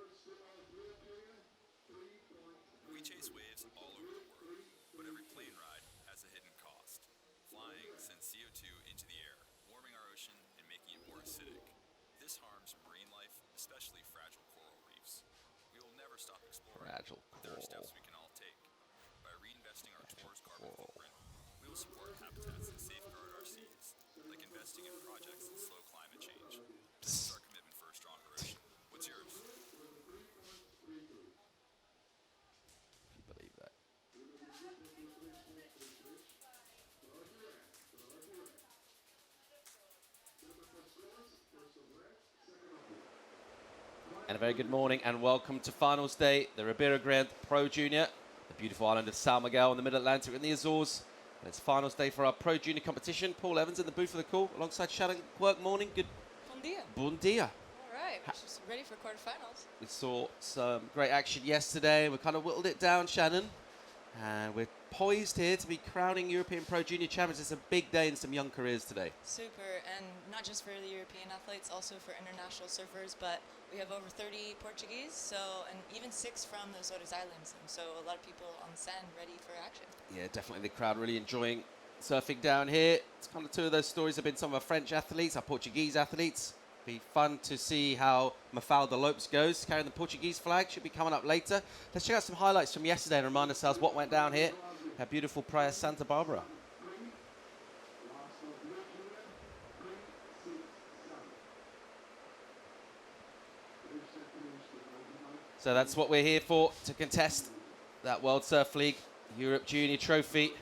Just turn it on again. We chase waves all over the world, but every plane ride has a hidden cost. Flying sends CO2 into the air, warming our ocean and making it more acidic. This harms marine life, especially fragile coral reefs. We will never stop exploring, Fragile but there are coral. steps we can all take. By reinvesting our tour's carbon footprint, we will support habitats that safeguard our seas, like investing in projects that slow climate change. This is our commitment for a stronger ocean. What's yours? Believe that. And a very good morning and welcome to finals day, the Ribeira Grande Pro Junior, the beautiful island of São Miguel in the Mid-Atlantic in the Azores. And it's finals day for our Pro Junior competition. Paul Evans in the booth for the call, alongside Shannon Quirk. Morning. Good. Bon dia. Bon dia. All right, we're just ready for quarterfinals. We saw some great action yesterday. We kind of whittled it down, Shannon. And we're poised here to be crowning European Pro Junior champions. It's a big day in some young careers today. Super, and not just for the European athletes, also for international surfers, but we have over 30 Portuguese, and even 6 from the Azores Islands, and so a lot of people on the sand ready for action. Yeah, definitely the crowd really enjoying surfing down here. It's kind of two of those stories have been some of our French athletes, our Portuguese athletes. Be fun to see how Mafalda Lopes goes, carrying the Portuguese flag. Should be coming up later. Let's check out some highlights from yesterday and remind ourselves what went down here at beautiful Praia Santa Barbara. So that's what we're here for, to contest that World Surf League Europe Junior Trophy.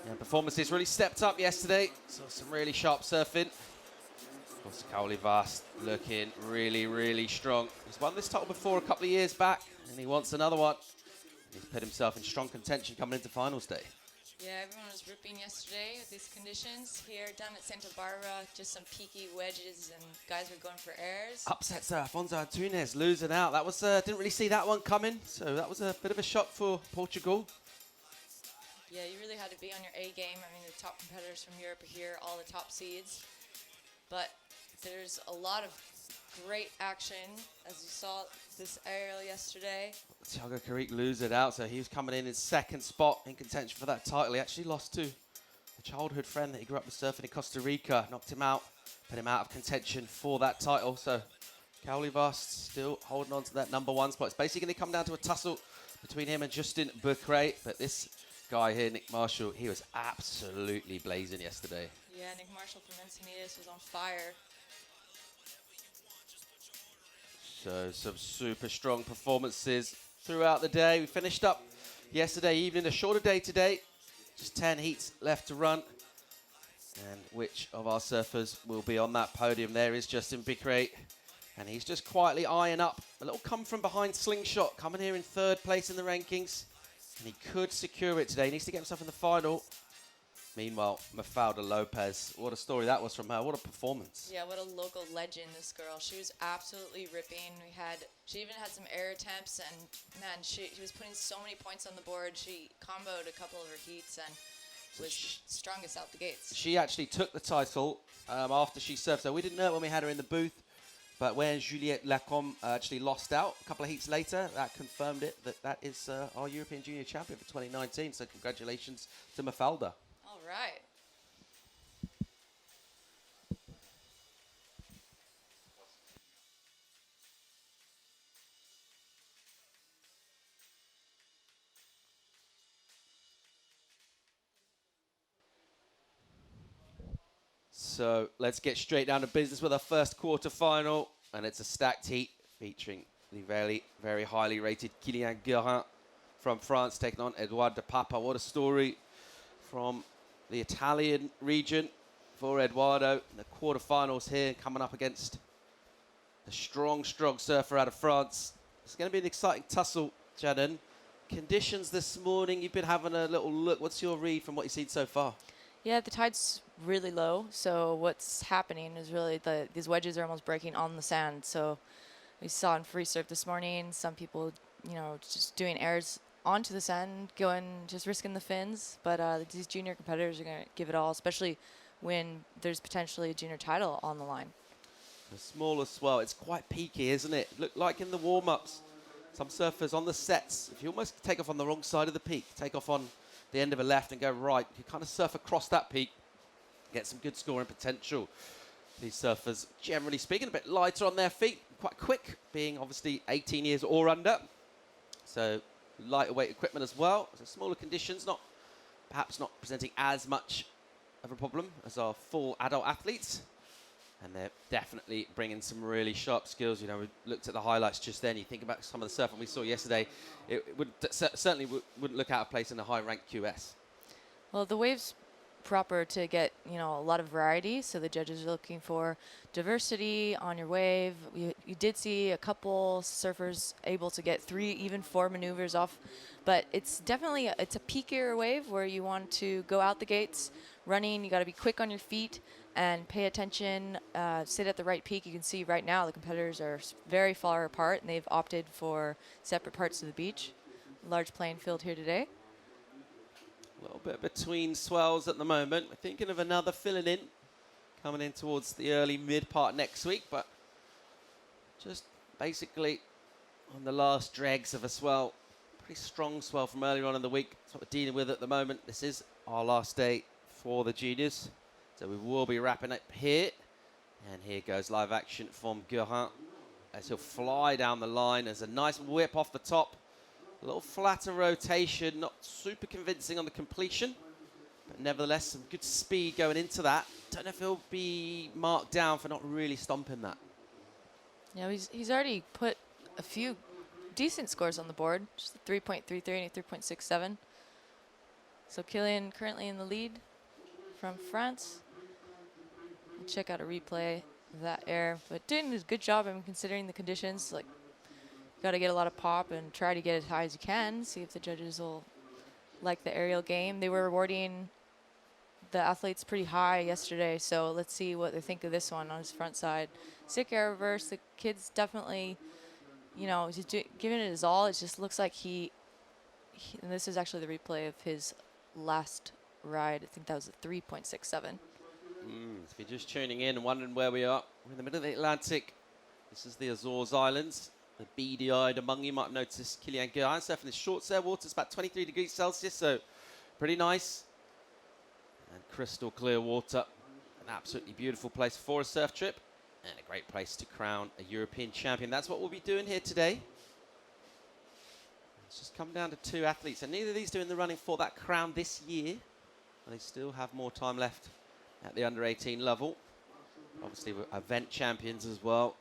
And performances really stepped up yesterday. Saw some really sharp surfing. Of course, Kaoli Vast looking really, really strong. He's won this title before a couple of years back, and he wants another one. He's put himself in strong contention coming into finals day. Yeah, everyone was ripping yesterday with these conditions. Here down at Santa Barbara, just some peaky wedges, and guys were going for airs. Upsets Afonso Antunes losing out. That was didn't really see that one coming, so that was a bit of a shock for Portugal. Yeah, you really had to be on your A game. I mean, the top competitors from Europe are here, all the top seeds. But there's a lot of great action, as you saw this aerial yesterday. Thiago Carrique lose it out, so he was coming in his second spot in contention for that title. He actually lost to a childhood friend that he grew up with surfing in Costa Rica, knocked him out, put him out of contention for that title. So Kaulivas still holding on to that number 1 spot. It's basically going to come down to a tussle between him and Justin Bucret. But this guy here, Nick Marshall, he was absolutely blazing yesterday. Yeah, Nick Marshall from Encinitas was on fire. So some super strong performances throughout the day. We finished up yesterday evening, a shorter day today. Just 10 heats left to run. And which of our surfers will be on that podium? There is Justin Bucret. And he's just quietly eyeing up a little come from behind slingshot, coming here in 3rd place in the rankings. And he could secure it today. He needs to get himself in the final. Meanwhile, Mafalda Lopez, what a story that was from her. What a performance. Yeah, what a local legend, this girl. She was absolutely ripping. She even had some air attempts, and man, she was putting so many points on the board. She comboed a couple of her heats and was strongest out the gates. She actually took the title after she served. So we didn't know it when we had her in the booth. But when Juliette Lacombe actually lost out a couple of heats later, that confirmed it, that is our European Junior Champion for 2019. So congratulations to Mafalda. All right. So let's get straight down to business with our first quarterfinal. And it's a stacked heat featuring the very, very highly rated Kylian Guerin from France taking on Edouard de Papa. What a story from the Italian region for Eduardo. In the quarterfinals here, coming up against the strong surfer out of France. It's going to be an exciting tussle, Shannon. Conditions this morning, you've been having a little look. What's your read from what you've seen so far? Yeah, the tide's really low, so what's happening is really these wedges are almost breaking on the sand. So we saw in free surf this morning, some people, just doing airs onto the sand, just risking the fins. But these junior competitors are going to give it all, especially when there's potentially a junior title on the line. The smaller swell, it's quite peaky, isn't it? Look like in the warm-ups, some surfers on the sets, if you almost take off on the wrong side of the peak, take off on the end of a left and go right, you kind of surf across that peak, get some good scoring potential. These surfers, generally speaking, a bit lighter on their feet, quite quick, being obviously 18 years or under. So lighter weight equipment as well. So smaller conditions, perhaps not presenting as much of a problem as our full adult athletes. And they're definitely bringing some really sharp skills. We looked at the highlights just then. You think about some of the surfing we saw yesterday, it certainly wouldn't look out of place in a high-ranked QS. Well, the wave's proper to get, a lot of variety. So the judges are looking for diversity on your wave. You did see a couple surfers able to get 3, even 4 maneuvers off. But it's definitely, it's a peakier wave where you want to go out the gates running. You got to be quick on your feet and pay attention, sit at the right peak. You can see right now the competitors are very far apart, and they've opted for separate parts of the beach. Large playing field here today. A little bit between swells at the moment. We're thinking of another filling in, coming in towards the early mid part next week, but just basically on the last dregs of a swell. Pretty strong swell from earlier on in the week. That's what we're dealing with at the moment. This is our last day for the juniors. So we will be wrapping up here. And here goes live action from Guerin as he'll fly down the line. There's a nice whip off the top. A little flatter rotation, not super convincing on the completion. But nevertheless, some good speed going into that. Don't know if he'll be marked down for not really stomping that. Yeah, he's already put a few decent scores on the board. Just a 3.33 and a 3.67. So Kylian currently in the lead from France. We'll check out a replay of that air. But doing a good job, considering the conditions. Like, got to get a lot of pop and try to get as high as you can. See if the judges will like the aerial game. They were rewarding the athletes pretty high yesterday, so let's see what they think of this one on his front side. Sick air reverse. The kid's definitely, he's giving it his all. It just looks like he and this is actually the replay of his last ride. I think that was a 3.67. If you're just tuning in and wondering where we are, we're in the middle of the Atlantic. This is the Azores Islands. The beady-eyed among you might have noticed Kylian Guerin surfing this short sail water. It's about 23 degrees Celsius, so pretty nice. And crystal clear water. An absolutely beautiful place for a surf trip. And a great place to crown a European champion. That's what we'll be doing here today. It's just come down to 2 athletes, and neither of these doing the running for that crown this year. They still have more time left at the under 18 level. Obviously, we're event champions as well.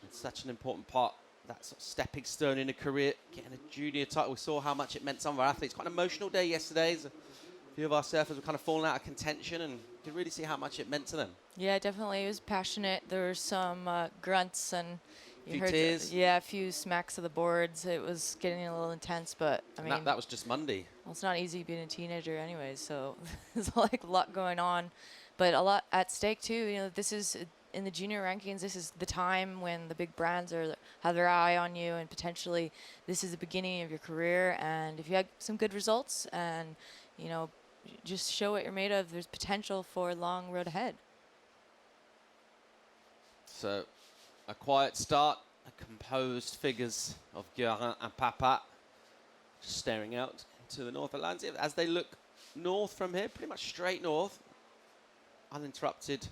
It's such an important part, that sort of stepping stone in a career, getting a junior title. We saw how much it meant to some of our athletes. Quite an emotional day yesterday. A few of our surfers were kind of falling out of contention, and you could really see how much it meant to them. Yeah, definitely. It was passionate. There were some grunts and you Few heard tears. yeah, a few smacks of the boards. It was getting a little intense, but I mean, that was just Monday. well, it's not easy being a teenager anyways, so there's like a lot going on, but a lot at stake too. You know, this is in the junior rankings, this is the time when the big brands have their eye on you, and potentially this is the beginning of your career. And if you had some good results and, you know, just show what you're made of, there's potential for a long road ahead. So a quiet start, a composed figures of Guerin and Papa just staring out to the North Atlantic as they look north from here, pretty much straight north, uninterrupted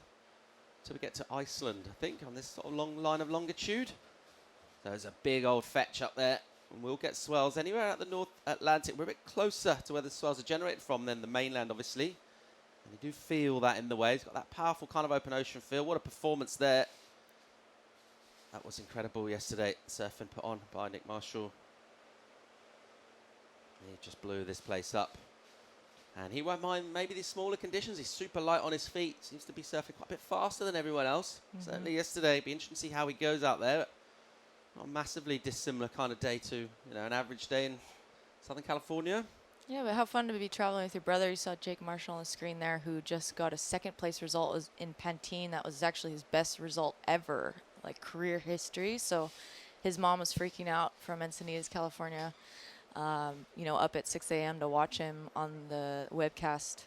till we get to Iceland, I think, on this sort of long line of longitude. There's a big old fetch up there, and we'll get swells anywhere at the North Atlantic. We're a bit closer to where the swells are generated from than the mainland, obviously. And you do feel that in the waves. Got that powerful kind of open ocean feel. What a performance there. That was incredible yesterday, surfing put on by Nick Marshall. He just blew this place up. And he won't mind maybe these smaller conditions. He's super light on his feet. Seems to be surfing quite a bit faster than everyone else. Certainly yesterday. Be interesting to see how he goes out there. Not a massively dissimilar kind of day to, you know, an average day in Southern California. Yeah, but how fun to be traveling with your brother. You saw Jake Marshall on the screen there, who just got a 2nd place result was in Pantene. That was actually his best result ever, like career history. So his mom was freaking out from Encinitas, California, you know, up at 6 a.m. to watch him on the webcast.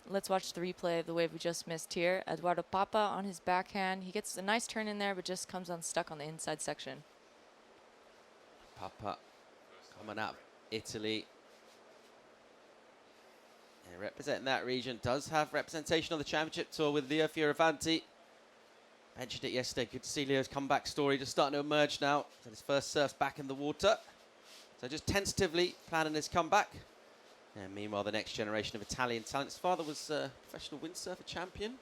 Let's watch the replay of the wave we just missed here. Eduardo Papa on his backhand. He gets a nice turn in there, but just comes unstuck on the inside section. Papa coming out of Italy. Yeah, representing that region. Does have representation on the championship tour with Leo Fioravanti. Mentioned it yesterday. Good to see Leo's comeback story just starting to emerge now. So his first surf's back in the water. So just tentatively planning his comeback. And meanwhile, the next generation of Italian talent. His father was a professional windsurfer champion.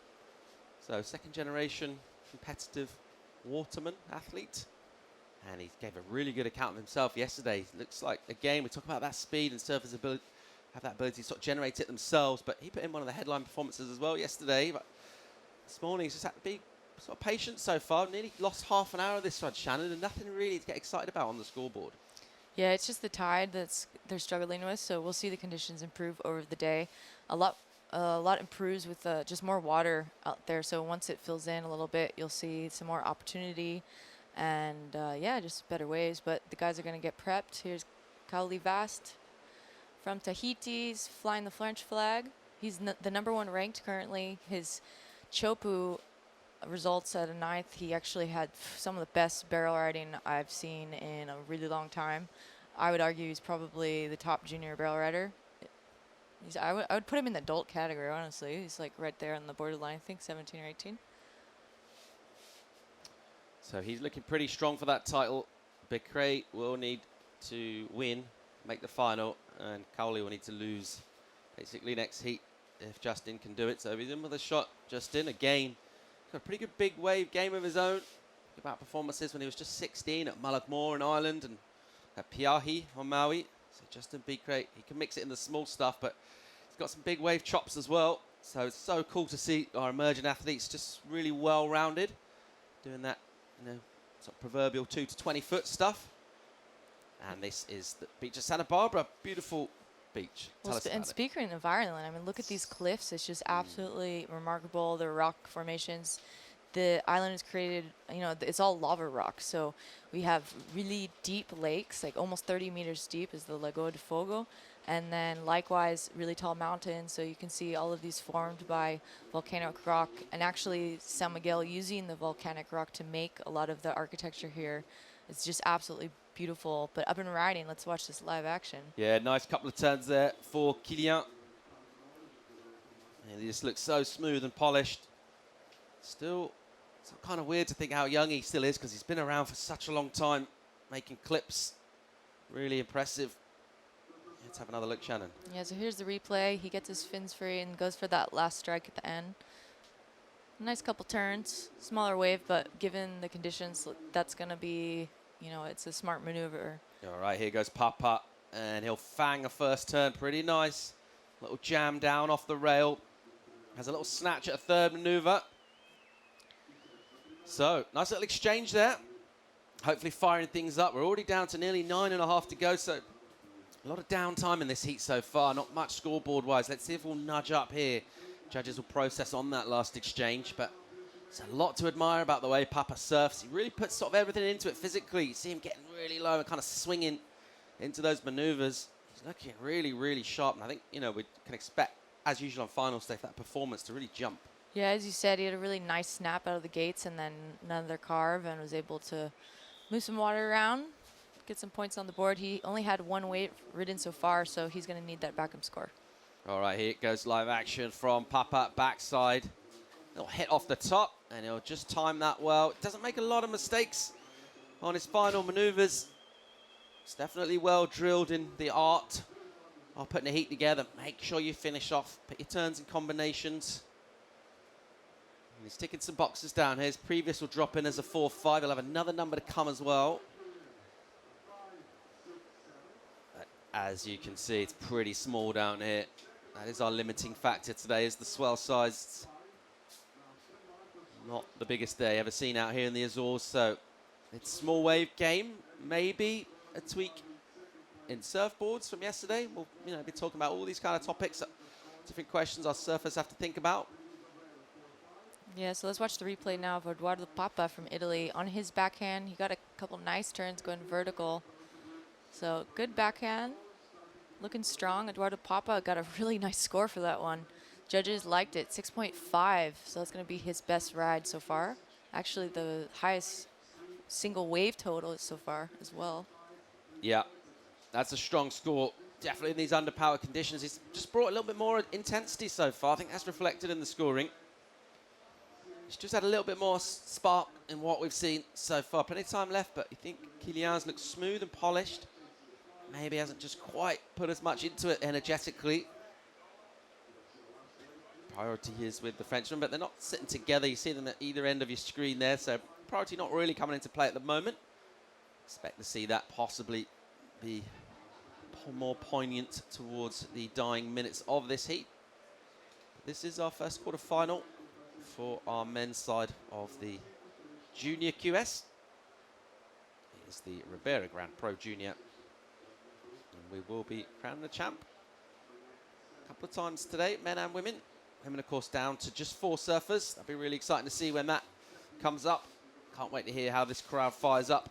So 2nd generation competitive waterman athlete. And he gave a really good account of himself yesterday. Looks like, again, we talk about that speed and surfers' ability, have that ability to sort of generate it themselves. But he put in one of the headline performances as well yesterday. But this morning, he's just had to be sort of patient so far. Nearly lost half an hour of this one, Shannon, and nothing really to get excited about on the scoreboard. Yeah, it's just the tide that's they're struggling with, so we'll see the conditions improve over the day. A lot improves with just more water out there, so once it fills in a little bit, you'll see some more opportunity and, yeah, just better waves. But the guys are going to get prepped. Here's Kaoli Vast from Tahiti. He's flying the French flag. He's the #1 ranked currently. His Chopu results at a 9th. He actually had some of the best barrel riding I've seen in a really long time. I would argue he's probably the top junior barrel rider. I would put him in the adult category, honestly. He's like right there on the borderline, I think 17 or 18. So he's looking pretty strong for that title. Becrae will need to win, make the final, and Cowley will need to lose basically next heat if Justin can do it. So he's in with a shot. Justin, again, got a pretty good big wave game of his own. About performances when he was just 16 at Mullaghmore in Ireland and at Piahi on Maui. So Justin Becrae, he can mix it in the small stuff, but he's got some big wave chops as well. So it's so cool to see our emerging athletes just really well-rounded, doing that, you know, sort of proverbial 2 to 20 foot stuff. And this is the beach of Santa Barbara, beautiful beach. Tell us about it. Speaking of Ireland, I mean, look at these cliffs. It's just absolutely remarkable. The rock formations. The island is created, you know, it's all lava rock. So we have really deep lakes, like almost 30 meters deep is the Lago de Fogo. And then likewise, really tall mountains. So you can see all of these formed by volcanic rock. And actually, San Miguel using the volcanic rock to make a lot of the architecture here. It's just absolutely beautiful. But up and riding, let's watch this live action. Yeah, nice couple of turns there for Kilian. And he just looks so smooth and polished. Still It's kind of weird to think how young he still is because he's been around for such a long time, making clips. Really impressive. Let's have another look, Shannon. Yeah, so here's the replay. He gets his fins free and goes for that last strike at the end. Nice couple turns, smaller wave, but given the conditions, that's going to be, it's a smart maneuver. All right, here goes Papa, and he'll fang a first turn. Pretty nice. Little jam down off the rail. Has a little snatch at a third maneuver. So, nice little exchange there. Hopefully firing things up. We're already down to nearly 9.5 to go, so a lot of downtime in this heat so far. Not much scoreboard-wise. Let's see if we'll nudge up here. Judges will process on that last exchange, but there's a lot to admire about the way Papa surfs. He really puts sort of everything into it physically. You see him getting really low and kind of swinging into those maneuvers. He's looking really, really sharp, and I think, we can expect, as usual on finals day, that performance to really jump. Yeah, as you said, he had a really nice snap out of the gates and then another carve and was able to move some water around, get some points on the board. He only had one wave ridden so far, so he's going to need that backup score. All right, here it goes, live action from Papa, backside. He'll hit off the top, and he'll just time that well. Doesn't make a lot of mistakes on his final maneuvers. It's definitely well drilled in the art of putting the heat together. Make sure you finish off, put your turns in combinations. And he's ticking some boxes down here. His previous will drop in as a 4-5. He'll have another number to come as well. But as you can see, it's pretty small down here. That is our limiting factor today, is the swell size. Not the biggest day ever seen out here in the Azores, so it's small wave game, maybe a tweak in surfboards from yesterday. We'll be talking about all these kind of topics, different questions our surfers have to think about. Yeah, so let's watch the replay now of Eduardo Papa from Italy. On his backhand, he got a couple nice turns going vertical. So good backhand, looking strong. Eduardo Papa got a really nice score for that one. Judges liked it, 6.5, so that's going to be his best ride so far. Actually, the highest single wave total so far as well. Yeah, that's a strong score. Definitely in these underpowered conditions. He's just brought a little bit more intensity so far. I think that's reflected in the scoring. He's just had a little bit more spark in what we've seen so far. Plenty of time left, but you think Kilian's looks smooth and polished. Maybe hasn't just quite put as much into it energetically. Priority is with the Frenchman, but they're not sitting together. You see them at either end of your screen there, so priority not really coming into play at the moment. Expect to see that possibly be more poignant towards the dying minutes of this heat. This is our first quarter-final for our men's side of the Junior QS. It is the Ribeira Grand Pro Junior. And we will be crowning the champ a couple of times today, men and women. Women, of course, down to just 4 surfers. That'll be really exciting to see when that comes up. Can't wait to hear how this crowd fires up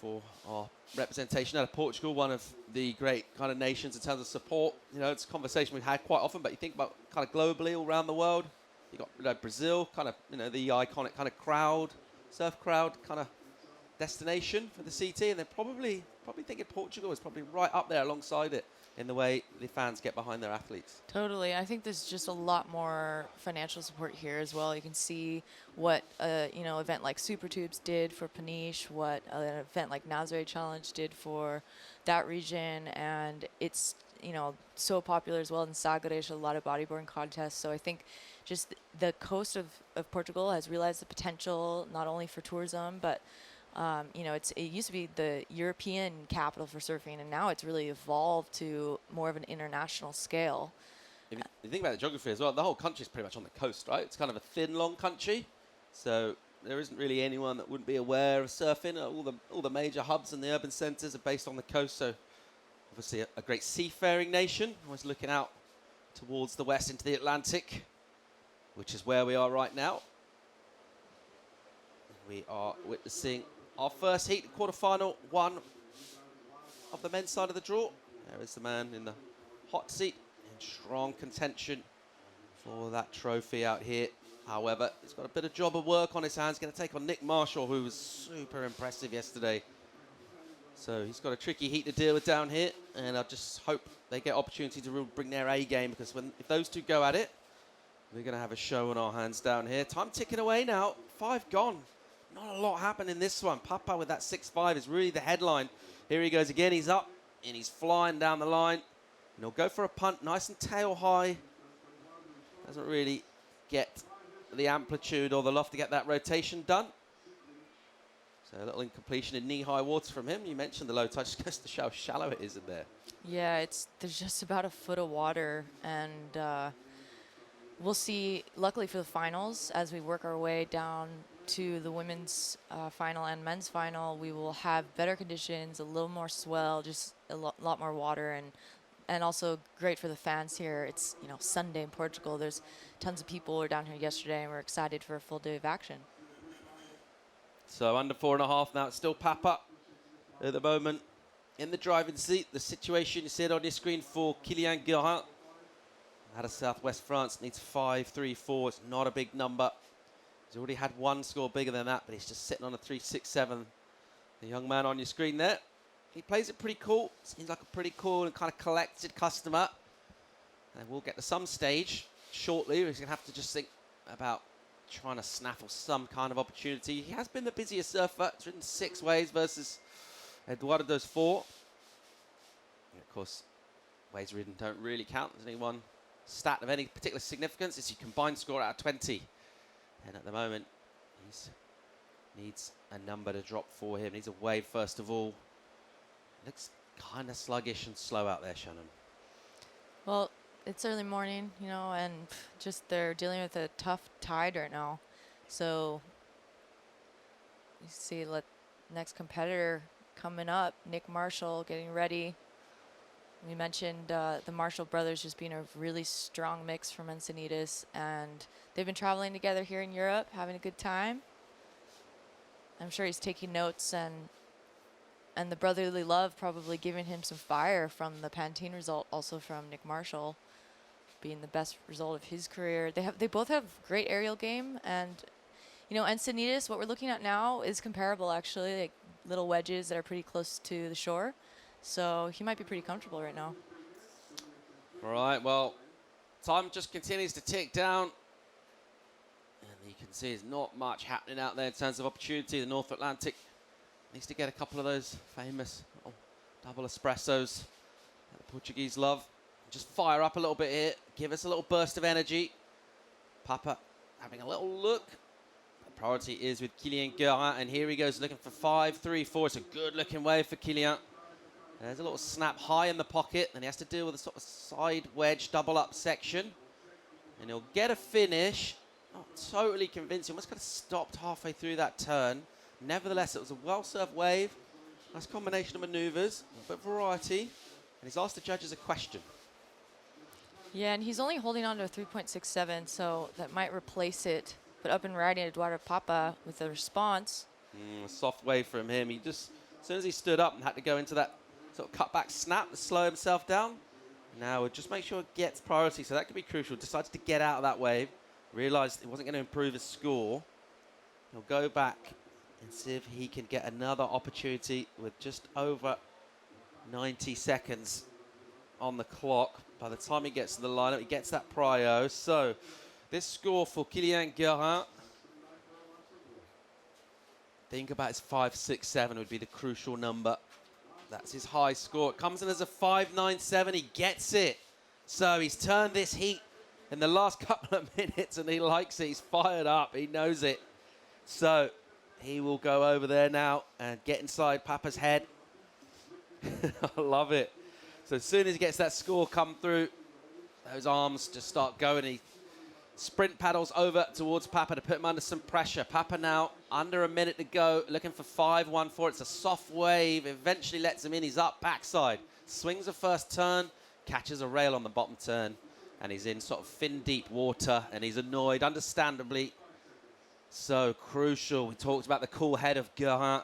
for our representation out of Portugal, one of the great kind of nations in terms of support. It's a conversation we've had quite often, but you think about kind of globally all around the world. You got Brazil, kind of, the iconic kind of crowd, surf crowd kind of destination for the CT, and they're probably thinking Portugal is probably right up there alongside it in the way the fans get behind their athletes. Totally. I think there's just a lot more financial support here as well. You can see what event like Super Tubes did for Paniche, what an event like Nazare Challenge did for that region, and it's so popular as well in Sagres, a lot of bodyboarding contests. So I think just the coast of Portugal has realized the potential not only for tourism, but it used to be the European capital for surfing, and now it's really evolved to more of an international scale. If you think about the geography as well, the whole country is pretty much on the coast, right? It's kind of a thin, long country, so there isn't really anyone that wouldn't be aware of surfing. All the major hubs and the urban centres are based on the coast, so obviously a great seafaring nation, always looking out towards the west into the Atlantic, which is where we are right now. We are witnessing our first heat, quarter-final one of the men's side of the draw. There is the man in the hot seat in strong contention for that trophy out here. However, he's got a bit of job of work on his hands. Going to take on Nick Marshall, who was super impressive yesterday. So he's got a tricky heat to deal with down here, and I just hope they get opportunity to really bring their A game, because if those two go at it, We're going to have a show on our hands down here. Time ticking away now. 5 gone. Not a lot happened in this one. Papa with that 6-5 is really the headline. Here he goes again. He's up and he's flying down the line. And he'll go for a punt, nice and tail high. Doesn't really get the amplitude or the loft to get that rotation done. So a little incompletion in knee-high water from him. You mentioned the low touch, just goes to show how shallow it is in there. Yeah, there's just about a foot of water, and we'll see, luckily for the finals, as we work our way down to the women's final and men's final, we will have better conditions, a little more swell, just a lot more water, and also great for the fans here. It's, you know, Sunday in Portugal. There's tons of people who were down here yesterday, and we're excited for a full day of action. So under 4.5 now. It's still Papa at the moment in the driving seat. The situation you see it on your screen for Kylian Guérin out of Southwest France needs 5.34. It's not a big number. He's already had one score bigger than that, but he's just sitting on a 3.67. The young man on your screen there, he plays it pretty cool. Seems like a pretty cool and kind of collected customer. And we'll get to some stage shortly. He's going to have to just think about trying to snaffle some kind of opportunity. He has been the busiest surfer. He's ridden 6 waves versus Eduardo does 4. And of course, waves ridden don't really count as any one stat of any particular significance. It's your combined score out of 20. And at the moment, he needs a number to drop for him. Needs a wave first of all. Looks kind of sluggish and slow out there, Shannon. Well, it's early morning, you know, and just they're dealing with a tough tide right now. So you see, next competitor coming up, Nick Marshall getting ready. We mentioned the Marshall brothers just being a really strong mix from Encinitas, and they've been traveling together here in Europe, having a good time. I'm sure he's taking notes, and the brotherly love probably giving him some fire from the Pantene result, also from Nick Marshall being the best result of his career. They both have great aerial game, and you know, Encinitas, what we're looking at now is comparable actually, like little wedges that are pretty close to the shore. So he might be pretty comfortable right now. All right, well, time just continues to tick down. And you can see there's not much happening out there in terms of opportunity. The North Atlantic needs to get a couple of those famous double espressos that the Portuguese love. Just fire up a little bit here. Give us a little burst of energy. Papa having a little look. The priority is with Kylian Guérin, and here he goes looking for 5.34. It's a good-looking wave for Kylian. There's a little snap high in the pocket, and he has to deal with a sort of side wedge double-up section. And he'll get a finish. Not totally convincing. Almost kind of stopped halfway through that turn. Nevertheless, it was a well-served wave. Nice combination of manoeuvres, a bit of variety. And he's asked the judges a question. Yeah, and he's only holding on to a 3.67, so that might replace it. But up and riding Eduardo Papa with a response. A soft wave from him. He just, as soon as he stood up and had to go into that sort of cut-back snap to slow himself down. Now, just make sure it gets priority, so that could be crucial. Decided to get out of that wave. Realised it wasn't going to improve his score. He'll go back and see if he can get another opportunity with just over 90 seconds on the clock. By the time he gets to the lineup, he gets that prio. So this score for Kylian Guérin, think about his 5.67 would be the crucial number. That's his high score. It comes in as a 5.97. He gets it. So he's turned this heat in the last couple of minutes, and he likes it. He's fired up. He knows it. So he will go over there now and get inside Papa's head. I love it. So as soon as he gets that score come through, those arms just start going. He sprint paddles over towards Papa to put him under some pressure. Papa now under a minute to go, looking for 5.14. It's a soft wave. Eventually lets him in. He's up backside. Swings the first turn, catches a rail on the bottom turn, and he's in sort of fin deep water, and he's annoyed, understandably. So crucial. We talked about the cool head of Guérin,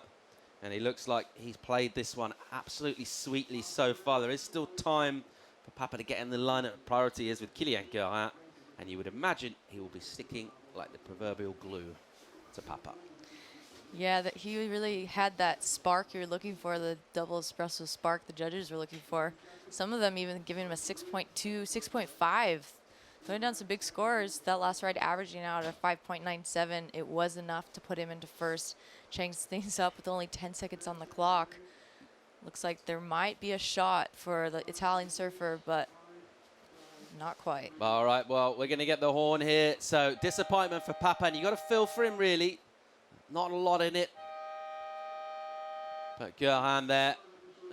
and he looks like he's played this one absolutely sweetly so far. There is still time for Papa to get in the lineup. Priority is with Kylian Guérin, and you would imagine he will be sticking like the proverbial glue to Papa. Yeah, that he really had that spark you're looking for, the double espresso spark the judges were looking for. Some of them even giving him a 6.2, 6.5 Throwing down some big scores. That last ride averaging out at 5.97. It was enough to put him into first. Changes things up with only 10 seconds on the clock. Looks like there might be a shot for the Italian surfer, but not quite. All right, well, we're going to get the horn here. So disappointment for Papa, and you got to feel for him, really. Not a lot in it. But Gerhan there,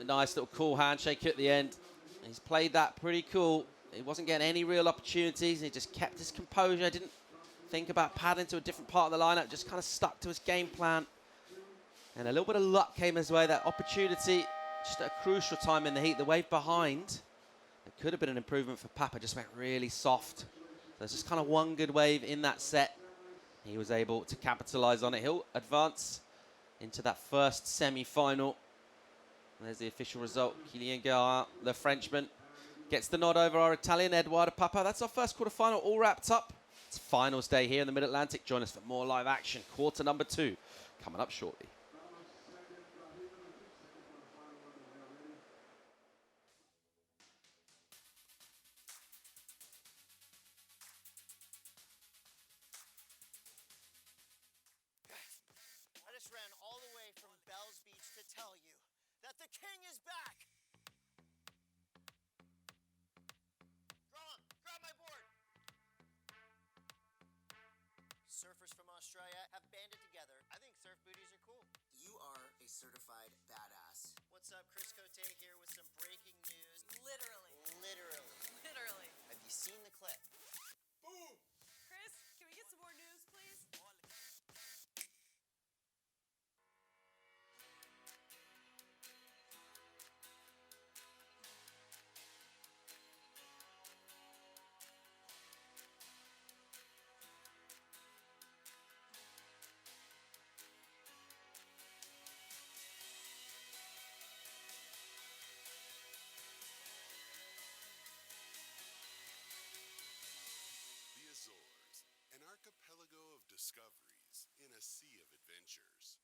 a nice little cool handshake at the end. He's played that pretty cool. He wasn't getting any real opportunities. He just kept his composure. Didn't think about padding to a different part of the lineup. Just kind of stuck to his game plan. And a little bit of luck came his way. That opportunity, just at a crucial time in the heat. The wave behind, it could have been an improvement for Papa. Just went really soft. So there's just kind of one good wave in that set. He was able to capitalize on it. He'll advance into that first semi-final. There's the official result. Kylian Gerard, the Frenchman, gets the nod over our Italian Eduardo Papa. That's our first quarterfinal all wrapped up. It's finals day here in the Mid-Atlantic. Join us for more live action. Quarter number 2 coming up shortly. I just ran all the way from Bells Beach to tell you that the king is back! Grab my board! Surfers from Australia have banded together. I think surf booties are cool. You are a certified badass. What's up, Chris Cote here with some breaking news. Literally. Literally. Have you seen the clip? Boom! Chris, can we get some more news, please? The Azores, an archipelago of discoveries in a sea of adventures.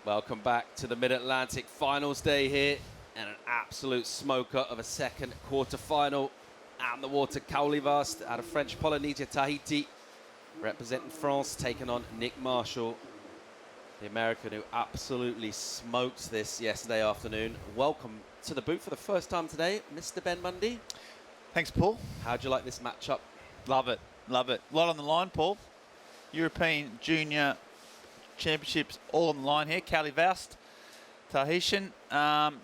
Welcome back to the Mid-Atlantic finals day here, and an absolute smoker of a second quarter-final. Out in the water, Caulivast out of French Polynesia, Tahiti, representing France, taking on Nick Marshall, the American who absolutely smoked this yesterday afternoon. Welcome to the booth for the first time today, Mr. Ben Mundy. Thanks, Paul. How'd you like this matchup? Love it. Love it. A lot on the line, Paul. European Junior Championships all on the line here. Caulivast, Tahitian,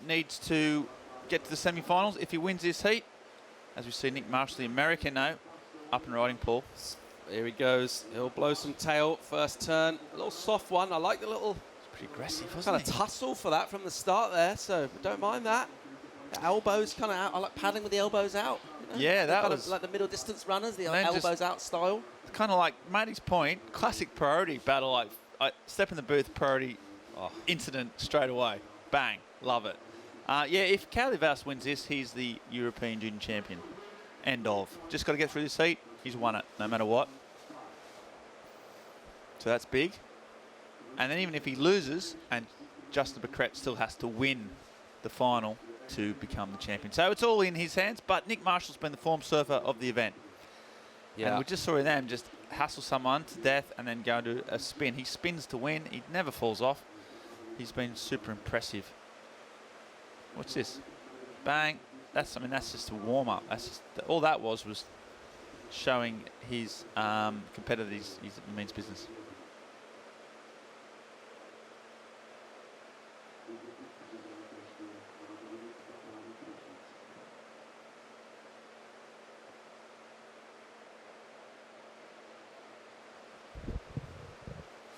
needs to get to the semi-finals. If he wins this heat, as we see Nick Marshall, the American now, up and riding, Paul. Here he goes. He'll blow some tail. First turn. A little soft one. I like the little It's pretty aggressive, wasn't kind of tussle for that from the start there, so don't mind that. The elbows kind of out. I like padding with the elbows out. You know? Yeah, that kind was... of like the middle distance runners, the And then elbows just- out style. Kind of like Matty's point, classic priority battle. Like, I step in the booth, priority incident straight away. Bang. Love it. Yeah, if Caulivast wins this, he's the European Junior Champion. End of. Just got to get through this heat. He's won it, no matter what. So that's big. And then even if he loses, and Justin Becret still has to win the final to become the champion. So it's all in his hands, but Nick Marshall's been the form surfer of the event. Yeah. And we just saw them just hassle someone to death and then go into a spin. He spins to win. He never falls off. He's been super impressive. What's this? Bang. That's just a warm-up. That's just, all that was showing his competitor. He means business.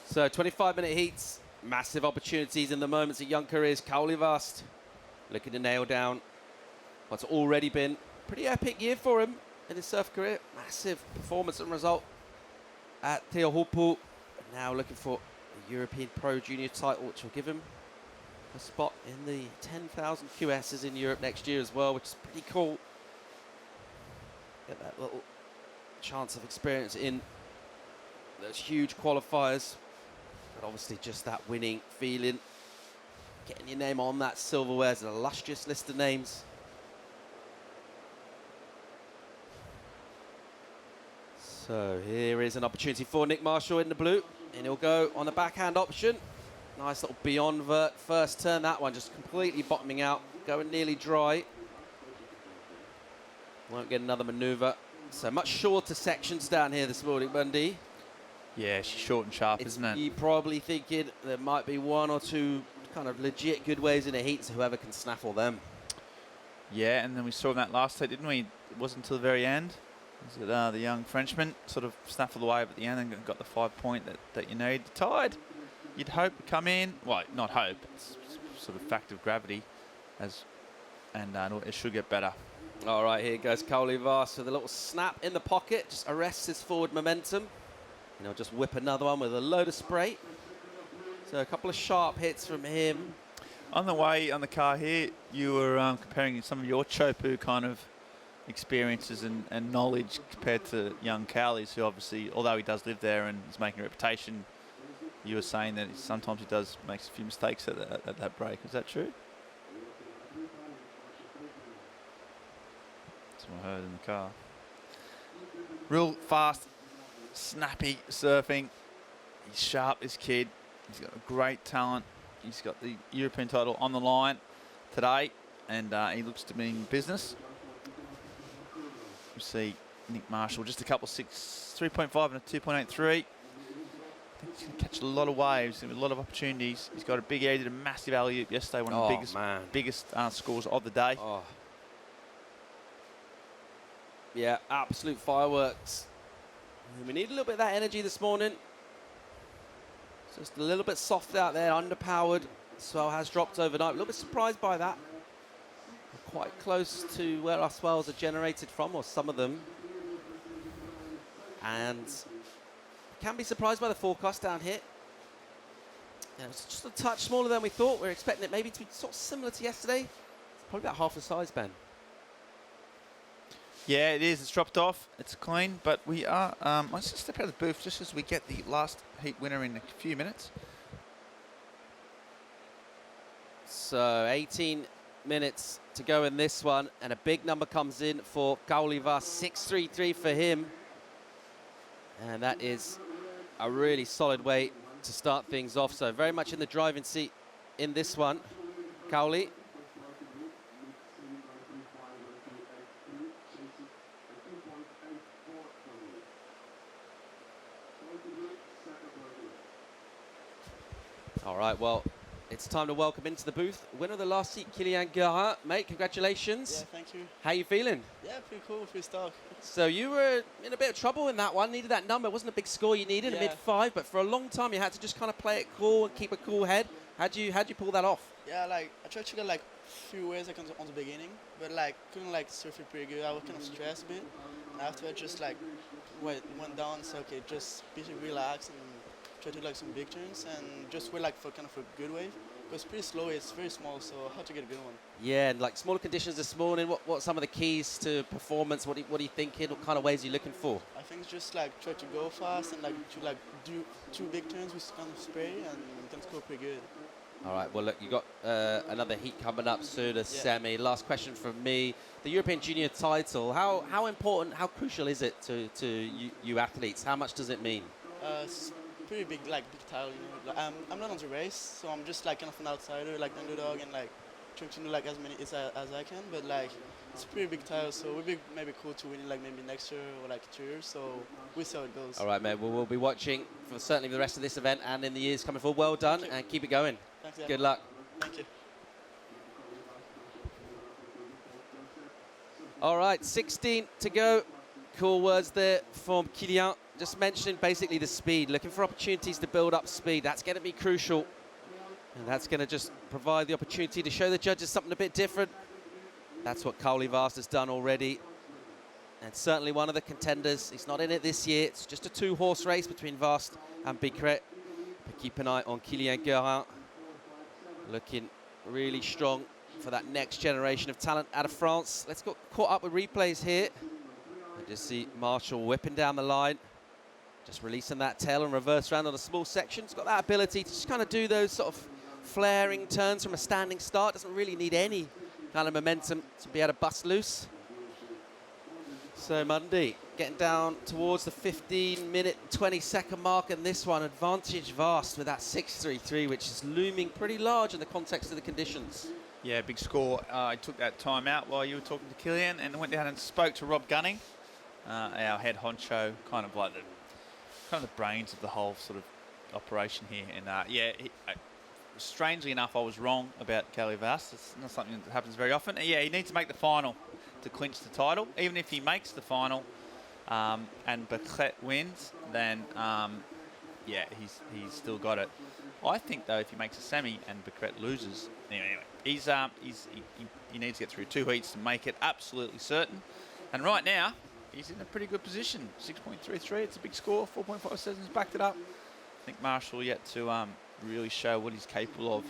So 25-minute heats, massive opportunities in the moments of young careers. Caulivast looking to nail down what's already been a pretty epic year for him in his surf career. Massive performance and result at Teahupu. Now looking for the European Pro Junior title, which will give him a spot in the 10,000 QSs in Europe next year as well, which is pretty cool. Get that little chance of experience in those huge qualifiers. But obviously just that winning feeling. Getting your name on that silverware is an illustrious list of names. So here is an opportunity for Nick Marshall in the blue. And he'll go on the backhand option. Nice little beyond vert first turn. That one just completely bottoming out. Going nearly dry. Won't get another maneuver. So much shorter sections down here this morning, Bundy. Yeah, she's short and sharp, isn't it? You're probably thinking there might be one or two kind of legit good ways in the heat, so whoever can snaffle them. Yeah, and then we saw that last heat, didn't we? It wasn't until the very end. Was it the young Frenchman sort of snaffled away at the end and got the 5 point that you need. Tied. You'd hope to come in. Well, not hope. It's sort of fact of gravity, and it should get better. All right, here goes Kaoli Vast with a little snap in the pocket, just arrests his forward momentum. And he'll just whip another one with a load of spray. So a couple of sharp hits from him. On the way on the car here, you were comparing some of your Chopu kind of experiences and knowledge compared to young Cowley's, who obviously, although he does live there and is making a reputation, you were saying that sometimes he does makes a few mistakes at that break. Is that true? That's what I heard in the car. Real fast, snappy surfing. He's sharp, this kid. He's got a great talent. He's got the European title on the line today, and he looks to be in business. You see Nick Marshall, just a couple 3.5 and a 2.83. I think he's going to catch a lot of waves and a lot of opportunities. He's got a big air, did a massive alley-oop yesterday, one of the biggest scores of the day. Oh. Yeah, absolute fireworks. We need a little bit of that energy this morning. Just a little bit soft out there, underpowered. Swell has dropped overnight. A little bit surprised by that. We're quite close to where our swells are generated from, or some of them. And can be surprised by the forecast down here. Yeah, it's just a touch smaller than we thought. We're expecting it maybe to be sort of similar to yesterday. It's probably about half the size, Ben. Yeah, it is. It's dropped off. It's clean, but we are. Let's just step out of the booth just as we get the last heat winner in a few minutes. So 18 minutes to go in this one, and a big number comes in for Kauliva, 6.33 for him. And that is a really solid way to start things off. So very much in the driving seat in this one, Kauli. All right, well, it's time to welcome into the booth winner of the last seat, Kylian Guerin. Mate, congratulations. Yeah, thank you. How you feeling? Yeah, pretty cool, pretty stoked. So you were in a bit of trouble in that one, needed that number. It wasn't a big score you needed, a mid-5, but for a long time you had to just kind of play it cool and keep a cool head. How'd you pull that off? Yeah, like, I tried to get like few ways like on the beginning, but like couldn't like surf it pretty good. I was kind of stressed a bit. And after I just like went down, so okay, just be relaxed and try to do like some big turns and just wait like for kind of a good wave. It was pretty slow, it's very small, so hard to get a good one. Yeah, and like smaller conditions this morning, what are some of the keys to performance? What are you thinking? What kind of ways are you looking for? I think just like try to go fast and like to like do 2 big turns with kind of spray and you can score pretty good. All right, well, look, you got another heat coming up soon, a semi. Last question from me. The European Junior title, how important, how crucial is it to you athletes? How much does it mean? It's pretty big, like big title, you know. I'm not on the race, so I'm just like kind of an outsider, like the underdog, and like trying to do like as many as I can. But like it's a pretty big title, so it would be maybe cool to win it like maybe next year or like 2 years. So we'll see how it goes. All right, mate. Well, we'll be watching for certainly the rest of this event and in the years coming forward. Well done, and keep it going. Thanks, yeah. Good luck. Thank you. All right, 16 to go. Cool words there from Kylian. Just mentioning basically the speed, looking for opportunities to build up speed. That's going to be crucial. And that's going to just provide the opportunity to show the judges something a bit different. That's what Kaoli Vast has done already. And certainly one of the contenders. He's not in it this year. It's just a 2-horse race between Vast and Bicret. But keep an eye on Kylian Guerin. Looking really strong for that next generation of talent out of France. Let's get caught up with replays here. And just see Marshall whipping down the line. Just releasing that tail and reverse round on a small section. He's got that ability to just kind of do those sort of flaring turns from a standing start. Doesn't really need any kind of momentum to be able to bust loose. So Mundy getting down towards the 15-minute, 20-second mark, and this one, advantage vast with that 6.33, which is looming pretty large in the context of the conditions. Yeah, big score. I took that time out while you were talking to Killian and went down and spoke to Rob Gunning, our head honcho, kind of the brains of the whole sort of operation here. And strangely enough, I was wrong about Kelly Vast. It's not something that happens very often. Yeah, he needs to make the final to clinch the title. Even if he makes the final and Beclet wins, then he's still got it. I think though, if he makes a semi and Beclet loses, anyway, he needs to get through 2 heats to make it absolutely certain. And right now, he's in a pretty good position. 6.33, it's a big score. 4.57's backed it up. I think Marshall yet to really show what he's capable of,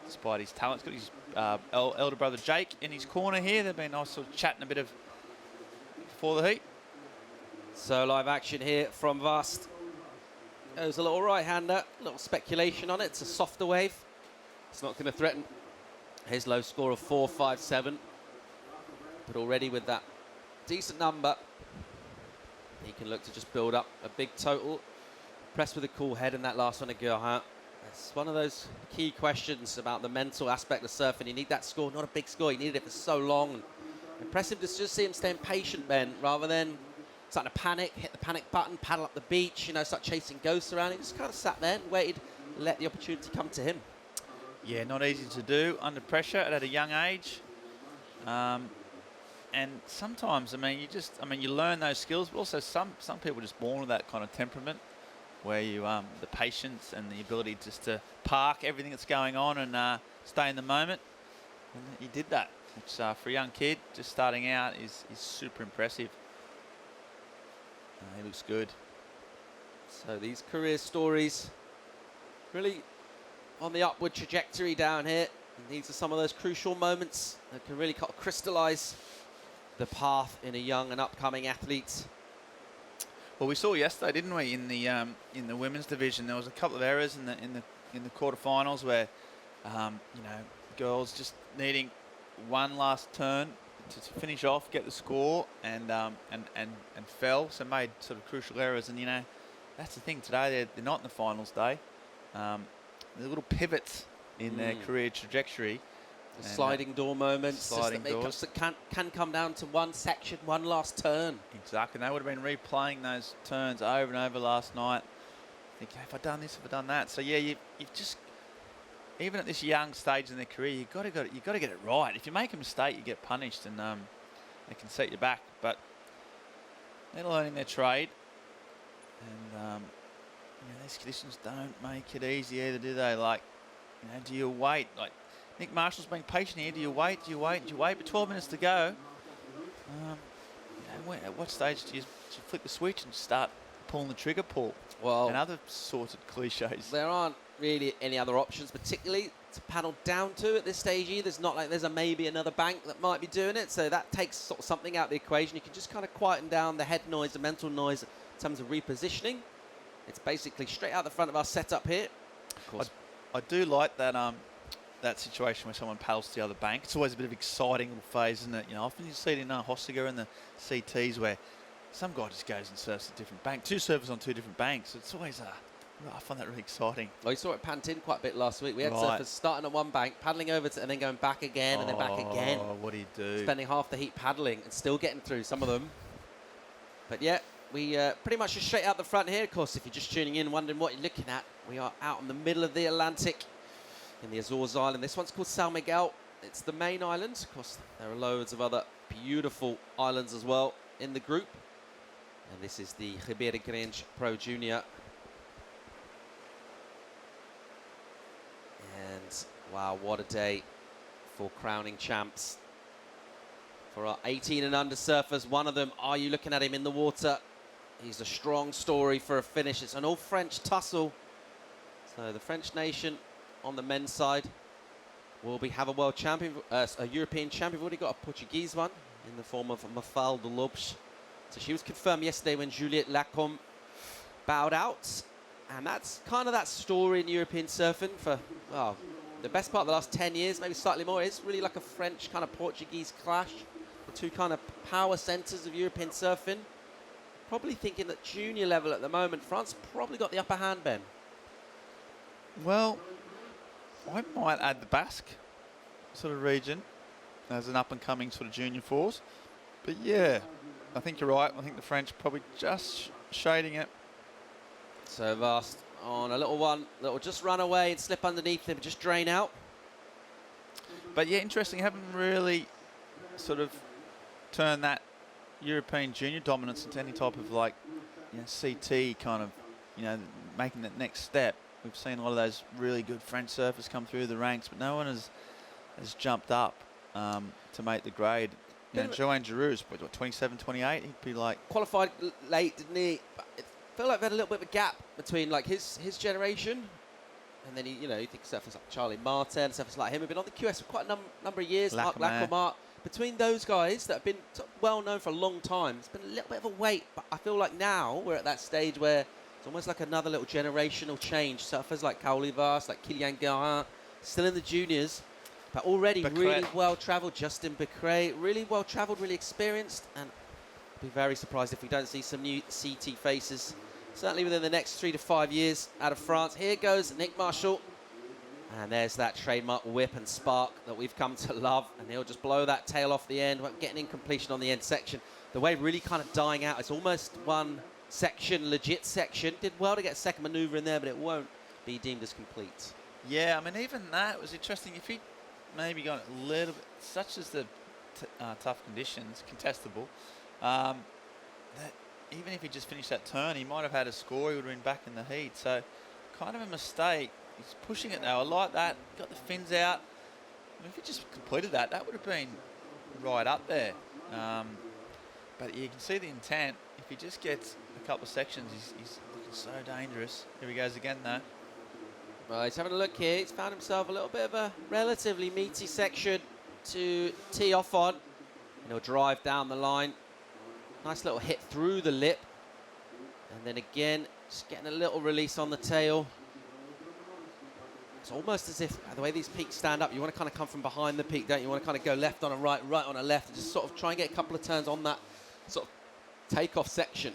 despite his talents. Got his elder brother Jake in his corner here. They've been nice sort of chatting a bit of before the heat. So live action here from Vast. Goes a little right-hander, a little speculation on it. It's a softer wave. It's not going to threaten his low score of 4.57. But already with that decent number, he can look to just build up a big total. Pressed with a cool head in that last one at Guerrin. It's one of those key questions about the mental aspect of surfing. You need that score, not a big score. You needed it for so long. And impressive to just see him staying patient, Ben, rather than starting to panic, hit the panic button, paddle up the beach, start chasing ghosts around. He just kind of sat there and waited, let the opportunity come to him. Yeah, not easy to do under pressure at a young age. And sometimes, you learn those skills, but also some people are just born with that kind of temperament where you, the patience and the ability just to park everything that's going on and stay in the moment. And he did that, which for a young kid just starting out is super impressive. He looks good. So these career stories really on the upward trajectory down here. And these are some of those crucial moments that can really crystallise the path in a young and upcoming athlete. Well, we saw yesterday, didn't we, in the women's division, there was a couple of errors in the quarterfinals where, girls just needing one last turn to finish off, get the score, and fell, so made sort of crucial errors. And that's the thing today. They're not in the finals day. There's little pivots in their career trajectory. Sliding door moments, sliding doors that can come down to one section, one last turn. Exactly, and they would have been replaying those turns over and over last night. Thinking, have I done this? Have I done that? So yeah, you've just, even at this young stage in their career, you got to get it right. If you make a mistake, you get punished, and they can set you back. But they're learning their trade, and these conditions don't make it easy either, do they? Like, do you wait? Like, Nick Marshall's being patient here. Do you wait? Do you wait? Do you wait? But 12 minutes to go. At what stage do you flip the switch and start pulling the trigger, Paul? Well, and other sorted cliches. There aren't really any other options, particularly to paddle down to at this stage either. It's not like there's maybe another bank that might be doing it, so that takes sort of something out of the equation. You can just kind of quieten down the head noise, the mental noise in terms of repositioning. It's basically straight out the front of our setup here. Of course. I do like that situation where someone paddles to the other bank. It's always a bit of exciting little phase, isn't it? Often you see it in Hossiger and the CTs where some guy just goes and surfs a different bank. Two surfers on two different banks. It's always I find that really exciting. Well, you saw it pant in quite a bit last week. We had surfers starting at one bank, paddling over to, and then going back again, and then back again. Oh, what do you do? Spending half the heat paddling and still getting through some of them. But yeah, we pretty much just straight out the front here. Of course, if you're just tuning in, wondering what you're looking at, we are out in the middle of the Atlantic in the Azores Island. This one's called São Miguel. It's the main island. Of course, there are loads of other beautiful islands as well in the group. And this is the Ribeira Grande Pro Junior. And wow, what a day for crowning champs. For our 18 and under surfers, one of them, are you looking at him in the water? He's a strong story for a finish. It's an all-French tussle. So the French nation on the men's side will have a world champion, a European champion. We've already got a Portuguese one in the form of Mafalda Lopes. So she was confirmed yesterday when Juliette Lacombe bowed out. And that's kind of that story in European surfing for, well, the best part of the last 10 years, maybe slightly more. It's really like a French kind of Portuguese clash. The two kind of power centres of European surfing. Probably thinking that junior level at the moment, France probably got the upper hand, Ben. Well, I might add the Basque sort of region as an up-and-coming sort of junior force. But yeah, I think you're right. I think the French probably just shading it. So Vast on a little one that will just run away and slip underneath him, just drain out. But yeah, interesting. Haven't really sort of turned that European junior dominance into any type of like, you know, CT kind of, you know, making that next step. We've seen a lot of those really good French surfers come through the ranks, but no one has jumped up to make the grade. You know, Joanne Giroux's, what, 27, 28? He'd be like... Qualified late, didn't he? But it felt like we had a little bit of a gap between like his generation and then, you think surfers like Charlie Martin, surfers like him have been on the QS for quite a number of years. Mark Lacomar. Between those guys that have been well known for a long time, it's been a little bit of a wait. But I feel like now we're at that stage where it's almost like another little generational change. Surfers like Kaoli Vast, like Kylian Guerin, still in the juniors, but already really well travelled. Justin Becret, really well travelled, really experienced, and I'd be very surprised if we don't see some new CT faces, certainly within the next 3 to 5 years out of France. Here goes Nick Marshall. And there's that trademark whip and spark that we've come to love. And he'll just blow that tail off the end, getting in completion on the end section. The wave really kind of dying out. It's almost one section, legit section. Did well to get a second manoeuvre in there, but it won't be deemed as complete. Yeah, I mean, even that was interesting. If he maybe gone a little bit, such as the tough conditions, contestable, that even if he just finished that turn, he might have had a score. He would have been back in the heat. So kind of a mistake. He's pushing it now. I like that. Got the fins out. I mean, if he just completed that, that would have been right up there. But you can see the intent. If he just gets a couple of sections, he's looking so dangerous. Here he goes again, though. Well, he's having a look here. He's found himself a little bit of a relatively meaty section to tee off on. And he'll drive down the line. Nice little hit through the lip. And then again, just getting a little release on the tail. It's almost as if the way these peaks stand up, you want to kind of come from behind the peak, don't you? You want to kind of go left on a right, right on a left, and just sort of try and get a couple of turns on that sort of takeoff section.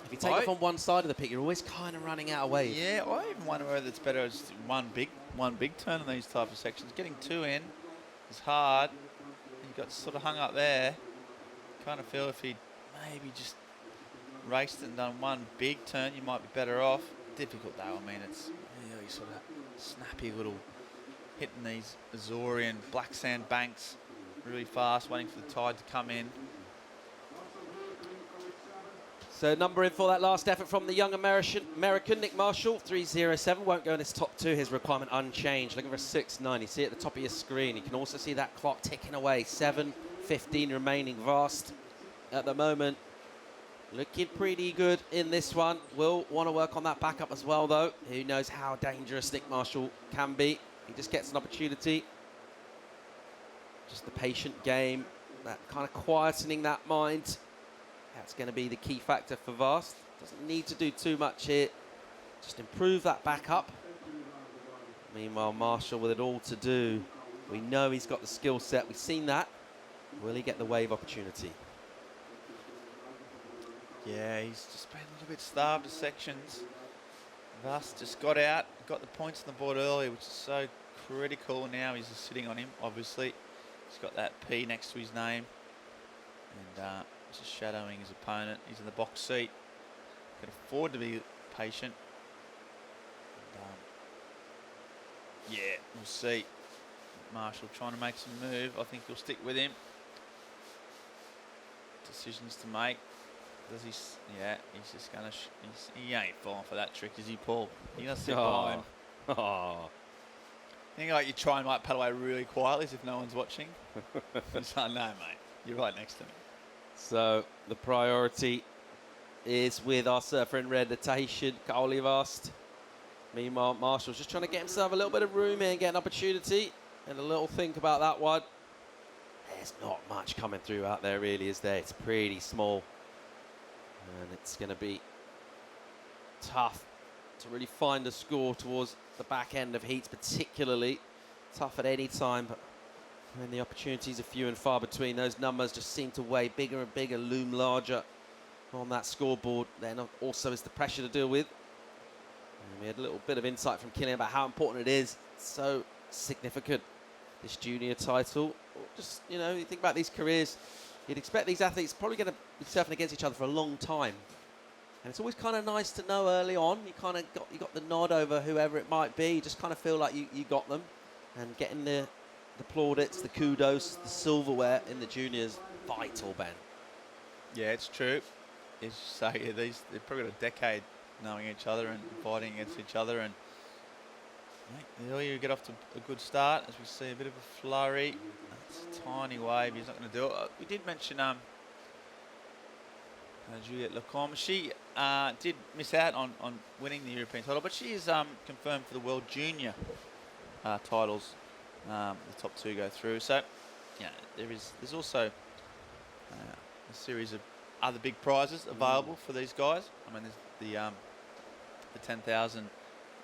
If you take off on one side of the peak, you're always kind of running out of wave. Yeah, I even wonder whether it's better as one big turn in these type of sections. Getting two in is hard. You got sort of hung up there. Kind of feel if he'd maybe just raced and done one big turn, you might be better off. Difficult though. I mean, it's really sort of snappy little hitting these Azorian black sand banks really fast, waiting for the tide to come in. So number in for that last effort from the young American Nick Marshall, 3:07. Won't go in his top two. His requirement unchanged. Looking for a 6:9. You see at the top of your screen. You can also see that clock ticking away. 7:15 remaining. Vast at the moment. Looking pretty good in this one. Will want to work on that backup as well, though. Who knows how dangerous Nick Marshall can be. He just gets an opportunity. Just the patient game. That kind of quietening that mind. That's going to be the key factor for Vast. Doesn't need to do too much here. Just improve that backup. Meanwhile, Marshall with it all to do. We know he's got the skill set. We've seen that. Will he get the wave opportunity? Yeah, he's just been a little bit starved of sections. Vast just got out, got the points on the board early, which is so critical. Now he's just sitting on him, obviously. He's got that P next to his name. And just shadowing his opponent. He's in the box seat. Can afford to be patient. And, yeah, we'll see. Marshall trying to make some move. I think he'll stick with him. Decisions to make. Does he? Yeah, he's just gonna. He ain't falling for that trick, is he, Paul? You gonna sit by him? Oh. I think like you try and like paddle away really quietly as if no one's watching. He's like, no, mate, you're right next to me. So the priority is with our surfer in red, the Tahitian Kaoli Vast. Meanwhile, Marshall's just trying to get himself a little bit of room here and get an opportunity. And a little think about that one. There's not much coming through out there, really, is there? It's pretty small. And it's going to be tough to really find a score towards the back end of heats, particularly tough at any time, but when the opportunities are few and far between, those numbers just seem to weigh bigger and bigger, loom larger on that scoreboard. Then also is the pressure to deal with. And we had a little bit of insight from Killian about how important it is, so significant, this junior title. Just, you know, you think about these careers, you'd expect these athletes probably going to be surfing against each other for a long time. And it's always kind of nice to know early on, you got the nod over whoever it might be. You just kind of feel like you got them. And getting the plaudits, the kudos, the silverware in the juniors, vital, Ben. Yeah, it's true. As you say, they've probably got a decade knowing each other and fighting against each other. And the earlier you get off to a good start, as we see a bit of a flurry. That's a tiny wave. He's not going to do it. We did mention Juliette Lecombe. She did miss out on winning the European title, but she is confirmed for the World Junior titles. The top two go through. So, yeah, there's also a series of other big prizes available for these guys. I mean, there's the 10,000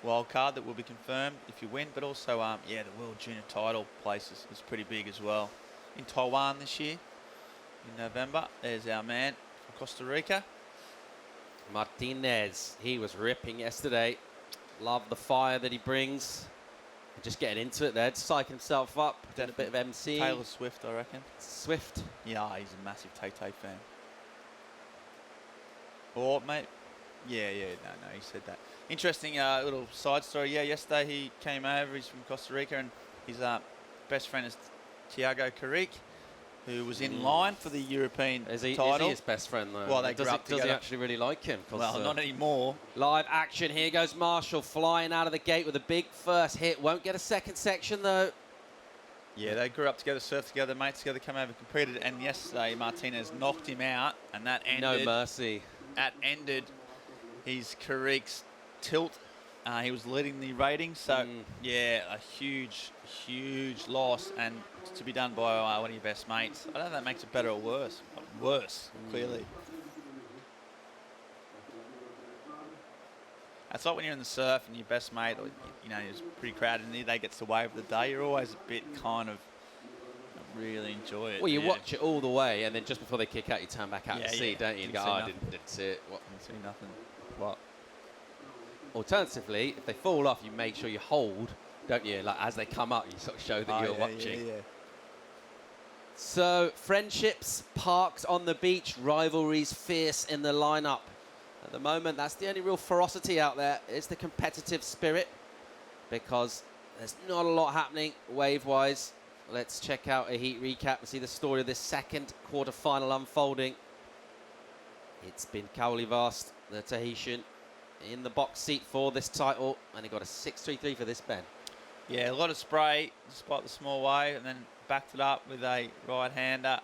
wild card that will be confirmed if you win, but also the World Junior title place is pretty big as well. In Taiwan this year, in November, there's our man from Costa Rica. Martinez, he was ripping yesterday. Love the fire that he brings. Just getting into it there, to psych himself up, did a bit of MC. Taylor Swift, I reckon. Swift? Yeah, he's a massive Tay-Tay fan. Or, mate, yeah, no, he said that. Interesting little side story. Yeah, yesterday he came over, he's from Costa Rica, and his best friend is Thiago Carrique, who was in line for the European title. Is he his best friend, though? Well, they grew up together. Does he actually really like him? Well, not anymore. Live action. Here goes Marshall flying out of the gate with a big first hit. Won't get a second section, though. Yeah, they grew up together, surfed together, mates together, came over, competed, and yesterday Martinez knocked him out, and that ended... No mercy. That ended his Carrique's tilt. He was leading the rating, so yeah, a huge loss, and to be done by one of your best mates. I don't know if that makes it better or worse. Worse, clearly. It's like when you're in the surf and your best mate, or, you know, it's pretty crowded and they gets the wave of the day. You're always a bit kind of really enjoy it. Well, you watch it all the way, and then just before they kick out, you turn back out to see, don't you? And go, I didn't see it. What? Didn't see nothing. What? Alternatively, if they fall off, you make sure you hold, don't you? Like as they come up, you sort of show that you're watching. Yeah. So friendships parked on the beach, rivalries fierce in the lineup. At the moment, that's the only real ferocity out there. It's the competitive spirit, because there's not a lot happening wave-wise. Let's check out a heat recap and see the story of this second quarter-final unfolding. It's been Kaoli Vast, the Tahitian, in the box seat for this title, and he got a 6.33 for this, Ben. Yeah, a lot of spray despite the small wave, and then backed it up with a right-hander.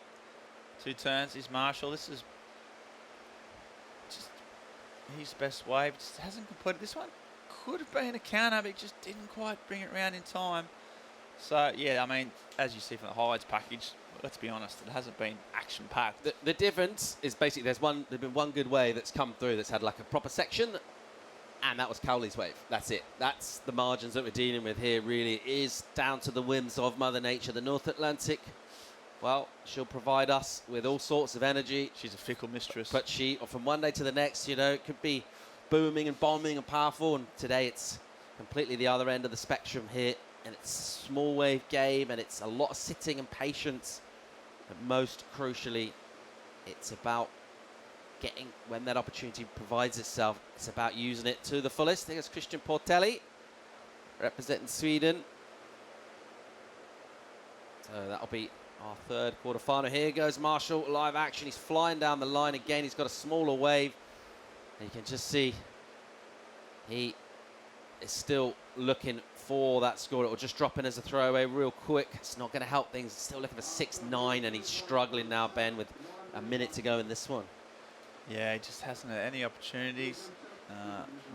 2 turns is Marshall. This is just his best wave. Just hasn't completed this one. Could have been a counter, but he just didn't quite bring it around in time. So, yeah, I mean, as you see from the highlights package, let's be honest, it hasn't been action-packed. The difference is basically there's been one good wave that's come through that's had like a proper section, and that was Cowley's wave. That's it. That's the margins that we're dealing with here, really. It is down to the whims of Mother Nature. The North Atlantic, well, she'll provide us with all sorts of energy. She's a fickle mistress. But from one day to the next, you know, it could be booming and bombing and powerful, and today it's completely the other end of the spectrum here. And it's a small wave game, and it's a lot of sitting and patience. But most crucially, it's about getting, when that opportunity provides itself, it's about using it to the fullest. I think it's Christian Portelli representing Sweden. So that'll be our third quarterfinal. Here goes Marshall, live action. He's flying down the line again. He's got a smaller wave. And you can just see he is still looking for that score. It will just drop in as a throwaway real quick. It's not going to help things. Still looking for 6.9, and he's struggling now, Ben, with a minute to go in this one. Yeah, he just hasn't had any opportunities.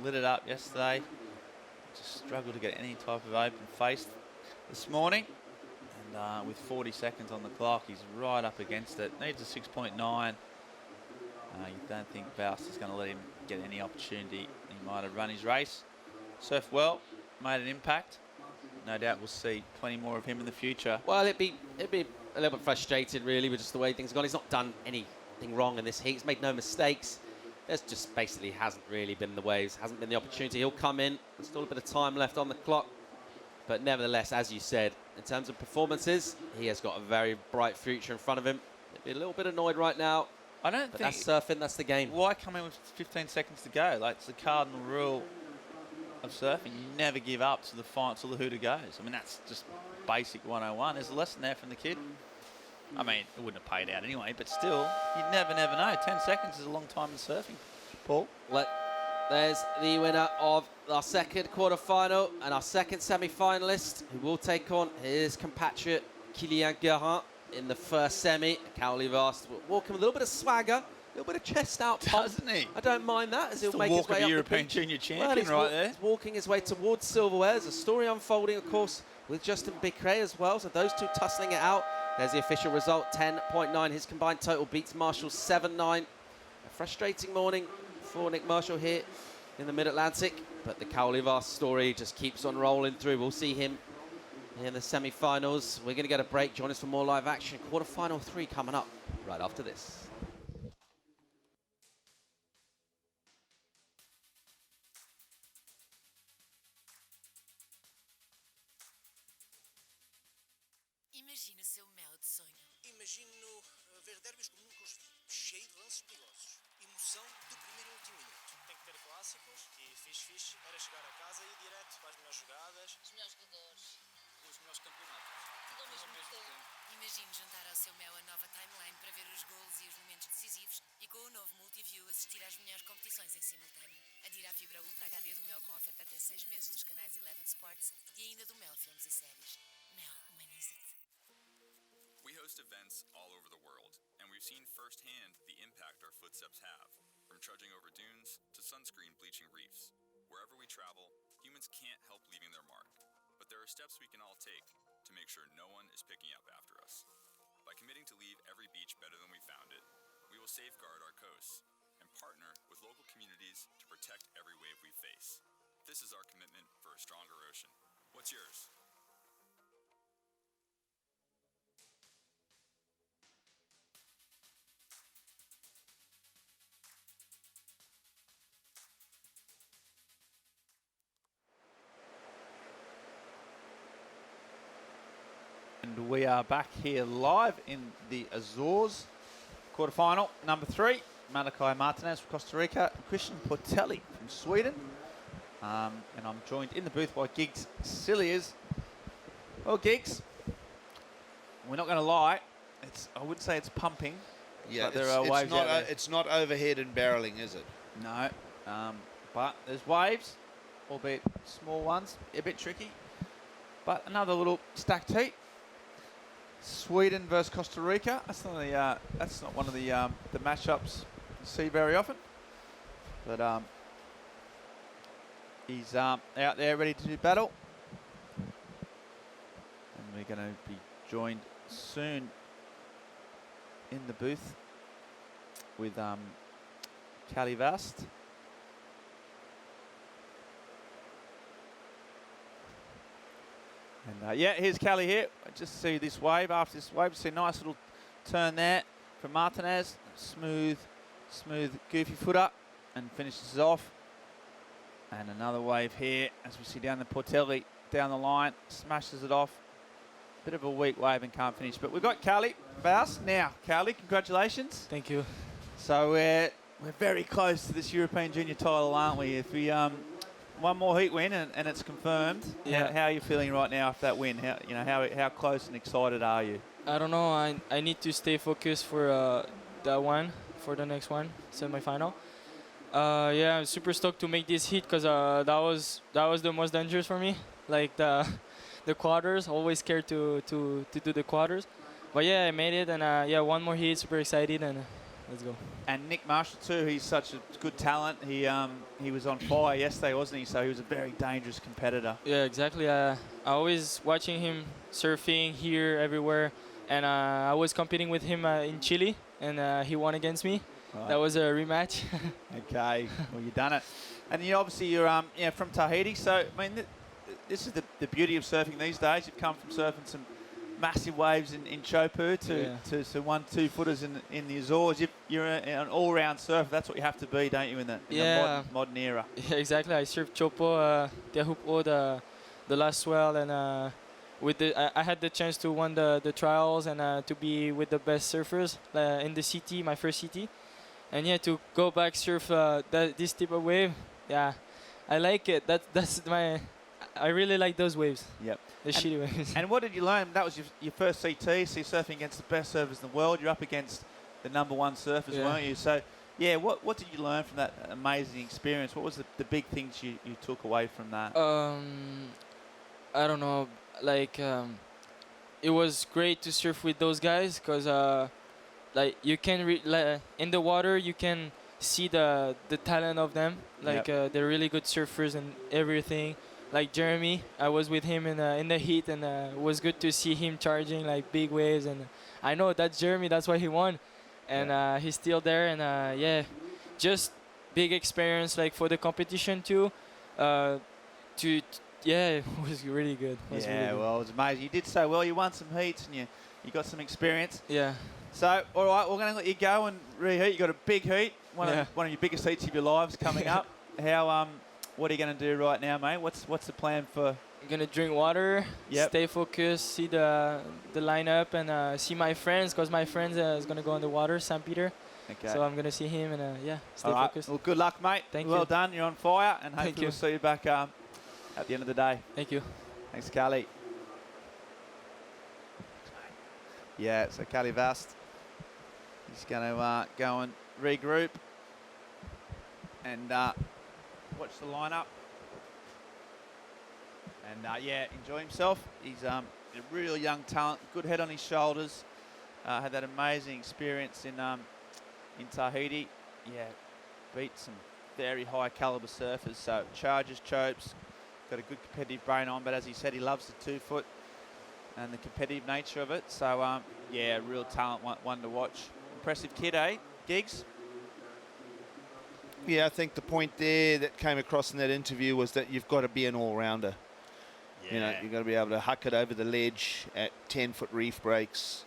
Lit it up yesterday. Just struggled to get any type of open face this morning. And with 40 seconds on the clock, he's right up against it. Needs a 6.9. You don't think Faust is going to let him get any opportunity. He might have run his race, surfed well, made an impact. No doubt we'll see plenty more of him in the future. Well, it'd be a little bit frustrated, really, with just the way things have gone. He's not done anything wrong in this heat. He's made no mistakes. There's just basically hasn't really been the waves, hasn't been the opportunity. He'll come in. There's still a bit of time left on the clock. But nevertheless, as you said, in terms of performances, he has got a very bright future in front of him. He'd be a little bit annoyed right now. I don't But think... that's surfing, that's the game. Why come in with 15 seconds to go? Like, it's the cardinal rule of surfing. You never give up to the final, till the hooter goes. I mean, that's just basic 101. There's a lesson there from the kid. I mean, it wouldn't have paid out anyway, but still, you never know. 10 seconds is a long time in surfing, Paul. There's the winner of our second quarterfinal and our second semi-finalist, who will take on his compatriot Kylian Guerin in the first semi. Cowley Vast walking with a little bit of swagger, a little bit of chest out, doesn't he? I don't mind that, as he'll The make walk his way of up European the junior beach. champion right there. He's walking his way towards silverware. There's a story unfolding, of course, with Justin Bicret as well. So those two tussling it out. There's the official result, 10.9. His combined total beats Marshall's 7.9. A frustrating morning for Nick Marshall here in the Mid-Atlantic, but the Cowley Vast story just keeps on rolling through. We'll see him in the semi-finals. We're going to get a break. Join us for more live action. Quarterfinal 3 coming up right after this. Imagina o seu mel de sonho. Imagino ver derbys como nunca os vi, cheio de lances perigosos. Emoção do primeiro e último minuto. Tem que ter clássicos e fixe era chegar a casa e ir direto para as melhores jogadas. Os melhores jogadores. Os melhores campeonatos. Tudo ao mesmo tempo. Imagine juntar ao seu mel a nova timeline para ver os golos e os momentos decisivos e com o novo Multiview assistir às melhores competições em simultâneo. Adira a fibra Ultra HD do Mel com oferta até 6 meses dos canais Eleven Sports e ainda do Mel Filmes e Séries. Mel, humanize it. We host events all over the world, and we've seen firsthand the impact our footsteps have, from trudging over dunes to sunscreen bleaching reefs. Wherever we travel, humans can't help leaving their mark, but there are steps we can all take to make sure no one is picking up after us. By committing to leave every beach better than we found it, we will safeguard our coasts and partner with local communities to protect every wave we face. This is our commitment for a stronger ocean. What's yours? And we are back here live in the Azores quarterfinal, number 3. Malachi Martinez from Costa Rica, Christian Portelli from Sweden. And I'm joined in the booth by Giggs Cilliers. Well, Giggs, we're not going to lie. I wouldn't say it's pumping. Yeah, but there are waves out there. it's not overhead and barreling, is it? No, but there's waves, albeit small ones, a bit tricky. But another little stacked heat. Sweden versus Costa Rica. That's not one of the matchups you see very often. But he's out there ready to do battle, and we're going to be joined soon in the booth with Cali Vast. And yeah, here's Cali here. Just see this wave. After this wave, see a nice little turn there from Martinez. Smooth, goofy footer, and finishes off. And another wave here, as we see down the Portelli, down the line, smashes it off. Bit of a weak wave and can't finish. But we've got Cali Vast now. Cali, congratulations. Thank you. So we're very close to this European Junior title, aren't we? If we one more heat win and it's confirmed. Yeah. How are you feeling right now after that win? How close and excited are you? I don't know. I need to stay focused for that one, for the next one, semi-final. Yeah, I'm super stoked to make this heat because that was the most dangerous for me. Like the quarters, always scared to do the quarters. But yeah, I made it, and yeah, one more heat, super excited, and let's go. And Nick Marshall too, he's such a good talent. He was on fire yesterday, wasn't he? So he was a very dangerous competitor. Yeah, exactly. I always watching him surfing here, everywhere, and I was competing with him in Chile, and he won against me. Right. That was a rematch. Okay, well you've done it, and obviously you're from Tahiti. So I mean, this is the beauty of surfing these days. You've come from surfing some massive waves in Chopu to 1-2 footers in the Azores. You're an all-round surfer. That's what you have to be, don't you? In the modern era. Yeah, exactly. I surfed Chopo, Teahupo, the last swell, and I had the chance to win the trials and to be with the best surfers in the CT, my first CT. And yeah, to go back surf this type of wave, yeah, I like it. I really like those waves. Yep. The shitty waves. And what did you learn? That was your first CT, so you're surfing against the best surfers in the world. You're up against the #1 surfers, weren't you? So, yeah, what did you learn from that amazing experience? What was the big things you took away from that? I don't know. Like, it was great to surf with those guys because like you can in the water you can see the talent of them. Like they're really good surfers and everything. Like Jeremy, I was with him in the heat, and it was good to see him charging like big waves. And I know that's Jeremy, that's why he won, and he's still there. And just big experience like for the competition too. It was really good. Really good. Well, it was amazing. You did so well. You won some heats and you got some experience. Yeah. So, all right, we're going to let you go and reheat. You got a big heat, one of your biggest heats of your lives coming up. What are you going to do right now, mate? What's the plan for? I'm gonna drink water, stay focused, see the lineup, and see my friends, because my friend is gonna go on the water, St. Peter. Okay. So I'm gonna see him and stay all right. focused. Well, good luck, mate. Thank you. Well done. You're on fire, and Thank hopefully you. we'll see you back at the end of the day. Thank you. Thanks, Callie. Yeah, so Callie Vast. He's going to go and regroup and watch the lineup. And enjoy himself. He's a real young talent, good head on his shoulders. Had that amazing experience in Tahiti. Yeah, beat some very high caliber surfers. So charges, chopes, got a good competitive brain on. But as he said, he loves the 2 foot and the competitive nature of it. So real talent, one to watch. Impressive kid, eh, Giggs? Yeah, I think the point there that came across in that interview was that you've got to be an all-rounder. You know, you've got to be able to huck it over the ledge at 10-foot reef breaks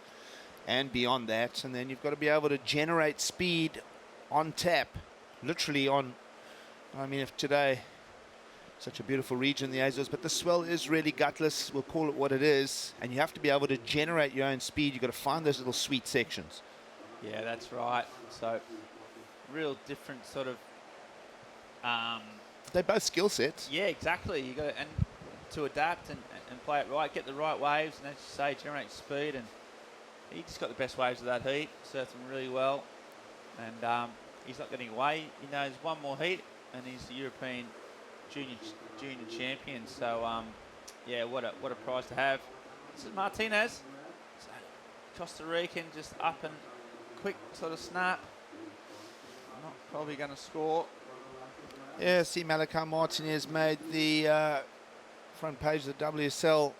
and beyond that. And then you've got to be able to generate speed on tap, literally on. I mean, if today, such a beautiful region, the Azores, but the swell is really gutless. We'll call it what it is. And you have to be able to generate your own speed. You've got to find those little sweet sections. Yeah, that's right. So, real different sort of. They're both skill sets. Yeah, exactly. You got to adapt and play it right, get the right waves, and as you say, generate speed. And he just got the best waves of that heat, surfed them really well, and he's not getting away. He knows one more heat, and he's the European junior champion. So what a prize to have. This is Martinez, so Costa Rican, just up and quick sort of snap. Not probably going to score. Yeah, see Malachi Martinez made the front page of the WSL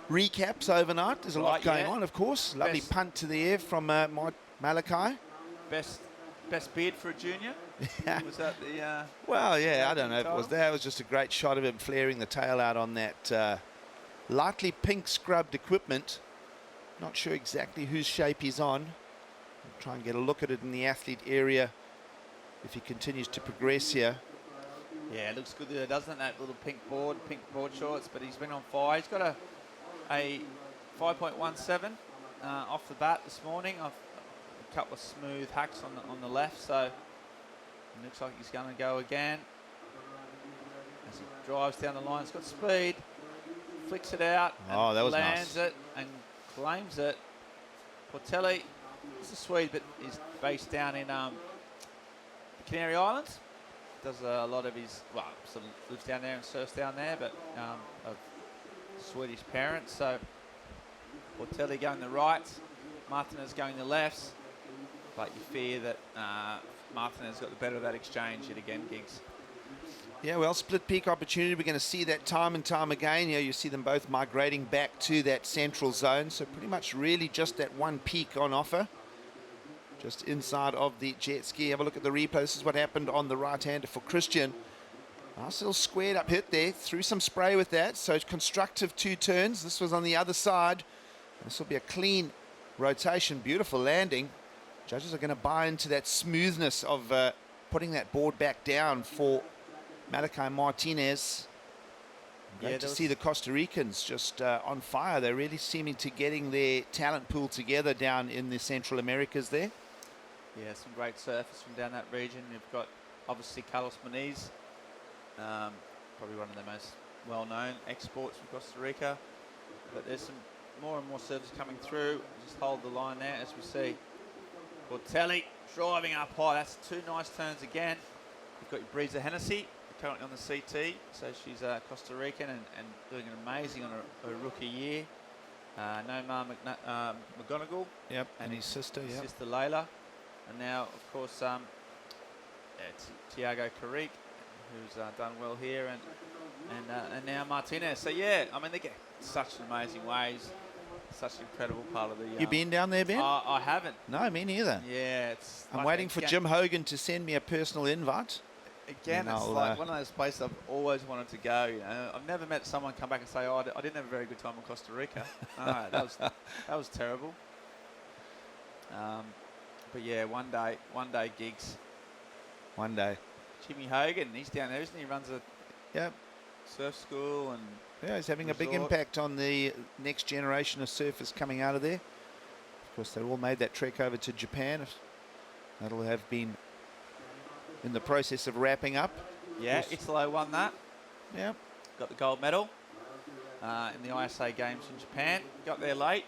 recaps overnight. There's a lot going on, of course. Lovely punt to the air from Malachi. Best beard for a junior? Was that the... well, yeah, I don't know if it was that. It was just a great shot of him flaring the tail out on that lightly pink scrubbed equipment. Not sure exactly whose shape he's on. I'll try and get a look at it in the athlete area if he continues to progress here. Yeah, it looks good there, doesn't it? That little pink board shorts, but he's been on fire. He's got a 5.17 off the bat this morning. A couple of smooth hacks on the left, so it looks like he's going to go again. As he drives down the line, he's got speed, flicks it out, and that was lands nice. it and claims it. Portelli, he's a Swede, but he's based down in the Canary Islands. Does a lot of his, sort of lives down there and surfs down there, but of Swedish parents. So Portelli going the right, Martinez going the left. But you fear that Martinez got the better of that exchange yet again, Giggs. Yeah, well, split peak opportunity. We're going to see that time and time again. You see them both migrating back to that central zone. So pretty much really just that one peak on offer. just inside of the jet ski. Have a look at the replay. This is what happened on the right-hander for Christian. Nice little squared up hit there. Threw some spray with that. So constructive 2 turns. This was on the other side. This will be a clean rotation. Beautiful landing. Judges are going to buy into that smoothness of putting that board back down for Malachi Martinez. Great to see the Costa Ricans just on fire. They're really seeming to getting their talent pool together down in the Central Americas there. Yeah, some great surfers from down that region. You've got obviously Carlos Moniz, probably one of the most well-known exports from Costa Rica. But there's some more and more surfers coming through. Just hold the line there as we see. Portelli driving up high. That's 2 nice turns again. You've got your Breeza Hennessy, currently on the CT. So she's Costa Rican and doing an amazing on her rookie year. Nomar McGonigal. Yep, and his sister, his sister Layla. And now, of course, Tiago Carrique, who's done well here, and now Martinez. So yeah, I mean, they get such amazing waves. Such an incredible part of the... You been down there, Ben? I haven't. No, me neither. Yeah, it's... I'm waiting for Jim Hogan to send me a personal invite. Again, it's like one of those places I've always wanted to go. You know, I've never met someone come back and say, "Oh, I didn't have a very good time in Costa Rica." No, that was terrible. But yeah, one day gigs. One day. Jimmy Hogan, he's down there, isn't he? He runs a surf school and yeah, he's having a big impact on the next generation of surfers coming out of there. Of course, they all made that trek over to Japan. That'll have been in the process of wrapping up. Yeah, Italo won that. Yeah. Got the gold medal in the ISA Games in Japan. Got there late.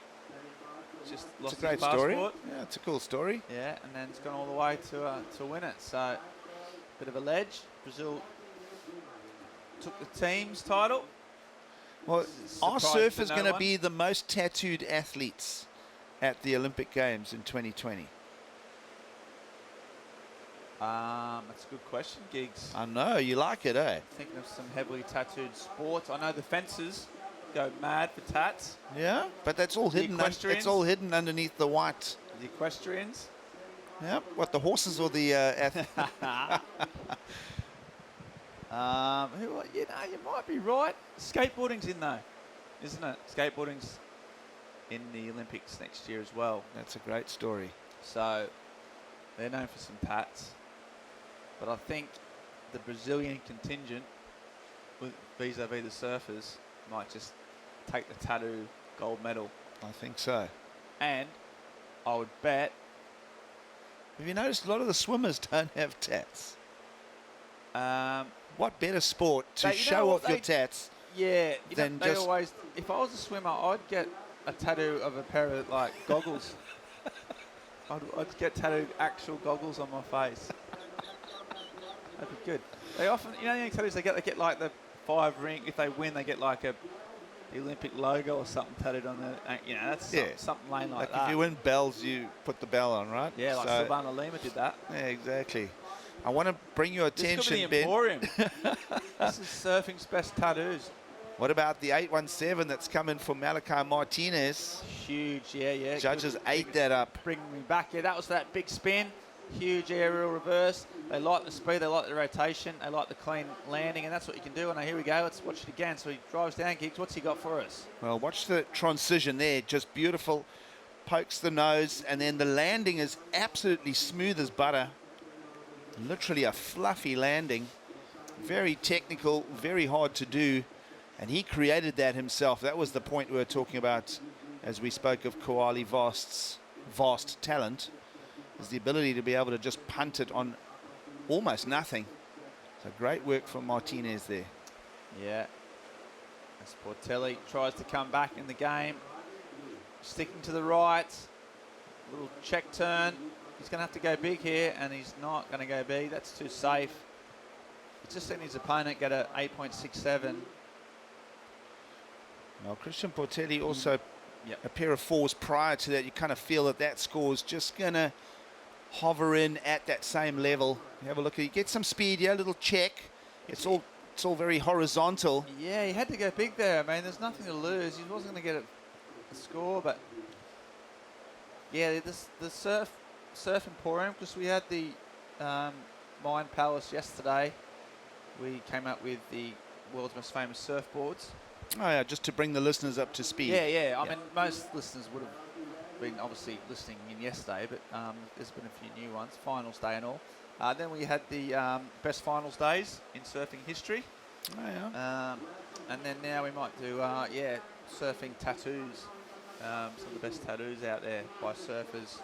Just lost it's a great his story. passport. Yeah, it's a cool story. Yeah, and then it's gone all the way to win it. So, bit of a ledge. Brazil took the team's title. Well, our surfers going to be the most tattooed athletes at the Olympic Games in 2020. That's a good question, Giggs. I know, you like it, eh? Thinking of some heavily tattooed sports. I know the fencers go mad for tats. Yeah, but that's all hidden. It's all hidden underneath the white. The equestrians. Yeah, what, the horses or the you might be right. Skateboarding's in though, isn't it? Skateboarding's in the Olympics next year as well. That's a great story. So they're known for some tats, but I think the Brazilian contingent, vis-a-vis the surfers, might just take the tattoo gold medal. I think so. And I would bet. Have you noticed a lot of the swimmers don't have tats? What better sport to show off your tats? Yeah, than they always. If I was a swimmer, I'd get a tattoo of a pair of like goggles. I'd get tattooed actual goggles on my face. That'd be good. They often, the only tattoos they get like the 5 ring. If they win, they get like the Olympic logo or something tattooed on the. That's something lame like that. If you win bells, you put the bell on, right? Yeah, like Silvana Lima did that. Yeah, exactly. I want to bring your attention, this could be the Ben. Emporium. This is surfing's best tattoos. What about the 817 that's coming for Malachi Martinez? Huge, yeah. Judges ate that up. Bringing me back. Yeah, that was that big spin. Huge aerial reverse. They like the speed, they like the rotation, they like the clean landing, and that's what you can do. And here we go, let's watch it again. So he drives down, Giggs. What's he got for us? Well, watch the transition there. Just beautiful. Pokes the nose, and then the landing is absolutely smooth as butter. Literally a fluffy landing. Very technical, very hard to do. And he created that himself. That was the point we were talking about as we spoke of Koali Vast's vast talent, is the ability to be able to just punt it on almost nothing. So great work from Martinez there. Yeah. As Portelli tries to come back in the game. Sticking to the right. Little check turn. He's going to have to go big here, and he's not going to go big. That's too safe. He's just seen his opponent get a 8.67. Well, Christian Portelli also a pair of 4s prior to that. You kind of feel that score is just going to hover in at that same level. You have a look at it. Get some speed, a little check. It's all very horizontal. Yeah, he had to go big there. I mean, there's nothing to lose. He wasn't going to get a score, but yeah, the surf Surf Emporium, because we had the Mind Palace yesterday. We came up with the world's most famous surfboards. Oh yeah, just to bring the listeners up to speed. Yeah. I mean, most listeners would have been obviously listening in yesterday, but there's been a few new ones, finals day and all. Then we had the best finals days in surfing history. Oh yeah. And then now we might do, surfing tattoos. Some of the best tattoos out there by surfers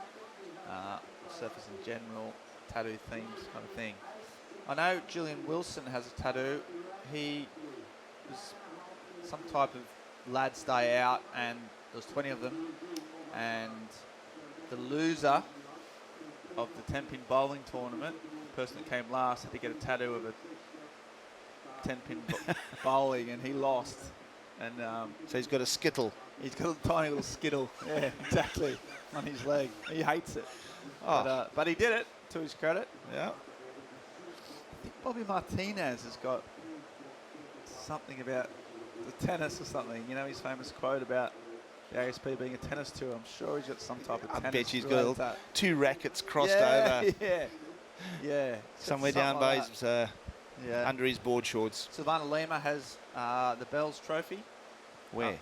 in general, tattoo themes kind of thing. I know Julian Wilson has a tattoo. He was some type of lads' day out, and there was 20 of them, and the loser of the 10-pin bowling tournament, the person that came last, had to get a tattoo of a 10-pin bowling, and he lost. And so he's got a skittle. He's got a tiny little skittle. Yeah, exactly, on his leg. He hates it. Oh. But he did it, to his credit. Yeah. I think Bobby Martinez has got something about the tennis or something. You know his famous quote about the ASP being a tennis tour. I'm sure he's got some type of tennis. I bet he's got 2 rackets crossed over. Yeah. Yeah. Somewhere down by his, under his board shorts. Savannah Lima has the Bells Trophy. Where?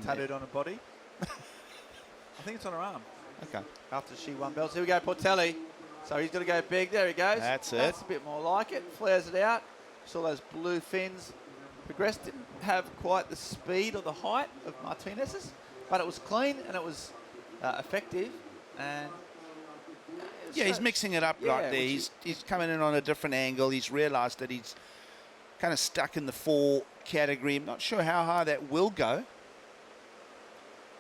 Tattooed on her body. I think it's on her arm. Okay. After she won bells. Here we go, Portelli. So he's got to go big. There he goes. That's it. That's a bit more like it. Flares it out. Saw those blue fins. Progress didn't have quite the speed or the height of Martinez's, but it was clean and it was effective. And yeah, he's mixing it up right there. He's coming in on a different angle. He's realised that he's kind of stuck in the 4 category. I'm not sure how high that will go.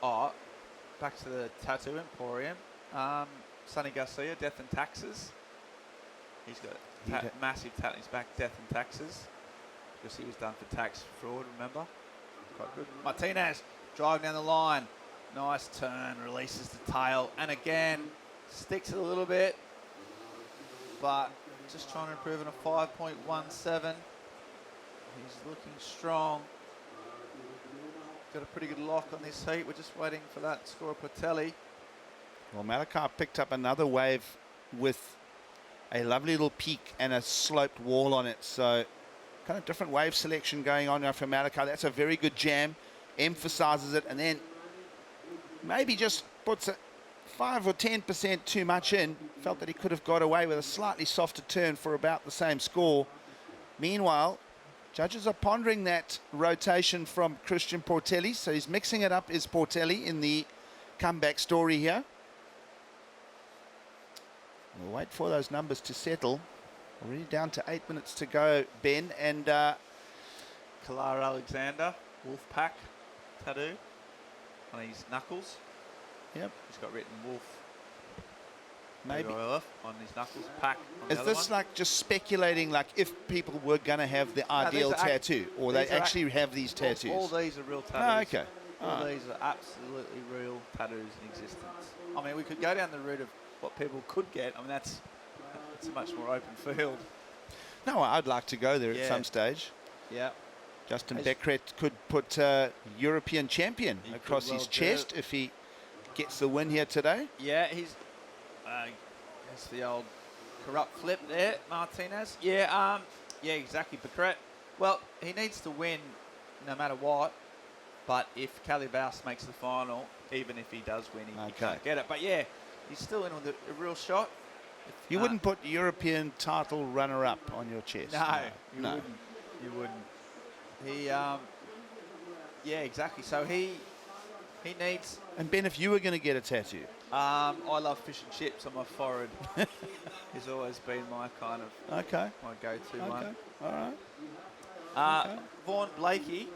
Oh, back to the Tattoo Emporium. Sonny Garcia, Death and Taxes. He's got massive tat on his back, Death and Taxes, because he was done for tax fraud, remember? Quite good. Martinez, driving down the line. Nice turn, releases the tail, and again, sticks it a little bit, but just trying to improve on a 5.17. He's looking strong. Got a pretty good lock on this heat. We're just waiting for that score of Portelli. Well, Malakar picked up another wave with a lovely little peak and a sloped wall on it. So kind of different wave selection going on now for Malakar. That's a very good jam. Emphasizes it and then maybe just puts it 5 or 10% too much in. Felt that he could have got away with a slightly softer turn for about the same score. Meanwhile, judges are pondering that rotation from Christian Portelli. So he's mixing it up, is Portelli, in the comeback story here. We'll wait for those numbers to settle. Already down to 8 minutes to go, Ben. And Kalar Alexander, Wolfpack tattoo on his knuckles. Yep. He's got written Wolf. Maybe on his knuckles. Pack. Is this like just speculating, like if people were going to have the ideal tattoo, or they actually have these tattoos? All these are real tattoos. Oh, okay. All these are absolutely real tattoos in existence. I mean, we could go down the route of what people could get. I mean, that's a much more open field. No, I'd like to go there at some stage. Yeah. Justin Becret could put European champion across his chest if he gets the win here today. Yeah, he's that's the old corrupt flip there, Martinez. Yeah, yeah, exactly, Becret. Well, he needs to win no matter what, but if Calibas makes the final, even if he does win, he can't get it. But yeah, he's still in with a real shot. You wouldn't put European title runner-up on your chest. No, you wouldn't. You wouldn't. He, yeah, exactly. So he needs. And Ben, if you were going to get a tattoo, I love fish and chips on my forehead. It's always been my kind of my go-to one. All right. Vaughan Blakey,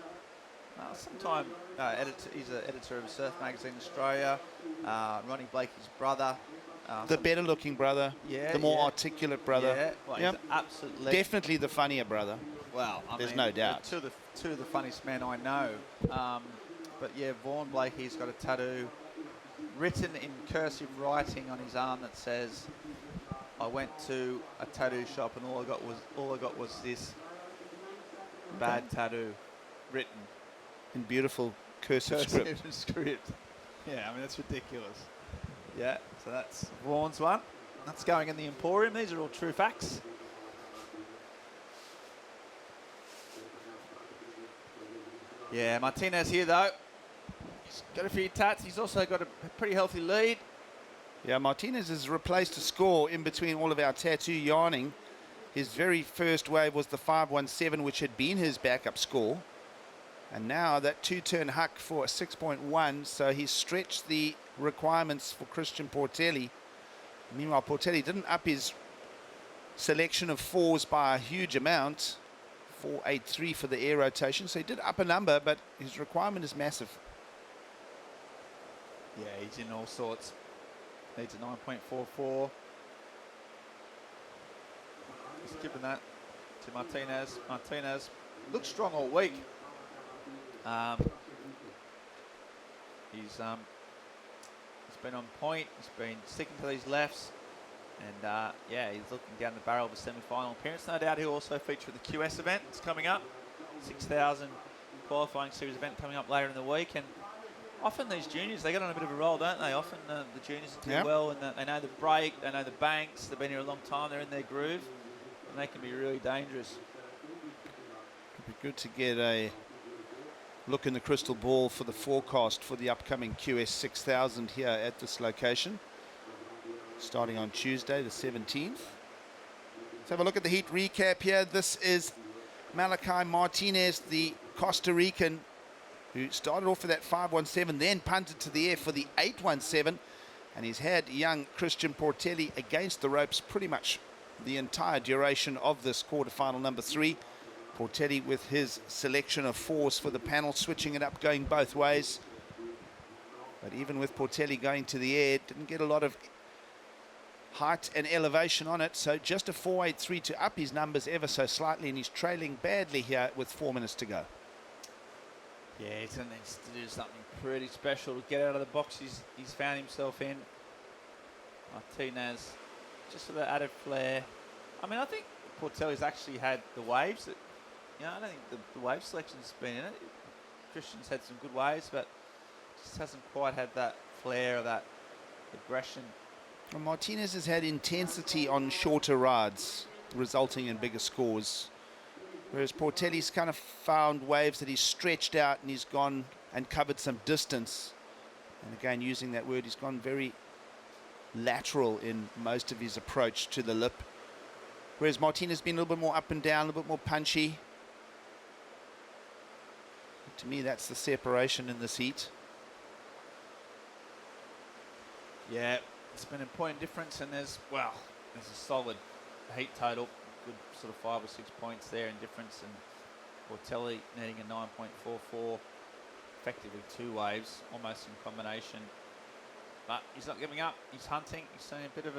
sometime he's an editor of a surf magazine in Australia. Ronnie Blakey's brother. The better-looking brother, the more articulate brother. Yeah, well, he's absolutely. Definitely the funnier brother. Well, there's no doubt. Two of the funniest men I know. But yeah, Vaughan Blakey's got a tattoo written in cursive writing on his arm that says, "I went to a tattoo shop and all I got was this bad tattoo written in beautiful cursive script." Yeah, I mean that's ridiculous. Yeah, so that's Vaughan's one. That's going in the Emporium. These are all true facts. Yeah, Martinez here though. He's got a few tats. He's also got a pretty healthy lead. Yeah, Martinez has replaced a score in between all of our tattoo yarning. His very first wave was the 517, which had been his backup score. And now that two-turn huck for a 6.1, so he's stretched the requirements for Christian Portelli. Meanwhile, Portelli didn't up his selection of fours by a huge amount. 483 for the air rotation, so he did up a number, but his requirement is massive. Yeah, he's in all sorts. Needs a 9.44. Just giving that to Martinez. Martinez looks strong all week. He's been on point. He's been sticking to these lefts. And yeah, he's looking down the barrel of a semi-final appearance. No doubt he'll also feature at the QS event that's coming up. 6,000 qualifying series event coming up later in the week. And often these juniors, they get on a bit of a roll, don't they? Often the juniors do well, and they know the break, they know the banks. They've been here a long time. They're in their groove, and they can be really dangerous. It'd be good to get a look in the crystal ball for the forecast for the upcoming QS 6000 here at this location, starting on Tuesday the 17th. Let's have a look at the heat recap here. This is Malachi Martinez, the Costa Rican, who started off with that 517, then punted to the air for the 817, and he's had young Christian Portelli against the ropes pretty much the entire duration of this quarterfinal number 3. Portelli with his selection of fours for the panel, switching it up, going both ways. But even with Portelli going to the air, didn't get a lot of height and elevation on it, so just a 483 to up his numbers ever so slightly, and he's trailing badly here with 4 minutes to go. Yeah, he's going to need to do something pretty special to get out of the box he's found himself in. Martinez, just with that added flair. I mean, I think Portelli's actually had the waves that, you know, I don't think the wave selection's been in it. Christian's had some good waves, but just hasn't quite had that flair or that aggression. Well, Martinez has had intensity on shorter rides, resulting in bigger scores. Whereas Portelli's kind of found waves that he's stretched out and he's gone and covered some distance. And again, using that word, he's gone very lateral in most of his approach to the lip. Whereas Martinez has been a little bit more up and down, a little bit more punchy. To me, that's the separation in this heat. Yeah, it's been an important difference, and there's a solid heat total. Good sort of 5 or 6 points there in difference, and Portelli needing a 9.44, effectively 2 waves, almost in combination. But he's not giving up. He's hunting. He's seeing a bit of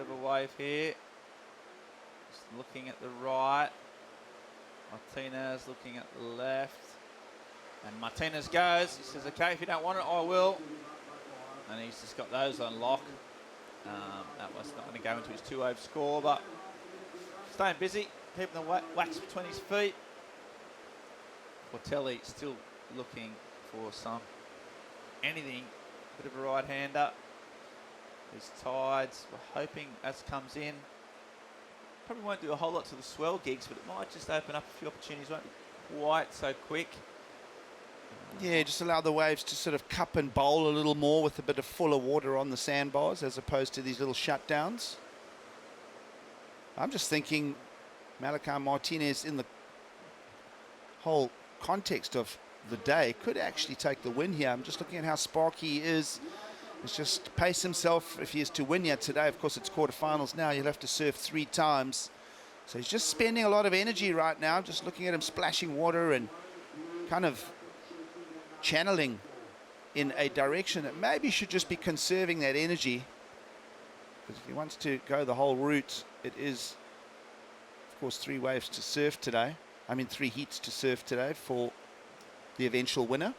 a wave here. Just looking at the right. Martinez looking at the left. And Martinez goes. He says, okay, if you don't want it, I will. And he's just got those on lock. That was not going to go into his 2-wave score, but staying busy, keeping the wax between his feet. Portelli still looking for anything, bit of a right-hander. These tides, we're hoping as comes in. Probably won't do a whole lot to the swell gigs, but it might just open up a few opportunities. Won't be quite so quick. Yeah, just allow the waves to sort of cup and bowl a little more with a bit of fuller water on the sandbars as opposed to these little shutdowns. I'm just thinking Malachi Martinez in the whole context of the day could actually take the win here. I'm just looking at how sparky he is. It's just pace himself if he is to win here today. Of course, it's quarterfinals now. You'll have to surf 3 times. So he's just spending a lot of energy right now. Just looking at him splashing water and kind of channeling in a direction that maybe should just be conserving that energy. Because if he wants to go the whole route, it is, of course, 3 waves to surf today. 3 heats to surf today for the eventual winner.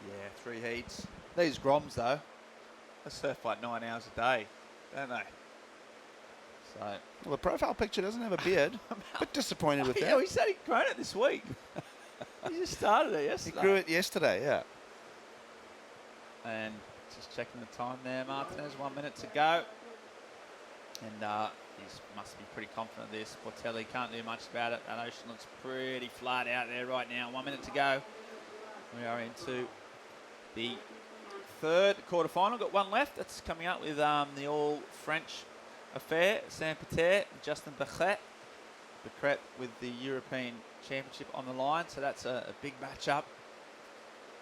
Yeah, 3 heats. These Groms, though, they surf like 9 hours a day, don't they? So, well, the profile picture doesn't have a beard. A bit disappointed with that. Yeah, he said he'd grown it this week. He just started it yesterday. He grew it yesterday, yeah. And Just checking the time there, Martinez. 1 minute to go. And he must be pretty confident of this. Portelli can't do much about it. That ocean looks pretty flat out there right now. 1 minute to go. We are into the third quarterfinal. Got one left. That's coming up with the all-French affair. Saint-Péter, Justin Becret. Becret with the European Championship on the line. So that's a big matchup.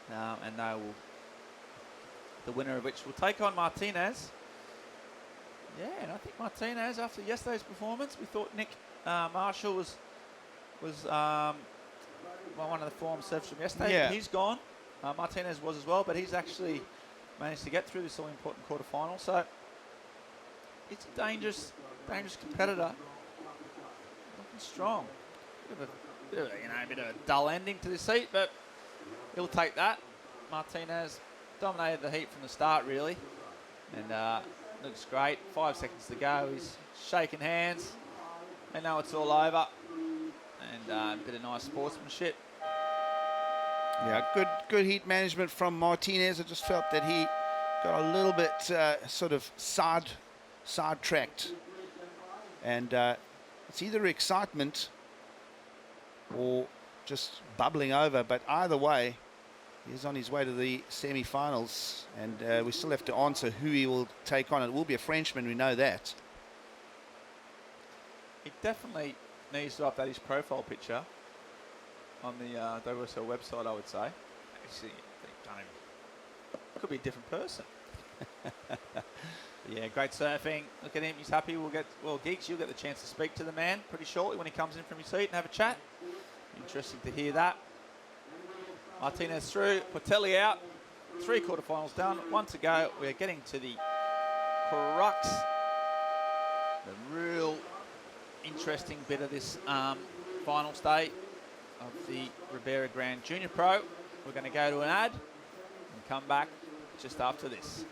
And they will, the winner of which will take on Martinez. Yeah, and I think Martinez, after yesterday's performance, we thought Nick Marshall was one of the form serves from yesterday. Yeah. He's gone. Martinez was as well, but he's actually managed to get through this all-important quarterfinal. So it's a dangerous competitor. Looking strong. Bit of a dull ending to this heat, but he'll take that. Martinez dominated the heat from the start, really, and looks great. 5 seconds to go. He's shaking hands. They know it's all over, and a bit of nice sportsmanship. Yeah, good heat management from Martinez. I just felt that he got a little bit sort of sidetracked, and it's either excitement or just bubbling over. But either way, he's on his way to the semi-finals, and we still have to answer who he will take on. It will be a Frenchman, we know that. He definitely needs to update his profile picture on the WSL website, I would say. Actually, could be a different person. Yeah, great surfing. Look at him, he's happy. Well, Geeks, you'll get the chance to speak to the man pretty shortly when he comes in from his seat and have a chat. Interesting to hear that. Martinez through, Portelli out. 3 quarterfinals done, 1 to go. We're getting to the crux, the real interesting bit of this final state of the Ribeira Grande Junior Pro. We're going to go to an ad and come back just after this.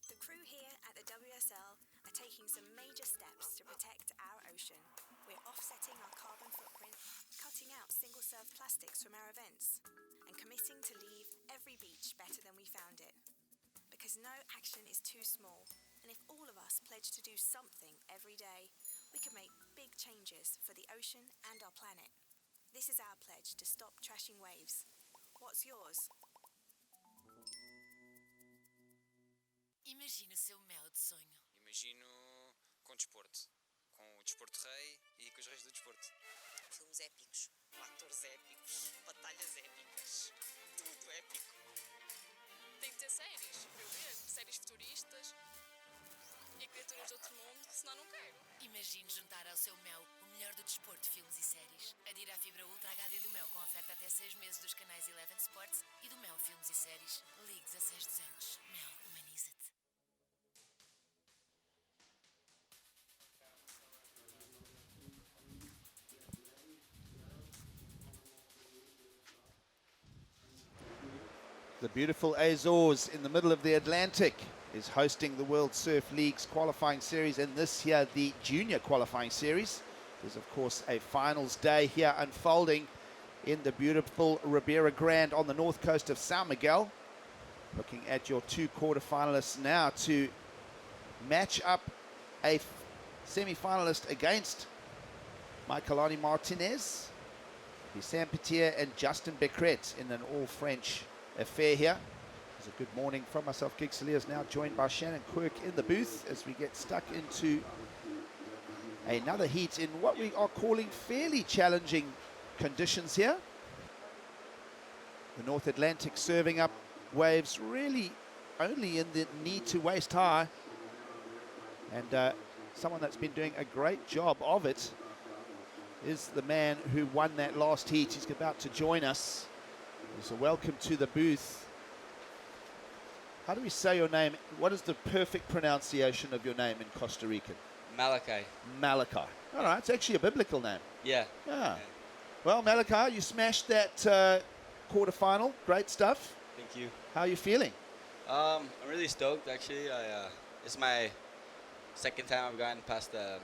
The crew here at the WSL are taking some major steps to protect our ocean. We're offsetting our carbon footprint, cutting out single-serve plastics from our events, and committing to leave every beach better than we found it. Because no action is too small, and if all of us pledge to do something every day, we can make big changes for the ocean and our planet. This is our pledge to stop trashing waves. What's yours? Imagina o seu mel de sonho. Imagino com desporto. Com o desporto rei e com os reis do desporto. Filmes épicos. Atores épicos. Batalhas épicas. Tudo épico. Tem que ter séries para eu ver. Séries futuristas. E criaturas de outro mundo, senão não quero. Imagine juntar ao seu mel o melhor do desporto, filmes e séries. Adira a fibra Ultra HD do Mel com oferta até 6 meses dos canais Eleven Sports e do Mel Filmes e Séries. Ligue 16200. Mel, humaniza-te. The beautiful Azores in the middle of the Atlantic is hosting the World Surf League's qualifying series, and this year the junior qualifying series. There's of course a finals day here unfolding in the beautiful Ribeira Grande on the north coast of San Miguel. Looking at your 2 quarterfinalists now to match up a semi-finalist against Michaelani Martinez, Saint-Péter and Justin Becret in an all-French affair here. It's a good morning from myself, Gig Saliers, now joined by Shannon Quirk in the booth as we get stuck into another heat in what we are calling fairly challenging conditions here. The North Atlantic serving up waves really only in the knee to waist high, and someone that's been doing a great job of it is the man who won that last heat. He's about to join us. So welcome to the booth. How do we say your name? What is the perfect pronunciation of your name in Costa Rican? Malachi. Malachi. All right, it's actually a biblical name. Yeah. Yeah. Well, Malachi, you smashed that quarterfinal. Great stuff. Thank you. How are you feeling? I'm really stoked, actually. It's my second time I've gotten past the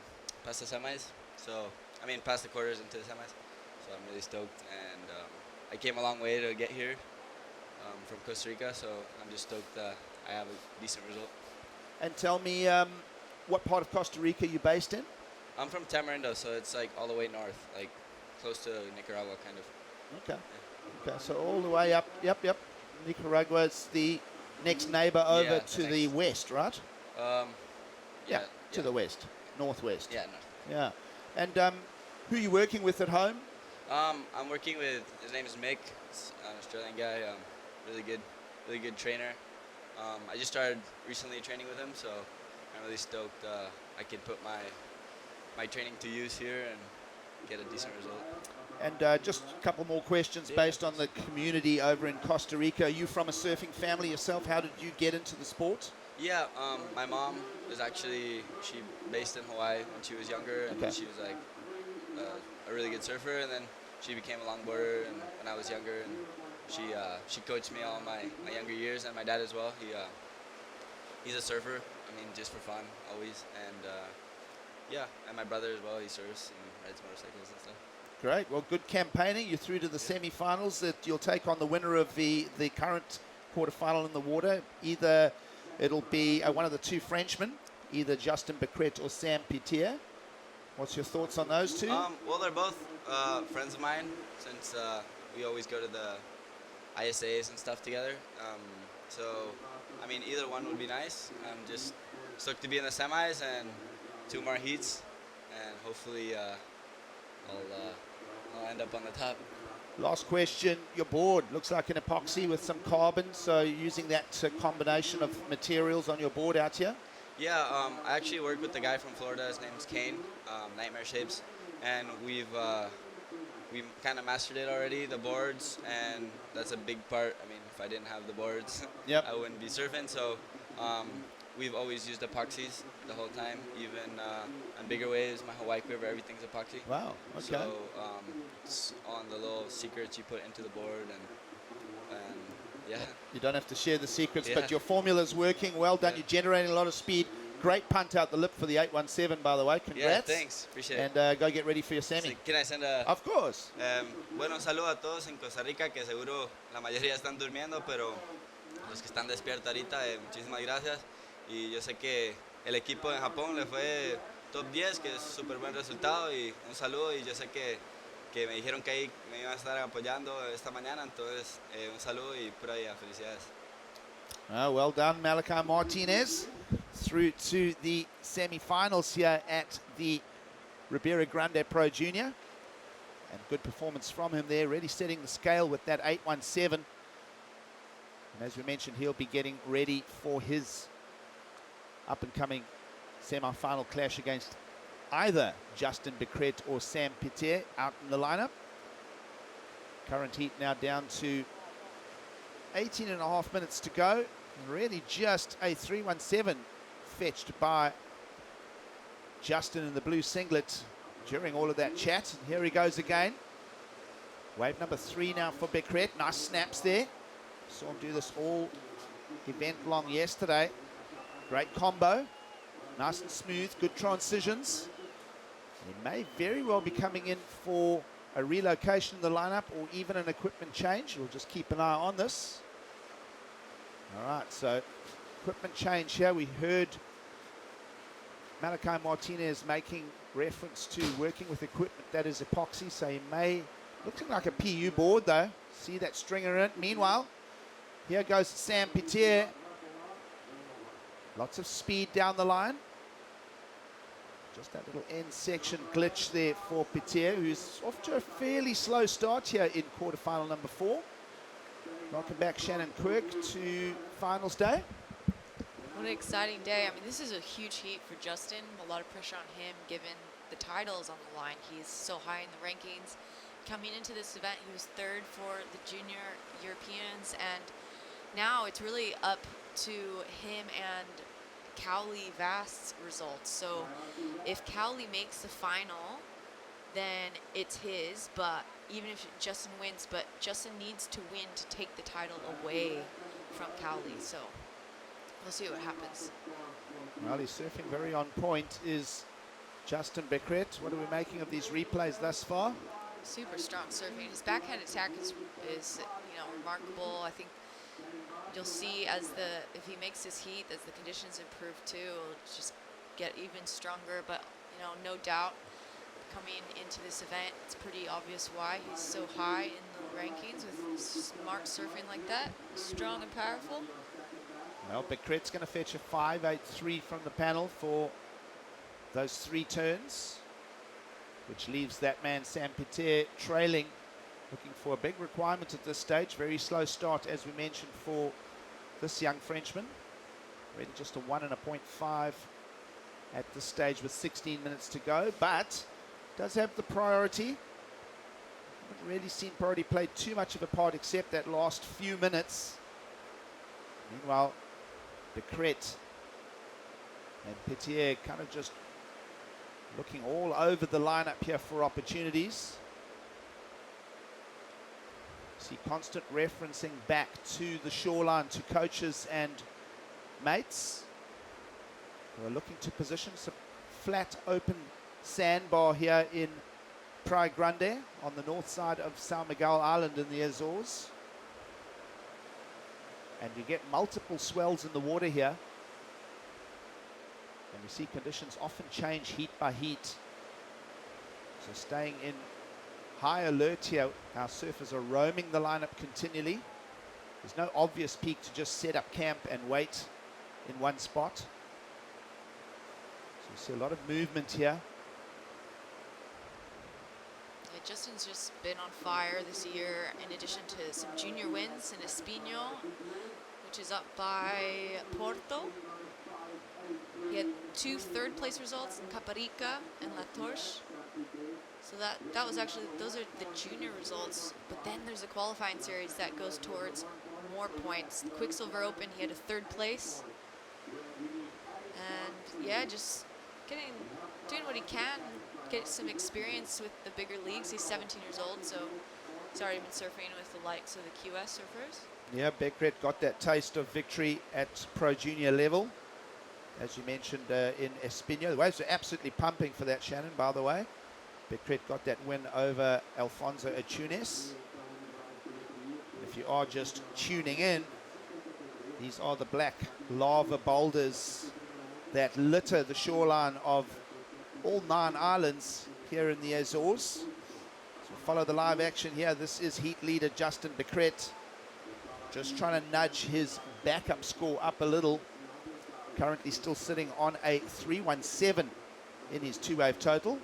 semis. So I mean past the quarters into the semis. So I'm really stoked, and I came a long way to get here from Costa Rica. So I'm just stoked I have a decent result. And tell me, what part of Costa Rica are you based in? I'm from Tamarindo, so it's like all the way north, like close to Nicaragua, kind of. Okay. Okay, so all the way up, yep. Nicaragua is the next neighbor over to the west, right? Yeah, to the west, northwest. Yeah, north. Yeah. And who are you working with at home? I'm working with, his name is Mick, he's an Australian guy, really good trainer. I just started recently training with him, so I'm really stoked I can put my training to use here and get a decent result. And just a couple more questions based on the community over in Costa Rica. Are you from a surfing family yourself? How did you get into the sport? Yeah, my mom was actually, she based in Hawaii when she was younger, and she was like a really good surfer, and then she became a longboarder and when I was younger, and she coached me all my younger years, and my dad as well. He's a surfer, I mean, just for fun, always, and yeah, and my brother as well, he surfs and rides motorcycles and stuff. Great. Well, good campaigning. You're through to the semi-finals. That you'll take on the winner of the current quarterfinal in the water. Either it'll be one of the two Frenchmen, either Justin Becret or Sam Pitier. What's your thoughts on those two? Well, they're both friends of mine since we always go to the ISAs and stuff together. So, I mean, either one would be nice. I'm just stoked to be in the semis and 2 more heats, and hopefully I'll end up on the top. Last question. Your board looks like an epoxy with some carbon, so you're using that combination of materials on your board out here? Yeah, I actually work with the guy from Florida. His name's Kane, Nightmare Shapes, and we've kind of mastered it already, the boards, and that's a big part. I mean, if I didn't have the boards, I wouldn't be surfing. So we've always used epoxies the whole time, even on bigger waves. My Hawaii quiver, everything's epoxy. Wow. Okay. So it's on the little secrets you put into the board, and yeah. You don't have to share the secrets, but your formula's working. Well done. You're generating a lot of speed. Great punt out the lip for the 817, by the way. Congrats. Yeah, thanks. Appreciate it. And go get ready for your semi. Can I send a... Of course. Bueno, un saludo a todos en Costa Rica, que seguro la mayoría están durmiendo, pero los que están despiertos ahorita, muchísimas gracias. Y yo sé que el equipo en Japón le fue top 10, que es súper buen resultado, y un saludo, y yo sé que me dijeron que ahí me iban a estar apoyando esta mañana, entonces un saludo y pura vida, felicidades. Well done, Malachi Martinez, through to the semi-finals here at the Ribeira Grande Pro Junior. And good performance from him there, really setting the scale with that 817. And as we mentioned, he'll be getting ready for his up-and-coming semi-final clash against either Justin Becret or Sam Pitier out in the lineup. Current heat now down to 18.5 minutes to go. And really just a 317 fetched by Justin in the blue singlet during all of that chat. And here he goes again. Wave number 3 now for Becret. Nice snaps there. Saw him do this all event long yesterday. Great combo. Nice and smooth, good transitions. He may very well be coming in for a relocation in the lineup or even an equipment change. We'll just keep an eye on this. All right, so equipment change here. We heard Malachi Martinez making reference to working with equipment that is epoxy, so he may, looking like a PU board though. See that stringer in it. Meanwhile, here goes Sam Pitier. Lots of speed down the line. Just that little end section glitch there for Pitier, who's off to a fairly slow start here in quarterfinal number 4. Welcome back, Shannon Quirk, to finals day. What an exciting day. I mean, this is a huge heat for Justin. A lot of pressure on him given the titles on the line. He's so high in the rankings. Coming into this event, he was 3rd for the junior Europeans, and now it's really up to him and Cowley Vast's results. So if Cowley makes the final, then it's his, but even if Justin wins, but Justin needs to win to take the title away from Cowley. So we'll see what happens. Well, he's surfing very on point is Justin Becret. What are we making of these replays thus far? Super strong surfing. His backhand attack is remarkable. I think you'll see if he makes his heat, as the conditions improve too, it'll just get even stronger. But no doubt, coming into this event, it's pretty obvious why he's so high in the rankings with smart surfing like that, strong and powerful. Well, Becret's going to fetch a 5.83 from the panel for those 3 turns, which leaves that man Sam Peter trailing, looking for a big requirement at this stage. Very slow start, as we mentioned, for this young Frenchman. Really just a 1.5 at this stage with 16 minutes to go, but does have the priority. Haven't really seen priority play too much of a part except that last few minutes. Meanwhile, Becret and Petier kind of just looking all over the lineup here for opportunities. See constant referencing back to the shoreline, to coaches and mates who are looking to position some flat open sandbar here in Praia Grande on the north side of São Miguel Island in the Azores. And you get multiple swells in the water here. And we see conditions often change heat by heat. So staying in high alert here. Our surfers are roaming the lineup continually. There's no obvious peak to just set up camp and wait in one spot. So you see a lot of movement here. Yeah, Justin's just been on fire this year, in addition to some junior wins in Espinho, which is up by Porto. He had 2 third-place results in Caparica and La Torre. So that was actually, those are the junior results. But then there's a qualifying series that goes towards more points. The Quicksilver Open, he had a 3rd place. And yeah, just doing what he can, get some experience with the bigger leagues. He's 17 years old, so he's already been surfing with the likes of the QS surfers. Yeah, Becret got that taste of victory at pro junior level, as you mentioned in Espinho. The waves are absolutely pumping for that, Shannon, by the way. Becret got that win over Alfonso Achunes. If you are just tuning in, these are the black lava boulders that litter the shoreline of all 9 islands here in the Azores. So follow the live action here. This is heat leader Justin Becret, just trying to nudge his backup score up a little. Currently still sitting on a 3.17 in his 2-wave total.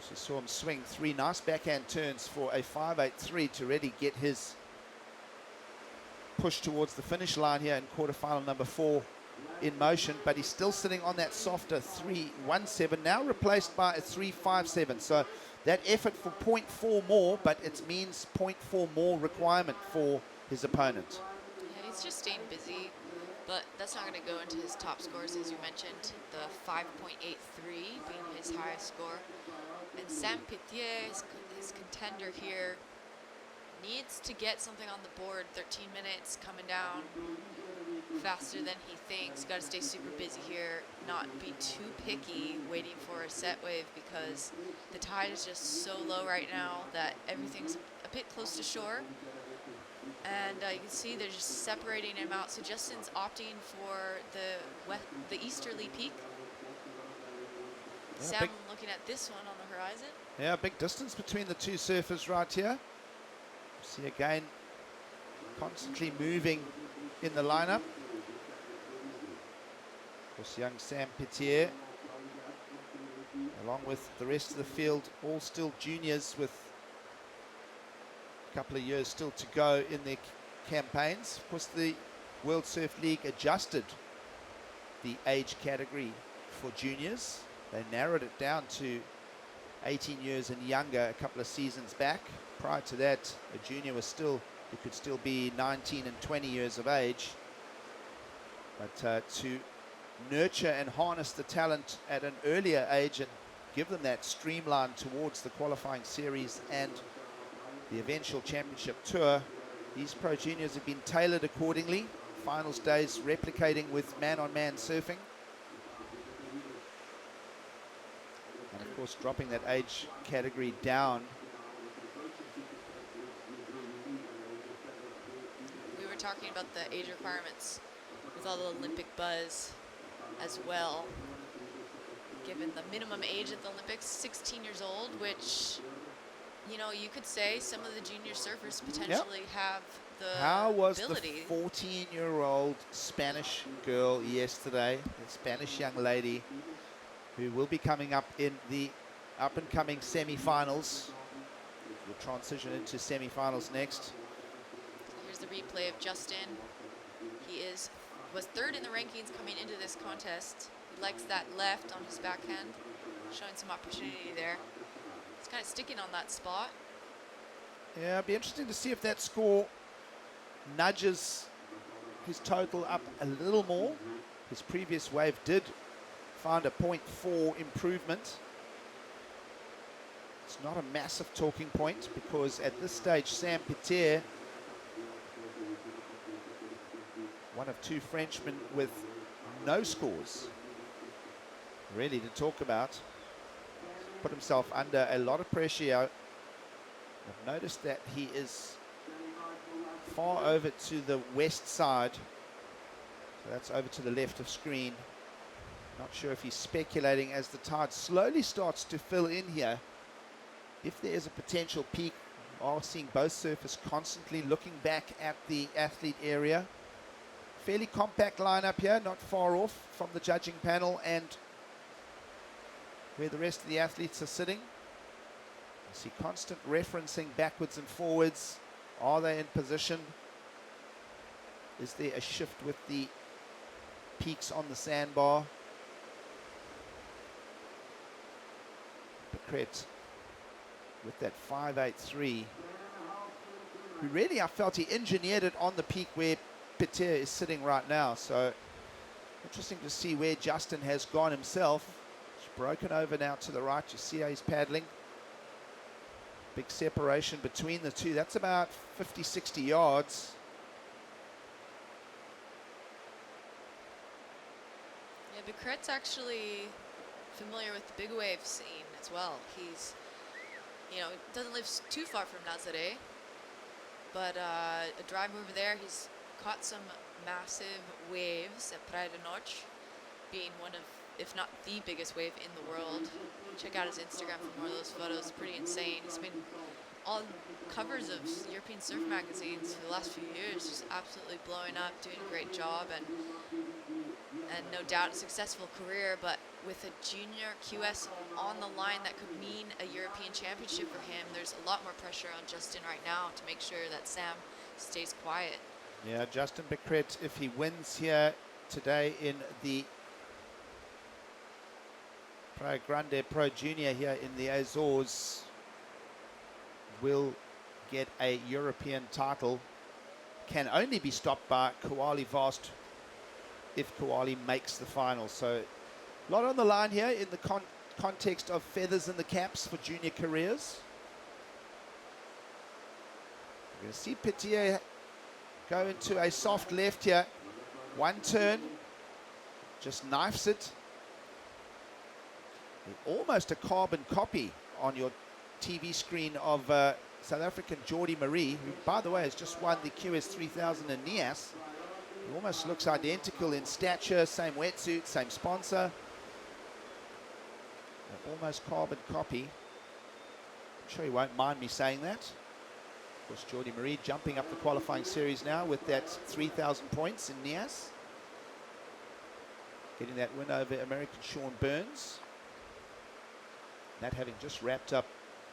You saw him swing 3 nice backhand turns for a 5.83 to really get his push towards the finish line here in quarterfinal number 4 in motion, but he's still sitting on that softer 3.17, now replaced by a 3.57. So that effort for 0.4 more, but it means 0.4 more requirement for his opponent. Yeah, he's just staying busy, but that's not going to go into his top scores, as you mentioned, the 5.83 being his highest score. And Sam Petier, his contender here, needs to get something on the board. 13 minutes, coming down faster than he thinks. Got to stay super busy here, not be too picky waiting for a set wave, because the tide is just so low right now that everything's a bit close to shore. And you can see they're just separating him out. So Justin's opting for the easterly peak. Yeah, Sam looking at this one on the horizon. Yeah, big distance between the 2 surfers right here. See again, constantly moving in the lineup. Of course, young Sam Petier, along with the rest of the field, all still juniors with a couple of years still to go in their campaigns. Of course, the World Surf League adjusted the age category for juniors. They narrowed it down to 18 years and younger a couple of seasons back. Prior to that, a junior was still, it could still be 19 and 20 years of age. But to nurture and harness the talent at an earlier age and give them that streamline towards the qualifying series and the eventual championship tour, these pro juniors have been tailored accordingly finals days, replicating with man-on-man surfing. And of course, dropping that age category down. We were talking about the age requirements with all the Olympic buzz as well. Given the minimum age at the Olympics, 16 years old, which, you know, you could say some of the junior surfers potentially have the How was ability. the 14-year-old Spanish girl yesterday, the Spanish young lady, who will be coming up in the up-and-coming semi-finals? We'll transition into semi-finals next. Here's the replay of Justin. He was third in the rankings coming into this contest. He likes that left on his backhand, showing some opportunity there. He's kind of sticking on that spot. Yeah, it'd be interesting to see if that score nudges his total up a little more. His previous wave did find a 0.4 improvement. It's not a massive talking point because at this stage, Sam Peter, one of two Frenchmen with no scores really to talk about, put himself under a lot of pressure. I've noticed that he is far over to the west side, so that's over to the left of screen. Not sure if he's speculating as the tide slowly starts to fill in here. If there is a potential peak, we are seeing both surfers constantly looking back at the athlete area. Fairly compact lineup here, not far off from the judging panel and where the rest of the athletes are sitting. You see constant referencing backwards and forwards. Are they in position? Is there a shift with the peaks on the sandbar? Becret with that 5.83, who really, I felt he engineered it on the peak where Peter is sitting right now. So interesting to see where Justin has gone himself. He's broken over now to the right. You see how he's paddling. Big separation between the two. That's about 50, 60 yards. Yeah, Becret's actually familiar with the big wave scene as well. He's, you know, doesn't live too far from Nazaré, but a drive over there, he's caught some massive waves at Praia de Norte, being one of, if not the biggest wave in the world. Check out his Instagram for more of those photos. Pretty insane. He's been on covers of European surf magazines for the last few years, just absolutely blowing up, doing a great job, and no doubt a successful career. But with a junior QS on the line that could mean a European championship for him, there's a lot more pressure on Justin right now to make sure that Sam stays quiet. Yeah, Justin Becret, if he wins here today in the Grande Pro Junior here in the Azores, will get a European title. Can only be stopped by Kuali Vast if Kuali makes the final. So a lot on the line here in the context of feathers in the caps for junior careers. We're going to see Petier go into a soft left here. One turn, just knifes it. Almost a carbon copy on your TV screen of South African Jordi Marie, who, by the way, has just won the QS 3000 in Nias. He almost looks identical in stature, same wetsuit, same sponsor. An almost carbon copy. I'm sure he won't mind me saying that. Of course, Jordi Marie jumping up the qualifying series now with that 3,000 points in Nias. Getting that win over American Sean Burns. That having just wrapped up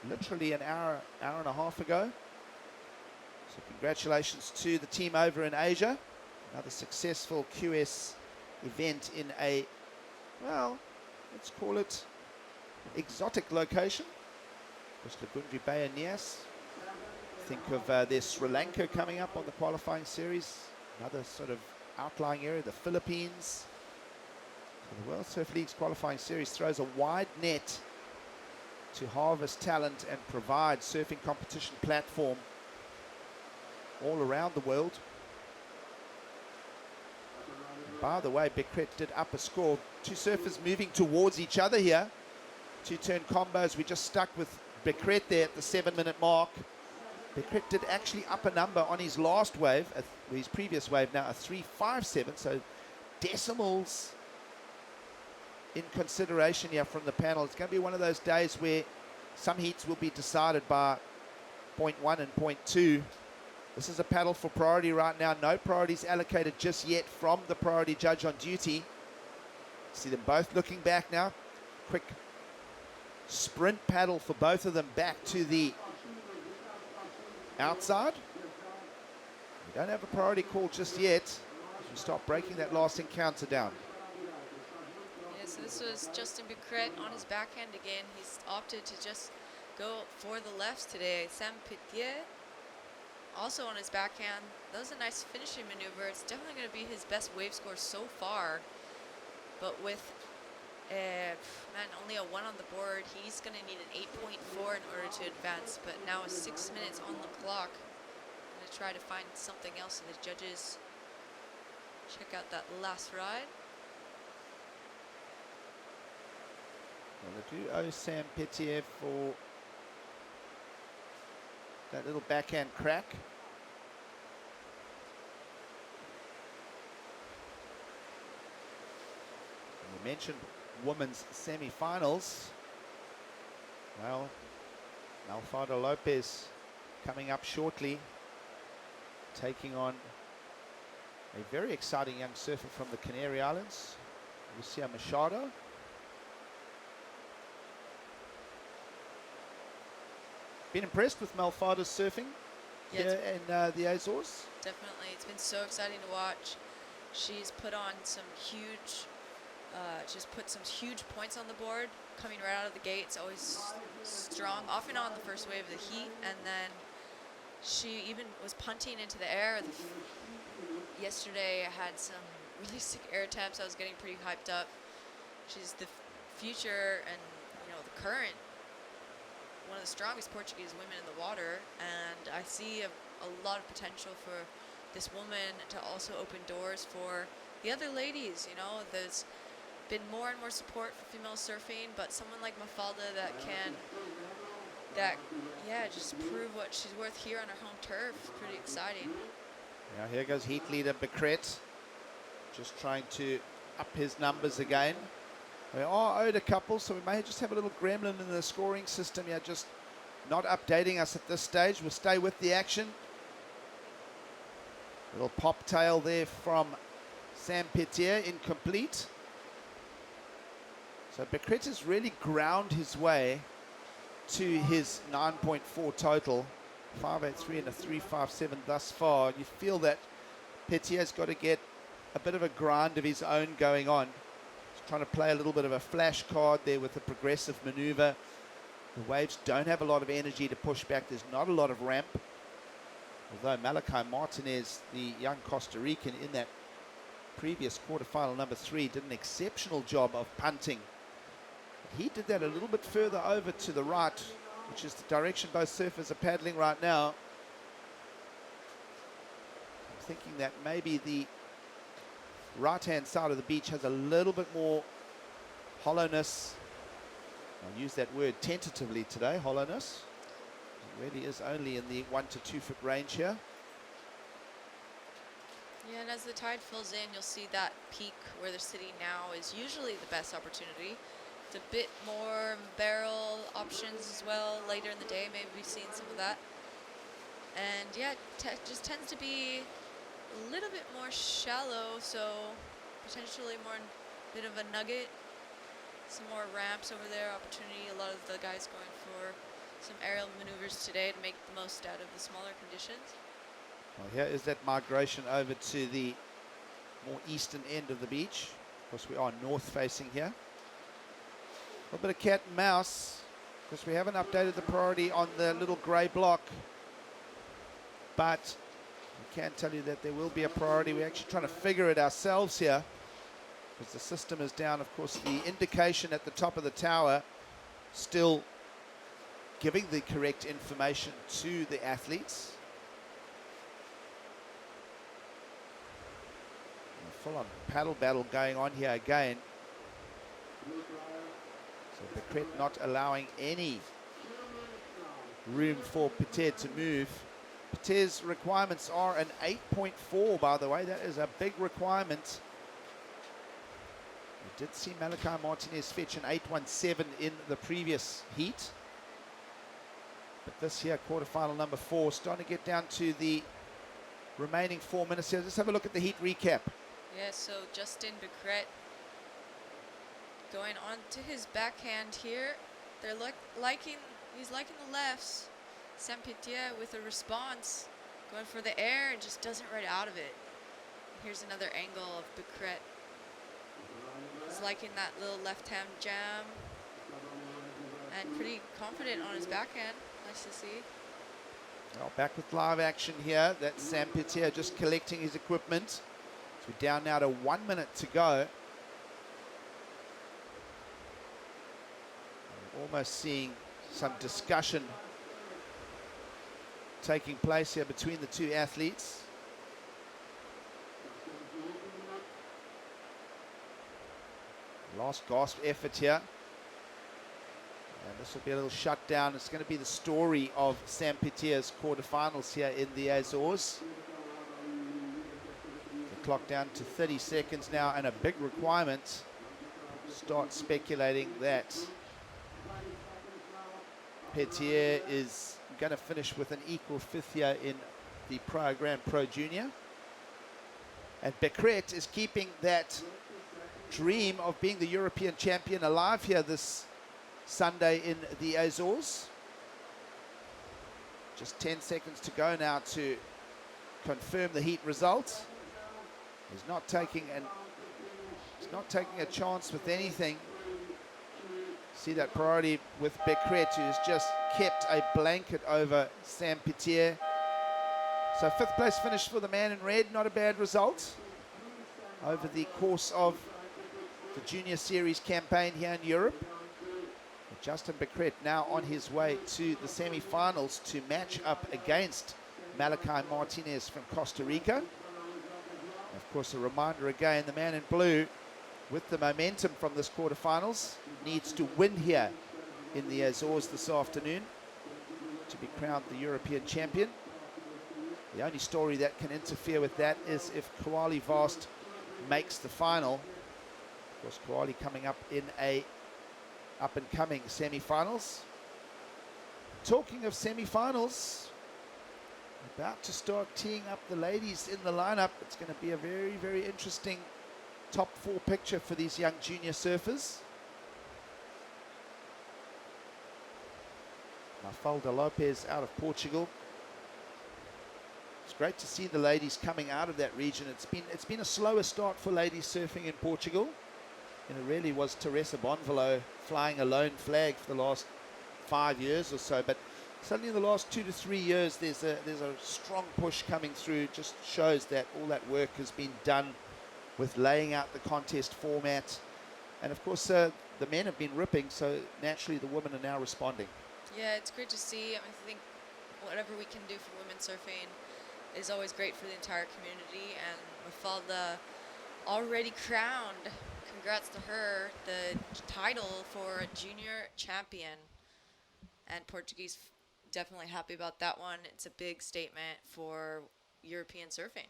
literally an hour and a half ago. So congratulations to the team over in Asia. Another successful QS event in a, well, let's call it exotic location. Of course, the Ribeira Nias. Think of their Sri Lanka coming up on the qualifying series. Another sort of outlying area, the Philippines. So the World Surf League's qualifying series throws a wide net to harvest talent and provide surfing competition platform all around the world. By the way, Becret did up a score. Two surfers moving towards each other here. Two-turn combos. We just stuck with Becret there at the 7-minute mark. Becret did actually up a number on his last wave, his previous wave now, a 3.57. So decimals in consideration here from the panel. It's going to be one of those days where some heats will be decided by 0.1 and 0.2. This is a paddle for priority right now. No priorities allocated just yet from the priority judge on duty. See them both looking back now. Quick sprint paddle for both of them back to the outside. We don't have a priority call just yet as we start breaking that last encounter down. Yeah, so this was Justin Becret on his backhand again. He's opted to just go for the lefts today. Sam Pitié also on his backhand. That was a nice finishing maneuver. It's definitely going to be his best wave score so far. But with only a 1 on the board, he's going to need an 8.4 in order to advance. But now with 6 minutes on the clock, I'm going to try to find something else so the judges check out that last ride. Well, they do owe Sam Pitié for that little backhand crack. And we mentioned women's semi-finals. Well, Malfado Lopez coming up shortly, taking on a very exciting young surfer from the Canary Islands, Lucia Machado. Been impressed with Malfado's surfing here in the Azores? Definitely. It's been so exciting to watch. She's put on some huge, huge points on the board, coming right out of the gates, always strong, off and on the first wave of the heat, and then she even was punting into the air. Yesterday I had some really sick air attempts. I was getting pretty hyped up. She's the future and, you know, the current, one of the strongest Portuguese women in the water, and I see a lot of potential for this woman to also open doors for the other ladies. You know, there's been more and more support for female surfing, but someone like Mafalda that just prove what she's worth here on her home turf. Pretty exciting. Now here goes heat leader Becret, just trying to up his numbers again. We are owed a couple, so we may just have a little gremlin in the scoring system here, just not updating us at this stage. We'll stay with the action. Little pop tail there from Sam Pitié, incomplete. So Becret has really ground his way to his 9.4 total. 5.83 and a 3.57 thus far. You feel that Pitié's got to get a bit of a grind of his own going on. Trying to play a little bit of a flash card there with a progressive maneuver. The waves don't have a lot of energy to push back. There's not a lot of ramp. Although Malachi Martinez, the young Costa Rican in that previous quarterfinal number 3, did an exceptional job of punting. But he did that a little bit further over to the right, which is the direction both surfers are paddling right now. I'm thinking that maybe the right-hand side of the beach has a little bit more hollowness. I'll use that word tentatively today, hollowness. It really is only in the 1 to 2 foot range here. Yeah, and as the tide fills in, you'll see that peak where they're sitting now is usually the best opportunity. It's a bit more barrel options as well later in the day. Maybe we've seen some of that. And yeah, it just tends to be a little bit more shallow, so potentially more bit of a nugget. Some more ramps over there, opportunity. A lot of the guys going for some aerial maneuvers today to make the most out of the smaller conditions. Well, here is that migration over to the more eastern end of the beach. Of course, we are north facing here. A little bit of cat and mouse, because we haven't updated the priority on the little grey block. But I can tell you that there will be a priority. We're actually trying to figure it ourselves here, because the system is down. Of course, the indication at the top of the tower still giving the correct information to the athletes. full-on paddle battle going on here again. So Becret not allowing any room for Peter to move. Peter's requirements are an 8.4, by the way. That is a big requirement. We did see Malachi Martinez fetch an 8.17 in the previous heat. But this here, quarterfinal number 4, starting to get down to the remaining 4 minutes here. Let's have a look at the heat recap. Yeah, so Justin Becret going on to his backhand here. They're he's liking the lefts. Saint-Pétier with a response, going for the air and just doesn't right out of it. Here's another angle of Becret. He's liking that little left hand jam and pretty confident on his backhand. Nice to see. Well, back with live action here. That's Saint-Pétier just collecting his equipment. So we're down now to 1 minute to go. I'm almost seeing some discussion taking place here between the two athletes. Last gasp effort here. And this will be a little shutdown. It's going to be the story of Saint-Pétier's quarterfinals here in the Azores. The clock down to 30 seconds now, and a big requirement. Start speculating that Pétier is going to finish with an equal 5th here in the Grand Pro Junior. And Becret is keeping that dream of being the European champion alive here this Sunday in the Azores. Just 10 seconds to go now to confirm the heat results. He's not taking a chance with anything. See that priority with Becret, who's just kept a blanket over Saint-Pétier. So 5th place finish for the man in red, not a bad result over the course of the Junior Series campaign here in Europe. Justin Becret now on his way to the semi-finals to match up against Malachi Martinez from Costa Rica. Of course, a reminder again, the man in blue with the momentum from this quarterfinals needs to win here in the Azores this afternoon to be crowned the European champion. The only story that can interfere with that is if Koali Vast makes the final. Of course, Koali coming up in a up-and-coming semi-finals. Talking of semi-finals, about to start teeing up the ladies in the lineup. It's going to be a very, very interesting top 4 picture for these young junior surfers. Mafalda Lopez out of Portugal. It's great to see the ladies coming out of that region. It's been a slower start for ladies surfing in Portugal. And it really was Teresa Bonvelo flying a lone flag for the last 5 years or so. But suddenly in the last 2 to 3 years, there's a strong push coming through. It just shows that all that work has been done with laying out the contest format. And of course, the men have been ripping, so naturally the women are now responding. Yeah, it's great to see. I think whatever we can do for women surfing is always great for the entire community. And Mafalda already crowned, congrats to her, the title for a junior champion. And Portuguese definitely happy about that one. It's a big statement for European surfing.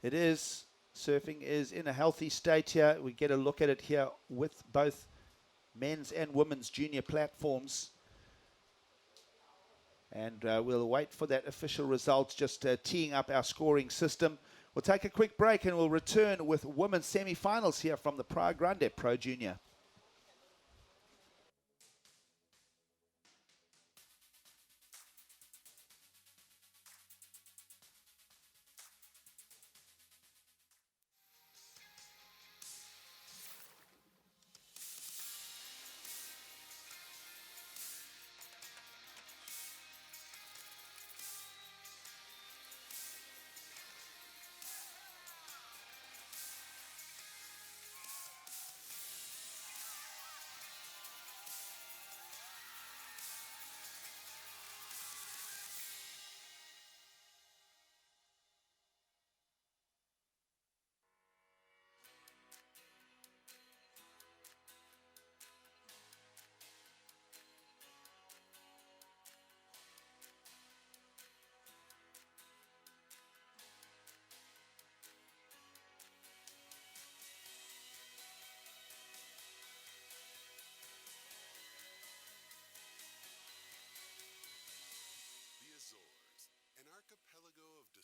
It is. Surfing is in a healthy state here. We get a look at it here with both men's and women's junior platforms. And we'll wait for that official result, just teeing up our scoring system. We'll take a quick break and we'll return with women's semi-finals here from the Grande Pro Junior.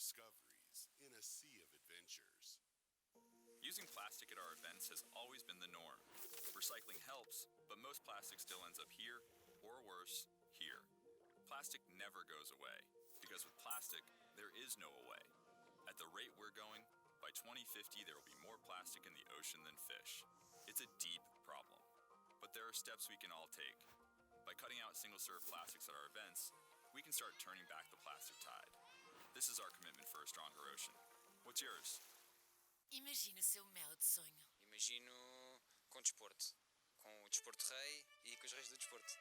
discoveries in a sea of adventures. Using plastic at our events has always been the norm. Recycling helps, but most plastic still ends up here, or worse, here. Plastic never goes away, because with plastic, there is no away. At the rate we're going, by 2050 there will be more plastic in the ocean than fish. It's a deep problem, but there are steps we can all take. By cutting out single-serve plastics at our events, we can start turning back the plastic tide. This is our commitment for a stronger ocean. What's yours? Imagine o seu mel de sonho. Imagino com desporto. Com o desporto rei e com os reis do desporto.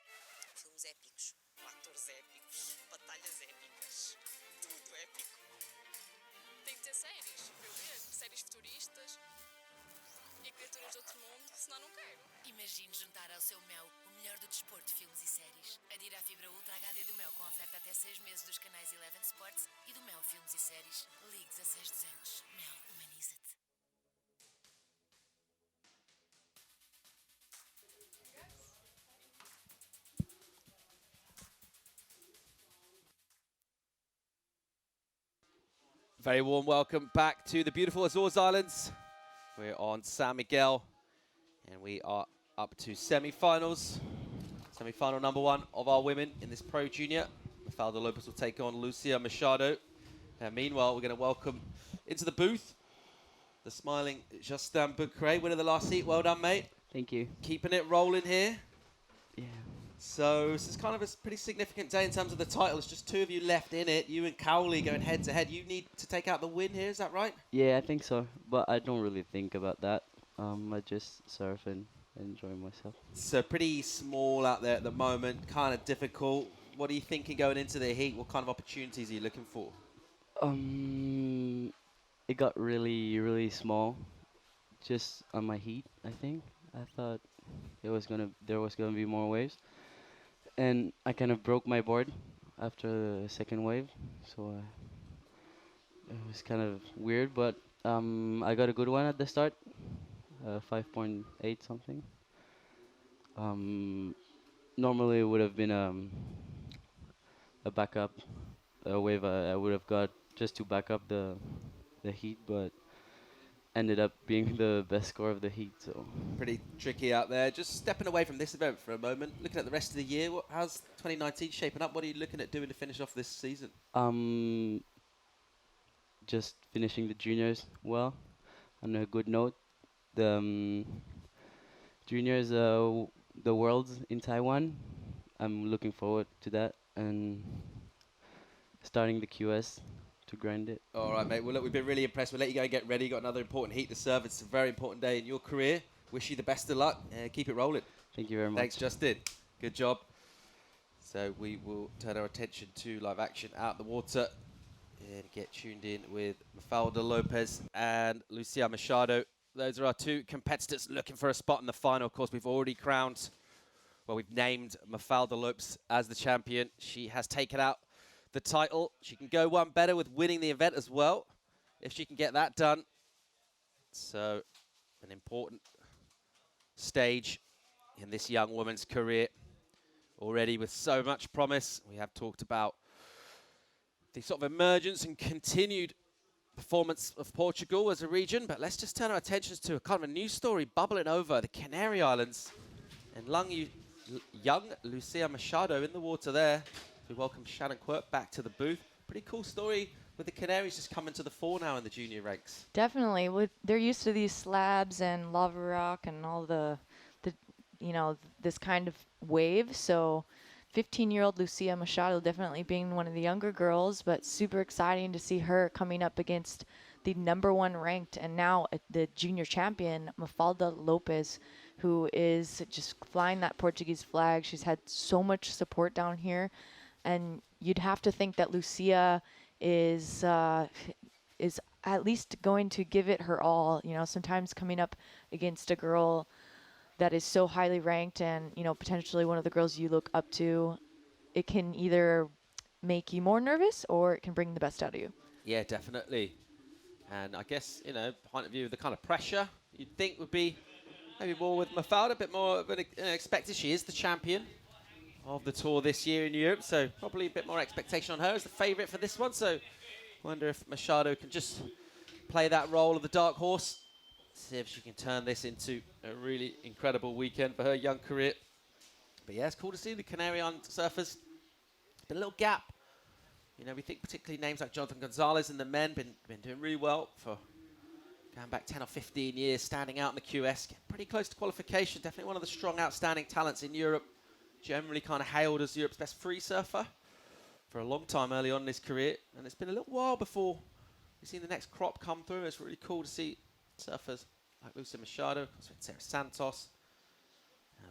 Filmes épicos, atores épicos, batalhas épicas. Tudo épico. Tem que ter séries para eu ver, séries futuristas e criaturas de outro mundo, senão não quero. Imagine juntar ao seu mel o melhor do desporto, filmes e séries. Adira a fibra Ultra HD do Mel com oferta até 6 meses dos canais 11 Sports e do Mel Filmes e Séries. Ligue 16200. Mel, humaniza-te. Very warm welcome back to the beautiful Azores Islands. We're on San Miguel, and we are up to semi-finals. Semi-final number 1 of our women in this Pro Junior. Mafalda Lopez will take on Lucia Machado. And meanwhile, we're going to welcome into the booth the smiling Justin Boucret, winner of the last seat. Well done, mate. Thank you. Keeping it rolling here. Yeah. So this is kind of a pretty significant day in terms of the title. It's just 2 of you left in it. You and Cowley going head-to-head. You need to take out the win here, is that right? Yeah, I think so. But I don't really think about that. I just surf and enjoy myself. So pretty small out there at the moment, kind of difficult. What are you thinking going into the heat? What kind of opportunities are you looking for? It got really, really small just on my heat, I think. I thought there was gonna be more waves. And I kind of broke my board after the second wave, so it was kind of weird, but I got a good one at the start, 5.8 something. Normally it would have been a backup, a wave I would have got just to back up the heat, but ended up being the best score of the heat. So pretty tricky out there. Just stepping away from this event for a moment, looking at the rest of the year, how's 2019 shaping up? What are you looking at doing to finish off this season? Just finishing the juniors well, on a good note. The juniors, the Worlds in Taiwan, I'm looking forward to that, and starting the QS to grind it. All right, mate. Well, look, we've been really impressed. We'll let you go and get ready. You've got another important heat to serve. It's a very important day in your career. Wish you the best of luck. Keep it rolling. Thank you very much. Thanks, Justin. Good job. So we will turn our attention to live action out the water and get tuned in with Mafalda Lopez and Lucia Machado. Those are our 2 competitors looking for a spot in the final. Of course, we've already we've named Mafalda Lopez as the champion. She has taken out the title. She can go one better with winning the event as well, if she can get that done. So, an important stage in this young woman's career. Already with so much promise. We have talked about the sort of emergence and continued performance of Portugal as a region, but let's just turn our attentions to a kind of a new story bubbling over the Canary Islands. And young Lucia Machado in the water there. We welcome Shannon Quirk back to the booth. Pretty cool story with the Canaries just coming to the fore now in the junior ranks. Definitely. They're used to these slabs and lava rock and all the this kind of wave. So 15-year-old Lucia Machado definitely being one of the younger girls, but super exciting to see her coming up against the #1 ranked and now the junior champion, Mafalda Lopez, who is just flying that Portuguese flag. She's had so much support down here. And you'd have to think that Lucia is at least going to give it her all. You know, sometimes coming up against a girl that is so highly ranked and, you know, potentially one of the girls you look up to, it can either make you more nervous or it can bring the best out of you. Yeah, definitely. And I guess, you know, point of view of the kind of pressure you'd think would be maybe more with Mafalda, a bit more of an expected. She is the champion of the tour this year in Europe, so probably a bit more expectation on her as the favourite for this one. So Wonder if Machado can just play that role of the dark horse. See if she can turn this into a really incredible weekend for her young career. But yeah, it's cool to see the Canary Island surfers. Been a little gap. You know, we think particularly names like Jonathan Gonzalez and the men been doing really well for going back 10 or 15 years, standing out in the QS, getting pretty close to qualification. Definitely one of the strong, outstanding talents in Europe. Generally kind of hailed as Europe's best free surfer for a long time early on in his career. And it's been a little while before we've seen the next crop come through. It's really cool to see surfers like Lucia Machado, Sarah Santos.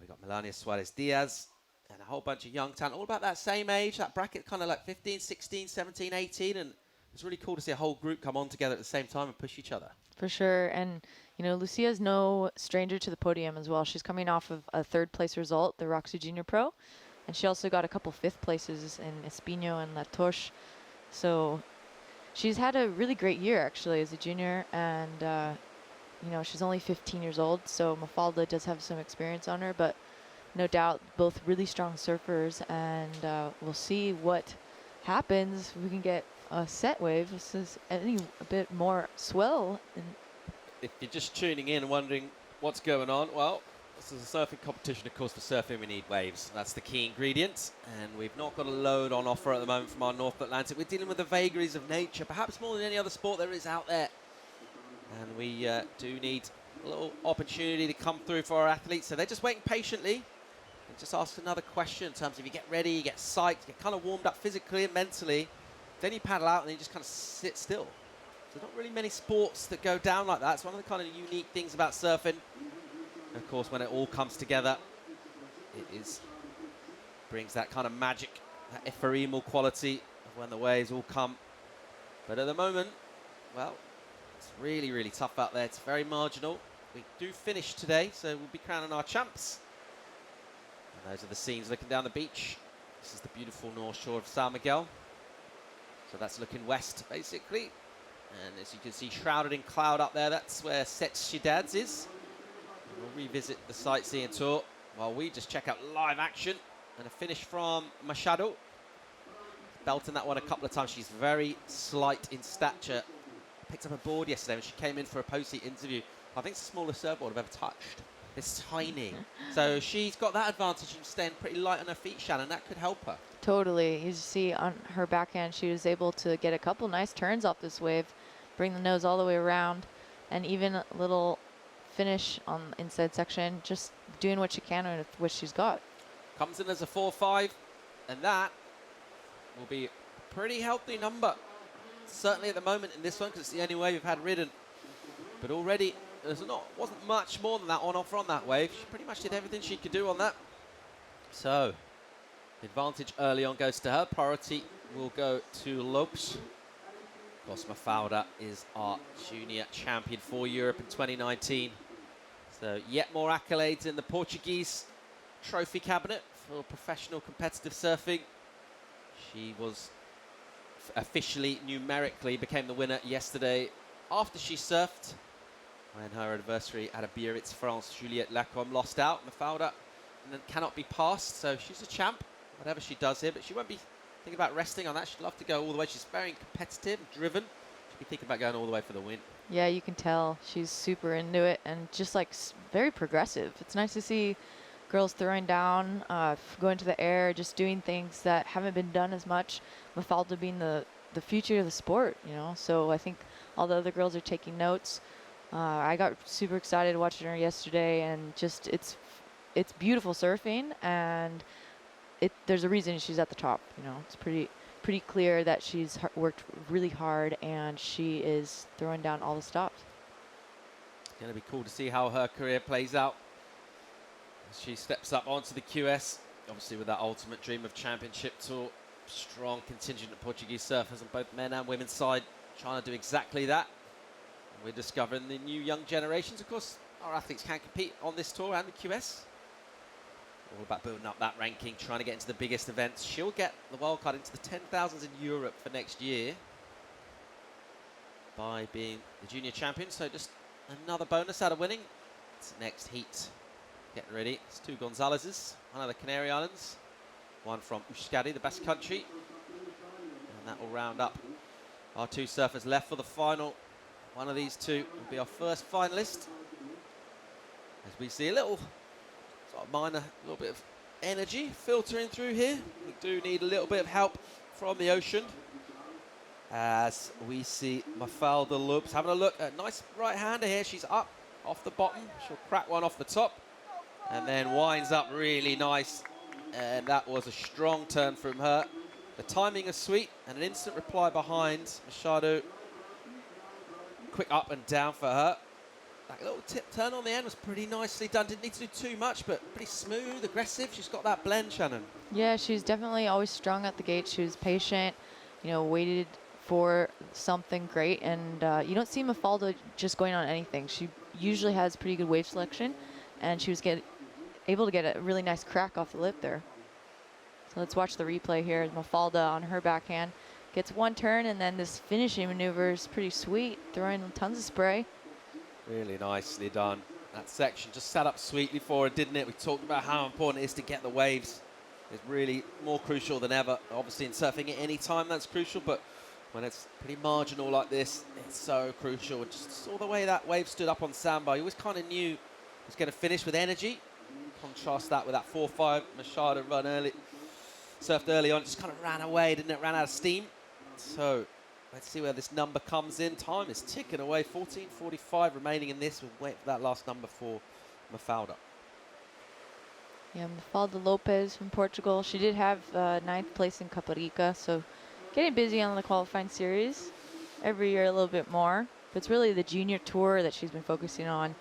We've got Melania Suarez-Diaz and a whole bunch of young talent, all about that same age, that bracket kind of like 15, 16, 17, 18. And it's really cool to see a whole group come on together at the same time and push each other. For sure. And, you know, Lucia's no stranger to the podium as well. She's coming off of a third place result, the Roxy Junior Pro. And she also got a couple fifth places in Espino and La Toche. So she's had a really great year, actually, as a junior. And, you know, she's only 15 years old. So Mafalda does have some experience on her. But no doubt, both really strong surfers. And we'll see what happens. We can get a set wave. This is a bit more swell. If you're just tuning in and wondering what's going on, well, this is a surfing competition. Of course, for surfing, we need waves. That's the key ingredient. And we've not got a load on offer at the moment from our North Atlantic. We're dealing with the vagaries of nature, perhaps more than any other sport there is out there. And we do need a little opportunity to come through for our athletes. So they're just waiting patiently. And just ask another question in terms of you get ready, you get psyched, you get kind of warmed up physically and mentally. Then you paddle out and then you just kind of sit still. There's not really many sports that go down like that. It's one of the kind of unique things about surfing. And of course, when it all comes together, it brings that kind of magic, that ephemeral quality of when the waves all come. But at the moment, well, it's really, really tough out there. It's very marginal. We do finish today, so we'll be crowning our champs. And those are the scenes looking down the beach. This is the beautiful north shore of San Miguel. So that's looking west, basically. And as you can see, shrouded in cloud up there, that's where Set Shidad's is. And we'll revisit the sightseeing tour while we just check out live action. And a finish from Machado. Belting that one a couple of times. She's very slight in stature. Picked up a board yesterday when she came in for a post-heat interview. I think it's the smallest surfboard I've ever touched. It's tiny. So she's got that advantage of staying pretty light on her feet, Shannon. That could help her. Totally. You see on her backhand, she was able to get a couple nice turns off this wave, bring the nose all the way around, and even a little finish on the inside section, just doing what she can with what she's got. Comes in as a 4-5, and that will be a pretty healthy number. Certainly at the moment in this one, because it's the only wave we've had ridden. But already, wasn't much more than that on offer on that wave. She pretty much did everything she could do on that. So, the advantage early on goes to her. Priority will go to Lopes. Of course, Mafalda is our junior champion for Europe in 2019. So, yet more accolades in the Portuguese trophy cabinet for professional competitive surfing. She was officially, numerically, became the winner yesterday after she surfed when her adversary at a Biarritz, France, Juliette Lacombe, lost out. Mafalda and then cannot be passed, so she's a champ, whatever she does here, but she won't be thinking about resting on that. She'd love to go all the way. She's very competitive, driven. She'd be thinking about going all the way for the win. Yeah, you can tell she's super into it and just like very progressive. It's nice to see girls throwing down, going to the air, just doing things that haven't been done as much. Mafalda being the future of the sport, you know. So I think all the other girls are taking notes. I got super excited watching her yesterday, and just it's beautiful surfing, and there's a reason she's at the top. You know, it's pretty clear that she's worked really hard, and she is throwing down all the stops. It's going to be cool to see how her career plays out as she steps up onto the QS, obviously with that ultimate dream of championship tour. Strong contingent of Portuguese surfers on both men and women's side trying to do exactly that. And we're discovering the new young generations. Of course, our athletes can compete on this tour and the QS. All about building up that ranking, trying to get into the biggest events. She'll get the wildcard into the 10,000s in Europe for next year by being the junior champion. So just another bonus out of winning. It's next heat. Getting ready. It's two Gonzalez's, one of the Canary Islands, one from Euskadi, the Basque Country. And that will round up Our two surfers left for the final. One of these two will be our first finalist. As we see a little sort of minor, little bit of energy filtering through here. We do need a little bit of help from the ocean. As we see Mafalda Loops having a look at nice right-hander here. She's up off the bottom. She'll crack one off the top. And then winds up really nice. And that was a strong turn from her. The timing is sweet, and an instant reply behind Machado. Quick up and down for her. That little tip turn on the end was pretty nicely done. Didn't need to do too much, but pretty smooth, aggressive. She's got that blend, Shannon. Yeah, she's definitely always strong at the gate. She was patient, you know, waited for something great. And you don't see Mafalda just going on anything. She usually has pretty good wave selection, and she was able to get a really nice crack off the lip there. So let's watch the replay here. Mafalda on her backhand gets one turn, and then this finishing maneuver is pretty sweet, throwing tons of spray. Really nicely done. That section just set up sweetly for her, didn't it? We talked about how important it is to get the waves. It's really more crucial than ever. Obviously in surfing at any time that's crucial, but when it's pretty marginal like this, it's so crucial. And just saw the way that wave stood up on sandbar. You always kind of knew it was going to finish with energy. Contrast that with that 4-5 Machado run early. Surfed early on, just kind of ran away, didn't it? Ran out of steam. So let's see where this number comes in. Time is ticking away. 14:45 remaining in this. We'll wait for that last number for Mafalda. Yeah, Mafalda Lopez from Portugal. She did have 9th place in Caparica, so getting busy on the qualifying series. Every year a little bit more. But it's really the junior tour that she's been focusing on.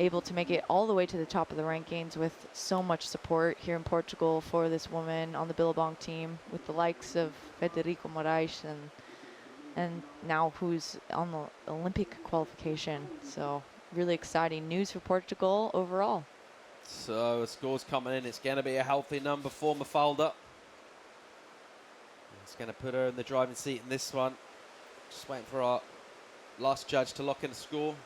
Able to make it all the way to the top of the rankings with so much support here in Portugal for this woman on the Billabong team, with the likes of Federico Moraes and now who's on the Olympic qualification. So really exciting news for Portugal overall. So the score's coming in. It's going to be a healthy number for Mafalda. It's going to put her in the driving seat in this one. Just waiting for our last judge to lock in the score.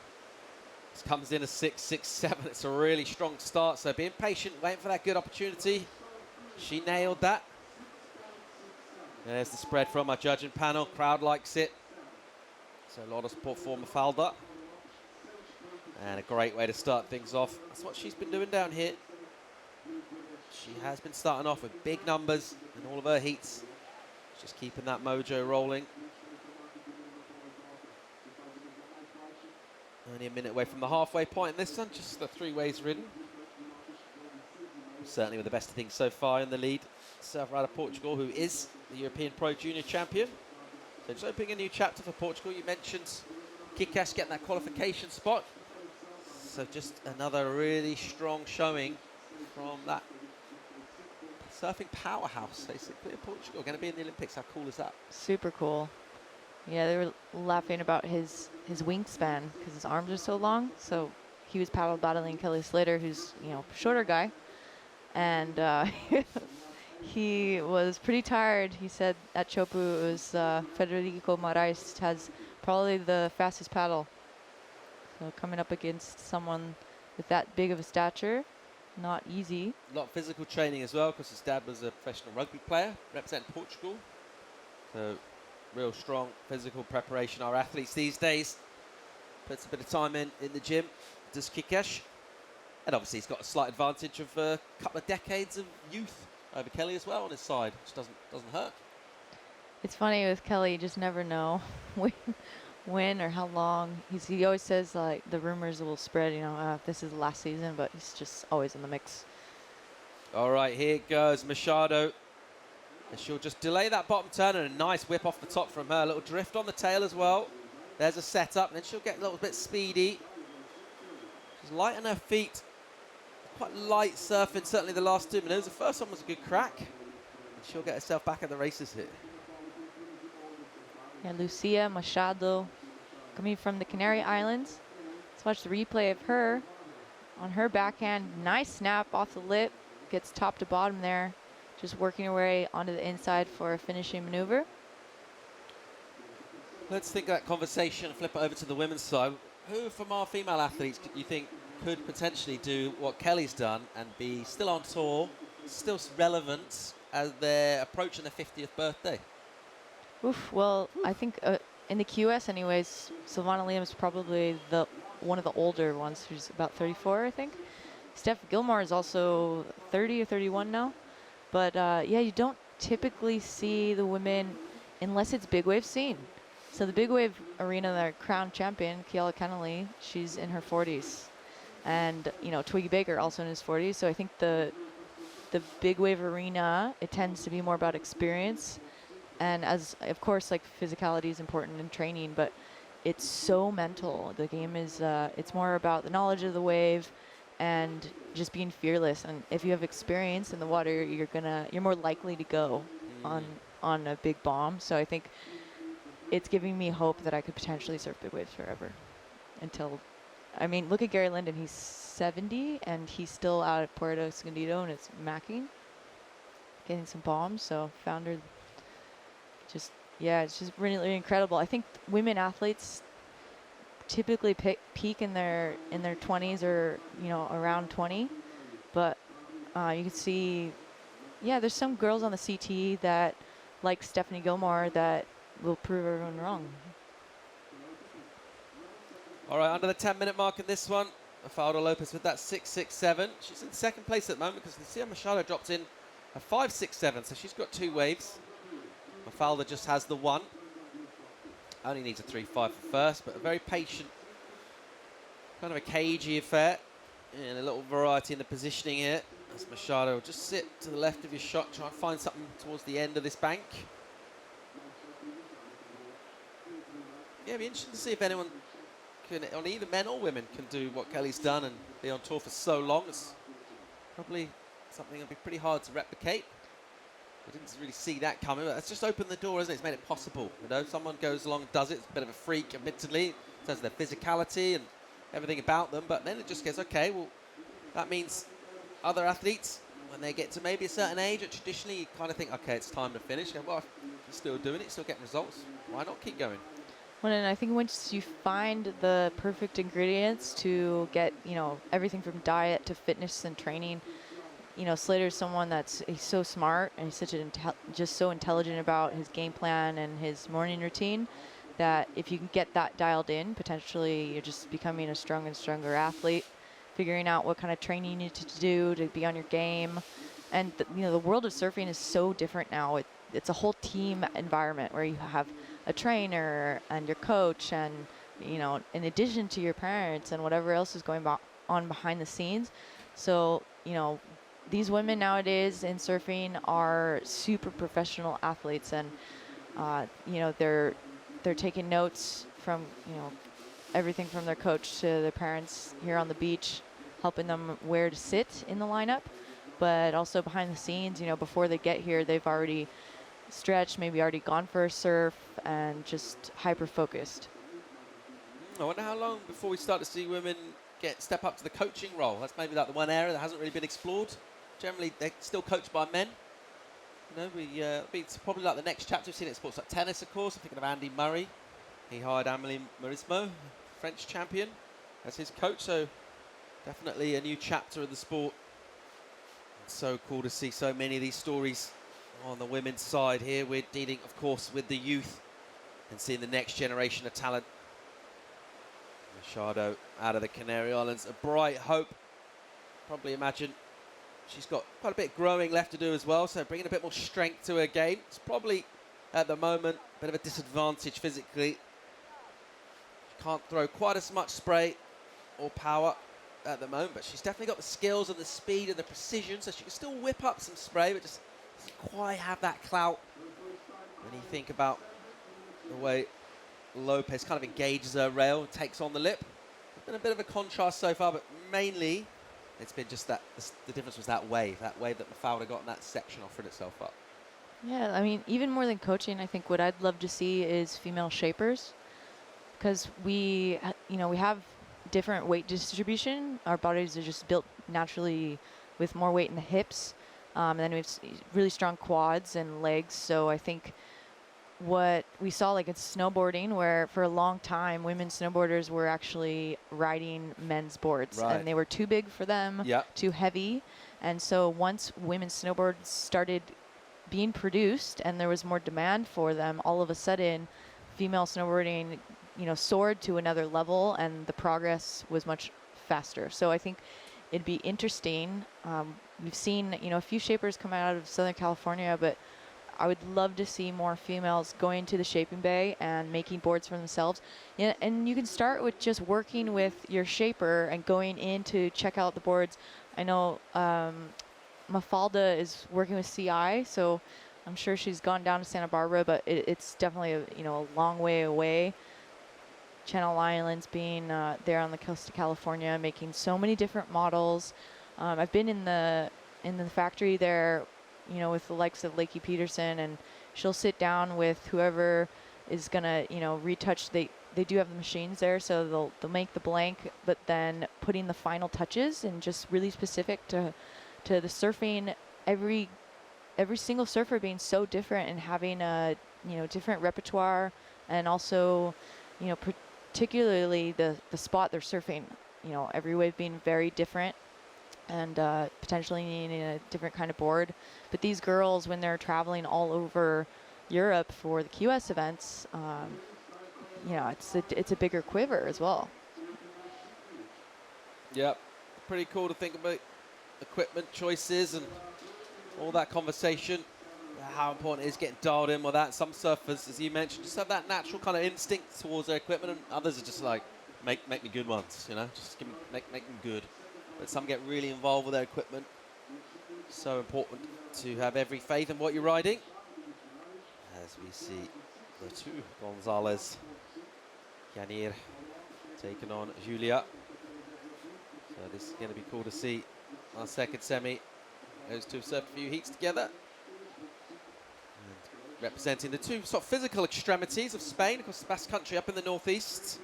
This comes in a 6-6-7. It's a really strong start, so being patient, waiting for that good opportunity. She nailed that. There's the spread from our judging panel. Crowd likes it. So a lot of support for Mafalda. And a great way to start things off. That's what she's been doing down here. She has been starting off with big numbers in all of her heats. Just keeping that mojo rolling. Only a minute away from the halfway point in this one, just the 3 ways ridden. Certainly with the best of things so far in the lead. Surfer out of Portugal, who is the European Pro Junior Champion. So just opening a new chapter for Portugal. You mentioned Kikash getting that qualification spot. So just another really strong showing from that surfing powerhouse, basically, in Portugal. Going to be in the Olympics. How cool is that? Super cool. Yeah, they were laughing about his wingspan because his arms are so long. So he was paddle battling Kelly Slater, who's, you know, shorter guy. And he was pretty tired. He said at Chopu it was Federico Moraes has probably the fastest paddle. So coming up against someone with that big of a stature, not easy. A lot of physical training as well, because his dad was a professional rugby player representing Portugal. So real strong physical preparation. Our athletes these days puts a bit of time in the gym. Does Kikash. And obviously he's got a slight advantage of a couple of decades of youth over Kelly as well on his side, which doesn't hurt. It's funny with Kelly, you just never know when or how long. He always says like the rumors will spread, you know, this is the last season, but he's just always in the mix. All right, here goes Machado. And she'll just delay that bottom turn, and a nice whip off the top from her. A little drift on the tail as well. There's a setup, and then she'll get a little bit speedy. She's light on her feet. Quite light surfing, certainly the last 2 minutes. The first one was a good crack. And she'll get herself back at the races here. Yeah, Lucia Machado coming from the Canary Islands. Let's watch the replay of her on her backhand. Nice snap off the lip. Gets top to bottom there. Just working her way onto the inside for a finishing maneuver. Let's think of that conversation and flip it over to the women's side. Who from our female athletes do you think could potentially do what Kelly's done and be still on tour, still relevant as they're approaching their 50th birthday? Oof. Well, I think in the QS, anyways, Silvana Liam's probably one of the older ones. She's about 34, I think. Steph Gilmore is also 30 or 31 now. But yeah, you don't typically see the women unless it's big wave scene. So the big wave arena, their crown champion, Kiala Kennelly, she's in her 40s. And, you know, Twiggy Baker also in his 40s. So I think the big wave arena, it tends to be more about experience. And as, of course, like physicality is important in training, but it's so mental. The game is, it's more about the knowledge of the wave and just being fearless. And if you have experience in the water, you're more likely to go on a big bomb. So I think it's giving me hope that I could potentially surf big waves forever until, I mean, look at Gary Linden. He's 70 and he's still out at Puerto Escondido and it's macking, getting some bombs. So found her just, yeah, it's just really, really incredible. I think women athletes typically peak in their 20s or, you know, around 20. But you can see, yeah, there's some girls on the CT that, like Stephanie Gilmore, that will prove everyone wrong. All right, under the 10-minute mark in this one, Mafalda Lopez with that 6.67. She's in second place at the moment because Lucia Machado dropped in a 5.67, so she's got 2 waves. Mafalda just has the 1. Only needs a 3.5 for first, but a very patient, kind of a cagey affair. And a little variety in the positioning here. As Machado will just sit to the left of your shot, try and find something towards the end of this bank. Yeah, it'd be interesting to see if anyone can, on either men or women, can do what Kelly's done and be on tour for so long. It's probably something that'll be pretty hard to replicate. I didn't really see that coming, but it's just opened the door, isn't it? It's made it possible. You know, someone goes along and does it. It's a bit of a freak, admittedly, in terms of their physicality and everything about them. But then it just goes, okay, well, that means other athletes, when they get to maybe a certain age, traditionally you kind of think, okay, it's time to finish. Well, if you're still doing it, still getting results. Why not keep going? Well, and I think once you find the perfect ingredients to get, you know, everything from diet to fitness and training, you know, Slater's someone he's so smart and he's such just so intelligent about his game plan and his morning routine that if you can get that dialed in, potentially you're just becoming a stronger and stronger athlete, figuring out what kind of training you need to do to be on your game. And, you know, the world of surfing is so different now. It's a whole team environment where you have a trainer and your coach and, you know, in addition to your parents and whatever else is going on behind the scenes. So, you know, these women nowadays in surfing are super professional athletes, and you know, they're taking notes from, you know, everything from their coach to their parents here on the beach, helping them where to sit in the lineup, but also behind the scenes, you know, before they get here, they've already stretched, maybe already gone for a surf, and just hyper focused. I wonder how long before we start to see women step up to the coaching role. That's maybe like the one area that hasn't really been explored. Generally, they're still coached by men. You know, it's probably like the next chapter. We've seen it in sports like tennis, of course. I'm thinking of Andy Murray. He hired Amélie Mauresmo, French champion, as his coach. So definitely a new chapter of the sport. It's so cool to see so many of these stories on the women's side here. We're dealing, of course, with the youth and seeing the next generation of talent. Machado out of the Canary Islands, a bright hope. Probably imagine she's got quite a bit of growing left to do as well, so bringing a bit more strength to her game. It's probably, at the moment, a bit of a disadvantage physically. She can't throw quite as much spray or power at the moment, but she's definitely got the skills and the speed and the precision, so she can still whip up some spray, but just doesn't quite have that clout. When you think about the way Lopez kind of engages her rail and takes on the lip. It's been a bit of a contrast so far, but mainly it's been just that the difference was that wave that Mafalda got in that section offered itself up. Yeah, I mean, even more than coaching, I think what I'd love to see is female shapers, because we have different weight distribution. Our bodies are just built naturally with more weight in the hips, and then we have really strong quads and legs. So I think what we saw, like in snowboarding, where for a long time women snowboarders were actually riding men's boards, and they were too big for them, too heavy. And so once women's snowboards started being produced and there was more demand for them, all of a sudden female snowboarding, you know, soared to another level and the progress was much faster. So I think it'd be interesting. We've seen, you know, a few shapers come out of Southern California, but I would love to see more females going to the shaping bay and making boards for themselves. Yeah, and you can start with just working with your shaper and going in to check out the boards. I know Mafalda is working with CI, so I'm sure she's gone down to Santa Barbara, but it's definitely a long way away. Channel Islands being there on the coast of California, making so many different models. I've been in the factory there, you know, with the likes of Lakey Peterson, and she'll sit down with whoever is gonna, you know, retouch. They do have the machines there, so they'll make the blank, but then putting the final touches and just really specific to the surfing. Every single surfer being so different and having a, you know, different repertoire, and also, you know, particularly the spot they're surfing. You know, every wave being very different and potentially needing a different kind of board. But these girls, when they're traveling all over Europe for the QS events, you know, it's a bigger quiver as well. Yep, pretty cool to think about equipment choices and all that conversation. How important it is getting dialed in with that. Some surfers, as you mentioned, just have that natural kind of instinct towards their equipment, and others are just like, make me good ones, you know, just give me, make them good. But some get really involved with their equipment. So important to have every faith in what you're riding. As we see the two Gonzalez, Yanir taking on Julia. So this is going to be cool to see. Our second semi, those two have surfed a few heats together. And representing the two sort of physical extremities of Spain, of course, the Basque Country up in the northeast,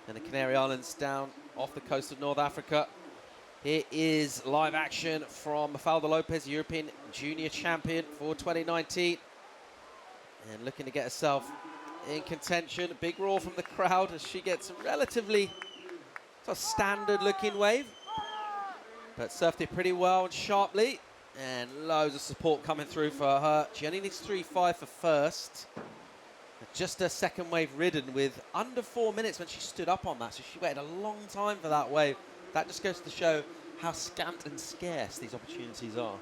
and the Canary Islands down off the coast of North Africa. Here is live action from Mafalda Lopez, European Junior Champion for 2019. And looking to get herself in contention. A big roar from the crowd as she gets a relatively sort of standard looking wave. But surfed it pretty well and sharply. And loads of support coming through for her. She only needs 3.5 for first. Just a second wave ridden with under 4 minutes when she stood up on that. So she waited a long time for that wave. That just goes to show how scant and scarce these opportunities are.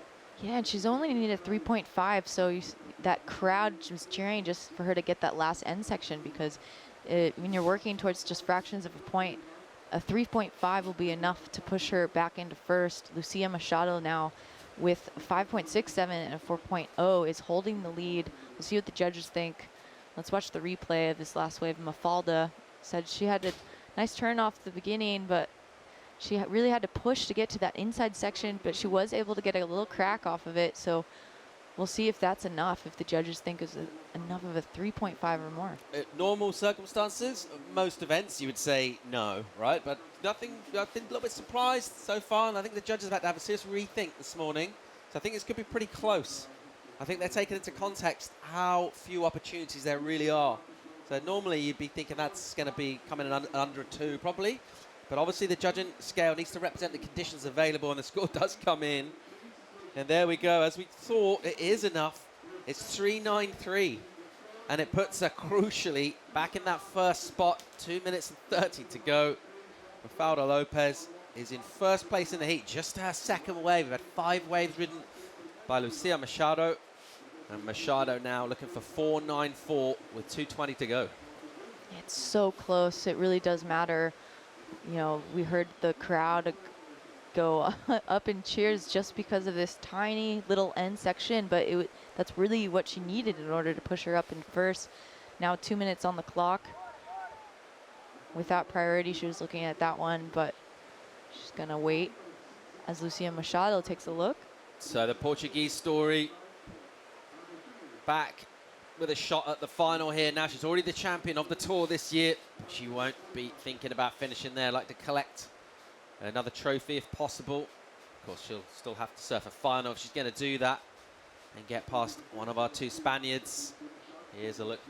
Yeah, and she's only needed 3.5, so that crowd was cheering just for her to get that last end section, because when you're working towards just fractions of a point, a 3.5 will be enough to push her back into first. Lucia Machado now with a 5.67 and a 4.0 is holding the lead. We'll see what the judges think. Let's watch the replay of this last wave. Mafalda said she had a nice turn off the beginning, but she really had to push to get to that inside section, but she was able to get a little crack off of it. So we'll see if that's enough, if the judges think is enough of a 3.5 or more. Normal circumstances, most events you would say no, right? But nothing, I've been a little bit surprised so far, and I think the judges have had to have a serious rethink this morning. So I think this could be pretty close. I think they're taking into context how few opportunities there really are. So normally you'd be thinking that's going to be coming in under a 2 probably. But obviously the judging scale needs to represent the conditions available, and the score does come in. And there we go. As we thought, it is enough. It's 3.93. And it puts her crucially back in that first spot. 2 minutes and 30 to go. Mafalda Lopez is in first place in the heat. Just her second wave. We've had 5 waves ridden by Lucia Machado. And Machado now looking for 4.94 with 2.20 to go. It's so close. It really does matter. You know, we heard the crowd go up in cheers just because of this tiny little end section, but that's really what she needed in order to push her up in first. Now 2 minutes on the clock. Without priority, she was looking at that one, but she's gonna wait as Lucia Machado takes a look. So the Portuguese story back with a shot at the final here. Now she's already the champion of the tour this year. She won't be thinking about finishing there. Like to collect another trophy if possible. Of course, she'll still have to surf a final if she's going to do that and get past one of our 2 Spaniards. Here's a look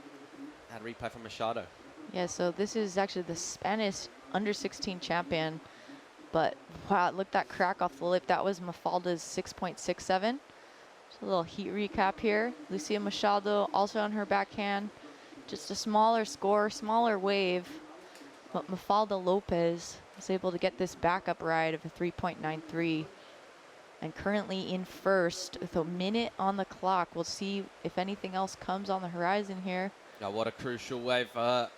at a replay from Machado. Yeah, so this is actually the Spanish under-16 champion. But wow, look, that crack off the lip. That was Mafalda's 6.67. A little heat recap here. Lucia Machado also on her backhand. Just a smaller score, smaller wave. But Mafalda Lopez was able to get this backup ride of a 3.93. And currently in first with a minute on the clock. We'll see if anything else comes on the horizon here. Oh, what a crucial wave for her.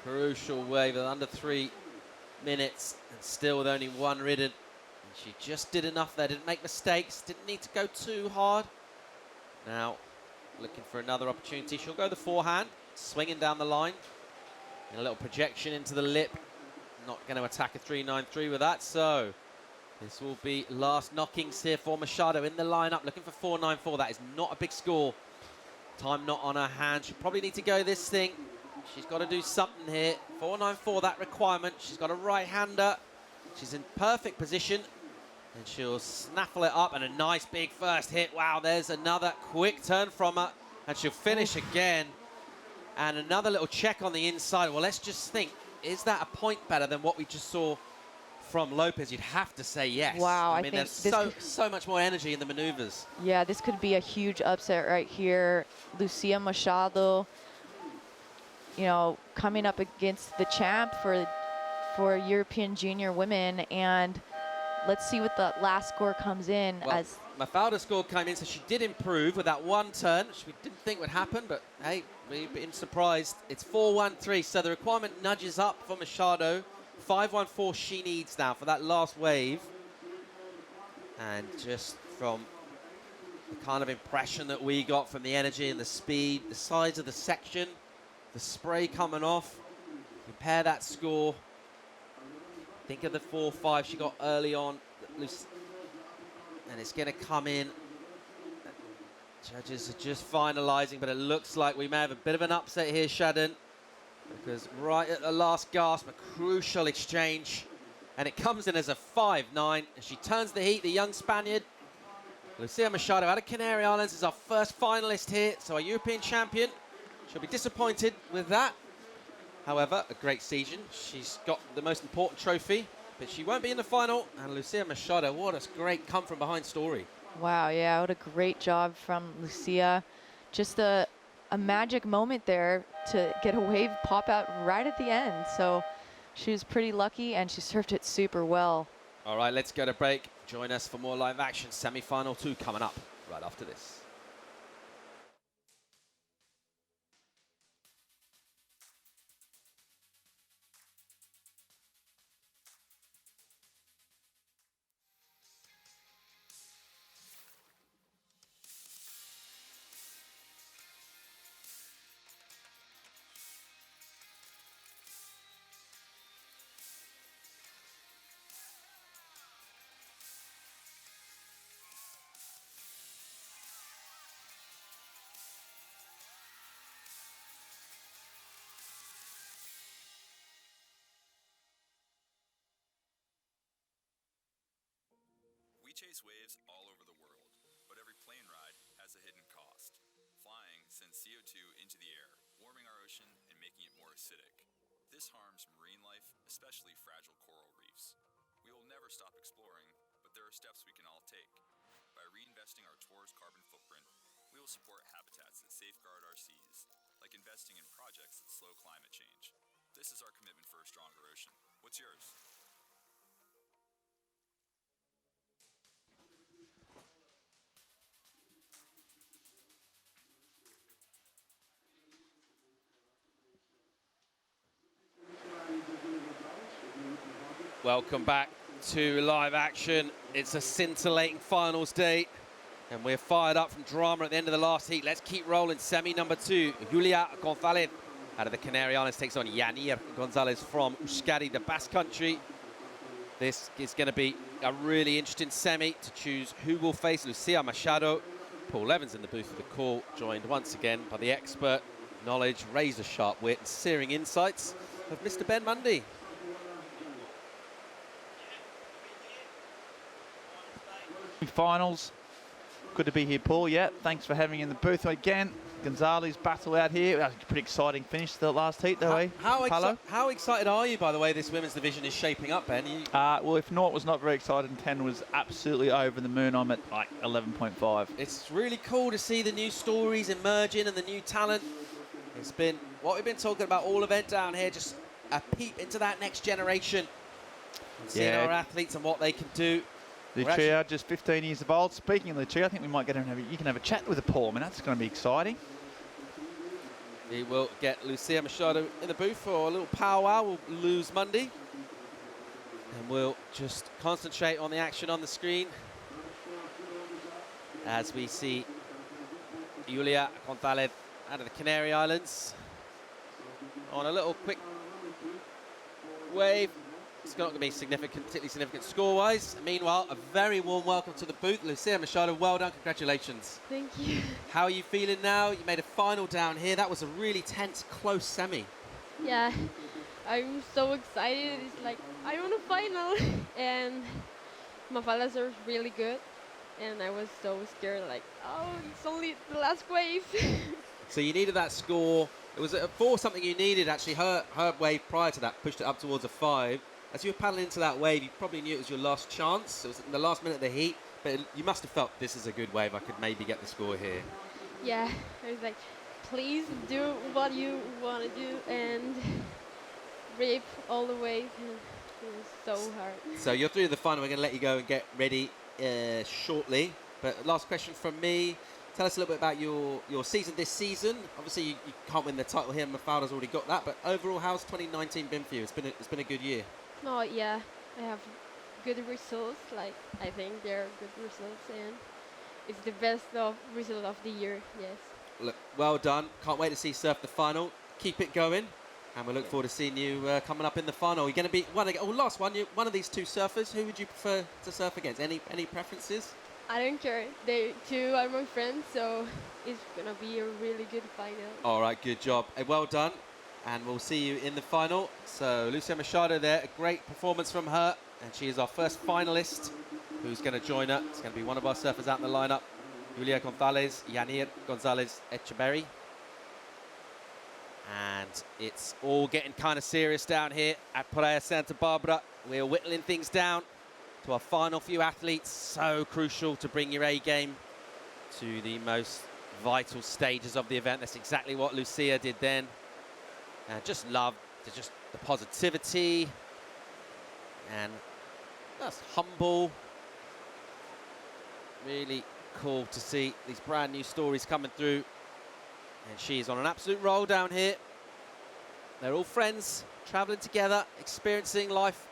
Crucial wave at under 3 minutes and still with only 1 ridden. And she just did enough there, didn't make mistakes, didn't need to go too hard. Now, looking for another opportunity. She'll go the forehand, swinging down the line. And a little projection into the lip. Not going to attack a 3.93 with that, so this will be last knockings here for Machado in the lineup, looking for 4.94. That is not a big score. Time not on her hand. She'll probably need to go this thing. She's got to do something here. 4.94, that requirement. She's got a right-hander. She's in perfect position. And she'll snaffle it up, and a nice big first hit. Wow, there's another quick turn from her. And she'll finish again. And another little check on the inside. Well, let's just think, is that a point better than what we just saw from Lopez? You'd have to say yes. Wow, I mean, there's so much more energy in the maneuvers. Yeah, this could be a huge upset right here. Lucia Machado, you know, coming up against the champ for European junior women, and let's see what the last score comes in. Well, as Mafalda's score came in, so she did improve with that one turn, which we didn't think would happen, but hey, we've been surprised. It's 4.13, so the requirement nudges up for Machado. 5.14 she needs now for that last wave. And just from the kind of impression that we got from the energy and the speed, the size of the section, the spray coming off, compare that score. Think of the 4.5 she got early on. And it's going to come in. Judges are just finalising, but it looks like we may have a bit of an upset here, Shadon. Because right at the last gasp, a crucial exchange. And it comes in as a 5.9. And she turns the heat, the young Spaniard. Lucia Machado out of Canary Islands is our first finalist here. So a European champion. She'll be disappointed with that. However, a great season. She's got the most important trophy. But she won't be in the final. And Lucia Machado, what a great come-from-behind story. Wow, yeah, what a great job from Lucia. Just a magic moment there to get a wave pop out right at the end. So she was pretty lucky, and she served it super well. All right, let's go to break. Join us for more live action. Semi-final 2 coming up right after this. We chase waves all over the world, but every plane ride has a hidden cost. Flying sends CO2 into the air, warming our ocean and making it more acidic. This harms marine life, especially fragile coral reefs. We will never stop exploring, but there are steps we can all take. By reinvesting our tour's carbon footprint, we will support habitats that safeguard our seas, like investing in projects that slow climate change. This is our commitment for a stronger ocean. What's yours? Welcome back to live action. It's a scintillating finals day, and we're fired up from drama at the end of the last heat. Let's keep rolling. Semi number 2, Julia Gonzalez out of the Canary Islands takes on Yanir Gonzalez from Euskadi, the Basque Country. This is going to be a really interesting semi to choose who will face Lucia Machado. Paul Evans in the booth for the call, joined once again by the expert knowledge, razor-sharp wit, and searing insights of Mr. Ben Mundy. Finals. Good to be here, Paul. Yeah, thanks for having me in the booth again. Gonzalez battle out here. That was a pretty exciting finish to the last heat, though, eh? How excited are you, by the way, this women's division is shaping up, Ben? Well, if Nort was not very excited and 10 was absolutely over the moon, I'm at like 11.5. It's really cool to see the new stories emerging and the new talent. It's been what we've been talking about all event down here, just a peep into that next generation. Seeing our athletes and what they can do. Lucia, just 15 years of old. Speaking of Lucia, I think we might get her and you can have a chat with her, Paul. I mean, that's going to be exciting. We will get Lucia Machado in the booth for a little powwow. We'll lose Monday. And we'll just concentrate on the action on the screen as we see Julia Gonzalez out of the Canary Islands on a little quick wave. It's not going to be particularly significant score-wise. Meanwhile, a very warm welcome to the booth. Lucia Machado, well done, congratulations. Thank you. How are you feeling now? You made a final down here. That was a really tense, close semi. Yeah, I'm so excited. It's like, I'm on a final. And my fallas are really good. And I was so scared, like, oh, it's only the last wave. So you needed that score. It was a 4 something you needed, actually. Her wave prior to that pushed it up towards a 5. As you were paddling into that wave, you probably knew it was your last chance. It was in the last minute of the heat, but you must have felt this is a good wave. I could maybe get the score here. Yeah, I was like, please do what you want to do and rip all the way. It was so hard. So you're through the final. We're going to let you go and get ready shortly. But last question from me. Tell us a little bit about your season this season. Obviously, you can't win the title here. Mafalda's already got that. But overall, how's 2019 been for you? It's been a good year. Oh, yeah. I have good results. Like, I think they're good results. And it's the best result of the year, yes. Look, well done. Can't wait to see Surf the final. Keep it going. And we look forward to seeing you coming up in the final. You're going to be last one. One of these two surfers. Who would you prefer to surf against? Any preferences? I don't care. They two are my friends, so it's going to be a really good final. All right, good job. Well done. And we'll see you in the final. So Lucia Machado there, a great performance from her. And she is our first finalist who's going to join her. It's going to be one of our surfers out in the lineup. Julia Gonzalez, Yanir Gonzalez Echeverri. And it's all getting kind of serious down here at Playa Santa Barbara. We're whittling things down to our final few athletes. So crucial to bring your A game to the most vital stages of the event. That's exactly what Lucia did then. And just love the positivity. And that's humble. Really cool to see these brand new stories coming through. And she's on an absolute roll down here. They're all friends, traveling together, experiencing life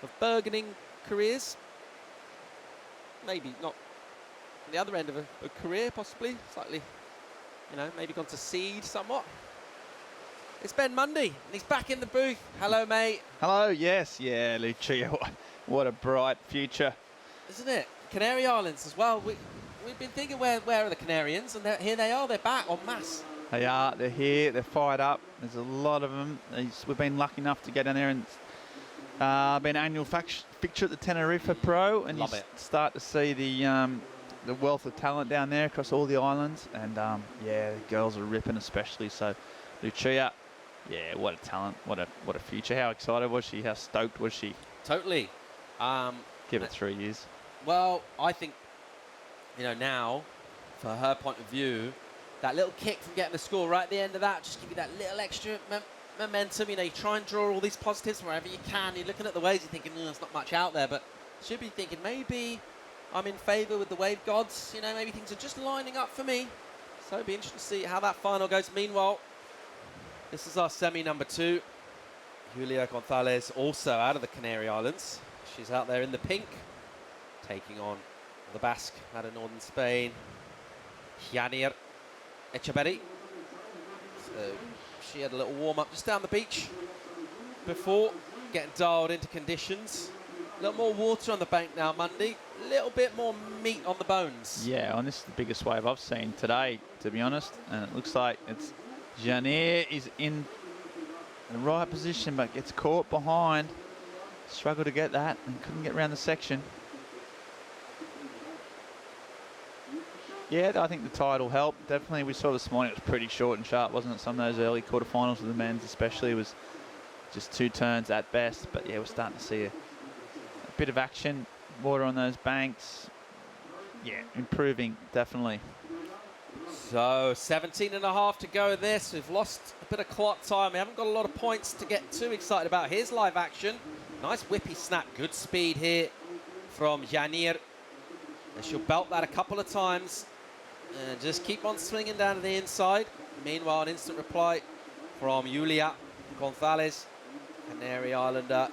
of burgeoning careers. Maybe not on the other end of a career, possibly. Slightly, maybe gone to seed somewhat. It's Ben Mundy, and he's back in the booth. Hello, mate. Hello, yes. Yeah, Lucia, what a bright future. Isn't it? Canary Islands as well. We've been thinking, where are the Canarians? And here they are, they're back en masse. They are, they're here, they're fired up. There's a lot of them. We've been lucky enough to get down there and been an annual fixture at the Tenerife Pro. And start to see the wealth of talent down there across all the islands. And yeah, the girls are ripping especially. So Lucia, yeah, what a talent, what a future. How excited was she? How stoked was she? Totally. Give it 3 years. Well, I think, now, for her point of view, that little kick from getting the score right at the end of that, just give you that little extra momentum. You try and draw all these positives wherever you can. You're looking at the waves, you're thinking, there's not much out there, but should be thinking, maybe I'm in favour with the wave gods. Maybe things are just lining up for me. So it'll be interesting to see how that final goes. Meanwhile, this is our semi number 2. Julia Gonzalez, also out of the Canary Islands. She's out there in the pink, taking on the Basque out of northern Spain, Yanir Echeverri. So she had a little warm-up just down the beach before getting dialed into conditions. A little more water on the bank now, Monday. A little bit more meat on the bones. Yeah, and this is the biggest wave I've seen today, to be honest. And it looks like it's Yanir is in the right position, but gets caught behind. Struggled to get that and couldn't get around the section. Yeah, I think the tide will help. Definitely, we saw this morning it was pretty short and sharp, wasn't it? Some of those early quarterfinals of the men's especially was just 2 turns at best. But yeah, we're starting to see a bit of action, water on those banks. Yeah, improving, definitely. So 17 and a half to go in this. We've lost a bit of clock time. We haven't got a lot of points to get too excited about. Here's live action. Nice whippy snap. Good speed here from Janir. And she'll belt that a couple of times and just keep on swinging down to the inside. Meanwhile, an instant reply from Julia Gonzalez, Canary Islander,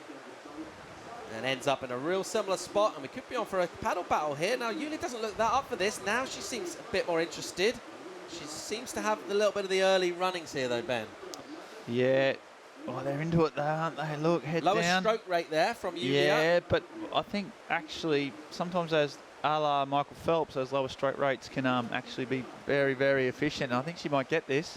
and ends up in a real similar spot. And we could be on for a paddle battle here. Now, Julia doesn't look that up for this. Now she seems a bit more interested. She seems to have a little bit of the early runnings here, though, Ben. Yeah. Oh, they're into it, though, aren't they? Look, head Lower down. stroke rate there from Julia. Yeah, but I think actually sometimes those a la Michael Phelps, those lower stroke rates can actually be very, very efficient. And I think she might get this.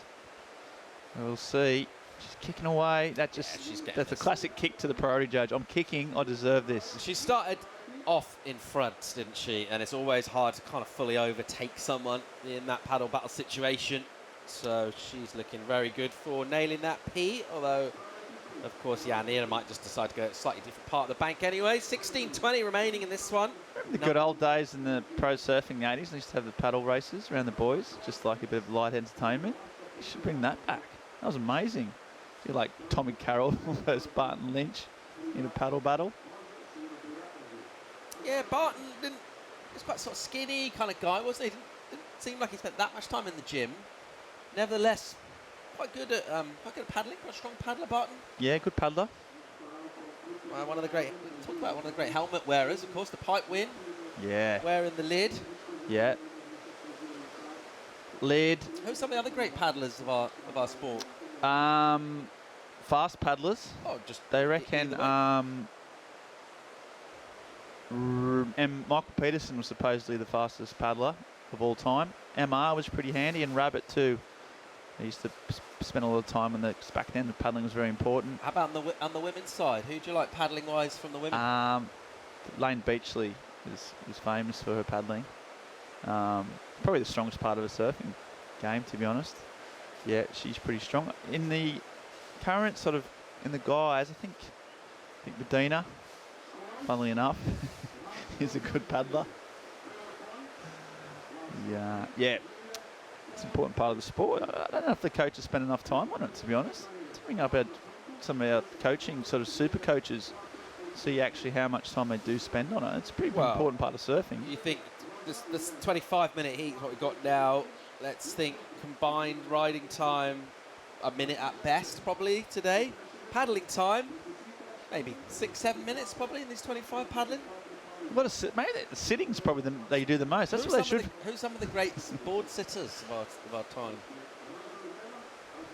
We'll see. She's kicking away. That's a classic kick to the priority judge. I'm kicking. I deserve this. She started off in front, didn't she? And it's always hard to kind of fully overtake someone in that paddle battle situation. So she's looking very good for nailing that P, although, of course, Janira might just decide to go a slightly different part of the bank anyway. 16:20 remaining in this one. The good old days in the pro surfing 80s, they used to have the paddle races around the boys, just like a bit of light entertainment. You should bring that back. That was amazing. You're like Tommy Carroll versus Barton Lynch in a paddle battle. Yeah, Barton was quite sort of skinny kind of guy, wasn't he? Didn't seem like he spent that much time in the gym. Nevertheless, quite good at paddling, quite a strong paddler, Barton. Yeah, good paddler. One of the great, talk about one of the great helmet wearers, of course, the pipe win. Yeah. Wearing the lid. Yeah. Lid. Who's some of the other great paddlers of our sport? Fast paddlers. Oh, just they reckon. And Michael Peterson was supposedly the fastest paddler of all time. MR was pretty handy, and Rabbit too. He used to spend a lot of time on the back then. The paddling was very important. How about on the women's side? Who do you like paddling wise from the women? Lane Beachley is famous for her paddling. Probably the strongest part of the surfing game, to be honest. Yeah, she's pretty strong. In the current sort of, in the guys, I think Medina, funnily enough, is a good paddler. Yeah. It's an important part of the sport. I don't know if the coaches spend enough time on it, to be honest. To bring up some of our coaching, sort of super coaches, see actually how much time they do spend on it. It's a pretty important part of surfing. You think this 25-minute heat, what we've got now, let's think combined riding time, a minute at best probably today. Paddling time, maybe 6-7 minutes probably in these 25 paddling. Maybe the sitting's probably they do the most. That's what they should. Who's some of the great board sitters of our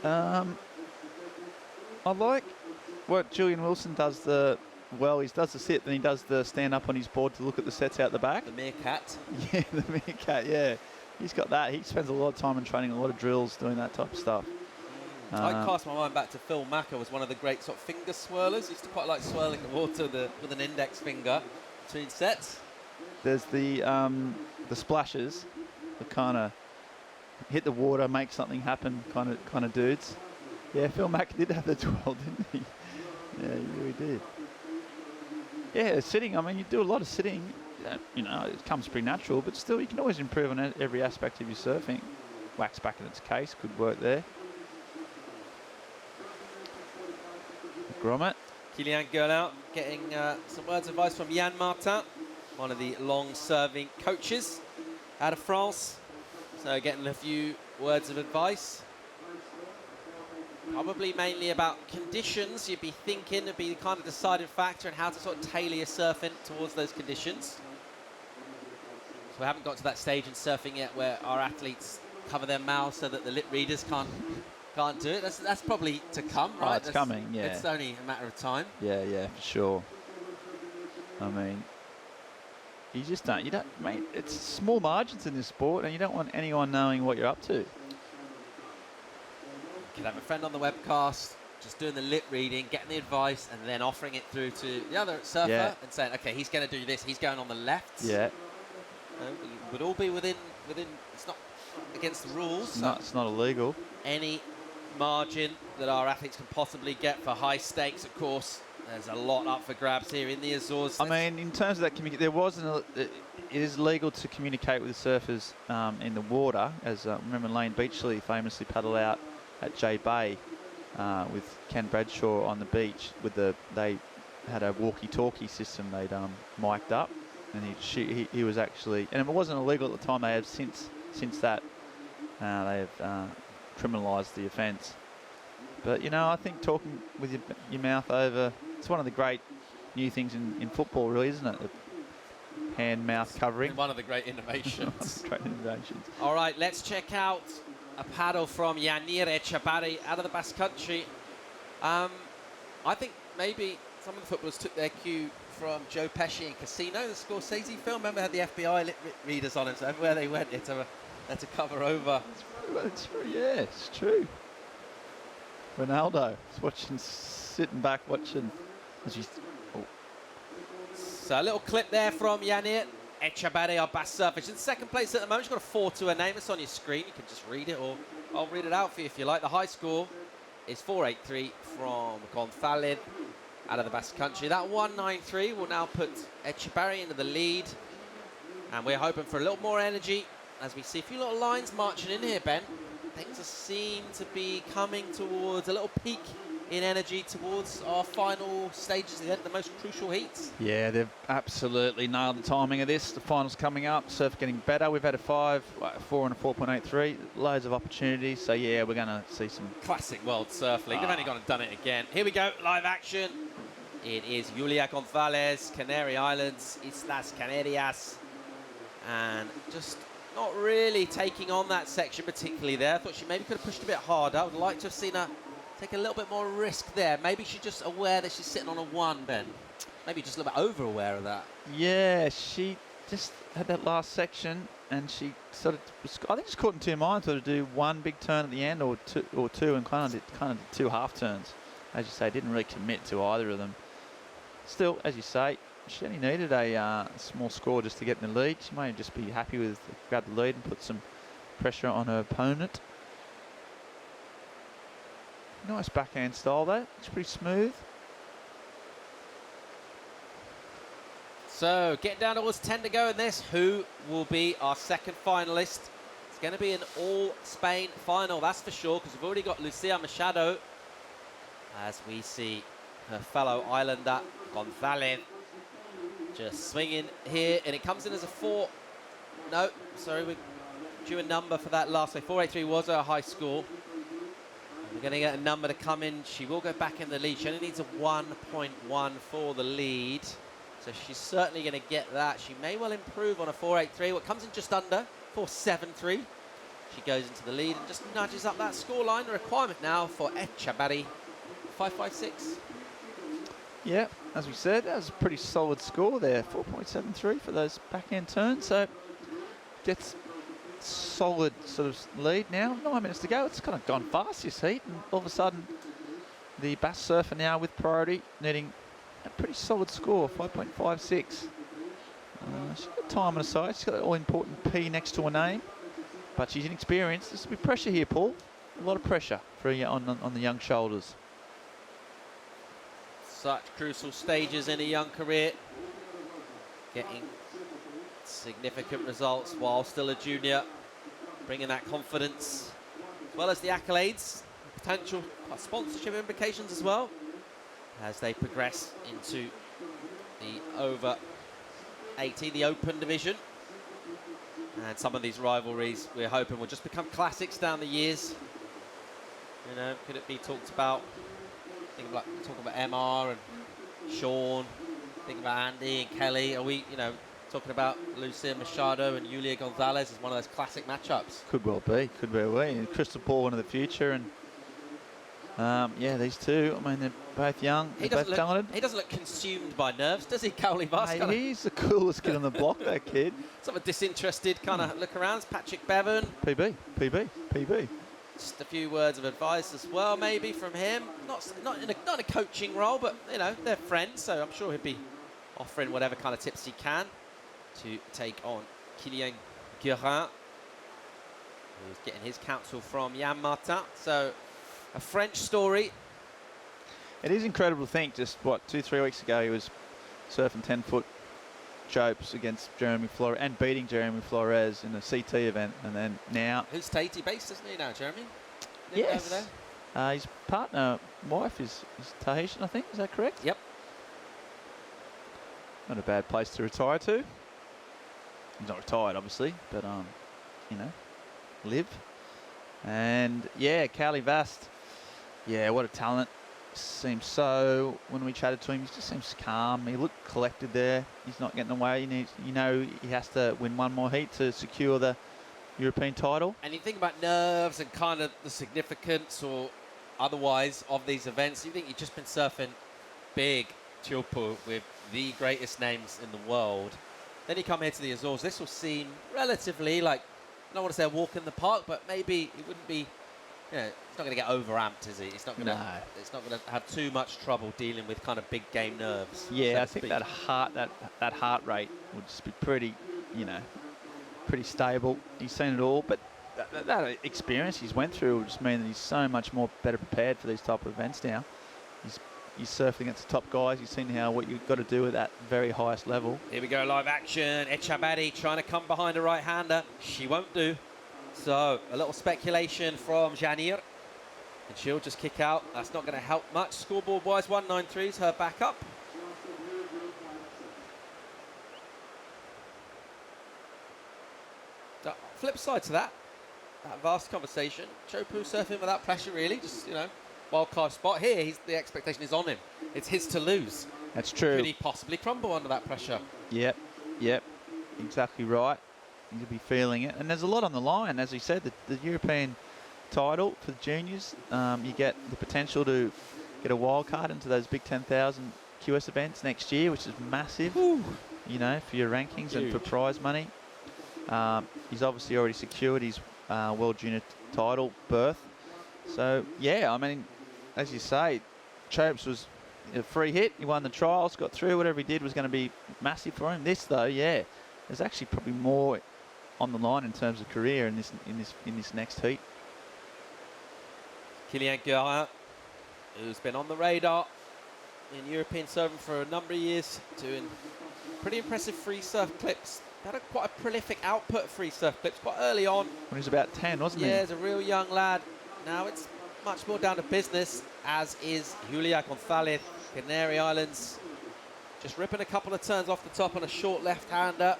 time? I like what Julian Wilson does. He does the sit, then he does the stand up on his board to look at the sets out the back. The meerkat. Yeah, the meerkat. Yeah, he's got that. He spends a lot of time in training, a lot of drills, doing that type of stuff. I cast my mind back to Phil Macker, was one of the great sort of finger swirlers. He used to quite like swirling the water with an index finger between sets. There's the splashes, the kind of hit the water, make something happen kind of dudes. Yeah, Phil Mack did have the twirl, didn't he? Yeah, he really did. Yeah, sitting, I mean, you do a lot of sitting. It comes pretty natural, but still, you can always improve on every aspect of your surfing. Wax back in its case, could work there. Grommet. Kilian Gerlau getting some words of advice from Yann Martin, one of the long-serving coaches out of France. So getting a few words of advice. Probably mainly about conditions. You'd be thinking would be the kind of deciding factor in how to sort of tailor your surfing towards those conditions. So we haven't got to that stage in surfing yet where our athletes cover their mouths so that the lip readers can't do it. That's probably to come, right? It's coming, yeah. It's only a matter of time. Yeah, for sure. I mean, you don't, mate, it's small margins in this sport, and you don't want anyone knowing what you're up to. You could have a friend on the webcast just doing the lip reading, getting the advice, and then offering it through to the other surfer and saying, okay, he's going to do this. He's going on the left. Yeah. It would all be within. It's not against the rules. No, it's not illegal. Any margin that our athletes can possibly get for high stakes, of course. There's a lot up for grabs here in the Azores. I mean, in terms of that there wasn't. It is legal to communicate with the surfers in the water, as remember Lane Beachley famously paddled out at J Bay with Ken Bradshaw on the beach. They had a walkie-talkie system they'd mic'd up, and he was actually, and it wasn't illegal at the time. They have since that they have criminalised the offence. But you know, I think talking with your mouth over, it's one of the great new things in football, really, isn't it? The hand-mouth covering. One of the great innovations. Great innovations. All right, let's check out a paddle from Yanir Echabari out of the Basque Country. I think maybe some of the footballers took their cue from Joe Pesci in Casino, the Scorsese film. Remember, had the FBI lit readers on it, so everywhere they went, they had to cover over. Yeah, it's true. Ronaldo is sitting back watching. So a little clip there from Yanir Echabari, our Basque surfer. She's in second place at the moment. She's got a 4 to her name. It's on your screen. You can just read it, or I'll read it out for you if you like. The high score is 4.83 from Gonzalez out of the Basque Country. That 1.93 will now put Echabari into the lead. And we're hoping for a little more energy as we see a few little lines marching in here, Ben. Things seem to be coming towards a little peak in energy towards our final stages, the most crucial heats. Yeah, they've absolutely nailed the timing of this. The final's coming up, surf getting better. We've had a 5, 4 and a 4.83, loads of opportunities. So yeah, we're going to see some classic World Surf League. They've only gone and done it again. Here we go, live action. It is Julia Gonzalez, Canary Islands, Islas Canarias, and just not really taking on that section particularly there. I thought she maybe could have pushed a bit harder. I would like to have seen her take a little bit more risk there. Maybe she's just aware that she's sitting on a 1, Ben. Maybe just a little bit over-aware of that. Yeah, she just had that last section, and she sort of, I think, just caught in 2 minds, whether to do 1 big turn at the end or two, and kind of did 2 half turns. As you say, didn't really commit to either of them. Still, as you say, she only needed a small score just to get in the lead. She may just be happy with grab the lead and put some pressure on her opponent. Nice backhand style though. It's pretty smooth. So getting down towards 10 to go in this. Who will be our second finalist? It's going to be an all-Spain final, that's for sure, because we've already got Lucia Machado as we see her fellow islander Gonzalez just swinging here, and it comes in as a 4. No, sorry, we're due a number for that last. So 4.83 was her high score. We're going to get a number to come in. She will go back in the lead. She only needs a 1.1 for the lead. So she's certainly going to get that. She may well improve on a 4.83. What comes in just under 4.73. She goes into the lead and just nudges up that scoreline. The requirement now for Echabari, 5.56. Yeah, as we said, that was a pretty solid score there. 4.73 for those backhand turns. So gets solid sort of lead now. 9 minutes to go. It's kind of gone fast this heat, and all of a sudden the Basque surfer now with priority, needing a pretty solid score, 5.56. She's got time on her side. She's got that all-important P next to her name, but she's inexperienced. There's a bit of pressure here, Paul. A lot of pressure for on the young shoulders. Such crucial stages in a young career, getting significant results while still a junior, bringing that confidence, as well as the accolades, potential sponsorship implications as well, as they progress into the over 80, the open division. And some of these rivalries we're hoping will just become classics down the years. You know, could it be talked about? Talking about MR and Sean, thinking about Andy and Kelly. Are we, talking about Lucia Machado and Julia Gonzalez as one of those classic matchups? Could well be, And Crystal Ball into the future, and yeah, these two. I mean, they're both young, they're both talented. He doesn't look consumed by nerves, does he, Cowley Busk? Hey, he's the coolest kid on the block, that kid. Sort of a disinterested kind of look around. It's Patrick Bevan. PB. Just a few words of advice as well, maybe from him. Not in a coaching role, but they're friends, so I'm sure he'll be offering whatever kind of tips he can to take on Kylian Guerin, who's getting his counsel from Yann Martin. So a French story. It is incredible to think, just what, 2-3 weeks ago he was surfing 10-foot chopes against Jeremy Flores and beating Jeremy Flores in a CT event, and then now... Who's Tahiti based, isn't he now, Jeremy? Yes. Over there? His partner, wife is Tahitian, I think. Is that correct? Yep. Not a bad place to retire to. He's not retired, obviously, but, you know, live. And, yeah, Carly Vast. Yeah, what a talent. Seems so, when we chatted to him, he just seems calm. He looked collected there. He's not getting away. You know, he has to win one more heat to secure the European title. And you think about nerves and kind of the significance or otherwise of these events, you think you've just been surfing big Chopu with the greatest names in the world. Then you come here to the Azores. This will seem relatively like, I don't want to say a walk in the park, but maybe it wouldn't be, you know, it's not going to get overamped, is it? It's not going to. No. It's not going to have too much trouble dealing with kind of big game nerves. Yeah, so I think that heart rate would just be pretty, you know, pretty stable. He's seen it all, but that experience he's went through will just mean that he's so much more better prepared for these type of events now. He's surfing against the top guys. He's seen what you've got to do at that very highest level. Here we go, live action. Echabari trying to come behind a right-hander. She won't do. So a little speculation from Janir. And she'll just kick out. That's not going to help much. Scoreboard-wise, 193 is her backup. The flip side to that vast conversation, Chopu surfing without pressure, really. Just, you know, wild card spot. Here, the expectation is on him. It's his to lose. That's true. Could he possibly crumble under that pressure? Yep, exactly right. You'll be feeling it. And there's a lot on the line. As you said, the European title for the juniors, you get the potential to get a wild card into those big 10,000 QS events next year, which is massive, you know, for your rankings. Huge. And for prize money. He's obviously already secured his World Junior title berth. So, yeah, I mean, as you say, Chopes was a free hit. He won the trials, got through. Whatever he did was going to be massive for him. This, though, yeah, there's actually probably more on the line in terms of career in this next heat. Kylian Guerin, who's been on the radar in European surfing for a number of years, doing pretty impressive free surf clips. Had quite a prolific output of free surf clips quite early on. When he was about 10, wasn't he? Yeah, he's a real young lad. Now it's much more down to business, as is Julia Gonzalez, Canary Islands. Just ripping a couple of turns off the top on a short left-hander.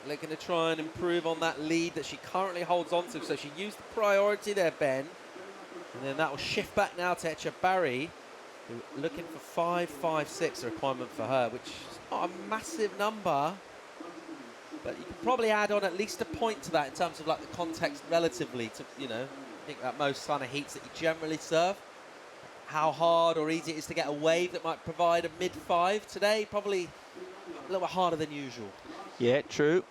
Looking to try and improve on that lead that she currently holds on to. So she used the priority there, Ben. And then that will shift back now to Echabari, who looking for 5.56, a requirement for her, which is not a massive number. But you can probably add on at least a point to that in terms of like the context relatively to, you know, I think that most kind of heats that you generally surf. How hard or easy it is to get a wave that might provide a mid-5 today. Probably a little bit harder than usual. Yeah, true.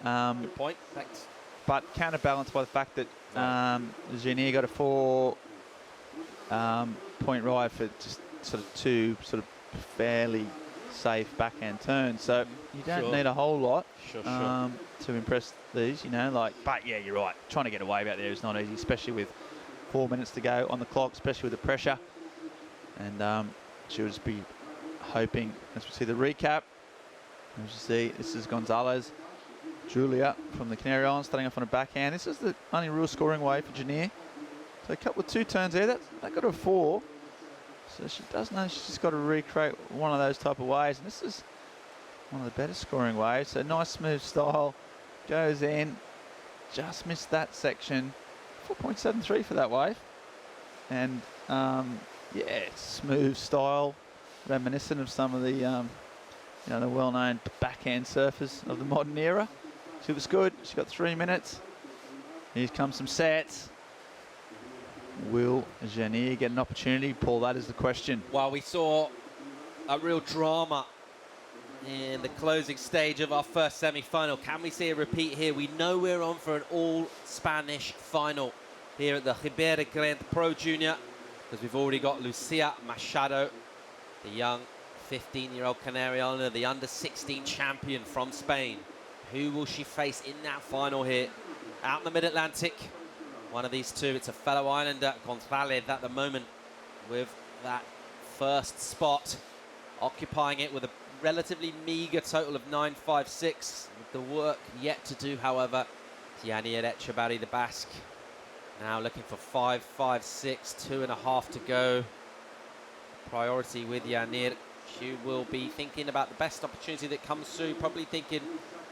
Good point, thanks. But counterbalanced by the fact that Janir got a 4 point ride for just sort of 2 sort of fairly safe backhand turns. So you don't need a whole lot to impress these, you know. Like, but yeah, you're right. Trying to get a wave out there is not easy, especially with 4 minutes to go on the clock, especially with the pressure. And she'll just be hoping, as we see the recap, as you see, this is Gonzalez, Julia from the Canary Islands starting off on a backhand. This is the only real scoring wave for Janir. So a couple of 2 turns there. That got her a 4. So she does know she's just got to recreate one of those type of waves. And this is one of the better scoring waves. So nice smooth style. Goes in. Just missed that section. 4.73 for that wave. And yeah, it's smooth style. Reminiscent of some of the you know, the well-known backhand surfers of the modern era. She was good. She got 3 minutes. Here comes some sets. Will Janir get an opportunity? Paul, that is the question. Well, we saw a real drama in the closing stage of our first semi-final. Can we see a repeat here? We know we're on for an all-Spanish final here at the Ribeira Grande Pro Junior, because we've already got Lucia Machado, the young 15-year-old Canary Islander, the under-16 champion from Spain, Who will she face in that final here? Out in the mid-Atlantic, one of these two. It's a fellow islander, Gonzalez, at the moment with that first spot, occupying it with a relatively meager total of 9.56. With the work yet to do, however, Yanir Echevarri, the Basque, now looking for 5.56, 2.5 to go. Priority with Yanir. She will be thinking about the best opportunity that comes through, probably thinking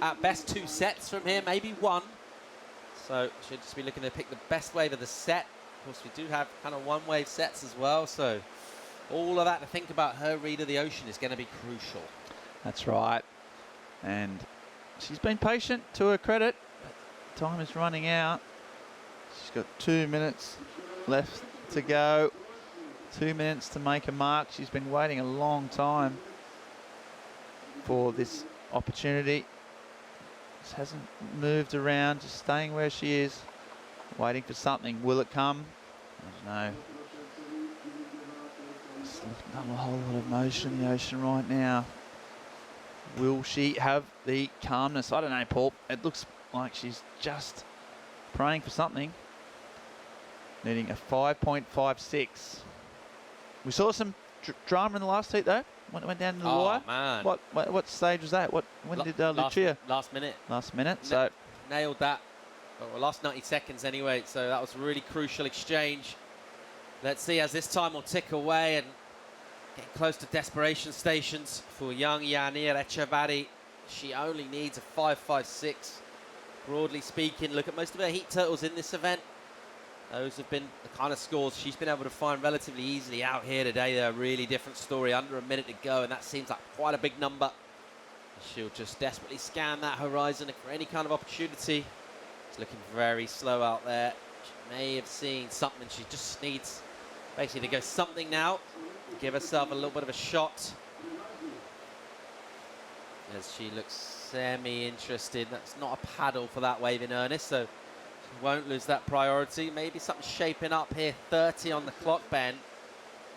at best 2 sets from here, maybe 1. So she'll just be looking to pick the best wave of the set. Of course, we do have kind of 1-wave sets as well, so all of that to think about. Her read of the ocean is going to be crucial. That's right. And she's been patient, to her credit. Time is running out. She's got 2 minutes left to go. 2 minutes to make a mark. She's been waiting a long time for this opportunity. Just hasn't moved around, just staying where she is, waiting for something. Will it come? I don't know. There's not a whole lot of motion in the ocean right now. Will she have the calmness? I don't know, Paul. It looks like she's just praying for something. Needing a 5.56. We saw some drama in the last heat, though. When it went down to the wire. Oh, man. What stage was that? When did Lucia? Last minute. Last minute. So nailed that. Well, last 90 seconds anyway. So that was a really crucial exchange. Let's see as this time will tick away and getting close to desperation stations for young Yanir Echevarri. She only needs a 5.56. Broadly speaking, look at most of her heat totals in this event. Those have been the kind of scores she's been able to find relatively easily out here today. They're a really different story. Under a minute to go, and that seems like quite a big number. She'll just desperately scan that horizon for any kind of opportunity. It's looking very slow out there. She may have seen something. She just needs basically to go something now. Give herself a little bit of a shot. As she looks semi-interested. That's not a paddle for that wave in earnest, so won't lose that priority. Maybe something shaping up here. 30 on the clock, Ben.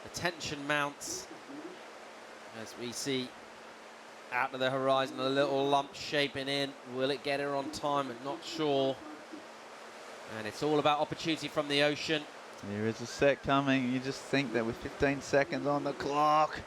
The tension mounts as we see out to the horizon a little lump shaping in. Will it get her on time? I'm not sure. And it's all about opportunity from the ocean. There is a set coming. You just think that with 15 seconds on the clock.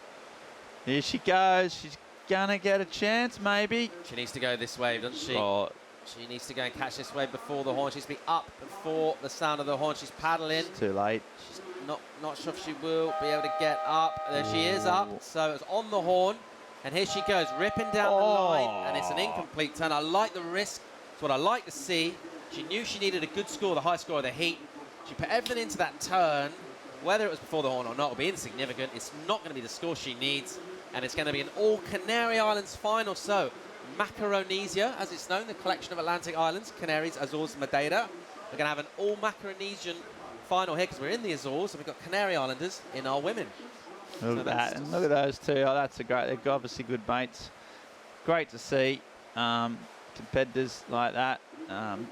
Here she goes. She's gonna get a chance, maybe. She needs to go this wave, doesn't she? Oh. She needs to go and catch this wave before the horn. She needs to be up before the sound of the horn. She's paddling. It's too late. She's not sure if she will be able to get up. There she is up. So it's on the horn. And here she goes, ripping down the line. And it's an incomplete turn. I like the risk. It's what I like to see. She knew she needed a good score, the high score of the heat. She put everything into that turn. Whether it was before the horn or not will be insignificant. It's not going to be the score she needs. And it's going to be an all Canary Islands final. So Macaronesia, as it's known, the collection of Atlantic islands, Canaries, Azores, Madeira. We're going to have an all Macaronesian final here because we're in the Azores and we've got Canary Islanders in our women. Look at that, and look at those two. Oh, that's a great, they're obviously good mates. Great to see competitors like that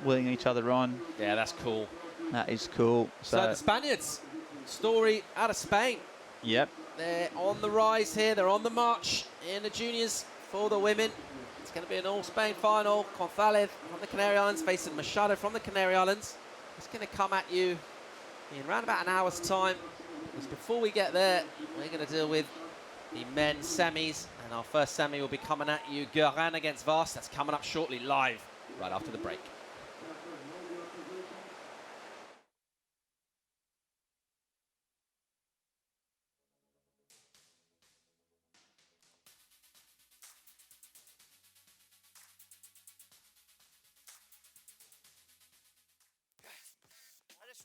willing each other on. Yeah, that's cool. That is cool. So the Spaniards, story out of Spain. Yep. They're on the rise here. They're on the march in the juniors for the women. It's going to be an all-Spain final. Gonzalez from the Canary Islands facing Machado from the Canary Islands. It's going to come at you in around about an hour's time. Because before we get there, we're going to deal with the men's semis. And our first semi will be coming at you. Grande against Vast. That's coming up shortly live right after the break.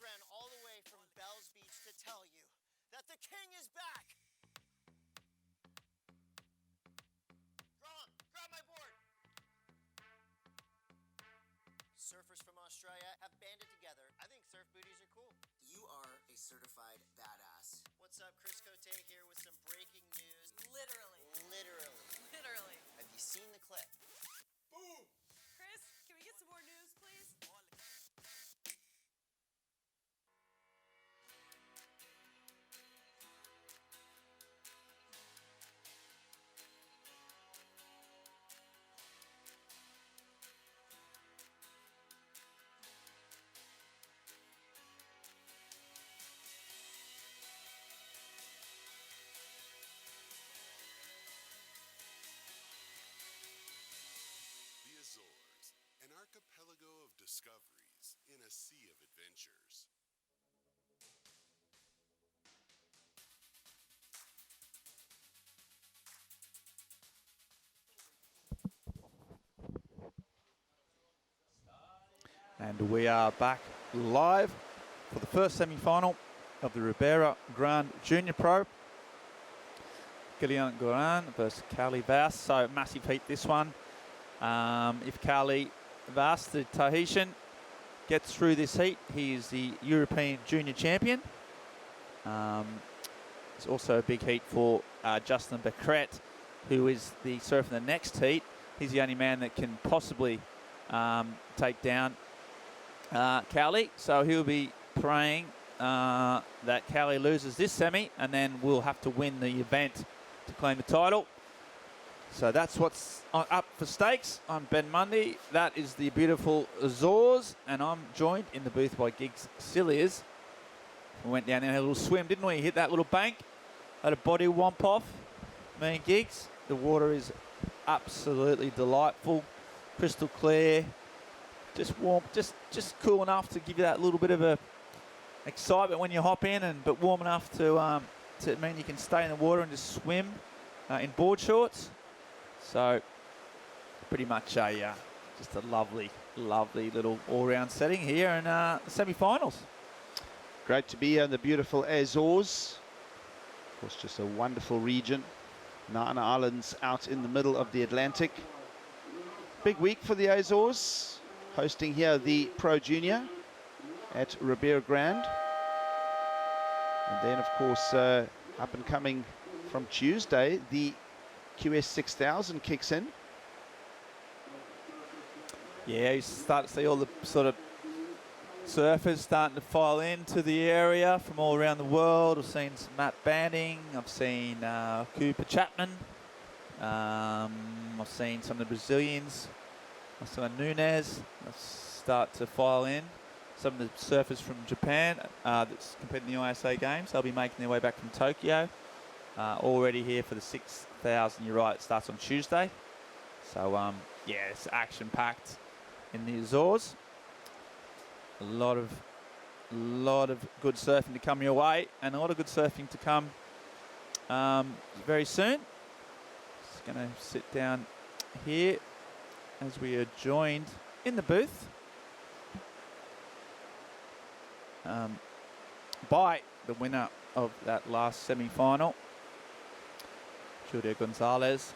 Ran all the way from Bells Beach to tell you that the king is back. Grab my board. Surfers from Australia have banded together. I think surf booties are cool. You are a certified badass. What's up, Chris Cote here with some breaking news. Literally. Have you seen the clip? Boom! Chris, can we get some more news, please? discoveries in a sea of adventures. And we are back live for the first semi-final of the Ribeira Grande Junior Pro. Gillian Goran versus Carly Vass. So massive heat this one. If Carly Vass, the Tahitian, gets through this heat, he is the European Junior Champion. It's also a big heat for Justin Becret, who is the surfer in the next heat. He's the only man that can possibly take down Cowley, so he'll be praying that Cowley loses this semi, and then we'll have to win the event to claim the title. So that's what's up for stakes. I'm Ben Mundy. That is the beautiful Azores, and I'm joined in the booth by Giggs Cilliers. We went down there and had a little swim, didn't we? Hit that little bank, had a body womp off. Me and Giggs. The water is absolutely delightful, crystal clear. Just warm, just cool enough to give you that little bit of a excitement when you hop in, but warm enough to mean you can stay in the water and just swim in board shorts. So pretty much just a lovely little all-round setting here in the semi-finals. Great to be here in the beautiful Azores. Of course, just a wonderful region. 9 islands out in the middle of the Atlantic. Big week for the Azores. Hosting here the Pro Junior at Ribeira Grande. And then, of course, up and coming from Tuesday, the QS 6000 kicks in. Yeah, you start to see all the sort of surfers starting to file into the area from all around the world. I've seen some Matt Banning, I've seen Cooper Chapman, I've seen some of the Brazilians. Some Nunez start to file in. Some of the surfers from Japan that's competing in the ISA Games, they'll be making their way back from Tokyo. Already here for the 6,000. You're right, it starts on Tuesday. So yeah, it's action-packed in the Azores. A lot of good surfing to come your way, and a lot of good surfing to come very soon. Just going to sit down here as we are joined in the booth by the winner of that last semi-final, Julia Gonzalez.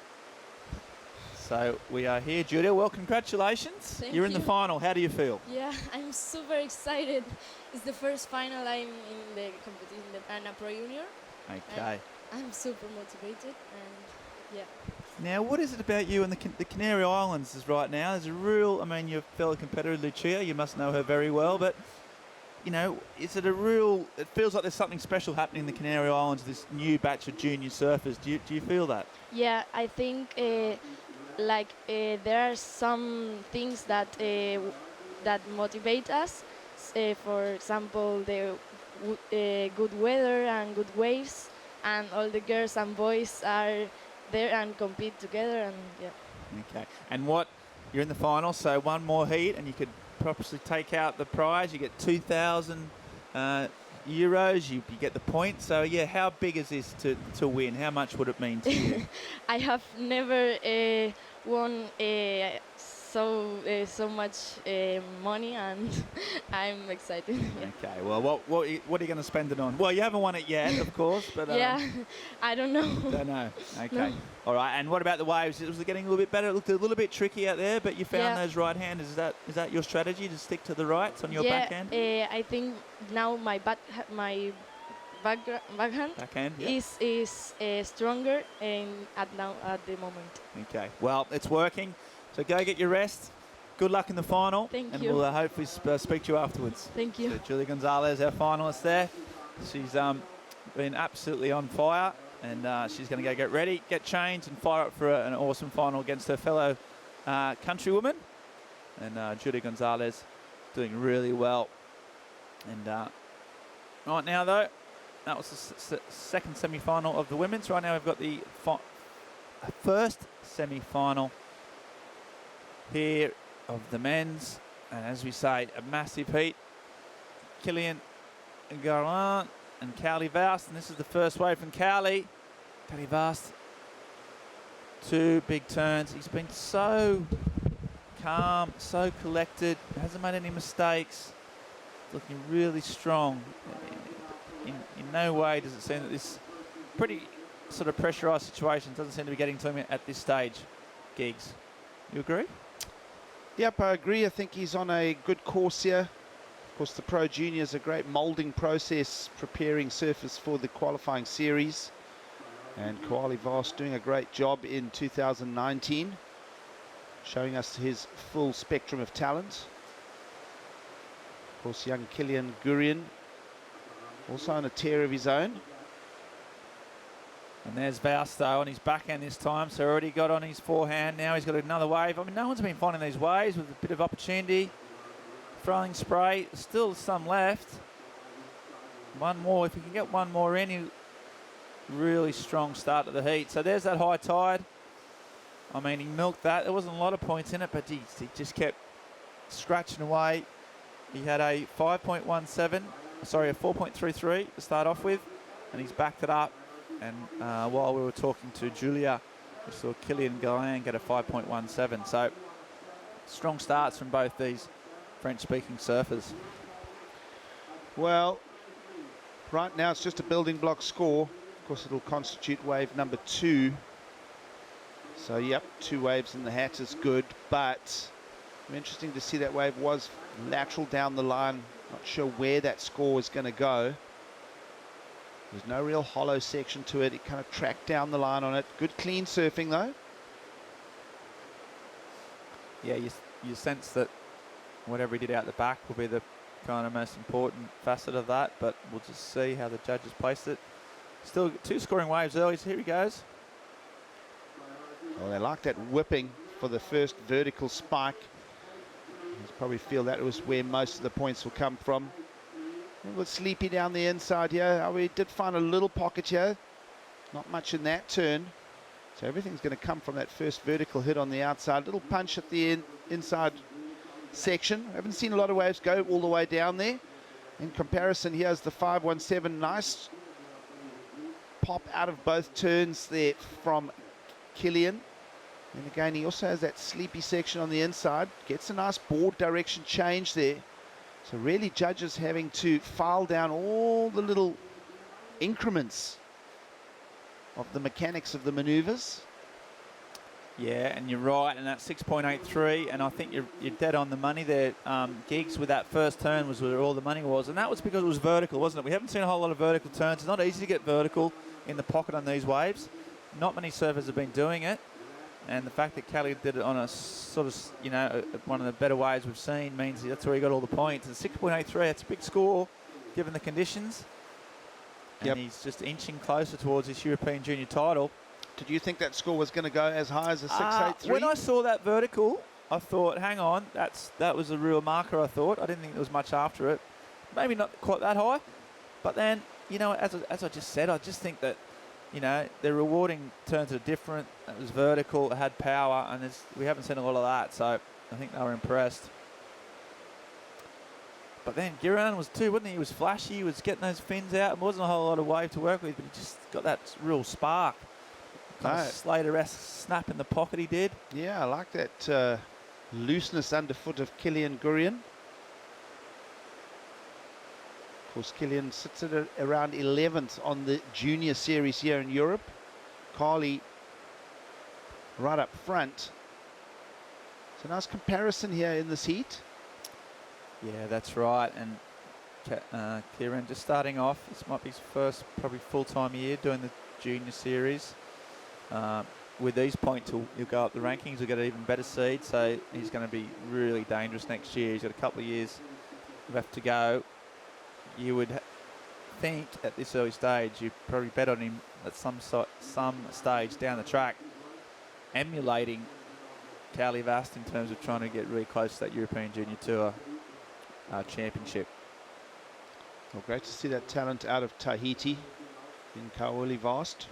So we are here, Julia. Well, congratulations. Thank You're in the you. final. How do you feel? Yeah, I'm super excited. It's the first final I'm in the competition, the Anna Pro Junior. Okay. I'm super motivated, and yeah. Now, what is it about you and the Canary Islands is right now? There's a real, I mean, your fellow competitor, Lucia, you must know her very well, but, you know, is it a real, it feels like there's something special happening in the Canary Islands, this new batch of junior surfers. Do you feel that? Yeah, I think there are some things that that motivate us. For example, the good weather and good waves, and all the girls and boys are there and compete together, and yeah. Okay. And you're in the final, so one more heat and you could probably take out the prize. You get 2,000 euros, you get the point. So yeah, how big is this to win? How much would it mean to you? I have never won so much money, and I'm excited. Yeah. Okay, well, what are you going to spend it on? Well, you haven't won it yet, of course, but yeah, I don't know. Don't know. Okay, No. All right. And what about the waves? Was it getting a little bit better? It looked a little bit tricky out there, but you found Yeah. those right handers. Is that your strategy to stick to the rights on your Yeah, backhand? I think now my backhand Backhand, yeah. is stronger at the moment. Okay. Well, it's working. So go get your rest. Good luck in the final. Thank and you. we'll hopefully speak to you afterwards. Thank you. So Julia Gonzalez, our finalist there. She's been absolutely on fire, and she's going to go get ready, get changed, and fire up for an awesome final against her fellow countrywoman. And Julia Gonzalez doing really well. And right now, though, that was the second semi-final of the women's. Right now, we've got the first semi-final here of the men's. And as we say, a massive heat. Kilian Garand and Cowley Vast, and this is the first wave from Cowley. Cowley Vast, 2 big turns. He's been so calm, so collected, hasn't made any mistakes, looking really strong. In no way does it seem that this pretty sort of pressurised situation doesn't seem to be getting to him at this stage. Giggs, you agree? Yep, I agree. I think he's on a good course here. Of course, the Pro Junior is a great moulding process, preparing surfers for the qualifying series. And Koali Vos doing a great job in 2019, showing us his full spectrum of talent. Of course, young Kilian Gurian, also on a tear of his own. And there's Vausto on his backhand this time, so already got on his forehand. Now he's got another wave. I mean, no one's been finding these waves with a bit of opportunity. Throwing spray, still some left. One more, if he can get one more in, really strong start to the heat. So there's that high tide. I mean, he milked that. There wasn't a lot of points in it, but he just kept scratching away. He had a 5.17, sorry, a 4.33 to start off with, and he's backed it up. And while we were talking to Julia, we saw Kilian Galland get a 5.17. So strong starts from both these French-speaking surfers. Well, right now it's just a building block score. Of course, it'll constitute wave number 2. So, yep, 2 waves in the hat is good, but interesting to see that wave was lateral down the line. Not sure where that score is going to go. There's no real hollow section to it. It kind of tracked down the line on it. Good clean surfing, though. Yeah, you sense that whatever he did out the back will be the kind of most important facet of that, but we'll just see how the judges placed it. Still 2 scoring waves early, so here he goes. Well, they like that whipping for the first vertical spike. You probably feel that was where most of the points will come from. A little sleepy down the inside here. We did find a little pocket here. Not much in that turn. So everything's going to come from that first vertical hit on the outside. Little punch at the inside section. I haven't seen a lot of waves go all the way down there. In comparison, here's the 517. Nice pop out of both turns there from Kilian. And again, he also has that sleepy section on the inside. Gets a nice board direction change there. So really judges having to file down all the little increments of the mechanics of the maneuvers. Yeah, and you're right, and that 6.83, and I think you're dead on the money there. Giggs with that first turn was where all the money was, and that was because it was vertical, wasn't it? We haven't seen a whole lot of vertical turns. It's not easy to get vertical in the pocket on these waves. Not many surfers have been doing it, and the fact that Kelly did it on a sort of, you know, one of the better waves we've seen means that's where he got all the points. And 6.83, that's a big score given the conditions. And he's just inching closer towards his European Junior title. Did you think that score was going to go as high as a 6.83? When I saw that vertical, I thought, hang on, that was a real marker, I thought. I didn't think there was much after it. Maybe not quite that high. But then, you know, as I just said, I just think that, you know, the rewarding turns are different. It was vertical, it had power, and we haven't seen a lot of that. So I think they were impressed. But then Giran was too, wasn't he? He was flashy, he was getting those fins out. It wasn't a whole lot of wave to work with, but he just got that real spark. Kind of Slater-esque snap in the pocket he did. Yeah, I like that looseness underfoot of Kilian Gurian. Of course, Kilian sits at around 11th on the junior series here in Europe. Carly right up front. So nice comparison here in this heat. Yeah, that's right. And Kieran just starting off. This might be his first probably full-time year doing the junior series. With these points, he'll go up the rankings. He'll get an even better seed, so he's going to be really dangerous next year. He's got a couple of years left to go. You would think at this early stage, you probably bet on him at some stage down the track, emulating Cowley Vast in terms of trying to get really close to that European Junior Tour championship. Well, great to see that talent out of Tahiti in Cowley Vast.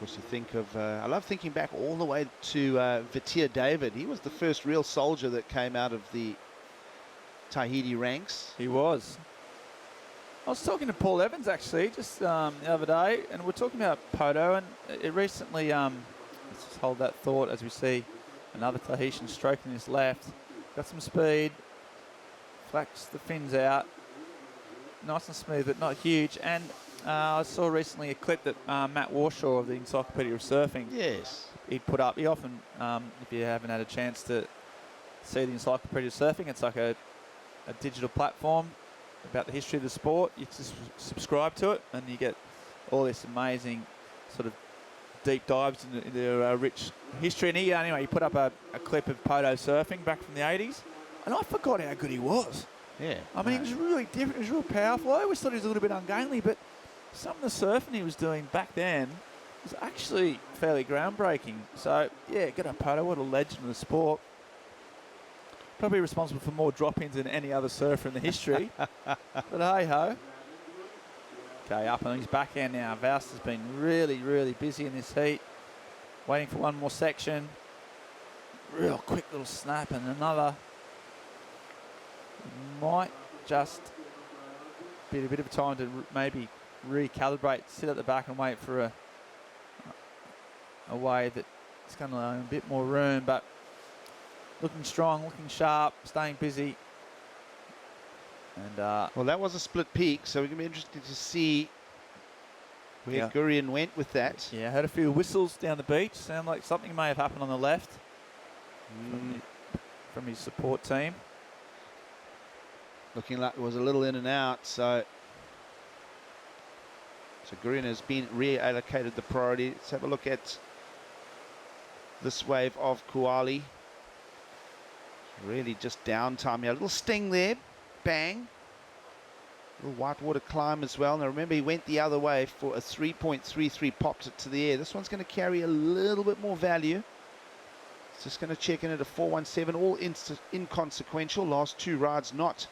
course, you think of, I love thinking back all the way to Vitia David. He was the first real soldier that came out of the Tahiti ranks. He was. I was talking to Paul Evans, actually, just the other day, and we're talking about Poto, and it recently, let's just hold that thought as we see another Tahitian stroking his left. Got some speed, flaps the fins out, nice and smooth, but not huge. And I saw recently a clip that Matt Warshaw of the Encyclopedia of Surfing, yes, he'd put up. He often, if you haven't had a chance to see the Encyclopedia of Surfing, it's like a digital platform about the history of the sport. You just subscribe to it, and you get all this amazing sort of deep dives into rich history. And he put up a clip of Poto surfing back from the 80s, and I forgot how good he was. Yeah. I mean, he was really different. He was real powerful. I always thought he was a little bit ungainly, but some of the surfing he was doing back then was actually fairly groundbreaking. So, yeah, good on Poto. What a legend of the sport. Probably responsible for more drop-ins than any other surfer in the history. But hey-ho. Okay, up on his backhand now. Vaust has been really, really busy in this heat. Waiting for one more section. Real quick little snap and another. Might just be a bit of time to maybe recalibrate, sit at the back and wait for a wave that's going to allow a bit more room, but looking strong, looking sharp, staying busy. And well, that was a split peak, so we're going to be interested to see where Gurian went with that. Yeah, heard a few whistles down the beach. Sound like something may have happened on the left from his support team. Looking like it was a little in and out, so Gurian has been reallocated the priority. Let's have a look at this wave of Kuali. Really just downtime here. A little sting there. Bang. Little whitewater climb as well. Now remember, he went the other way for a 3.33, popped it to the air. This one's going to carry a little bit more value. It's just going to check in at a 417, all inconsequential. Last two rides not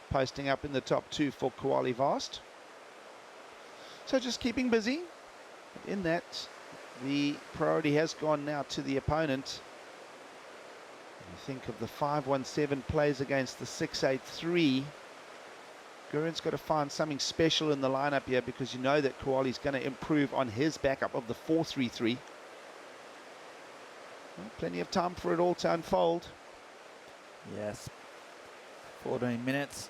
posting up in the top two for Kuali Vast. So just keeping busy. In that, the priority has gone now to the opponent. You think of the 517 plays against the 683. Gurian's got to find something special in the lineup here, because you know that Kuali's going to improve on his backup of the 433. Well, plenty of time for it all to unfold. Yes. 14 minutes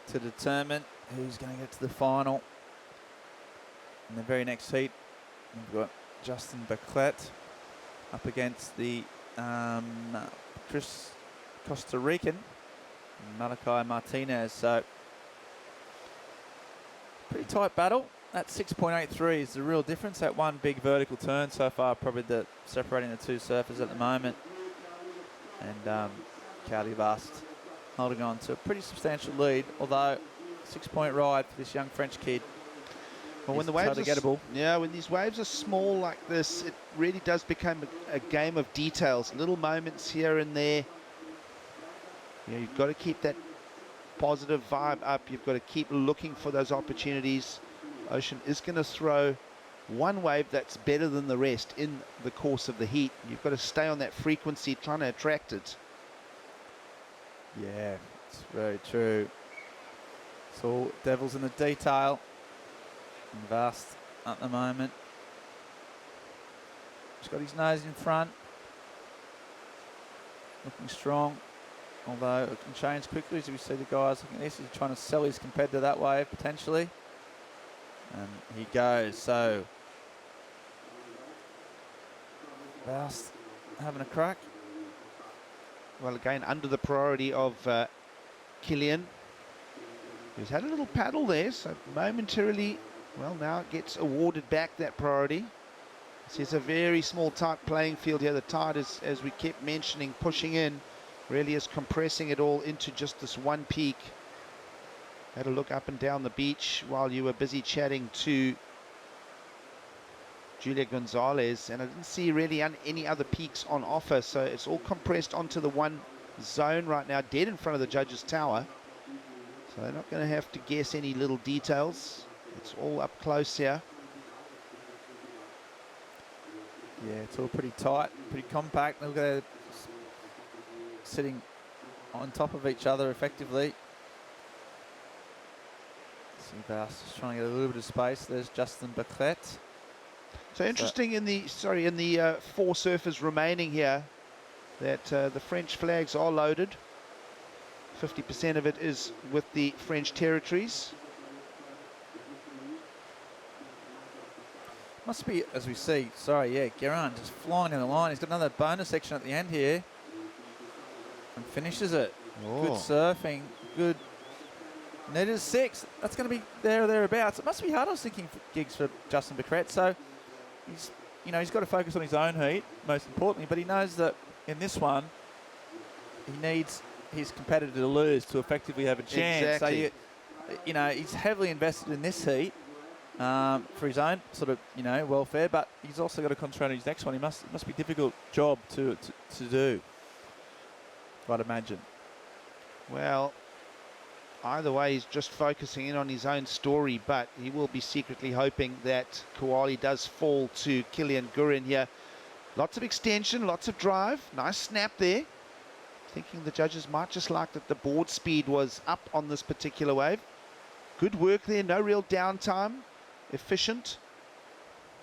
to determine who's going to get to the final. In the very next heat, we've got Justin Baclet up against the Chris Costa Rican, Malachi Martinez. So, pretty tight battle. That 6.83 is the real difference. That one big vertical turn so far, probably the separating the two surfers at the moment. And Kuali Vast holding on to a pretty substantial lead, although 6-point ride for this young French kid. Well, when the waves when these waves are small like this, it really does become a game of details, little moments here and there. You know, you've got to keep that positive vibe up. You've got to keep looking for those opportunities. Ocean is going to throw one wave that's better than the rest in the course of the heat. You've got to stay on that frequency, trying to attract it. Yeah, it's very true. It's all devil's in the detail. And Vast at the moment. He's got his nose in front. Looking strong. Although it can change quickly as we see the guys looking at this. He's trying to sell his competitor that way potentially. And he goes. So Vast having a crack. Well, again, under the priority of Killian, who's had a little paddle there, so momentarily, well, now it gets awarded back that priority. It's a very small, tight playing field here. The tide is, as we kept mentioning, pushing in, really is compressing it all into just this one peak. Had a look up and down the beach while you were busy chatting to Julia Gonzalez, and I didn't see really any other peaks on offer, so it's all compressed onto the one zone right now, dead in front of the judges' tower. So they're not going to have to guess any little details. It's all up close here. Yeah, it's all pretty tight, pretty compact. Look at it, sitting on top of each other effectively. Vast just trying to get a little bit of space. There's Justin Beclet. So interesting in the 4 surfers remaining here that the French flags are loaded. 50% of it is with the French territories. Must be, as we see, Guerin just flying down the line. He's got another bonus section at the end here. And finishes it. Oh. Good surfing, good. Needed a 6. That's going to be there or thereabouts. It must be hard, I was thinking, gigs for Justin Becret. So he's got to focus on his own heat, most importantly, but he knows that in this one, he needs his competitor to lose to effectively have a chance. Exactly. So, he's heavily invested in this heat for his own sort of, welfare, but he's also got to concentrate on his next one. It must be a difficult job to do, I'd imagine. Well, either way, he's just focusing in on his own story, but he will be secretly hoping that Kouali does fall to Kilian Gurin here. Lots of extension, lots of drive. Nice snap there. Thinking the judges might just like that the board speed was up on this particular wave. Good work there, no real downtime. Efficient.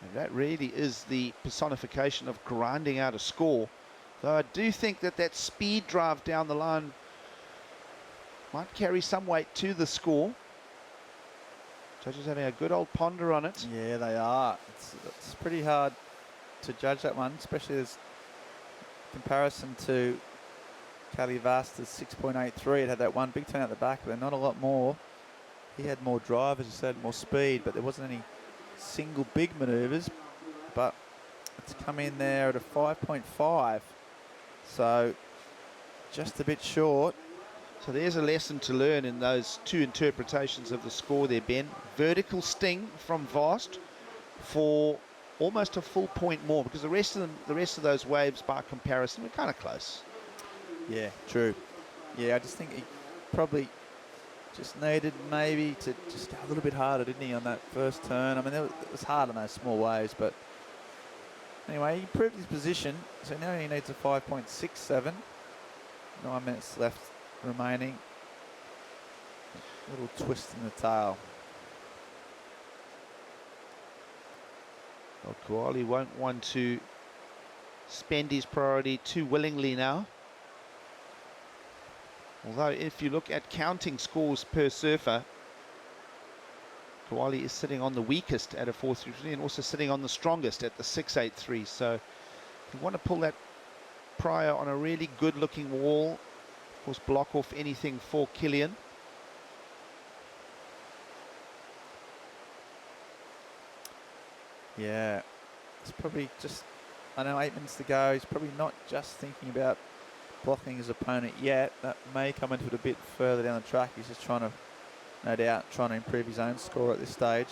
And that really is the personification of grinding out a score. Though I do think that speed drive down the line might carry some weight to the score. Judges having a good old ponder on it. Yeah, they are. It's pretty hard to judge that one, especially as comparison to Cali Vasta's 6.83. It had that one big turn out the back, but not a lot more. He had more drive, as you said, more speed, but there wasn't any single big manoeuvres. But it's come in there at a 5.5. So just a bit short. So there's a lesson to learn in those 2 interpretations of the score there, Ben. Vertical sting from Vast for almost a full point more, because the rest of those waves by comparison were kind of close. Yeah, true. Yeah, I just think he probably just needed maybe to just go a little bit harder, didn't he, on that first turn? I mean, it was hard on those small waves, but anyway, he improved his position, so now he needs a 5.67. 9 minutes left remaining. A little twist in the tail. Well, Kouali won't want to spend his priority too willingly now. Although if you look at counting scores per surfer, Kouali is sitting on the weakest at a 4.33 and also sitting on the strongest at the 6.83. So if you want to pull that prior on a really good looking wall, of course block off anything for Kilian. Yeah, it's probably just, I know 8 minutes to go. He's probably not just thinking about blocking his opponent yet. That may come into it a bit further down the track. He's just trying to, no doubt, trying to improve his own score at this stage.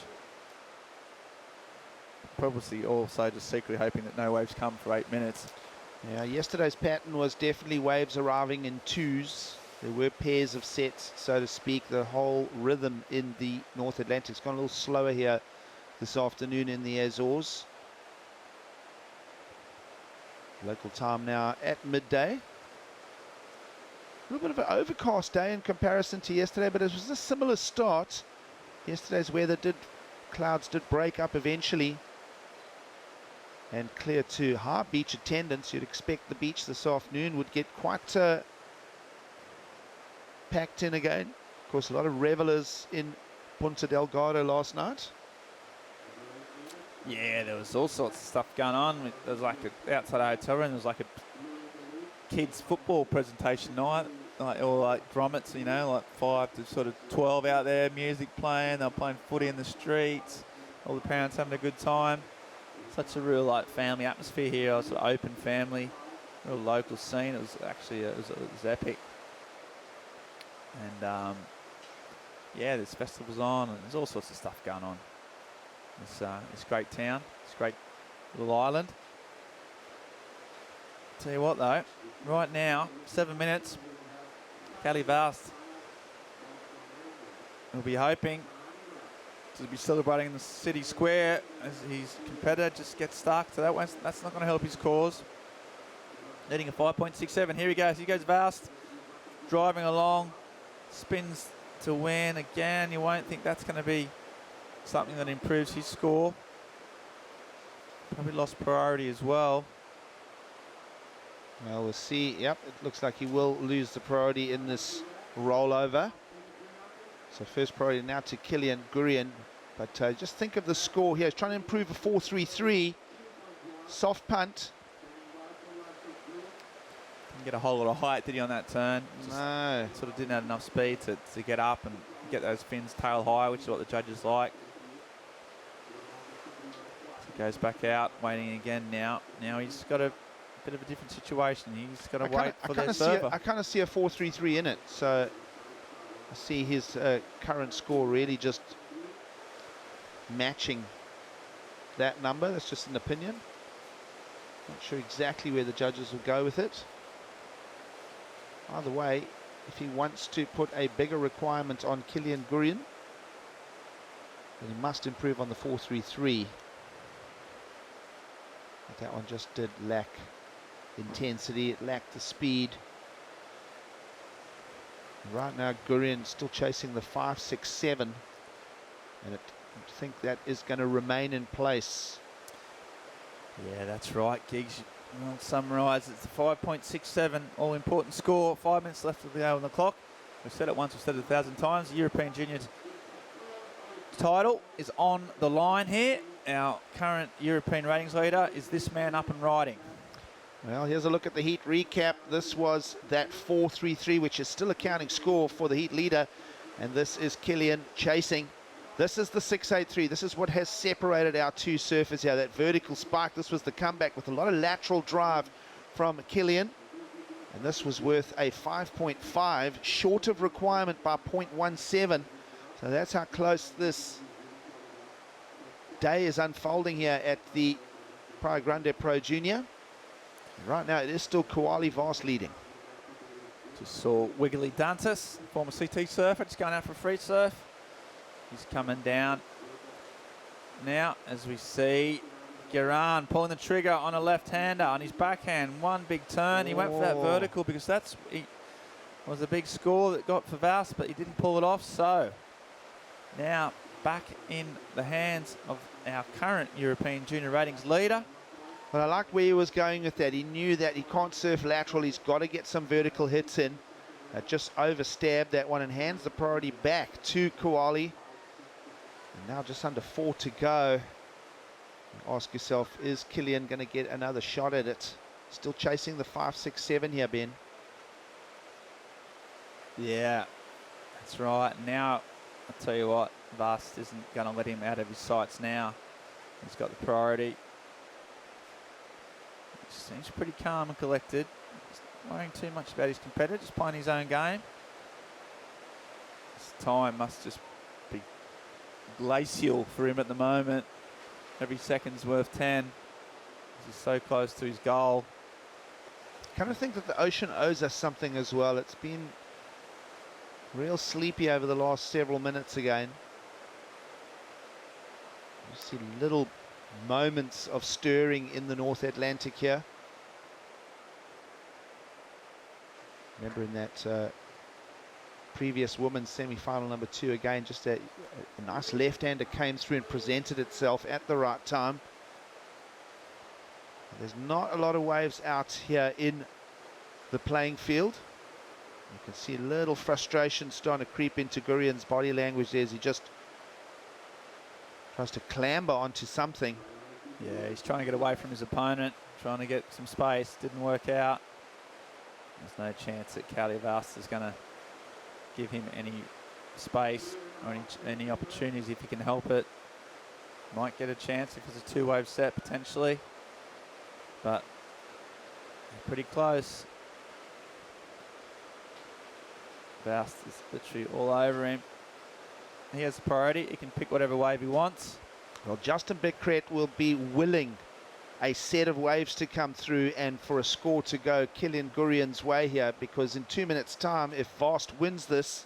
Probably also just secretly hoping that no waves come for 8 minutes. Yeah, yesterday's pattern was definitely waves arriving in 2s. There were pairs of sets, so to speak. The whole rhythm in the North Atlantic's gone a little slower here this afternoon in the Azores. Local time now at midday. A little bit of an overcast day in comparison to yesterday, but it was a similar start. Yesterday's weather clouds did break up eventually and clear to high beach attendance. You'd expect the beach this afternoon would get quite packed in again. Of course, a lot of revelers in Punta Delgado last night. Yeah, there was all sorts of stuff going on. There was like outside a hotel room, there was like a kids football presentation night, like grommets, like 5 to sort of 12 out there, music playing. They were playing footy in the streets. All the parents having a good time. Such a real family atmosphere here. It was an open family, real local scene. It was actually it was epic. And yeah, there's festivals on, and there's all sorts of stuff going on. This great town, this great little island. Tell you what though, right now, 7 minutes, Cali Vast will be hoping to be celebrating in the city square as his competitor just gets stuck. So that's not going to help his cause. Leading a 5.67. Here he goes. Here goes Vast. Driving along. Spins to win. Again, you won't think that's going to be something that improves his score. Probably lost priority as well. Well, we'll see. Yep, it looks like he will lose the priority in this rollover. So first priority now to Kilian Gurian. But just think of the score here. He's trying to improve a 4.33. Soft punt. Didn't get a whole lot of height, did he, on that turn? No. Sort of didn't have enough speed to get up and get those fins tail high, which is what the judges like. So he goes back out, waiting again now. Now he's got a bit of a different situation. He's got to wait for their server. I kind of see a 4.33 in it. So I see his current score really just matching that number. That's just an opinion. Not sure exactly where the judges will go with it. Either way, if he wants to put a bigger requirement on Kilian Gurian, then he must improve on the 4.33. But that one just did lack intensity, it lacked the speed. Right now Gurian still chasing the 5.67, and I think that is going to remain in place. Yeah, that's right, Giggs. Well summarised, it's a 5.67 all-important score. 5 minutes left of the hour on the clock. We've said it once, we've said it 1,000 times. The European Juniors title is on the line here. Our current European ratings leader is this man up and riding. Well, here's a look at the heat recap. This was that 4.33, which is still a counting score for the heat leader. And this is Kilian chasing. This is the 6.83. This is what has separated our two surfers here. That vertical spike. This was the comeback with a lot of lateral drive from Kilian. And this was worth a 5.5, short of requirement by 0.17. So that's how close this day is unfolding here at the Grande Pro Junior. Right now, it is still Koali Vast leading. Just saw Wiggly Dantas, former CT surfer, just going out for a free surf. He's coming down now, as we see Geran pulling the trigger on a left-hander on his backhand. One big turn. He went for that vertical because was a big score that got for Vast, but he didn't pull it off. So now back in the hands of our current European Junior Ratings leader. But I like where he was going with that. He knew that he can't surf lateral. He's got to get some vertical hits in. Just overstabbed that one and hands the priority back to Koali. And now just under 4 to go. Ask yourself, is Kilian going to get another shot at it? Still chasing the 5.67 here, Ben. Yeah, that's right. Now, I'll tell you what, Vast isn't going to let him out of his sights now. He's got the priority. He seems pretty calm and collected. He's not worrying too much about his competitor, just playing his own game. This time must just be glacial for him at the moment. Every second's worth 10. He's so close to his goal. Kind of think that the ocean owes us something as well. It's been real sleepy over the last several minutes again. You see little moments of stirring in the North Atlantic here. Remember in that previous women's semi-final number 2, again, just a nice left-hander came through and presented itself at the right time. There's not a lot of waves out here in the playing field. You can see a little frustration starting to creep into Gurian's body language there as he just tries to clamber onto something. Yeah, he's trying to get away from his opponent, trying to get some space. Didn't work out. There's no chance that Koali Vast is going to give him any space or any opportunities if he can help it. Might get a chance if it's a two-wave set potentially, but they're pretty close. Vast is literally all over him. He has the priority. He can pick whatever wave he wants. Well, Justin Becret will be willing a set of waves to come through and for a score to go Kilian Gurian's way here, because in 2 minutes' time, if Vast wins this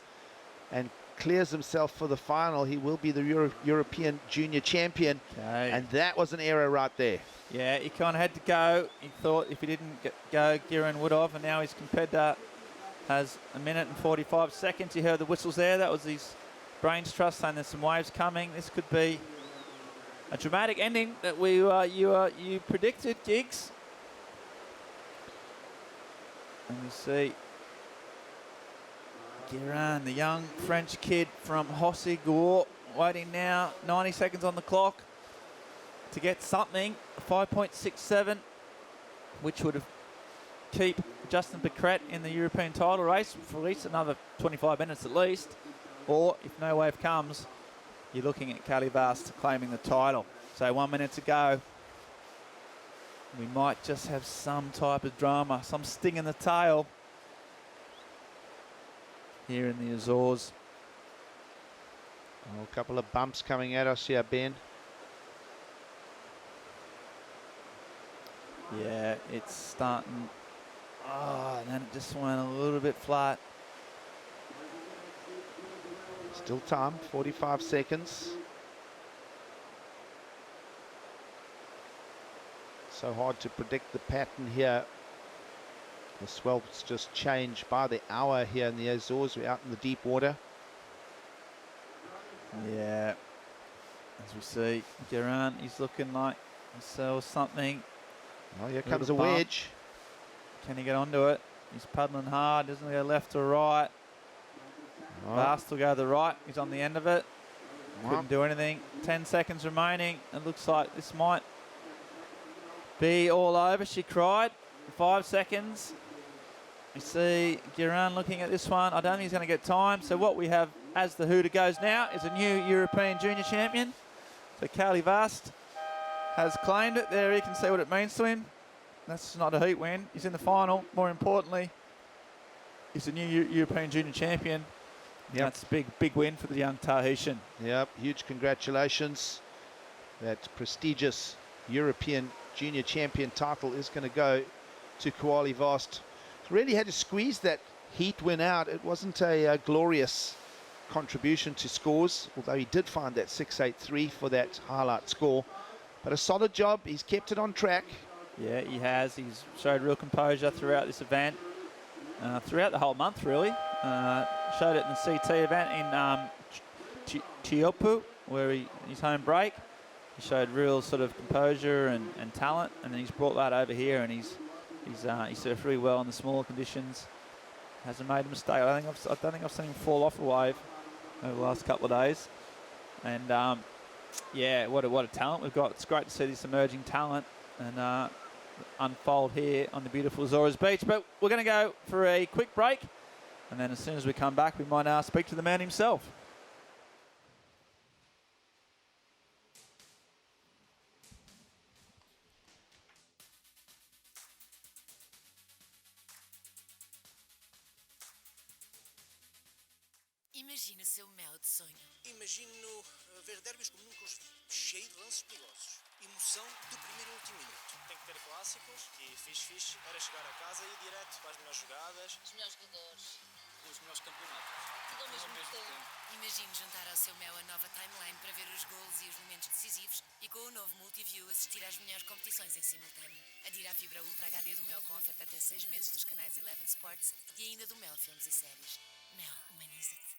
and clears himself for the final, he will be the European junior champion. Okay. And that was an error right there. Yeah, he kind of had to go. He thought if he didn't go, Giron would have, and now his competitor has 1 minute and 45 seconds. You heard the whistles there. That was his brains trust saying there's some waves coming. This could be a dramatic ending that you predicted, Giggs. And we see Giron, the young French kid from Hossegor, waiting now, 90 seconds on the clock to get something, 5.67, which would have keep Justin Becret in the European title race for at least another 25 minutes at least. Or if no wave comes, you're looking at Calivast claiming the title. So 1 minute to go. We might just have some type of drama, some sting in the tail here in the Azores. Oh, a couple of bumps coming at us here, Ben. Yeah, it's starting. Oh, and then it just went a little bit flat. Still time, 45 seconds. So hard to predict the pattern here. The swells just change by the hour here in the Azores. We're out in the deep water. Yeah, as we see, Giron, he's looking like he sells something. Oh, here comes a wedge. Can he get onto it? He's paddling hard, doesn't he go left or right? Oh. Vast will go to the right, he's on the end of it. Couldn't do anything. 10 seconds remaining. It looks like this might be all over. She cried. 5 seconds. You see Giron looking at this one. I don't think he's going to get time. So what we have as the hooter goes now is a new European junior champion. So Calivast has claimed it. There you can see what it means to him. That's not a heat win. He's in the final. More importantly, he's a new European junior champion. Yep. That's a big win for the young Tahitian. Yep, huge congratulations. That prestigious European junior champion title is going to go to Quarterfinal. Really had to squeeze that heat win out. It wasn't a glorious contribution to scores, although he did find that 6.83 for that highlight score. But a solid job. He's kept it on track. Yeah, he has. He's showed real composure throughout this event, throughout the whole month, really. Showed it in the CT event in Teahupo'o, where his home break. He showed real sort of composure and talent, and then he's brought that over here, and he's surfed really well in the smaller conditions. Hasn't made a mistake. I don't think I've seen him fall off a wave over the last couple of days. And yeah, what a talent we've got. It's great to see this emerging talent and unfold here on the beautiful Azores Beach. But we're going to go for a quick break, and then as soon as we come back, we might speak to the man himself. Imagine o seu mel de sonho. Imagino ver derbys como nunca os vi, cheio de lances perigosos. Emoção do primeiro e último minuto. Tem que ter clássicos e fixe era chegar a casa e ir direto para as melhores jogadas. Os melhores jogadores. Os melhores campeonatos. Tudo ao mesmo tempo. Imagine juntar ao seu mel a nova timeline para ver os golos e os momentos decisivos e com o novo Multiview assistir às melhores competições em simultâneo. Adira a fibra Ultra HD do Mel com oferta até 6 meses dos canais Eleven Sports e ainda do Mel Filmes e Séries. Mel, humaniza-te.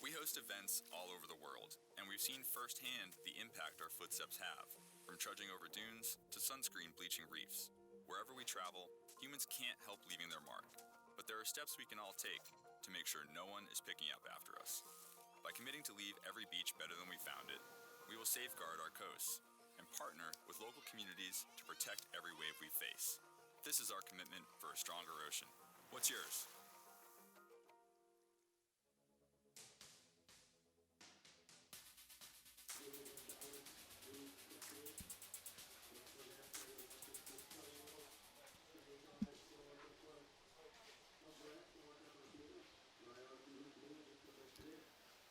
We host events all over the world, and we've seen firsthand the impact our footsteps have, from trudging over dunes to sunscreen bleaching reefs. Wherever we travel, humans can't help leaving their mark, but there are steps we can all take to make sure no one is picking up after us. By committing to leave every beach better than we found it, we will safeguard our coasts and partner with local communities to protect every wave we face. This is our commitment for a stronger ocean. What's yours?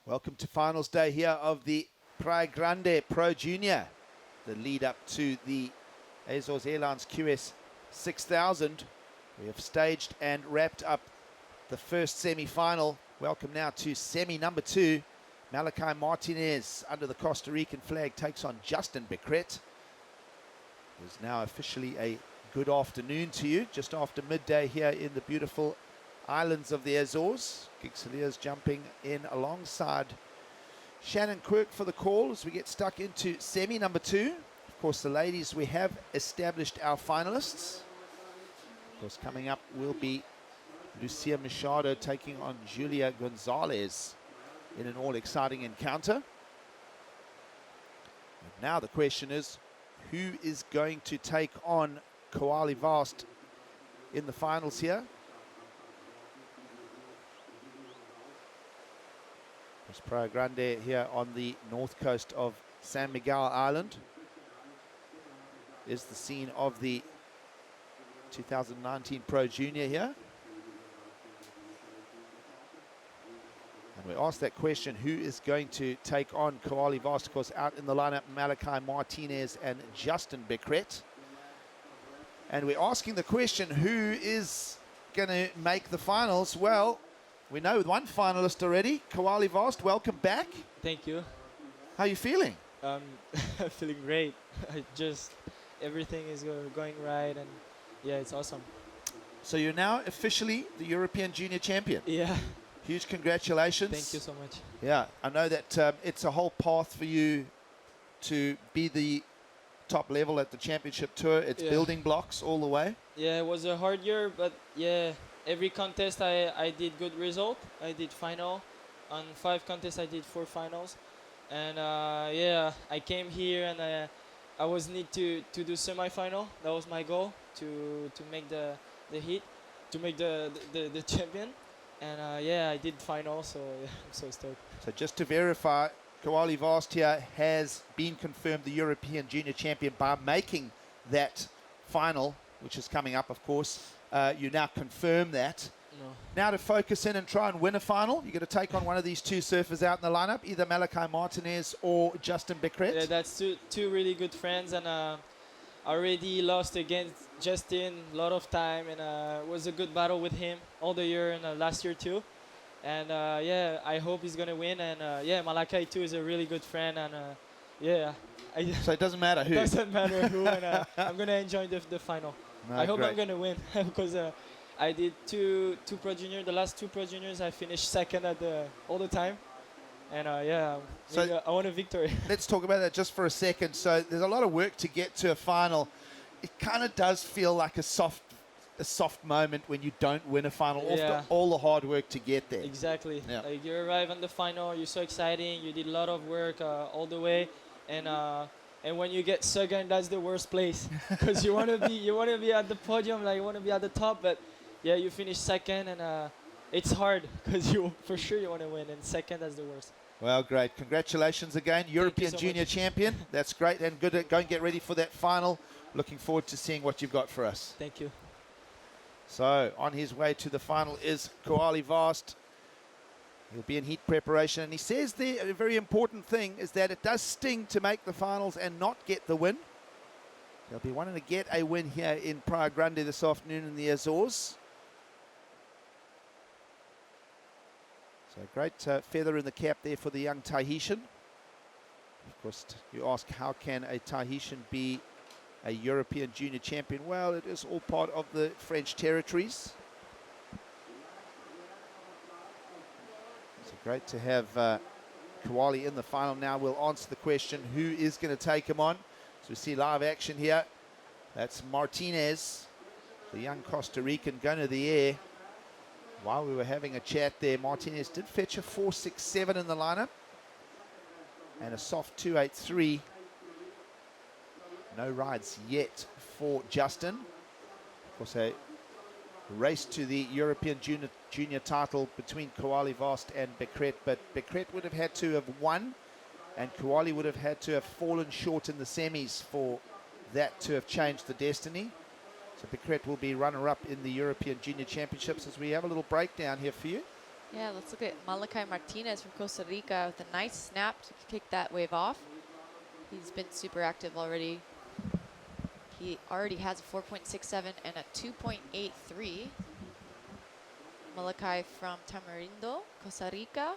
Welcome to finals day here of the Grande Pro Junior, the lead up to the Azores Airlines QS 6000. We have staged and wrapped up the first semi-final welcome now to semi number 2. Malachi Martinez under the Costa Rican flag takes on Justin Becret. It is now officially a good afternoon to you, just after midday here in the beautiful islands of the Azores. Gixeliers jumping in alongside Shannon Quirk for the call as we get stuck into semi number 2. Of course, the ladies, we have established our finalists. Of course, coming up will be Lucia Machado taking on Julia Gonzalez in an all-exciting encounter. And now the question is, who is going to take on Koali Vast in the finals here? There's Praia Grande here on the north coast of San Miguel Island. Is the scene of the 2019 Pro Junior here. And we asked that question, who is going to take on Koali Vast? Of course, out in the lineup, Malachi Martinez and Justin Becret. And we're asking the question, who is going to make the finals? Well, we know with one finalist already, Koali Vast, welcome back. Thank you. How are you feeling? I'm feeling great. Everything is going right, and yeah, it's awesome. So you're now officially the European Junior Champion. Yeah. Huge congratulations. Thank you so much. Yeah, I know that it's a whole path for you to be the top level at the championship tour. It's building blocks all the way. Yeah, it was a hard year, but yeah, every contest I did good result. I did final. On 5 contests, I did 4 finals. And yeah, I came here and I was need to do semi-final. That was my goal, to make the heat, to make the champion. And yeah, I did final, so yeah, I'm so stoked. So just to verify, Koali Vast here has been confirmed the European Junior Champion by making that final, which is coming up, of course. You now confirm that. No. Now to focus in and try and win a final, you're going to take on one of these 2 surfers out in the lineup, either Malachi Martinez or Justin Becret. Yeah, that's two really good friends, and I already lost against Justin a lot of time, and it was a good battle with him all the year and last year too. And yeah, I hope he's gonna win. And yeah, Malachi too is a really good friend, and yeah. So it doesn't matter who. It doesn't matter who, and I'm gonna enjoy the final. No, I hope great. I'm gonna win because I did two Pro Junior. The last 2 Pro Juniors, I finished second at all the time. And yeah, so I want a victory. Let's talk about that just for a second. So there's a lot of work to get to a final. It kind of does feel like a soft moment when you don't win a final after all the hard work to get there. Exactly. Yeah. Like you arrive on the final, you're so exciting. You did a lot of work all the way, and when you get second, that's the worst place because you want to be at the podium, like you want to be at the top, but yeah, you finish second, and it's hard because for sure you want to win, and second, that's the worst. Well, great. Congratulations again. European so Junior much. Champion. That's great. And good. Go and get ready for that final. Looking forward to seeing what you've got for us. Thank you. So on his way to the final is Koali Vast. He'll be in heat preparation. And he says there a very important thing is that it does sting to make the finals and not get the win. They'll be wanting to get a win here in Praia Grande this afternoon in the Azores. So a great feather in the cap there for the young Tahitian. Of course, you ask, how can a Tahitian be a European Junior Champion? Well, it is all part of the French territories. So great to have Koali in the final now. We'll answer the question, who is going to take him on? So we see live action here. That's Martinez, the young Costa Rican, going to the air. While we were having a chat there, Martinez did fetch a 4.67 in the lineup and a soft 2.83. No rides yet for Justin. Of course, a race to the European junior title between Koali Vast and Becret, but Becret would have had to have won and Koali would have had to have fallen short in the semis for that to have changed the destiny. So Becret will be runner-up in the European Junior Championships as we have a little breakdown here for you. Yeah, let's look at Malachi Martinez from Costa Rica with a nice snap to kick that wave off. He's been super active already. He already has a 4.67 and a 2.83. Malachi from Tamarindo, Costa Rica.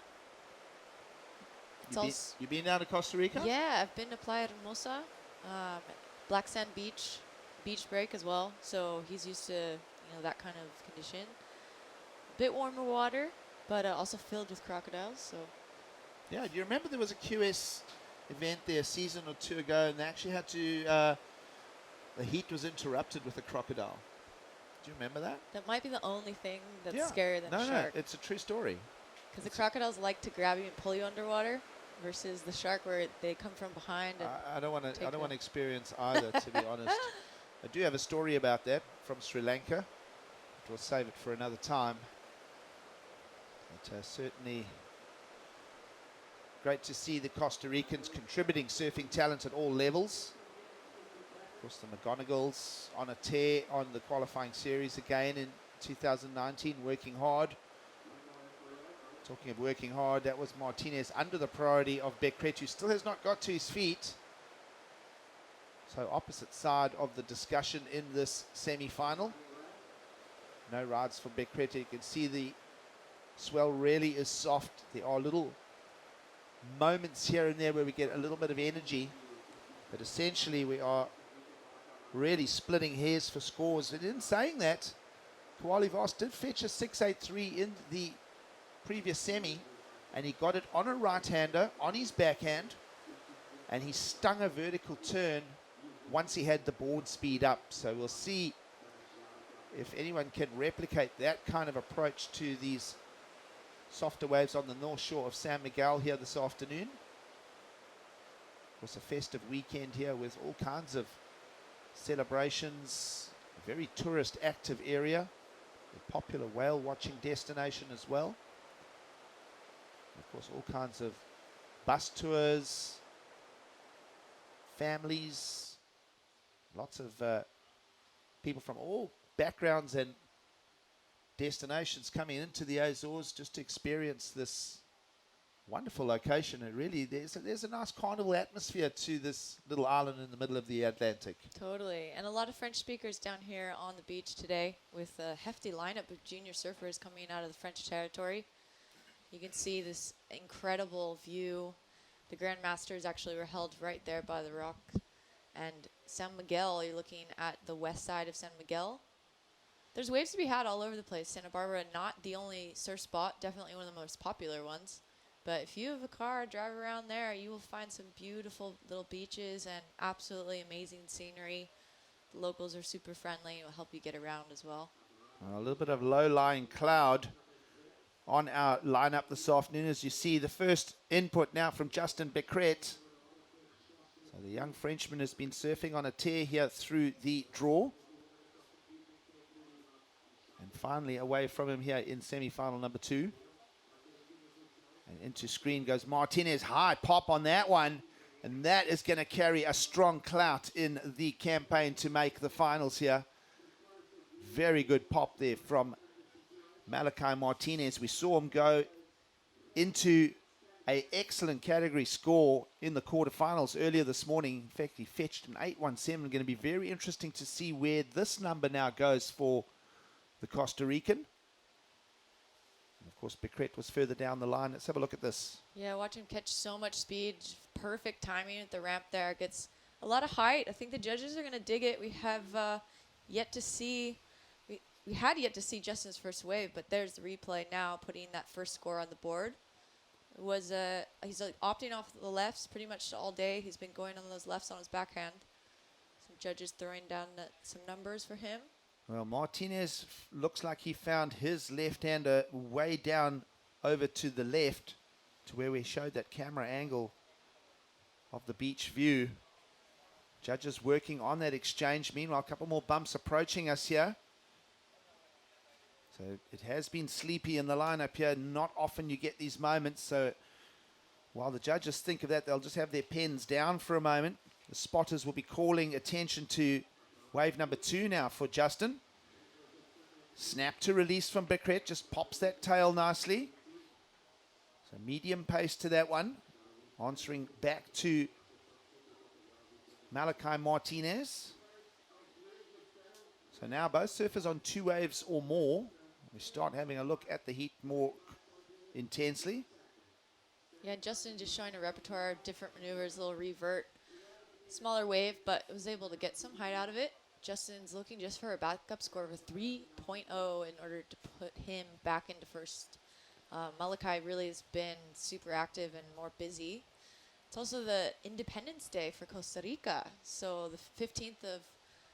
You been down to Costa Rica? Yeah, I've been to Playa Hermosa, Black Sand Beach, beach break as well. So he's used to that kind of condition. A bit warmer water, but also filled with crocodiles. So. Yeah, do you remember there was a QS event there a season or two ago, and they actually had to, the heat was interrupted with a crocodile. Do you remember that? That might be the only thing that's scarier than a shark. No, it's a true story. Because the crocodiles like to grab you and pull you underwater, versus the shark where they come from behind. I don't want to experience either, to be honest. I do have a story about that from Sri Lanka. We'll save it for another time. But certainly great to see the Costa Ricans contributing surfing talent at all levels. Of course, the McGonagals on a tear on the qualifying series again in 2019, working hard. Talking of working hard, that was Martinez under the priority of Becret, who still has not got to his feet. So opposite side of the discussion in this semi-final. No rides for Becret. You can see the swell really is soft. There are little moments here and there where we get a little bit of energy, but essentially we are really splitting hairs for scores. And in saying that, Koali Vos did fetch a 6.83 in the previous semi, and he got it on a right-hander on his backhand, and he stung a vertical turn once he had the board speed up. So we'll see if anyone can replicate that kind of approach to these softer waves on the north shore of San Miguel here this afternoon. Of course, a festive weekend here with all kinds of celebrations, a very tourist active area, a popular whale watching destination as well. Of course, all kinds of bus tours, families, lots of people from all backgrounds and destinations coming into the Azores just to experience this wonderful location. And really, there's a nice carnival atmosphere to this little island in the middle of the Atlantic. Totally. And a lot of French speakers down here on the beach today with a hefty lineup of junior surfers coming out of the French territory. You can see this incredible view. The Grand Masters actually were held right there by the rock. And San Miguel, you're looking at the west side of San Miguel. There's waves to be had all over the place. Santa Barbara, not the only surf spot, definitely one of the most popular ones. But if you have a car, drive around there, you will find some beautiful little beaches and absolutely amazing scenery. The locals are super friendly. It will help you get around as well. A little bit of low-lying cloud on our lineup this afternoon, as you see the first input now from Justin Becret. So the young Frenchman has been surfing on a tear here through the draw. And finally away from him here in semi-final number 2. And into screen goes Martinez. High pop on that one. And that is going to carry a strong clout in the campaign to make the finals here. Very good pop there from Malachi Martinez. We saw him go into an excellent category score in the quarterfinals earlier this morning. In fact, he fetched an 8.17. Going to be very interesting to see where this number now goes for the Costa Rican. And of course, Becret was further down the line. Let's have a look at this. Yeah, watch him catch so much speed. Perfect timing at the ramp there. Gets a lot of height. I think the judges are going to dig it. We have yet to see... We had yet to see Justin's first wave, but there's the replay now, putting that first score on the board. It was he's opting off the lefts pretty much all day. He's been going on those lefts on his backhand. Some judges throwing down some numbers for him. Well, Martinez looks like he found his left-hander way down over to the left, to where we showed that camera angle of the beach view. Judges working on that exchange. Meanwhile, a couple more bumps approaching us here. So it has been sleepy in the lineup here. Not often you get these moments. So while the judges think of that, they'll just have their pens down for a moment. The spotters will be calling attention to wave number 2 now for Justin. Snap to release from Becret. Just pops that tail nicely. So medium pace to that one. Answering back to Malachi Martinez. So now both surfers on 2 waves or more. we start having a look at the heat more intensely. Yeah, Justin just showing a repertoire of different maneuvers, a little revert, smaller wave, but was able to get some height out of it. Justin's looking just for a backup score of a 3.0 in order to put him back into first. Malachi really has been super active and more busy. It's also the Independence Day for Costa Rica. So the 15th of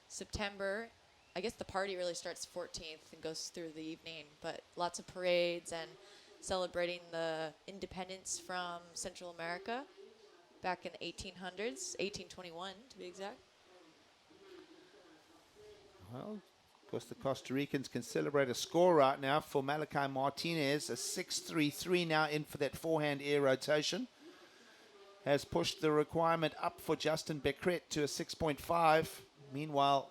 September, I guess the party really starts 14th and goes through the evening, but lots of parades and celebrating the independence from Central America back in the 1800s, 1821 to be exact. Well, of course, the Costa Ricans can celebrate a score right now for Malachi Martinez, a 6.33 now in for that forehand air rotation. Has pushed the requirement up for Justin Becret to a 6.5. Meanwhile,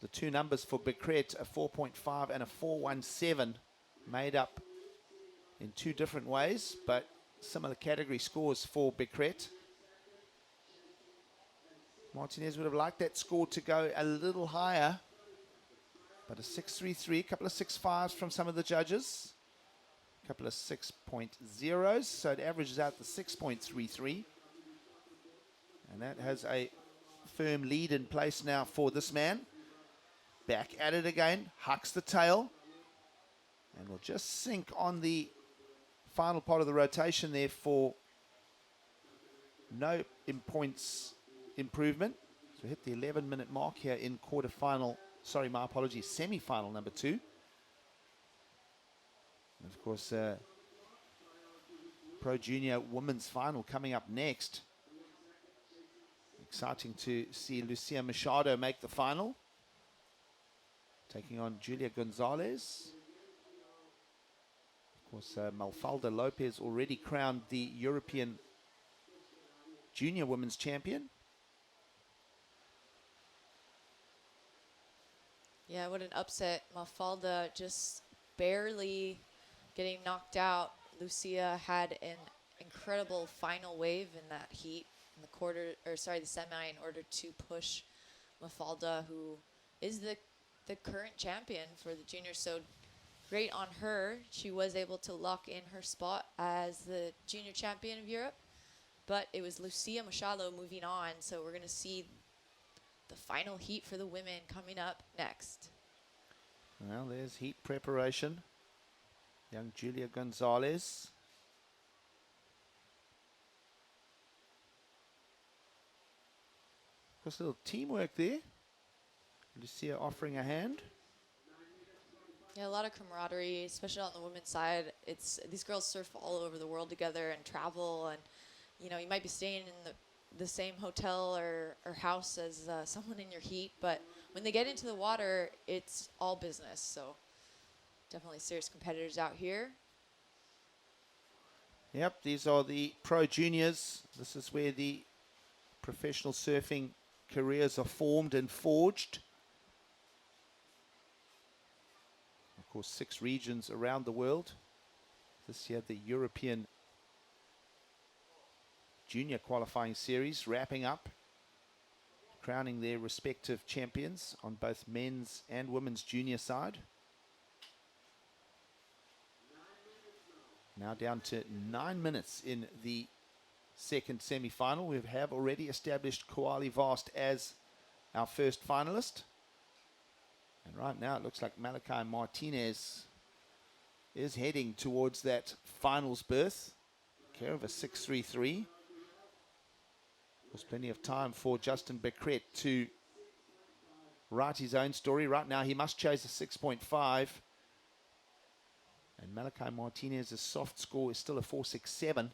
the two numbers for Becret, a 4.5 and a 4.17, made up in two different ways, but similar category scores for Becret. Martinez would have liked that score to go a little higher, but a 6.33, a couple of 6.5s from some of the judges, a couple of 6.0s, so it averages out the 6.33. And that has a firm lead in place now for this man. Back at it again, hucks the tail, and will just sink on the final part of the rotation there for no points improvement. So hit the 11-minute mark here in quarterfinal, sorry, my apologies, semi-final number 2. And of course, Pro Junior Women's Final coming up next. Exciting to see Lucia Machado make the final, taking on Julia Gonzalez. Of course, Mafalda Lopez already crowned the European Junior Women's Champion. Yeah, what an upset. Mafalda just barely getting knocked out. Lucia had an incredible final wave in that heat in the semi, in order to push Mafalda, who is the current champion for the juniors. So great on her. She was able to lock in her spot as the junior champion of Europe, but it was Lucia Machado moving on. So we're going to see the final heat for the women coming up next. Well, there's heat preparation. Young Julia Gonzalez. Of course, a little teamwork there. Lucia offering a hand. Yeah, a lot of camaraderie, especially on the women's side. These girls surf all over the world together and travel, and you might be staying in the same hotel or house as someone in your heat, but when they get into the water, it's all business. So definitely serious competitors out here. Yep, these are the pro juniors. This is where the professional surfing careers are formed and forged. Of course, 6 regions around the world. This year, the European Junior Qualifying Series wrapping up, crowning their respective champions on both men's and women's junior side. Now down to 9 minutes in the second semi-final. We have already established Koali Vast as our first finalist. And right now it looks like Malachi Martinez is heading towards that finals berth. Care of a 6.33. There's plenty of time for Justin Becret to write his own story. Right now he must chase a 6.5. And Malachi Martinez's soft score is still a 4.67.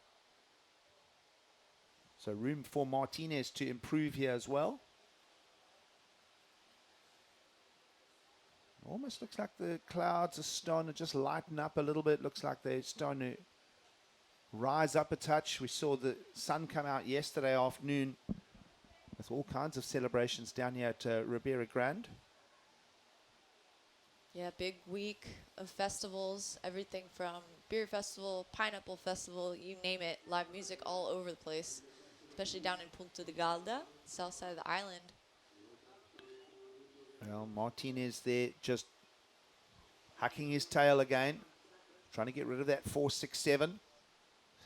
So room for Martinez to improve here as well. Almost looks like the clouds are starting to just lighten up a little bit. Looks like they're starting to rise up a touch. We saw the sun come out yesterday afternoon with all kinds of celebrations down here at Ribeira Grande. Yeah, big week of festivals, everything from beer festival, pineapple festival, you name it, live music all over the place, especially down in Punta de Galda, south side of the island. Well, Martinez there just hucking his tail again, trying to get rid of that 4-6-7.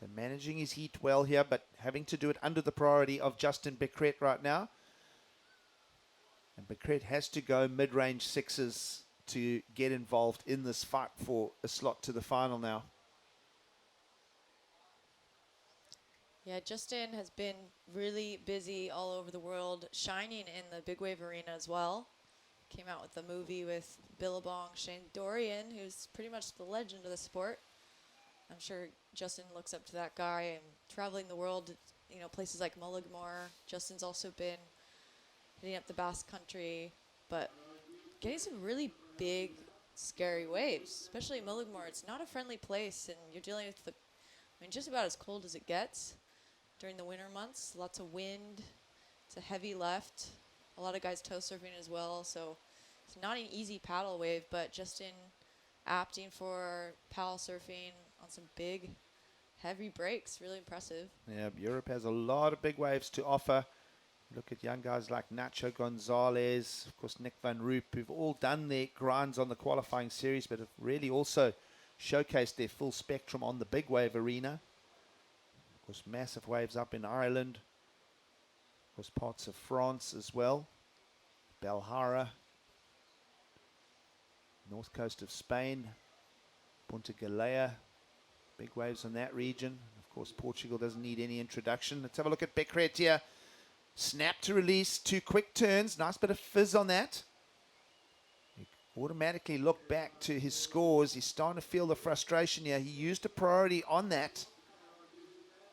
So managing his heat well here, but having to do it under the priority of Justin Becret right now. And Becret has to go mid-range sixes to get involved in this fight for a slot to the final now. Yeah, Justin has been really busy all over the world, shining in the big wave arena as well. Came out with a movie with Billabong, Shane Dorian, who's pretty much the legend of the sport. I'm sure Justin looks up to that guy, and traveling the world, you know, places like Mulligmore. Justin's also been hitting up the Basque Country, but getting some really big, scary waves, especially Mulligmore. It's not a friendly place, and you're dealing with the, I mean, just about as cold as it gets during the winter months. Lots of wind. It's a heavy left. A lot of guys toe surfing as well, so it's not an easy paddle wave, but Justin opting for paddle surfing on some big, heavy breaks. Really impressive. Yeah, Europe has a lot of big waves to offer. Look at young guys like Nacho Gonzalez, of course Nick Van Roop, who've all done their grinds on the qualifying series, but have really also showcased their full spectrum on the big wave arena. Of course, massive waves up in Ireland. Of course, parts of France as well. Belhara, north coast of Spain, Punta Galea, big waves in that region. Of course, Portugal doesn't need any introduction. Let's have a look at Becret here. Snap to release, 2 quick turns. Nice bit of fizz on that. He automatically look back to his scores. He's starting to feel the frustration here. He used a priority on that.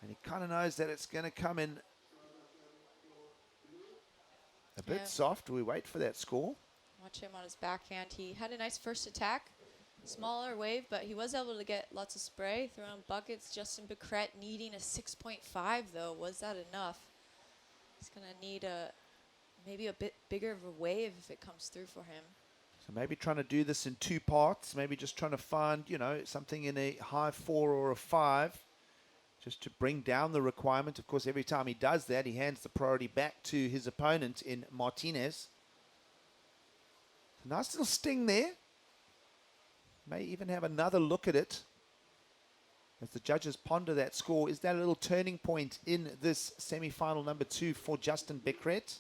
And he kind of knows that it's going to come in a bit soft. We wait for that score. Watch him on his backhand. He had a nice first attack. Smaller wave, but he was able to get lots of spray, throwing buckets. Justin Becret needing a 6.5, though. Was that enough? He's going to need maybe a bit bigger of a wave if it comes through for him. So maybe trying to do this in 2 parts. Maybe just trying to find, you know, something in a high 4 or a 5. Just to bring down the requirement. Of course, every time he does that, he hands the priority back to his opponent in Martinez. Nice little sting there. May even have another look at it as the judges ponder that score. Is that a little turning point in this semi-final number 2 for Justin Becret?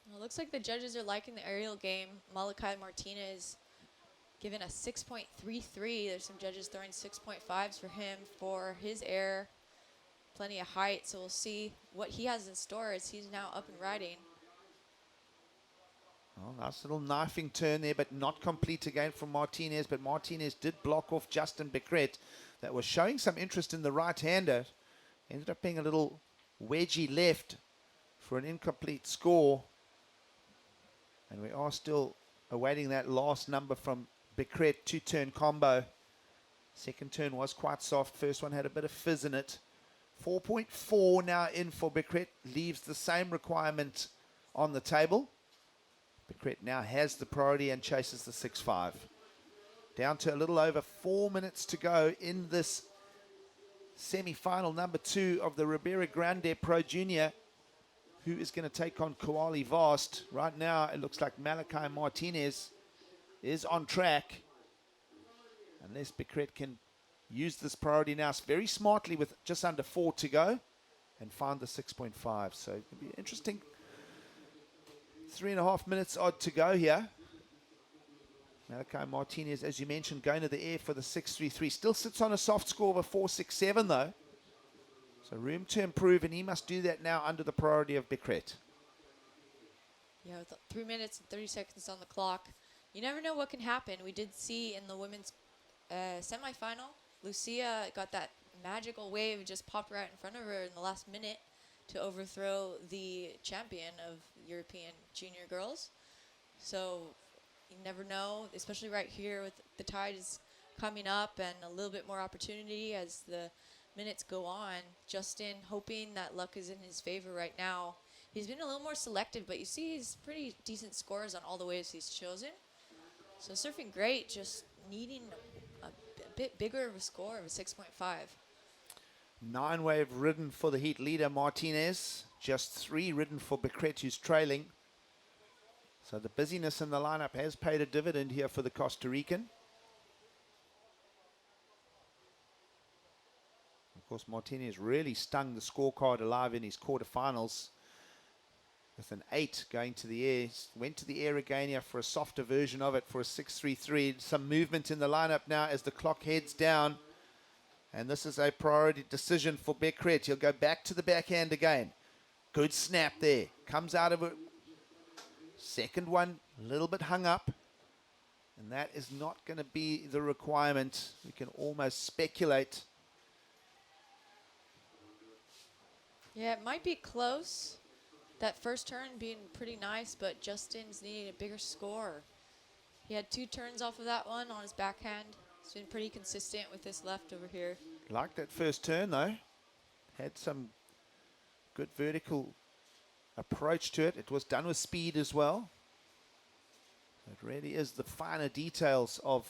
Well, it looks like the judges are liking the aerial game. Malachi Martinez given a 6.33. There's some judges throwing 6.5s for him for his air. Plenty of height, so we'll see what he has in store as he's now up and riding. Oh, nice little knifing turn there, but not complete again from Martinez. But Martinez did block off Justin Becret. That was showing some interest in the right-hander. Ended up being a little wedgy left for an incomplete score. And we are still awaiting that last number from Becret, 2-turn combo. Second turn was quite soft. First one had a bit of fizz in it. 4.4 now in for Becret. Leaves the same requirement on the table. Becret now has the priority and chases the 6.5. Down to a little over 4 minutes to go in this semi-final number 2 of the Ribeira Grande Pro Junior. Who is going to take on Koali Vast? Right now, it looks like Malachi Martinez is on track. Unless Becret can use this priority now very smartly with just under 4 to go and find the 6.5. So it'll be interesting. 3.5 minutes odd to go here. Malachi Martinez, as you mentioned, going to the air for the 6.33. Still sits on a soft score of a 4.67 though. So room to improve, and he must do that now under the priority of Becret. Yeah, with 3 minutes and 30 seconds on the clock. You never know what can happen. We did see in the women's semifinal, Lucia got that magical wave, just popped right in front of her in the last minute to overthrow the champion of European junior girls. So you never know, especially right here with the tide is coming up and a little bit more opportunity as the minutes go on. Justin hoping that luck is in his favor right now. He's been a little more selective, but you see he's pretty decent scores on all the waves he's chosen. So surfing great, just needing a bit bigger of a score of a 6.5. 9 wave ridden for the heat leader Martinez. Just 3 ridden for Becret, who's trailing. So the busyness in the lineup has paid a dividend here for the Costa Rican. Of course, Martinez really stung the scorecard alive in his quarterfinals with an 8 going to the air. Went to the air again here for a softer version of it for a 6-3-3. Some movement in the lineup now as the clock heads down. And this is a priority decision for Becret. He'll go back to the backhand again. Good snap there. Comes out of it. Second one, a little bit hung up. And that is not going to be the requirement. We can almost speculate. Yeah, it might be close. That first turn being pretty nice, but Justin's needing a bigger score. He had 2 turns off of that one on his backhand. He's been pretty consistent with this left over here. Like that first turn though. Had some good vertical approach to it. It was done with speed as well. It really is the finer details of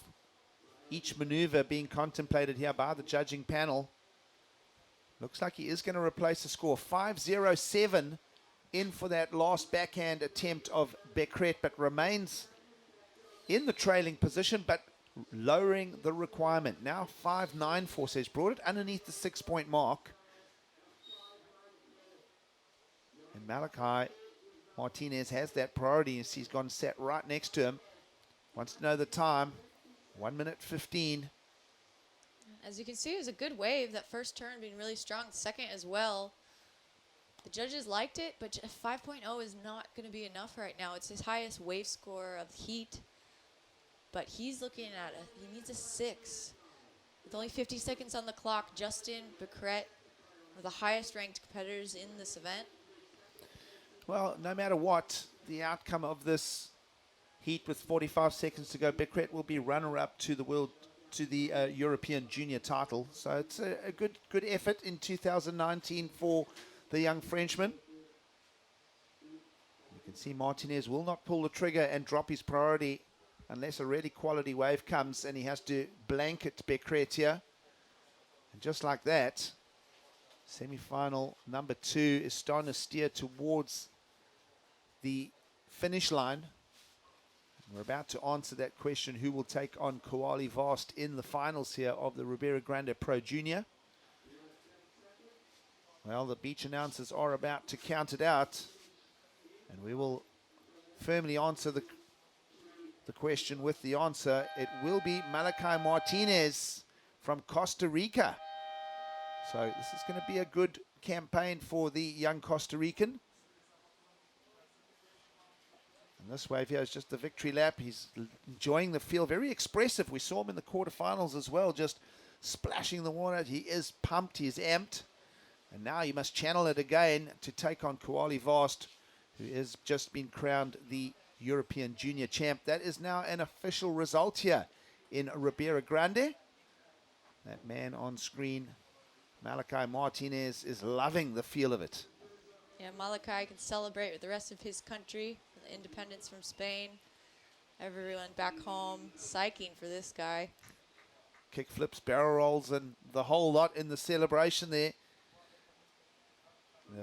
each maneuver being contemplated here by the judging panel. Looks like he is going to replace the score. 5-0-7 in for that last backhand attempt of Becret, but remains in the trailing position, but lowering the requirement. Now 5-9 says, brought it underneath the 6-point mark. And Malachi Martinez has that priority as he's gone sat right next to him. Wants to know the time. 1:15. As you can see, it was a good wave. That first turn being really strong. Second as well. The judges liked it, but 5.0 is not going to be enough right now. It's his highest wave score of heat. But he's looking at he needs a 6. With only 50 seconds on the clock, Justin, Becret are the highest ranked competitors in this event. Well, no matter what, the outcome of this heat with 45 seconds to go, Becret will be runner-up to the European junior title. So it's a good effort in 2019 for the young Frenchman. You can see Martinez will not pull the trigger and drop his priority unless a really quality wave comes and he has to blanket Becret here. And just like that, semi-final number 2 is starting to steer towards the finish line. We're about to answer that question, who will take on Koali Vast in the finals here of the Ribeira Grande Pro Junior. Well, the beach announcers are about to count it out, and we will firmly answer the question with the answer. It will be Malachi Martinez from Costa Rica. So this is going to be a good campaign for the young Costa Rican. And this wave here is just the victory lap. He's enjoying the feel, very expressive. We saw him in the quarterfinals as well, just splashing the water. He is pumped, he is amped. And now he must channel it again to take on Koali Vast, who has just been crowned the European Junior Champ. That is now an official result here in Ribeira Grande. That man on screen, Malachi Martinez, is loving the feel of it. Yeah, Malachi can celebrate with the rest of his country, the independence from Spain. Everyone back home psyching for this guy. Kick flips, barrel rolls, and the whole lot in the celebration there.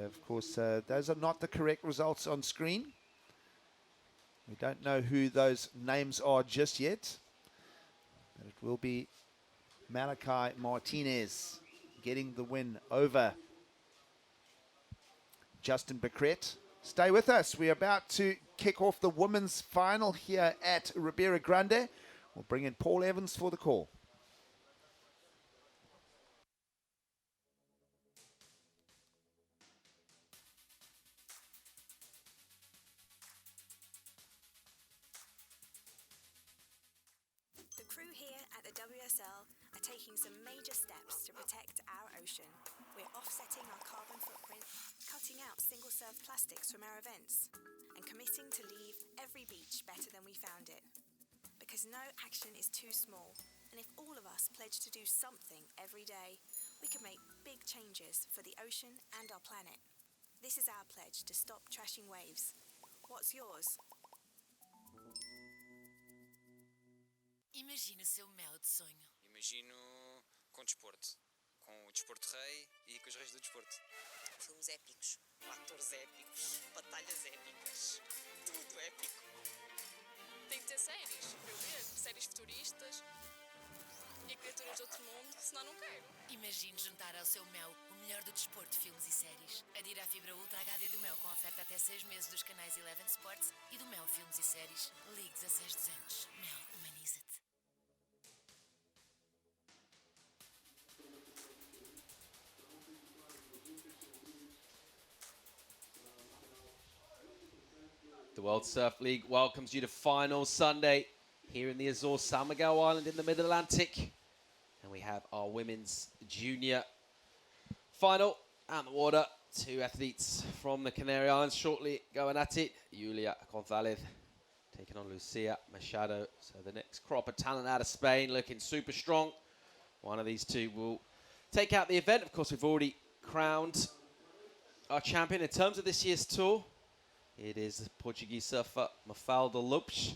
Of course, those are not the correct results on screen. We don't know who those names are just yet. But it will be Malachi Martinez getting the win over Justin Becret. Stay with us. We're about to kick off the women's final here at Ribeira Grande. We'll bring in Paul Evans for the call. The crew here at the WSL are taking some major steps to protect our ocean. We're offsetting our carbon footprint, cutting out single-serve plastics from our events, and committing to leave every beach better than we found it. Because no action is too small, and if all of us pledge to do something every day, we can make big changes for the ocean and our planet. This is our pledge to stop trashing waves. What's yours? Imagine o seu mel de sonho. Imagino com desporto. Com o desporto rei e com os reis do desporto. Filmes épicos, atores épicos, batalhas épicas, tudo épico. Tem que ter séries para eu ver, séries futuristas e criaturas de outro mundo, senão não quero. Imagine juntar ao seu mel o melhor do desporto, filmes e séries. Adira a fibra Ultra HD do Mel com oferta até 6 meses dos canais Eleven Sports e do Mel Filmes e Séries. Ligue 16200. Mel, humaniza-te. The World Surf League welcomes you to final Sunday here in the Azores, San Miguel Island in the Mid-Atlantic. And we have our women's junior final out in the water. 2 athletes from the Canary Islands shortly going at it. Julia Gonzalez taking on Lucia Machado. So the next crop of talent out of Spain looking super strong. One of these two will take out the event. Of course, we've already crowned our champion in terms of this year's tour. It is the Portuguese surfer Mafalda Lopes.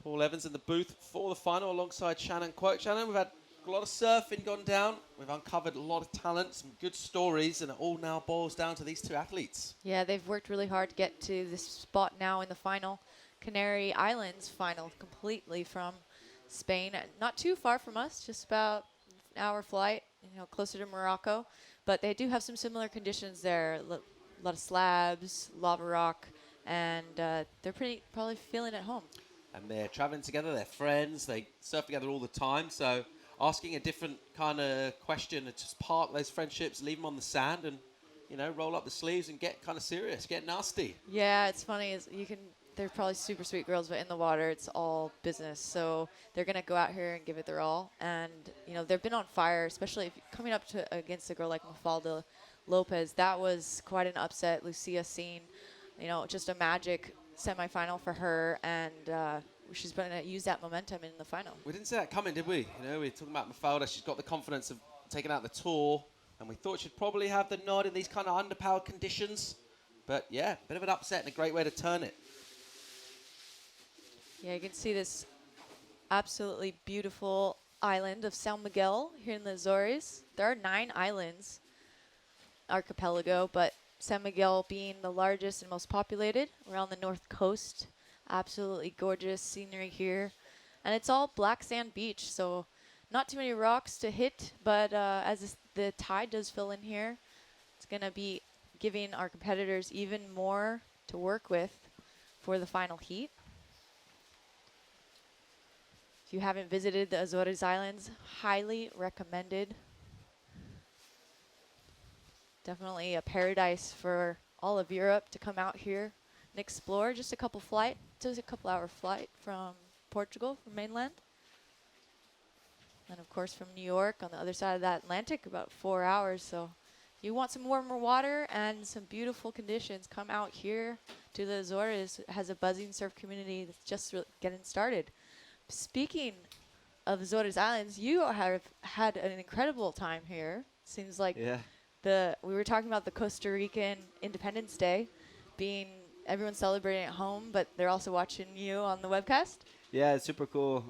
Paul Evans in the booth for the final alongside Shannon Quirk. Shannon, we've had a lot of surfing gone down. We've uncovered a lot of talent, some good stories, and it all now boils down to these 2 athletes. Yeah, they've worked really hard to get to this spot now in the final. Canary Islands final, completely from Spain. Not too far from us, just about an hour flight, closer to Morocco. But they do have some similar conditions there. A lot of slabs, lava rock, and they're probably feeling at home. And they're traveling together, they're friends, they surf together all the time. So asking a different kind of question to just park those friendships, leave them on the sand and, roll up the sleeves and get kind of serious, get nasty. Yeah, it's funny. They're probably super sweet girls, but in the water, it's all business. So they're going to go out here and give it their all. And, they've been on fire, especially if coming up against a girl like Mafalda Lopez. That was quite an upset. Lucia seen, just a magic semifinal for her, and she's going to use that momentum in the final. We didn't see that coming, did we? We were talking about Mafalda. She's got the confidence of taking out the tour, and we thought she'd probably have the nod in these kind of underpowered conditions. But, yeah, bit of an upset and a great way to turn it. Yeah, you can see this absolutely beautiful island of San Miguel here in the Azores. There are 9 islands, archipelago, but San Miguel being the largest and most populated. We're on the north coast. Absolutely gorgeous scenery here. And it's all black sand beach, so not too many rocks to hit, but as the tide does fill in here, it's going to be giving our competitors even more to work with for the final heat. If you haven't visited the Azores Islands, highly recommended. Definitely a paradise for all of Europe to come out here and explore. Just a couple hour flight from Portugal, from mainland. And of course from New York on the other side of that Atlantic, about 4 hours. So if you want some warmer water and some beautiful conditions, come out here to the Azores. It has a buzzing surf community that's just getting started. Speaking of Azores Islands, you have had an incredible time here. Seems like we were talking about the Costa Rican Independence Day, being everyone celebrating at home, but they're also watching you on the webcast. Yeah, it's super cool.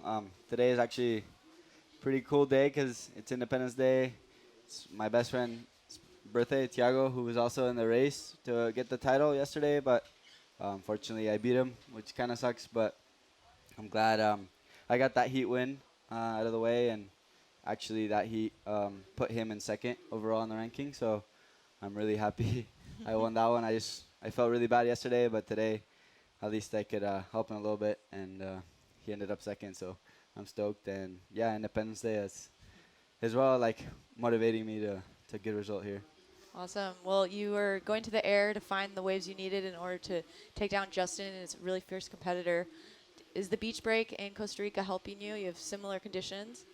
Today is actually a pretty cool day because it's Independence Day. It's my best friend's birthday, Thiago, who was also in the race to get the title yesterday, but unfortunately I beat him, which kind of sucks, but I'm glad I got that heat win out of the way, and actually that heat put him in second overall in the ranking, so I'm really happy I won that one. I felt really bad yesterday, but today at least I could help him a little bit, and he ended up second, so I'm stoked. And yeah, Independence Day is as well, like, motivating me to get a result here. Awesome. Well, you were going to the air to find the waves you needed in order to take down Justin, and it's a really fierce competitor. Is the beach break in Costa Rica helping you? You have similar conditions?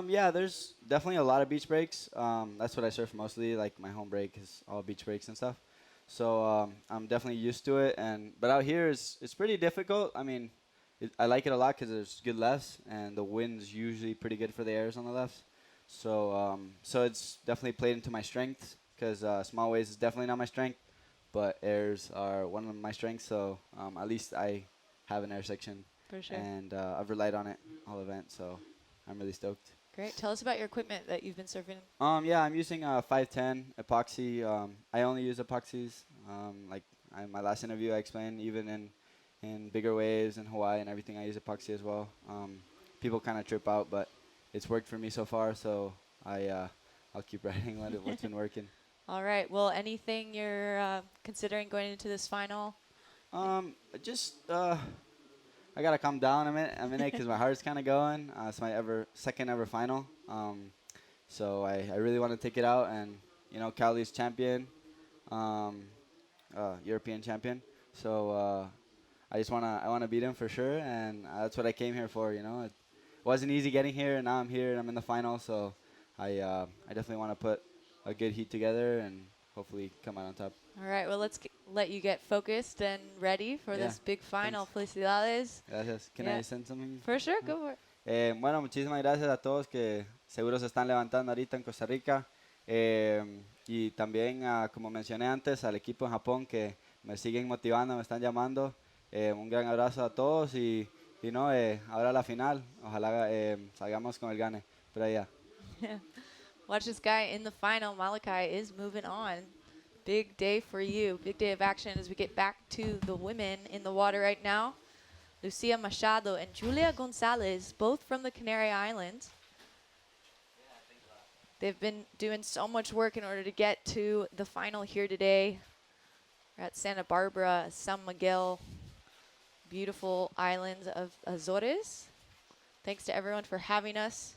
Yeah, there's definitely a lot of beach breaks. That's what I surf mostly. Like, my home break is all beach breaks and stuff. So I'm definitely used to it. But out here, it's pretty difficult. I mean, I like it a lot because there's good lefts, and the wind's usually pretty good for the airs on the lefts. So it's definitely played into my strengths because small waves is definitely not my strength, but airs are one of my strengths. So at least I have an air section. For sure. And I've relied on it all event, so I'm really stoked. Great. Tell us about your equipment that you've been surfing. Yeah, I'm using 510 epoxy. I only use epoxies. Like my last interview, I explained even in bigger waves in Hawaii and everything, I use epoxy as well. People kind of trip out, but it's worked for me so far. So I'll keep writing what's been working. All right. Well, anything you're considering going into this final? I gotta calm down a minute, because my heart's kind of going. It's my second ever final. So I really want to take it out, and Cali's champion, European champion. So I wanna beat him for sure, and that's what I came here for. It wasn't easy getting here, and now I'm here and I'm in the final. So I definitely want to put a good heat together and hopefully come out on top. All right. Well, let's let you get focused and ready for this big final. Felicidades. Gracias. Can I send something? For sure. Go for it. Bueno, muchísimas gracias a todos que seguro se están levantando ahorita en Costa Rica. Y también, como mencioné antes, al equipo en Japón que me siguen motivando, me están llamando. Un gran abrazo a todos y ahora la final. Ojalá salgamos con el gane. Pero ya. Watch this guy in the final. Malachi is moving on. Big day for you. Big day of action as we get back to the women in the water right now. Lucia Machado and Julia Gonzalez, both from the Canary Islands. They've been doing so much work in order to get to the final here today. We're at Santa Barbara, San Miguel, beautiful islands of Azores. Thanks to everyone for having us.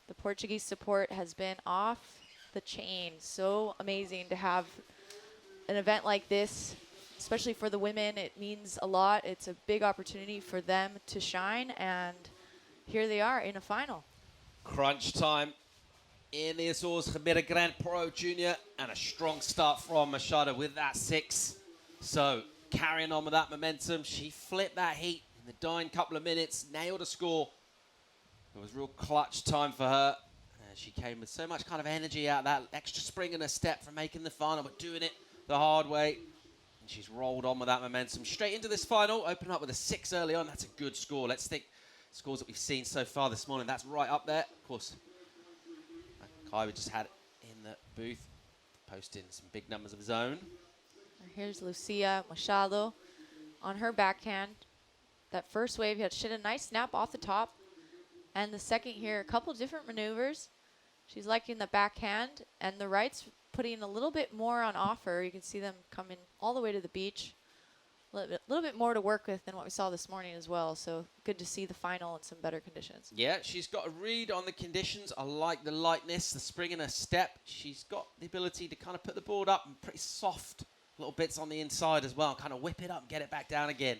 The Portuguese support has been off the chain. So amazing to have an event like this, especially for the women. It means a lot. It's a big opportunity for them to shine, and here they are in a final. Crunch time in the Azores, Ribeira Grande Pro Junior, and a strong start from Machado with that 6. So carrying on with that momentum, she flipped that heat in the dying couple of minutes, nailed a score. It was real clutch time for her. She came with so much kind of energy out of that extra spring in her step from making the final, but doing it the hard way. And she's rolled on with that momentum straight into this final, open up with a 6 early on. That's a good score. Let's think scores that we've seen so far this morning. That's right up there. Of course, Kai we just had in the booth, posting some big numbers of his own. Here's Lucia Machado on her backhand. That first wave, she had a nice snap off the top. And the second here, a couple different maneuvers. She's liking the backhand, and the right's putting a little bit more on offer. You can see them coming all the way to the beach. A little bit more to work with than what we saw this morning as well. So good to see the final in some better conditions. Yeah, she's got a read on the conditions. I like the lightness, the spring in her step. She's got the ability to kind of put the board up and pretty soft little bits on the inside as well. Kind of whip it up and get it back down again.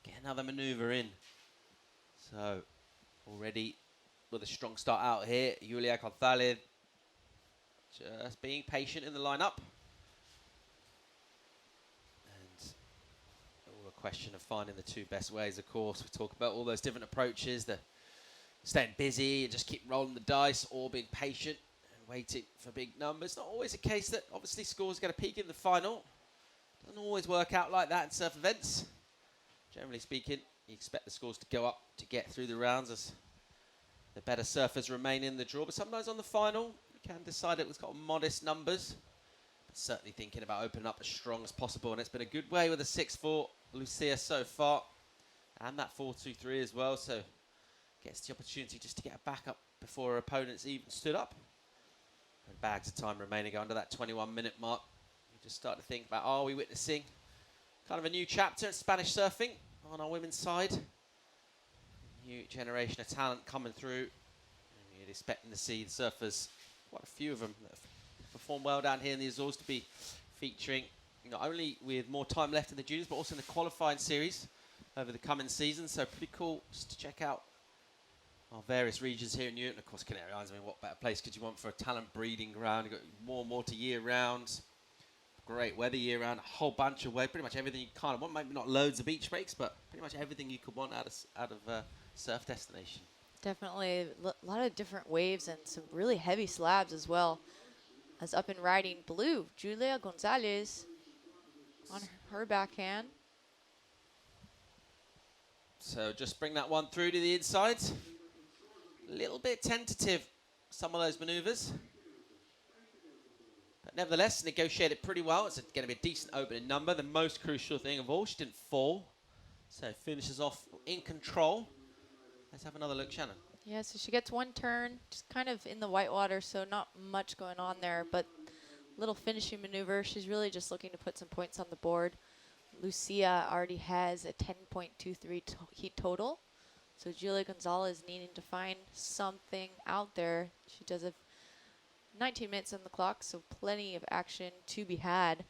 Get another maneuver in. So already with a strong start out here, Julia Gonzalez just being patient in the lineup. And all a question of finding the 2 best ways, of course. We talk about all those different approaches, the staying busy and just keep rolling the dice, or being patient and waiting for big numbers. Not always a case that obviously scores get a peak in the final. Doesn't always work out like that in surf events. Generally speaking, you expect the scores to go up to get through the rounds as the better surfers remain in the draw. But sometimes on the final, you can decide it's got modest numbers. But certainly thinking about opening up as strong as possible. And it's been a good way with a 6-4 Lucia so far. And that 4-2-3 as well. So gets the opportunity just to get a back up before her opponents even stood up. And bags of time remaining under that 21-minute mark. You just start to think about, are we witnessing kind of a new chapter in Spanish surfing on our women's side? New generation of talent coming through. And you're expecting to see the surfers, quite a few of them, that have performed well down here in the Azores, to be featuring not only with more time left in the juniors, but also in the qualifying series over the coming season. So pretty cool just to check out our various regions here in Europe. And of course, Canary Islands, I mean, what better place could you want for a talent breeding ground? You've got more and more to year round. Great weather year round, a whole bunch of waves, pretty much everything you kind of want. Maybe not loads of beach breaks, but pretty much everything you could want out of surf destination. Definitely a lot of different waves and some really heavy slabs as well. As up and riding blue, Julia Gonzalez on her backhand. So just bring that one through to the inside. A little bit tentative, some of those maneuvers. But nevertheless, negotiated pretty well. It's going to be a decent opening number. The most crucial thing of all, she didn't fall. So finishes off in control. Let's have another look, Shannon. Yeah, so she gets one turn, just kind of in the whitewater, so not much going on there, but little finishing maneuver. She's really just looking to put some points on the board. Lucia already has a 10.23 heat total, so Julia Gonzalez needing to find something out there. She does have 19 minutes on the clock, so plenty of action to be had.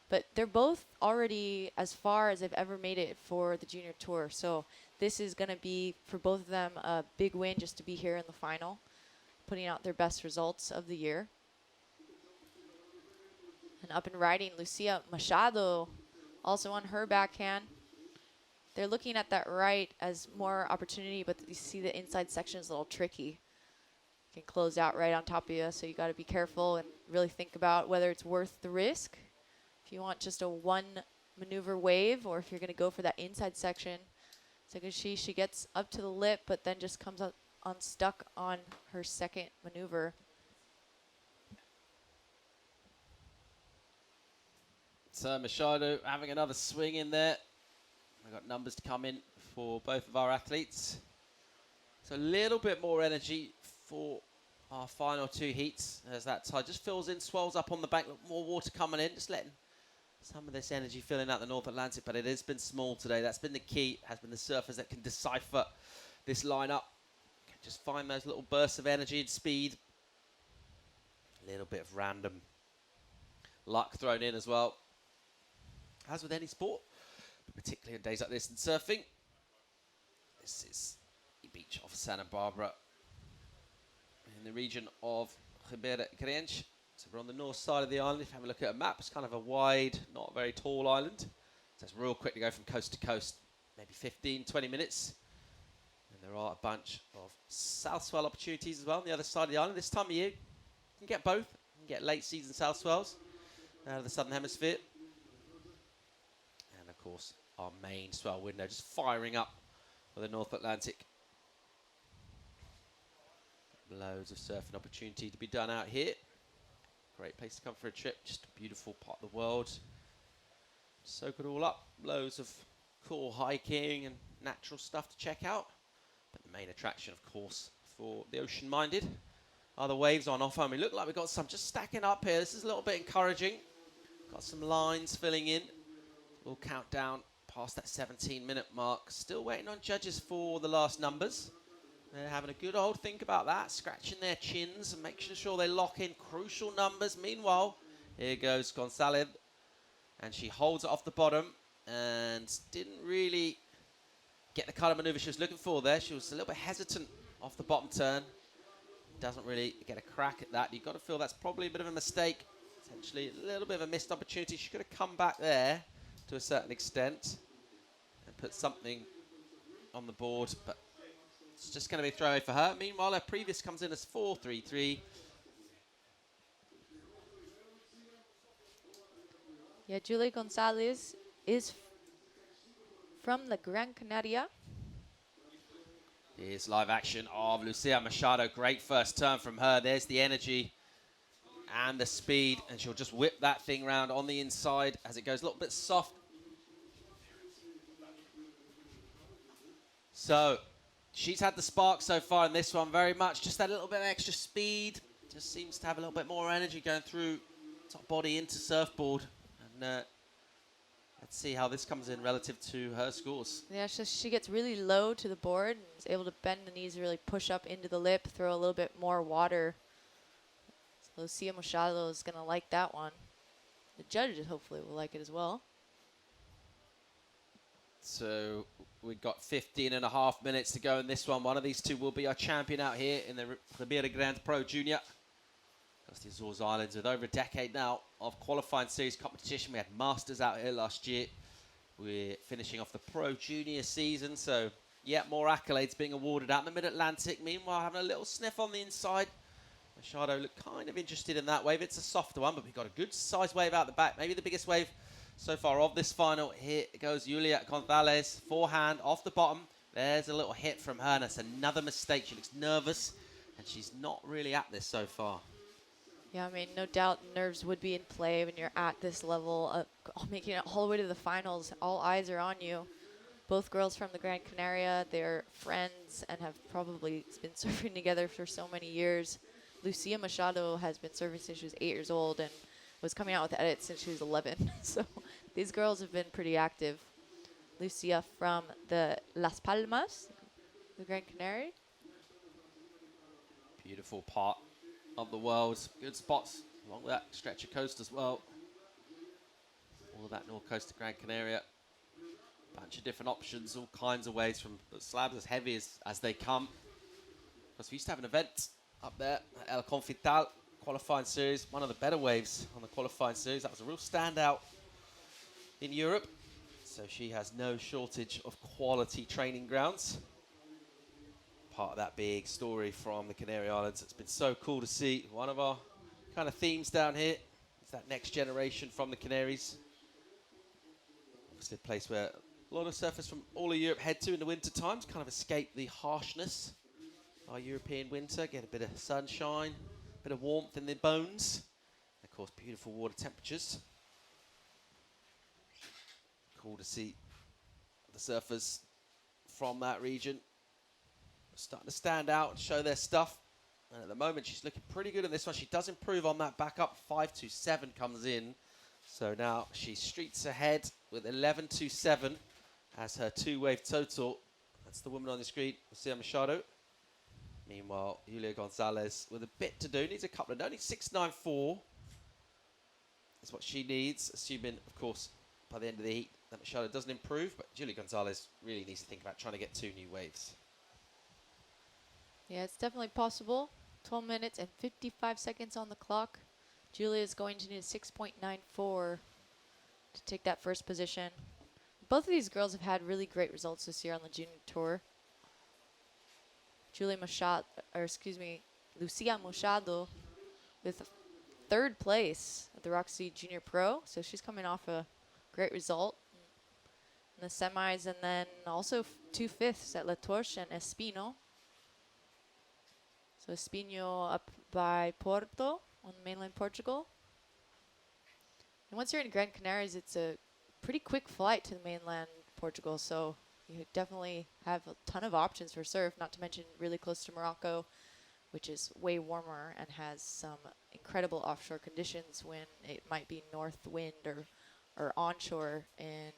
But they're both already as far as they've ever made it for the junior tour. So this is going to be, for both of them, a big win just to be here in the final, putting out their best results of the year. And up and riding, Lucia Machado, also on her backhand. They're looking at that right as more opportunity, but you see the inside section is a little tricky. Can close out right on top of you, so you got to be careful and really think about whether it's worth the risk. If you want just a one maneuver wave, or if you're going to go for that inside section. So she gets up to the lip, but then just comes up unstuck on her second maneuver. So Machado having another swing in there. We've got numbers to come in for both of our athletes. So a little bit more energy for our final two heats as that tide just fills in, swells up on the bank, more water coming in, just letting some of this energy filling out the North Atlantic, but it has been small today. That's been the key, has been the surfers that can decipher this lineup. Just find those little bursts of energy and speed. A little bit of random luck thrown in as well. As with any sport, but particularly on days like this in surfing. This is the beach off Santa Barbara in the region of Ribeira, Grande. So we're on the north side of the island. If you have a look at a map, it's kind of a wide, not very tall island. So it's real quick to go from coast to coast, maybe 15, 20 minutes. And there are a bunch of south swell opportunities as well on the other side of the island. This time of year, you can get both. You can get late season south swells out of the southern hemisphere. And of course, our main swell window just firing up for the North Atlantic. Loads of surfing opportunity to be done out here. Great place to come for a trip. Just a beautiful part of the world. Soak it all up. Loads of cool hiking and natural stuff to check out. But the main attraction, of course, for the ocean-minded are the waves on offer. And we look like we've got some just stacking up here. This is a little bit encouraging. Got some lines filling in. We'll count down past that 17-minute mark. Still waiting on judges for the last numbers. They're having a good old think about that, scratching their chins and making sure they lock in crucial numbers. Meanwhile, here goes Gonzalez, and she holds it off the bottom and didn't really get the kind of maneuver she was looking for there. She was a little bit hesitant off the bottom turn. Doesn't really get a crack at that. You've got to feel that's probably a bit of a mistake. Potentially a little bit of a missed opportunity. She could have come back there to a certain extent and put something on the board, but it's just going to be a throwaway for her. Meanwhile, her previous comes in as 4.33. Yeah, Julia Gonzalez is from the Gran Canaria. Here's live action of Lucia Machado. Great first turn from her. There's the energy and the speed, and she'll just whip that thing round on the inside as it goes a little bit soft. So she's had the spark so far in this one, very much. Just that little bit of extra speed. Just seems to have a little bit more energy going through top body into surfboard. And let's see how this comes in relative to her scores. Yeah, she gets really low to the board and is able to bend the knees, really push up into the lip, throw a little bit more water. So Lucia Machado is going to like that one. The judges hopefully will like it as well. So we've got 15.5 minutes to go in this one. One of these two will be our champion out here in the Ribeira Grande Pro Junior. That's the Azores Islands with over a decade now of qualifying series competition. We had Masters out here last year. We're finishing off the Pro Junior season. So, yeah, more accolades being awarded out in the Mid-Atlantic. Meanwhile, having a little sniff on the inside. Machado looked kind of interested in that wave. It's a softer one, but we've got a good size wave out the back. Maybe the biggest wave so far of this final. Here goes Julia Gonzalez, forehand off the bottom. There's a little hit from her, and that's another mistake. She looks nervous, and she's not really at this so far. Yeah, I mean, no doubt nerves would be in play when you're at this level of making it all the way to the finals. All eyes are on you. Both girls from the Gran Canaria, they're friends and have probably been surfing together for so many years. Lucia Machado has been surfing since she was 8 years old and was coming out with edits since she was 11. So these girls have been pretty active. Lucia from the Las Palmas, the Gran Canaria. Beautiful part of the world. Good spots along that stretch of coast as well. All of that north coast of Gran Canaria. Bunch of different options, all kinds of ways, from the slabs as heavy as they come. Because we used to have an event up there at El Confital qualifying series, one of the better waves on the qualifying series. That was a real standout in Europe. So she has no shortage of quality training grounds. Part of that big story from the Canary Islands. It's been so cool to see. One of our kind of themes down here is that next generation from the Canaries. Obviously a place where a lot of surfers from all of Europe head to in the winter times, kind of escape the harshness of our European winter, get a bit of sunshine, a bit of warmth in their bones. And of course, beautiful water temperatures. Cool to see the surfers from that region starting to stand out and show their stuff. And at the moment, she's looking pretty good in this one. She does improve on that back up. 5.27 comes in. So now she streets ahead with 11.27 as her two-wave total. That's the woman on the screen, Lucia Machado. Meanwhile, Julia Gonzalez with a bit to do. Needs a couple of, only 6.94 is what she needs, assuming, of course, by the end of the heat that Machado doesn't improve. But Julia Gonzalez really needs to think about trying to get 2 new waves. Yeah, it's definitely possible. 12 minutes and 55 seconds on the clock. Julia is going to need a 6.94 to take that first position. Both of these girls have had really great results this year on the junior tour. Lucia Machado with 3rd place at the Roxy Junior Pro. So she's coming off a great result in the semis, and then also 2 fifths at La Torche and Espino. So Espino up by Porto on mainland Portugal. And once you're in Gran Canaria, it's a pretty quick flight to the mainland Portugal, so you definitely have a ton of options for surf, not to mention really close to Morocco, which is way warmer and has some incredible offshore conditions when it might be north wind or onshore in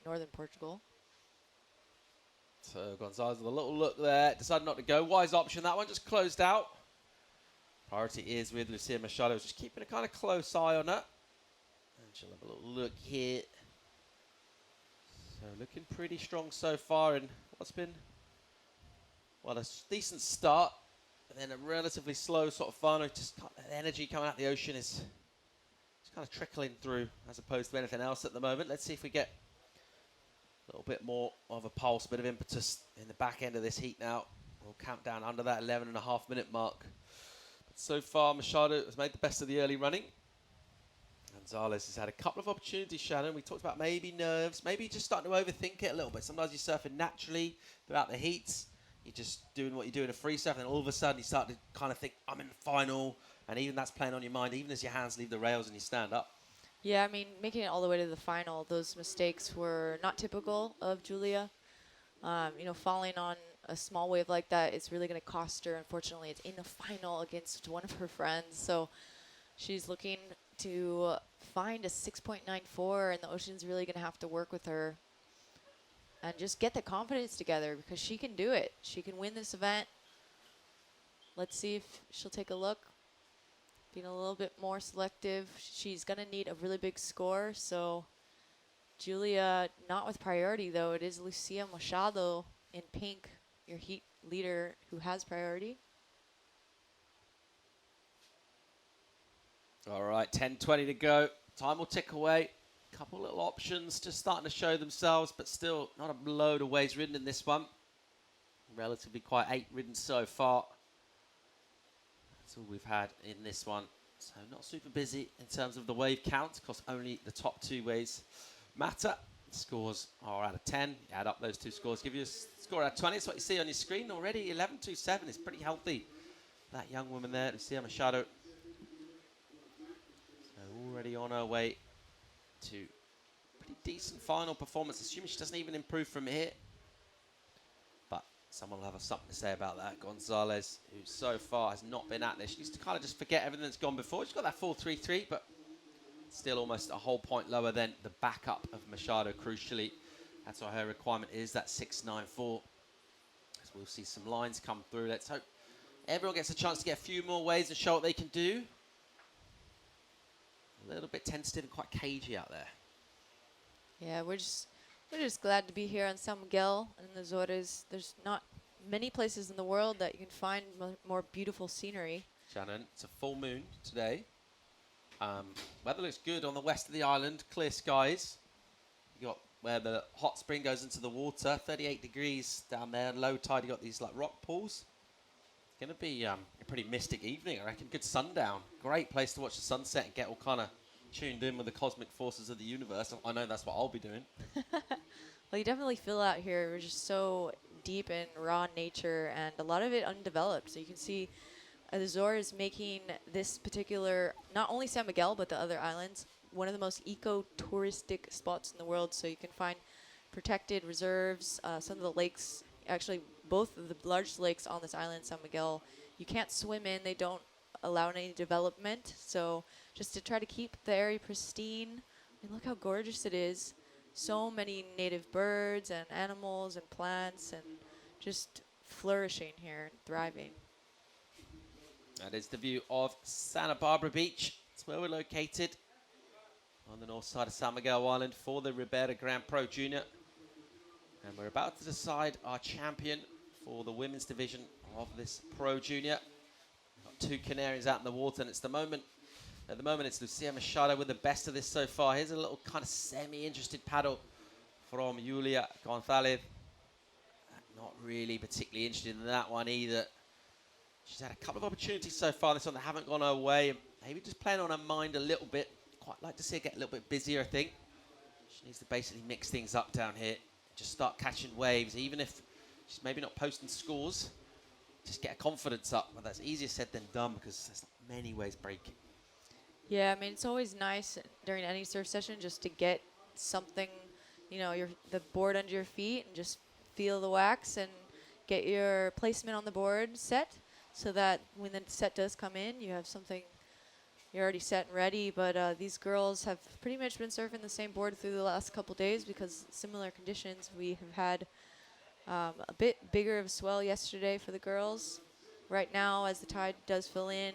northern Portugal. So Gonzalez with a little look there, decided not to go. Wise option, that one just closed out. Priority is with Lucia Machado, just keeping a kind of close eye on her. And she'll have a little look here. So looking pretty strong so far in what's been, well, a decent start, and then a relatively slow sort of final. Just the energy coming out the ocean is just kind of trickling through as opposed to anything else at the moment. Let's see if we get a little bit more of a pulse, a bit of impetus in the back end of this heat now. We'll count down under that 11.5 minute mark. But so far, Machado has made the best of the early running. Gonzalez has had a couple of opportunities, Shannon. We talked about maybe nerves, maybe just starting to overthink it a little bit. Sometimes you're surfing naturally throughout the heats. You're just doing what you do in a free surf, and then all of a sudden you start to kind of think, I'm in the final. And even that's playing on your mind, even as your hands leave the rails and you stand up. Yeah, I mean, making it all the way to the final, those mistakes were not typical of Julia. You know, falling on a small wave like that, it's really going to cost her. Unfortunately, it's in the final against one of her friends. So she's looking to find a 6.94, and the ocean's really going to have to work with her and just get the confidence together, because she can do it. She can win this event. Let's see if she'll take a look. Being a little bit more selective. She's going to need a really big score. So Julia, not with priority, though. It is Lucia Machado in pink, your heat leader, who has priority. All right, 10:20 to go. Time will tick away. Couple little options just starting to show themselves, but still not a load of waves ridden in this one. Relatively quite 8 ridden so far. That's all we've had in this one. So not super busy in terms of the wave count, because only the top 2 waves matter. scores are out of 10. Add up those two scores, give you a score out of 20. That's what you see on your screen already. 11.27 is pretty healthy. That young woman there, Lucia Machado. So already on her way to pretty decent final performance, assuming she doesn't even improve from here. But someone will have something to say about that. Gonzalez, who so far has not been at this. She used to kind of just forget everything that's gone before. She's got that 4.33, but still almost a whole point lower than the backup of Machado, crucially. That's why her requirement is that 6.94. As we'll see some lines come through. Let's hope everyone gets a chance to get a few more waves and show what they can do. A little bit tentative and quite cagey out there. Yeah, we're just glad to be here on San Miguel and the Azores. There's not many places in the world that you can find more beautiful scenery. Shannon, it's a full moon today. Weather looks good on the west of the island. Clear skies. You got where the hot spring goes into the water. 38 degrees down there. Low tide. You got these like rock pools. It's going to be a pretty mystic evening, I reckon. Good sundown. Great place to watch the sunset and get all kind of tuned in with the cosmic forces of the universe. I know that's what I'll be doing. Well, you definitely feel out here. We're just so deep in raw nature and a lot of it undeveloped. So you can see the Azores making this particular, not only San Miguel, but the other islands, one of the most eco-touristic spots in the world. So you can find protected reserves, some of the lakes, actually both of the largest lakes on this island, San Miguel, you can't swim in. They don't allow any development. So just to try to keep the area pristine. I mean, look how gorgeous it is. So many native birds and animals and plants and just flourishing here, thriving. That is the view of Santa Barbara Beach. It's where we're located on the north side of San Miguel Island for the Ribeira Grand Pro Junior. And we're about to decide our champion for the women's division of this Pro Junior. Got two Canarians out in the water, and at the moment it's Lucia Machado with the best of this so far. Here's a little kind of semi-interested paddle from Julia Gonzalez. Not really particularly interested in that one either. She's had a couple of opportunities so far this one that haven't gone her way. Maybe just playing on her mind a little bit. Quite like to see her get a little bit busier, I think. She needs to basically mix things up down here. Just start catching waves, even if she's maybe not posting scores. Just get her confidence up. Well, that's easier said than done because there's not many ways breaking. Yeah, I mean, it's always nice during any surf session just to get something, you know, the board under your feet and just feel the wax and get your placement on the board set so that when the set does come in, you have something, you're already set and ready. But these girls have pretty much been surfing the same board through the last couple days because similar conditions. We have had a bit bigger of a swell yesterday for the girls. Right now, as the tide does fill in,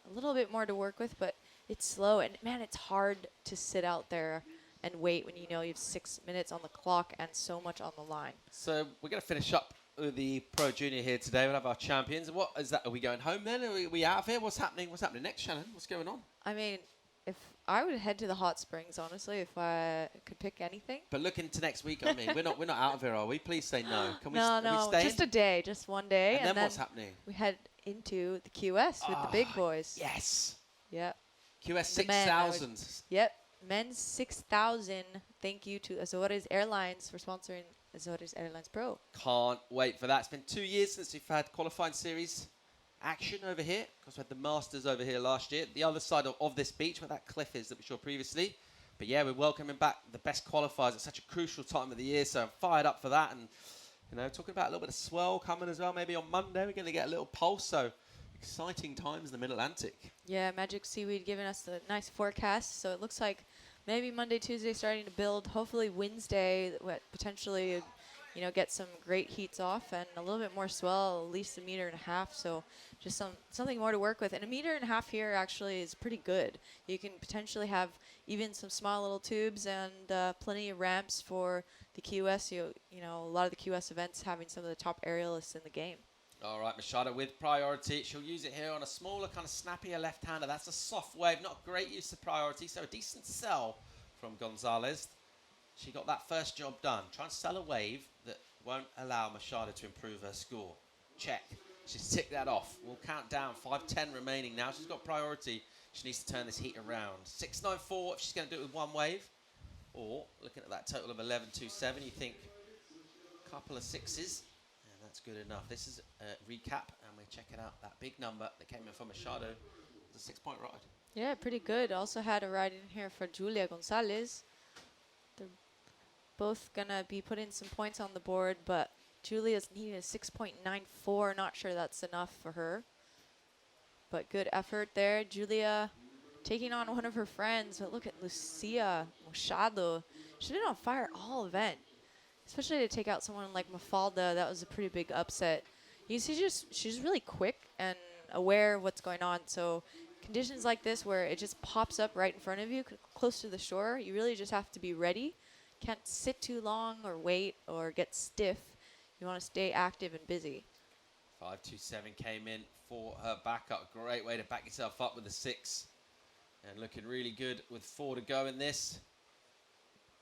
a little bit more to work with, but it's slow, and man, it's hard to sit out there and wait when you know you have 6 minutes on the clock and so much on the line. So we're going to finish up with the Pro Junior here today. We'll have our champions. What is that? Are we going home then? Are we out of here? What's happening? What's happening next, Shannon? What's going on? I mean, if I would head to the hot springs, honestly, if I could pick anything. But looking to next week, I mean, we're not out of here, are we? Please say no. Can we? No, stay just in? a day, just one day, And then what's happening? We head into the QS with the big boys. Yes. Yep. QS 6,000. Yep. Men's 6,000. Thank you to Azores Airlines for sponsoring Azores Airlines Pro. Can't wait for that. It's been 2 years since we've had qualifying series action over here. Because we had the Masters over here last year. The other side of this beach where that cliff is that we saw previously. But yeah, we're welcoming back the best qualifiers at such a crucial time of the year. So I'm fired up for that. And, you know, talking about a little bit of swell coming as well. Maybe on Monday we're going to get a little pulse. So exciting times in the Mid-Atlantic. Yeah, Magic Seaweed giving us the nice forecast. So it looks like maybe Monday, Tuesday starting to build. Hopefully Wednesday, potentially, you know, get some great heats off and a little bit more swell, at least 1.5 meters. So just something more to work with. And 1.5 meters here actually is pretty good. You can potentially have even some small little tubes and plenty of ramps for the QS. You know, a lot of the QS events having some of the top aerialists in the game. All right, Machado with priority. She'll use it here on a smaller, kind of snappier left-hander. That's a soft wave, not great use of priority, so a decent sell from Gonzalez. She got that first job done. Trying to sell a wave that won't allow Machado to improve her score. Check. She's ticked that off. We'll count down. 5:10 remaining now. She's got priority. She needs to turn this heat around. 6.94 if she's going to do it with one wave. Or looking at that total of 11.27, you think a couple of sixes, and that's good enough. This is a recap, and we're checking out that big number that came in from Machado. It was a 6-point ride. Yeah, pretty good. Also had a ride in here for Julia Gonzalez. They're both gonna be putting some points on the board, but Julia's needing a 6.94. Not sure that's enough for her. But good effort there. Julia taking on one of her friends. But look at Lucia Machado. She's been on fire all event, especially to take out someone like Mafalda. That was a pretty big upset. You see, she's really quick and aware of what's going on. So conditions like this where it just pops up right in front of you, close to the shore, you really just have to be ready. Can't sit too long or wait or get stiff. You want to stay active and busy. 5.27 came in for her backup. Great way to back yourself up with a 6. And looking really good with 4 to go in this.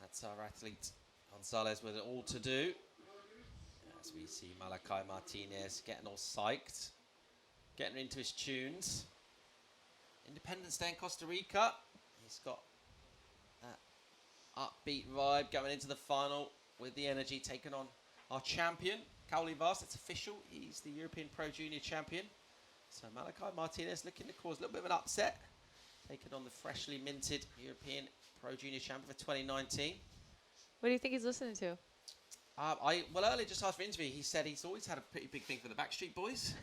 That's our athlete Gonzalez with it all to do. As we see Malachi Martinez getting all psyched, getting into his tunes. Independence Day in Costa Rica. He's got that upbeat vibe going into the final with the energy, taking on our champion, Kaoli Vast. It's official. He's the European Pro Junior champion. So Malachi Martinez looking to cause a little bit of an upset, taking on the freshly minted European Pro Junior champion for 2019. What do you think he's listening to? Well, earlier, just after the interview, he said he's always had a pretty big thing for the Backstreet Boys.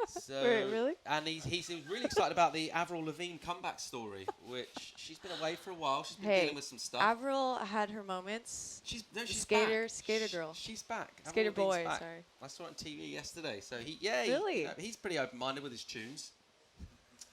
So, really? And he was really excited about the Avril Lavigne comeback story, which she's been away for a while. She's been dealing with some stuff. Avril had her moments. She's skater, back. Skater girl. She's back. Skater Avril Lavigne's boy, back. sorry. I saw it on TV yesterday. So Really? he's pretty open-minded with his tunes.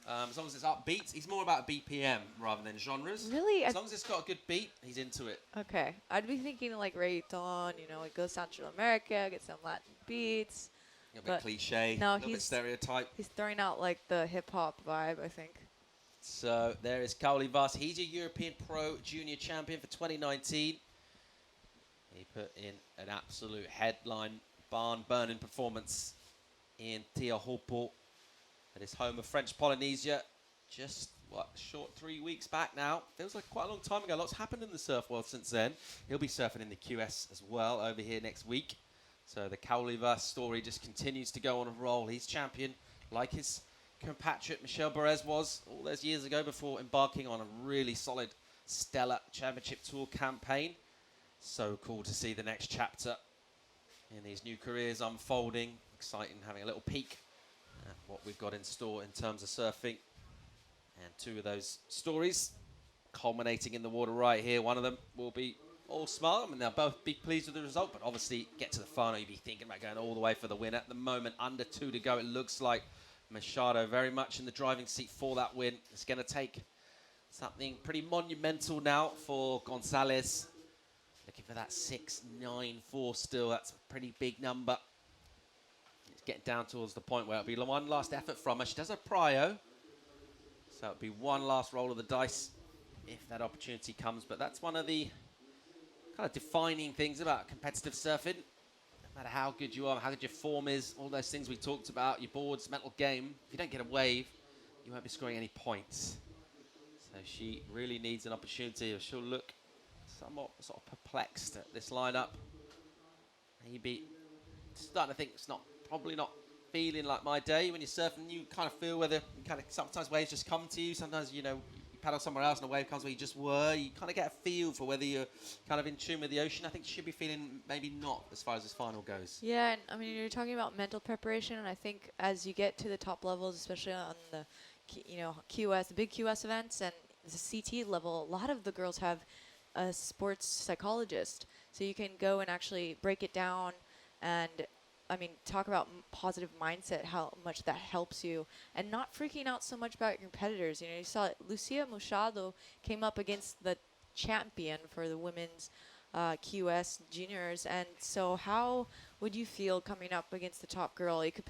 As long as it's upbeat, he's more about BPM rather than genres. Really? As long as it's got a good beat, he's into it. Okay. I'd be thinking like reggaeton, it goes Central America, get some Latin beats. A bit cliche, no, a little bit stereotype. He's throwing out like the hip-hop vibe, I think. So there is Kaoli Vast. He's a European Pro Junior champion for 2019. He put in an absolute headline, barn-burning performance in Teahupo'o at his home of French Polynesia. Just, short 3 weeks back now. Feels like quite a long time ago. Lots happened in the surf world since then. He'll be surfing in the QS as well over here next week. So the Kaoli Vast story just continues to go on a roll. He's champion, like his compatriot Michel Perez was all those years ago before embarking on a really solid, stellar championship tour campaign. So cool to see the next chapter in these new careers unfolding. Exciting having a little peek at what we've got in store in terms of surfing. And 2 of those stories culminating in the water right here. One of them will be all smile. I mean, they'll both be pleased with the result, but obviously get to the final, you'd be thinking about going all the way for the win. At the moment, under 2 to go, it looks like Machado very much in the driving seat for that win. It's going to take something pretty monumental now for Gonzalez. Looking for that 6.94 still. That's a pretty big number. It's getting down towards the point where it'll be one last effort from her. She does a prio, so it'll be one last roll of the dice if that opportunity comes. But that's one of the kind of defining things about competitive surfing. No matter how good you are, how good your form is, all those things we talked about, your boards, mental game, if you don't get a wave, you won't be scoring any points. So she really needs an opportunity. She'll look somewhat sort of perplexed at this lineup. Maybe starting to think it's probably not feeling like my day. When you're surfing, you kind of feel whether sometimes waves just come to you. Sometimes, you paddle somewhere else and a wave comes where you just were. You kind of get a feel for whether you're kind of in tune with the ocean. I think she should be feeling maybe not as far as this final goes. Yeah, and I mean, you're talking about mental preparation, and I think as you get to the top levels, especially on the, QS, the big QS events and the CT level, a lot of the girls have a sports psychologist. So you can go and actually break it down and, talk about positive mindset, how much that helps you, and not freaking out so much about your competitors. You saw Lucia Machado came up against the champion for the women's QS juniors, and so how would you feel coming up against the top girl? It could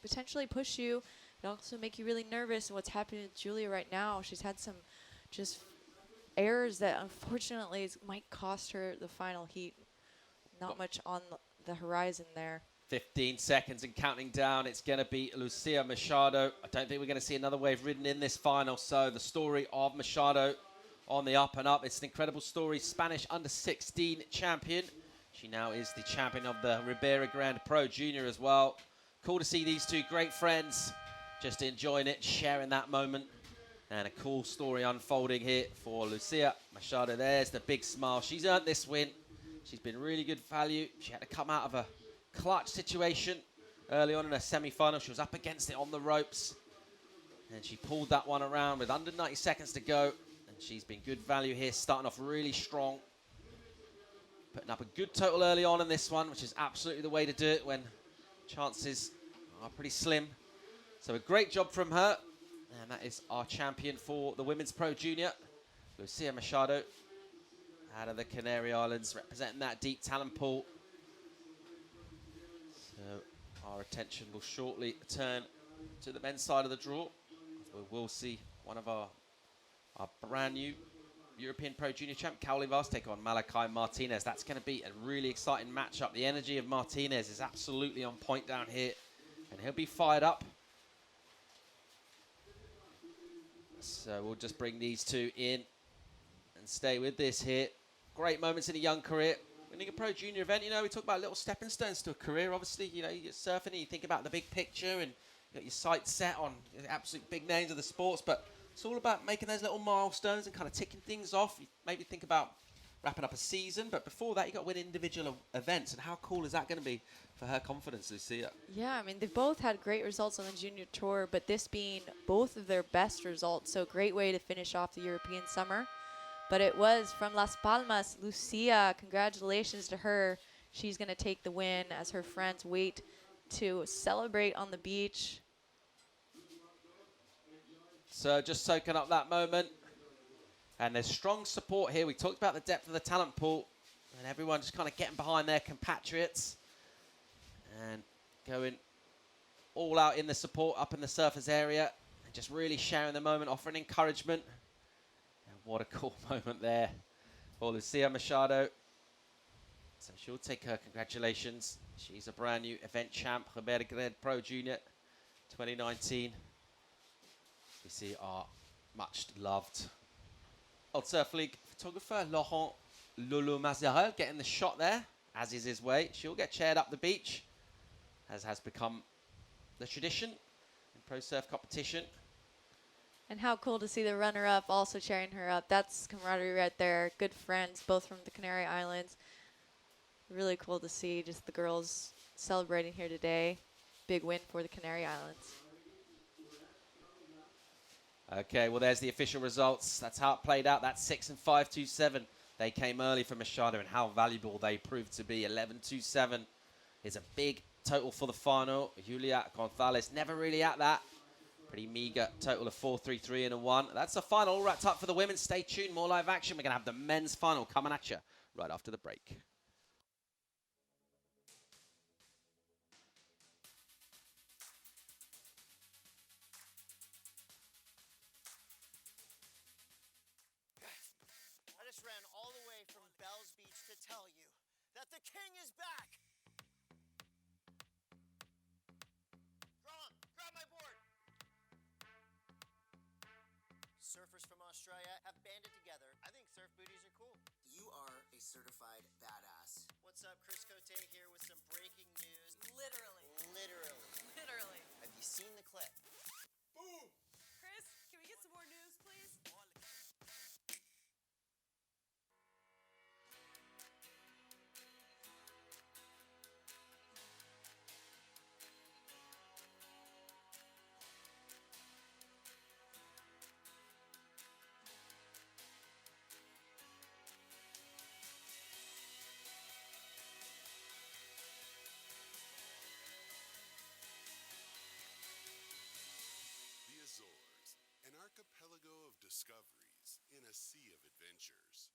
potentially push you. It also make you really nervous. And what's happening with Julia right now, she's had some just errors that unfortunately might cost her the final heat. Not much on the horizon there. 15 seconds and counting down. It's going to be Lucia Machado. I don't think we're going to see another wave ridden in this final. So the story of Machado on the up and up. It's an incredible story. Spanish under-16 champion. She now is the champion of the Ribeira Grande Pro Junior as well. Cool to see these two great friends just enjoying it, sharing that moment. And a cool story unfolding here for Lucia Machado. There's the big smile. She's earned this win. She's been really good value. She had to come out of a clutch situation early on in her semi-final. She was up against it on the ropes. And she pulled that one around with under 90 seconds to go. And she's been good value here, starting off really strong. Putting up a good total early on in this one, which is absolutely the way to do it when chances are pretty slim. So a great job from her. And that is our champion for the Women's Pro Junior, Lucia Machado, out of the Canary Islands, representing that deep talent pool. So our attention will shortly turn to the men's side of the draw. We will see one of our brand new European Pro Junior champ, Cauli Vaz, take on Malachi Martinez. That's going to be a really exciting matchup. The energy of Martinez is absolutely on point down here, and he'll be fired up. So we'll just bring these two in and stay with this here. Great moments in a young career. Winning a Pro Junior event, you know, we talk about little stepping stones to a career. Obviously, you know, you're surfing and you think about the big picture and you got your sights set on the absolute big names of the sports, but it's all about making those little milestones and kind of ticking things off. You maybe think about wrapping up a season, but before that, you got to win individual events. And how cool is that going to be for her confidence, Lucia? Yeah, I mean, they both had great results on the junior tour, but this being both of their best results, so great way to finish off the European summer. But it was from Las Palmas. Lucia, congratulations to her. She's going to take the win as her friends wait to celebrate on the beach. So just soaking up that moment. And there's strong support here. We talked about the depth of the talent pool. And everyone just kind of getting behind their compatriots. And going all out in the support up in the surface area. And just really sharing the moment, offering encouragement. And what a cool moment there for Lucia Machado. So she'll take her congratulations. She's a brand new event champ, Ribeira Grande Pro Junior 2019. We see our much loved World Surf League photographer, Laurent Lolo-Mazarel, getting the shot there, as is his way. She'll get chaired up the beach, as has become the tradition in pro surf competition. And how cool to see the runner-up also cheering her up. That's camaraderie right there. Good friends, both from the Canary Islands. Really cool to see just the girls celebrating here today. Big win for the Canary Islands. Okay, well, there's the official results. That's how it played out. That's 6 and 5-2-7. They came early for Machado, and how valuable they proved to be. 11-2-7 is a big total for the final. Julia Gonzalez never really at that. Pretty meager total of 4-3-3 and a 1. That's the final all wrapped up for the women. Stay tuned. More live action. We're going to have the men's final coming at you right after the break. Ran all the way from Bells Beach to tell you that the king is back. Graham, grab my board. Surfers from Australia have banded together. I think surf booties are cool. You are a certified badass. What's up, Chris Cote here with some breaking news. Literally. Have you seen the clip? Boom! Chris, can we get some more news, please? The Azores, an archipelago of discoveries in a sea of adventures.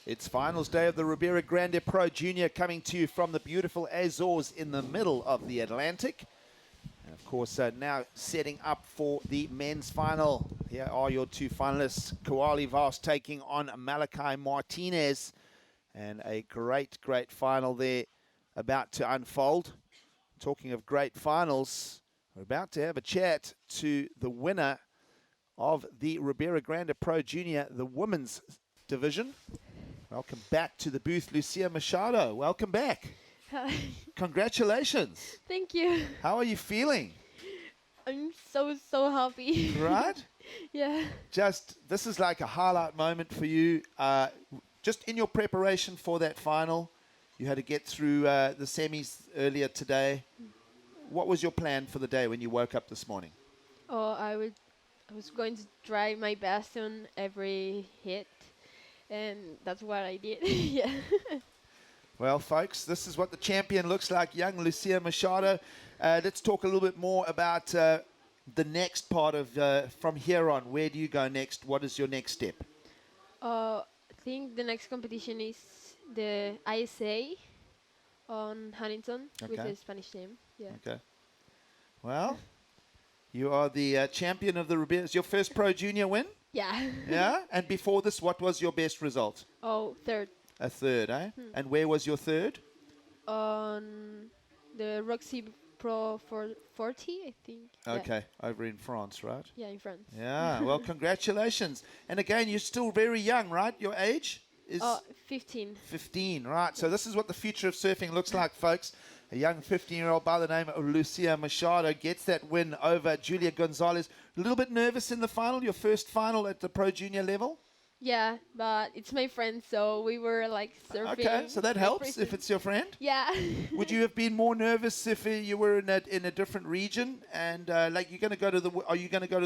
It's finals day of the Ribeira Grande Pro Junior, coming to you from the beautiful Azores in the middle of the Atlantic. And of course, now setting up for the men's final. Here are your two finalists. Cauli Vaz taking on Malachi Martinez. And a great, great final there about to unfold. Talking of great finals, we're about to have a chat to the winner of the Ribeira Grande Pro Junior, the women's division. Welcome back to the booth, Lucia Machado. Welcome back. Hi. Congratulations. Thank you. How are you feeling? I'm so happy. Right? Yeah. This is like a highlight moment for you. Just in your preparation for that final, you had to get through the semis earlier today. What was your plan for the day when you woke up this morning? Oh, I was going to try my best on every hit, and that's what I did. Yeah. Well, folks, this is what the champion looks like, young Lucia Machado. Let's talk a little bit more about the next part of from here on. Where do you go next? What is your next step? I think the next competition is the ISA on Huntington with Okay. the Spanish name. Yeah. Okay. Well, you are the champion of the Ribeira. Is your first Pro Junior win? Yeah. Yeah? And before this, what was your best result? Oh, third. A third, eh? And where was your third? On the Roxy Pro 40, I think. Okay, over in France, right? Yeah, in France. Yeah, well, congratulations. And again, you're still very young, right? Your age is 15. 15, right. So this is what the future of surfing looks like, folks. A young 15-year-old by the name of Lucia Machado gets that win over Julia Gonzalez. A little bit nervous in the final, your first final at the Pro Junior level? Yeah, but it's my friend, so we were like surfing. Okay, so that helps if it's your friend. Yeah. Would you have been more nervous if you were in a different region? And like, are you going to go to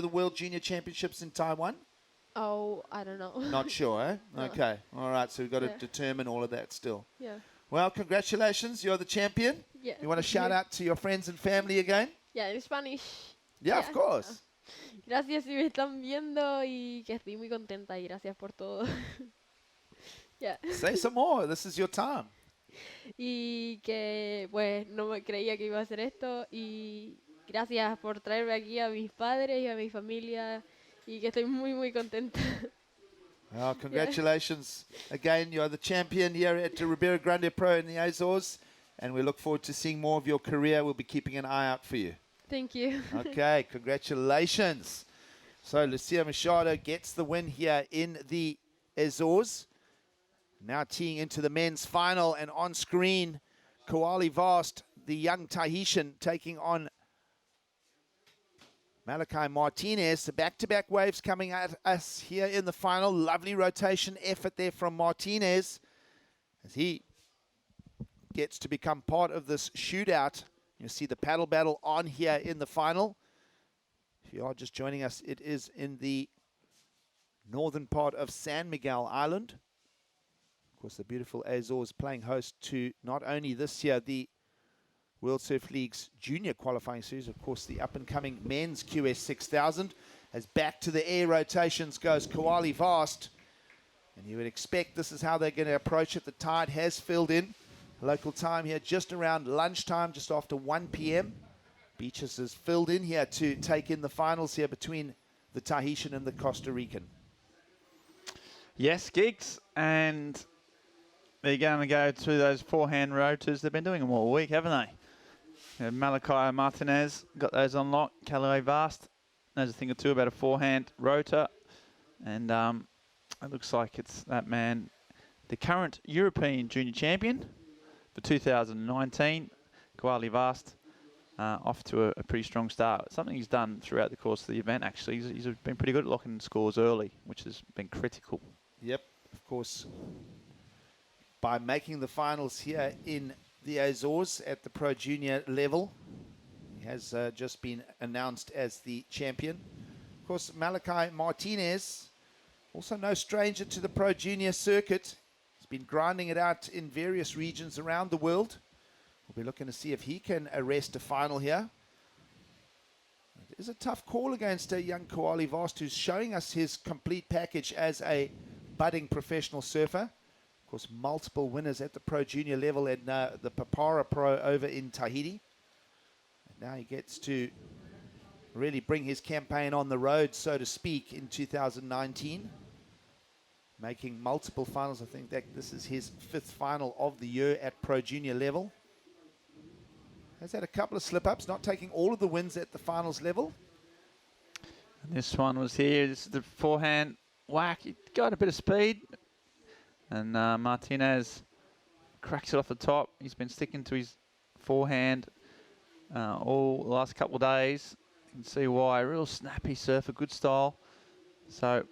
the World Junior Championships in Taiwan? Oh, I don't know. Not sure, eh? No. Okay, all right. So we've got to Yeah. determine all of that still. Yeah. Well, congratulations, you're the champion. Yeah. You want to shout out to your friends and family again? Yeah, in Spanish. Yeah, of course. Gracias si me están viendo y que estoy muy contenta y gracias por todo. Yeah. Say some more. This is your time. Y que pues no me creía que iba a hacer esto y gracias por traerme aquí a mis padres y a mi familia y que estoy muy contenta. Well, congratulations again. You're the champion here at the Ribeira Grande Pro in the Azores, and we look forward to seeing more of your career. We'll be keeping an eye out for you. Thank you. Okay, congratulations. So Lucia Machado gets the win here in the Azores. Now teeing into the men's final, and on screen, Koali Vast, the young Tahitian, taking on Malachi Martinez. The back-to-back waves coming at us here in the final. Lovely rotation effort there from Martinez as he gets to become part of this shootout. You see the paddle battle on here in the final. If you are just joining us, it is in the northern part of San Miguel Island. Of course, the beautiful Azores playing host to not only this year the World Surf League's junior qualifying series, of course, the up-and-coming men's QS 6000. As back to the air rotations goes Koali Vast. And you would expect this is how they're going to approach it. The tide has filled in. Local time here just around lunchtime, just after 1 p.m. Beaches is filled in here to take in the finals here between the Tahitian and the Costa Rican. Yes, gigs, and they're going to go through those forehand rotors. They've been doing them all week, haven't they? Malachi Martinez got those on lock. Callaway Vast knows a thing or two about a forehand rotor, and it looks like it's that man, the current European junior champion for 2019, Koali Vast, off to a pretty strong start. Something he's done throughout the course of the event, actually. He's been pretty good at locking scores early, which has been critical. Yep, of course. By making the finals here in the Azores at the Pro Junior level, he has just been announced as the champion. Of course, Malachi Martinez, also no stranger to the Pro Junior circuit. He's been grinding it out in various regions around the world. We'll be looking to see if he can arrest a final here. It is a tough call against a young Koali Vast, who's showing us his complete package as a budding professional surfer. Of course, multiple winners at the Pro Junior level and the Papara Pro over in Tahiti. And now he gets to really bring his campaign on the road, so to speak, in 2019. making multiple finals. I think that this is his 5th final of the year at Pro Junior level. Has had a couple of slip-ups, not taking all of the wins at the finals level. And this one was here. This is the forehand whack. He got a bit of speed. And Martinez cracks it off the top. He's been sticking to his forehand all the last couple of days. You can see why. Real snappy surfer, good style. So,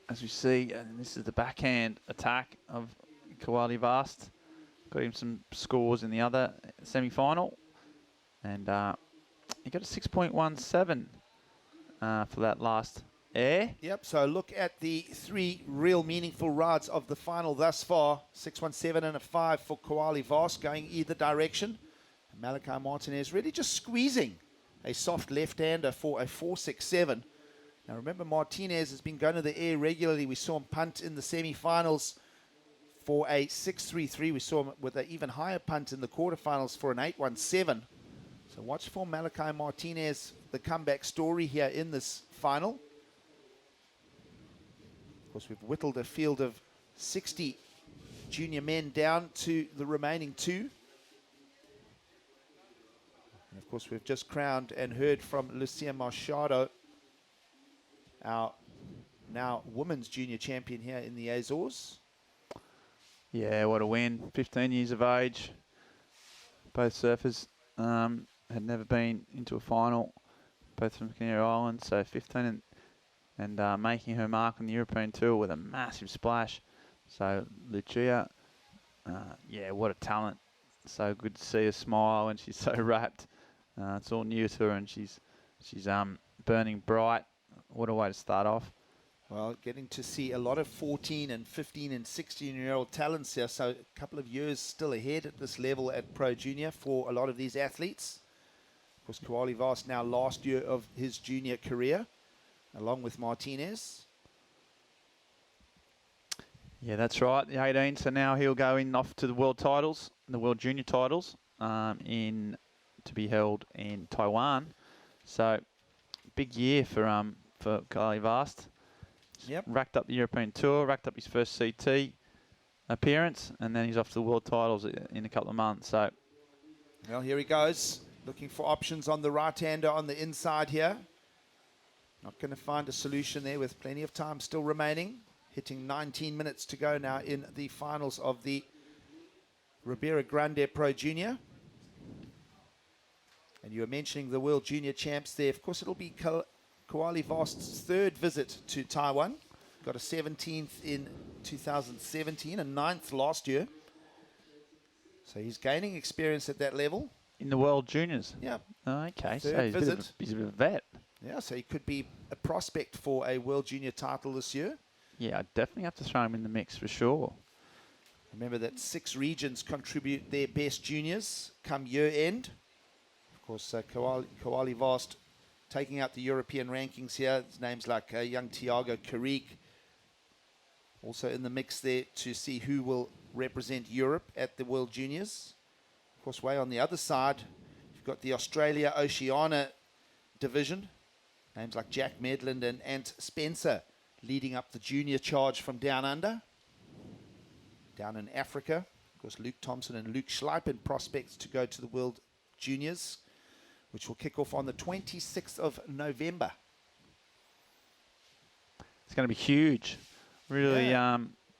as we see, and this is the backhand attack of Kawali Vast. Got him some scores in the other semi-final. And he got a 6.17 for that last air. Yep, so look at the 3 real meaningful rides of the final thus far. 6.17 and a 5 for Kawali Vast, going either direction. And Malachi Martinez really just squeezing a soft left-hander for a 4.67. Now remember, Martinez has been going to the air regularly. We saw him punt in the semi-finals for a 6.33. We saw him with an even higher punt in the quarterfinals for an 8.17. So watch for Malachi Martinez, the comeback story here in this final. Of course, we've whittled a field of 60 junior men down to the remaining 2. And of course, we've just crowned and heard from Lucia Machado, our now women's junior champion here in the Azores. Yeah, what a win. 15 years of age. Both surfers had never been into a final, both from Canary Islands. So 15 and making her mark on the European Tour with a massive splash. So Lucia, yeah, what a talent. So good to see her smile when she's so wrapped. It's all new to her, and she's burning bright. What a way to start off. Well, getting to see a lot of 14 and 15 and 16-year-old talents here. So a couple of years still ahead at this level at Pro Junior for a lot of these athletes. Of course, Kawali Vast now last year of his junior career, along with Martinez. Yeah, that's right. The 18. So now he'll go in off to the world titles, the world junior titles, to be held in Taiwan. So big year for Kawali Vast. Yep. Racked up the European Tour, racked up his first CT appearance, and then he's off to the world titles in a couple of months. So, well, here he goes, looking for options on the right-hander on the inside here. Not going to find a solution there with plenty of time still remaining. Hitting 19 minutes to go now in the finals of the Ribeira Grande Pro Junior. And you were mentioning the World Junior Champs there. Of course, it'll be Kawali Vast's 3rd visit to Taiwan. Got a 17th in 2017 and 9th last year. So he's gaining experience at that level. In the World Juniors? Yeah. Okay, so Third visit. he's a bit of a vet. Yeah, so he could be a prospect for a World Junior title this year. Yeah, I'd definitely have to throw him in the mix for sure. Remember that 6 regions contribute their best juniors come year end. Of course, Kawali Vast taking out the European rankings here. There's names like young Tiago Carrique also in the mix there to see who will represent Europe at the World Juniors. Of course, way on the other side, you've got the Australia-Oceania division. Names like Jack Medland and Ant Spencer leading up the junior charge from down under. Down in Africa, of course, Luke Thompson and Luke Schleipen prospects to go to the World Juniors, which will kick off on the 26th of November. It's going to be huge. Really,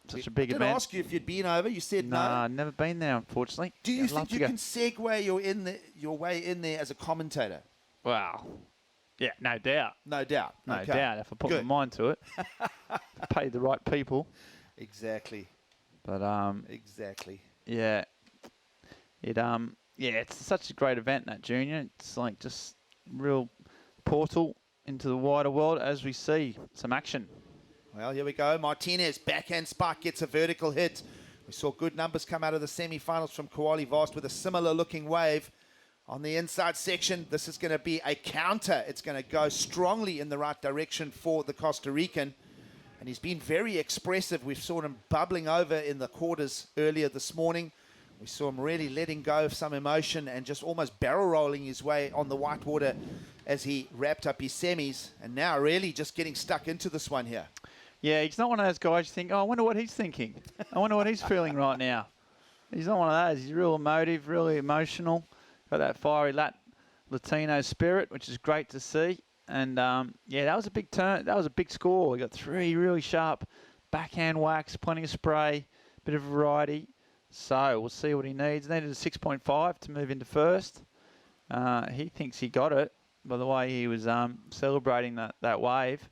such a big event. I did ask you if you'd been over. You said no. Nah, never been there, unfortunately. Do you think you can segue your way in there as a commentator? Wow. Yeah, no doubt. No doubt. No Okay. doubt. If I put Good. my mind to it, pay the right people. Exactly. But exactly. Yeah. It's such a great event, that junior. It's like just real portal into the wider world as we see some action. Well, here we go. Martinez, backhand spike, gets a vertical hit. We saw good numbers come out of the semi-finals from Kawali Vast with a similar-looking wave. On the inside section, this is going to be a counter. It's going to go strongly in the right direction for the Costa Rican. And he's been very expressive. We've saw him bubbling over in the quarters earlier this morning. We saw him really letting go of some emotion and just almost barrel rolling his way on the whitewater as he wrapped up his semis. And now really just getting stuck into this one here. Yeah, he's not one of those guys you think, oh, I wonder what he's thinking. I wonder what he's feeling right now. He's not one of those. He's real emotive, really emotional. Got that fiery Latino spirit, which is great to see. And, yeah, that was a big turn. That was a big score. We got 3 really sharp backhand whacks, plenty of spray, bit of variety. So we'll see what he needs. Needed a 6.5 to move into first. He thinks he got it by the way he was celebrating that wave.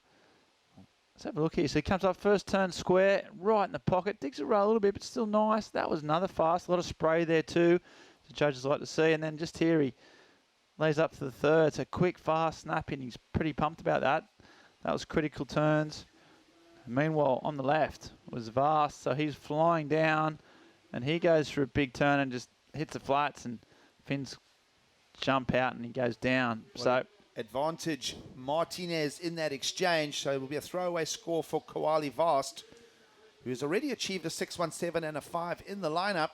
Let's have a look here. So he comes up first turn square, right in the pocket. Digs it right a little bit, but still nice. That was another fast. A lot of spray there too. The judges like to see. And then just here he lays up to the third. It's a quick, fast snap in. He's pretty pumped about that. That was critical turns. Meanwhile, on the left was Vast. So he's flying down. And he goes for a big turn and just hits the flats. And Finn's jump out and he goes down. So advantage Martinez in that exchange, so it will be a throwaway score for Koali Vast, who's already achieved a 6.17 and a 5 in the lineup.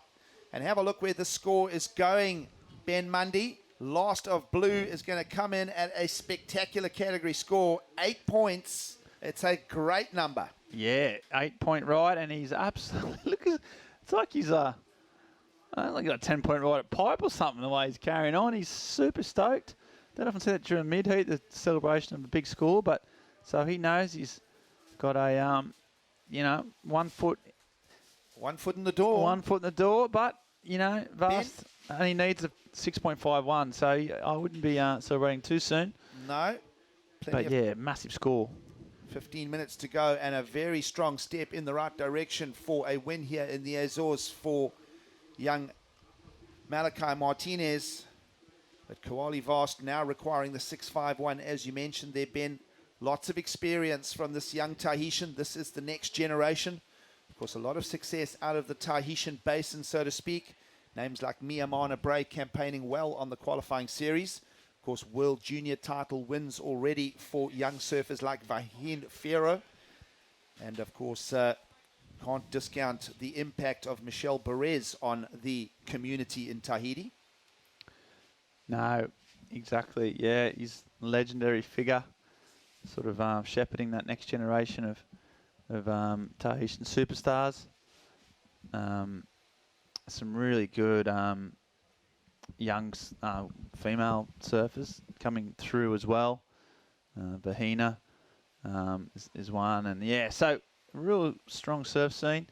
And have a look where the score is going, Ben Mundy. Last of Blue is going to come in at a spectacular category score, 8 points. It's a great number. Yeah, 8-point ride, and he's absolutely, look, it's like he's I don't think got a 10-point ride at pipe or something, the way he's carrying on. He's super stoked. Don't often see that during mid-heat, the celebration of a big score, but so he knows he's got a, 1 foot. 1 foot in the door. 1 foot in the door, but, Vast only needs a 6.51, so I wouldn't be celebrating too soon. No. But yeah, massive score. 15 minutes to go and a very strong step in the right direction for a win here in the Azores for young Malachi Martinez. But Koali Vast now requiring the 6.51, as you mentioned there, Ben. Lots of experience from this young Tahitian. This is the next generation. Of course, a lot of success out of the Tahitian basin, so to speak. Names like Miyamana Bray campaigning well on the qualifying series. Of course, World Junior title wins already for young surfers like Vahin Fierro. And of course, can't discount the impact of Michelle Perez on the community in Tahiti. No, exactly. Yeah, he's a legendary figure, sort of shepherding that next generation of Tahitian superstars. Some really good young female surfers coming through as well. Bahina is one, and yeah, so a real strong surf scene.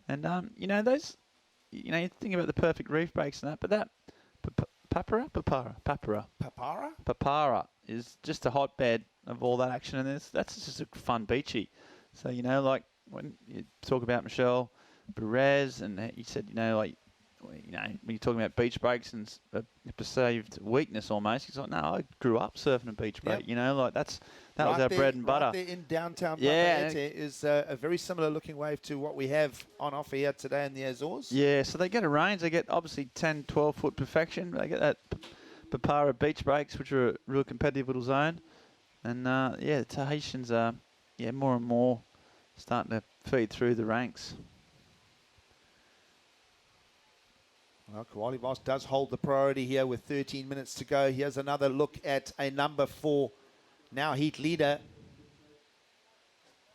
And those, you think about the perfect reef breaks and that, but that Papara is just a hotbed of all that action, and that's just a fun beachy. So like when you talk about Michelle Perez, and you said when you're talking about beach breaks and a perceived weakness almost, he's like, no, I grew up surfing a beach break. Like that was our bread and butter. Right there in downtown yeah, Papeete is a very similar looking wave to what we have on offer here today in the Azores. Yeah, so they get a range. They get obviously 10, 12 foot perfection. They get that Papara beach breaks, which are a real competitive little zone. And the Tahitians are more and more starting to feed through the ranks. Well, Koali Vast does hold the priority here with 13 minutes to go. Here's another look at a number for now heat leader.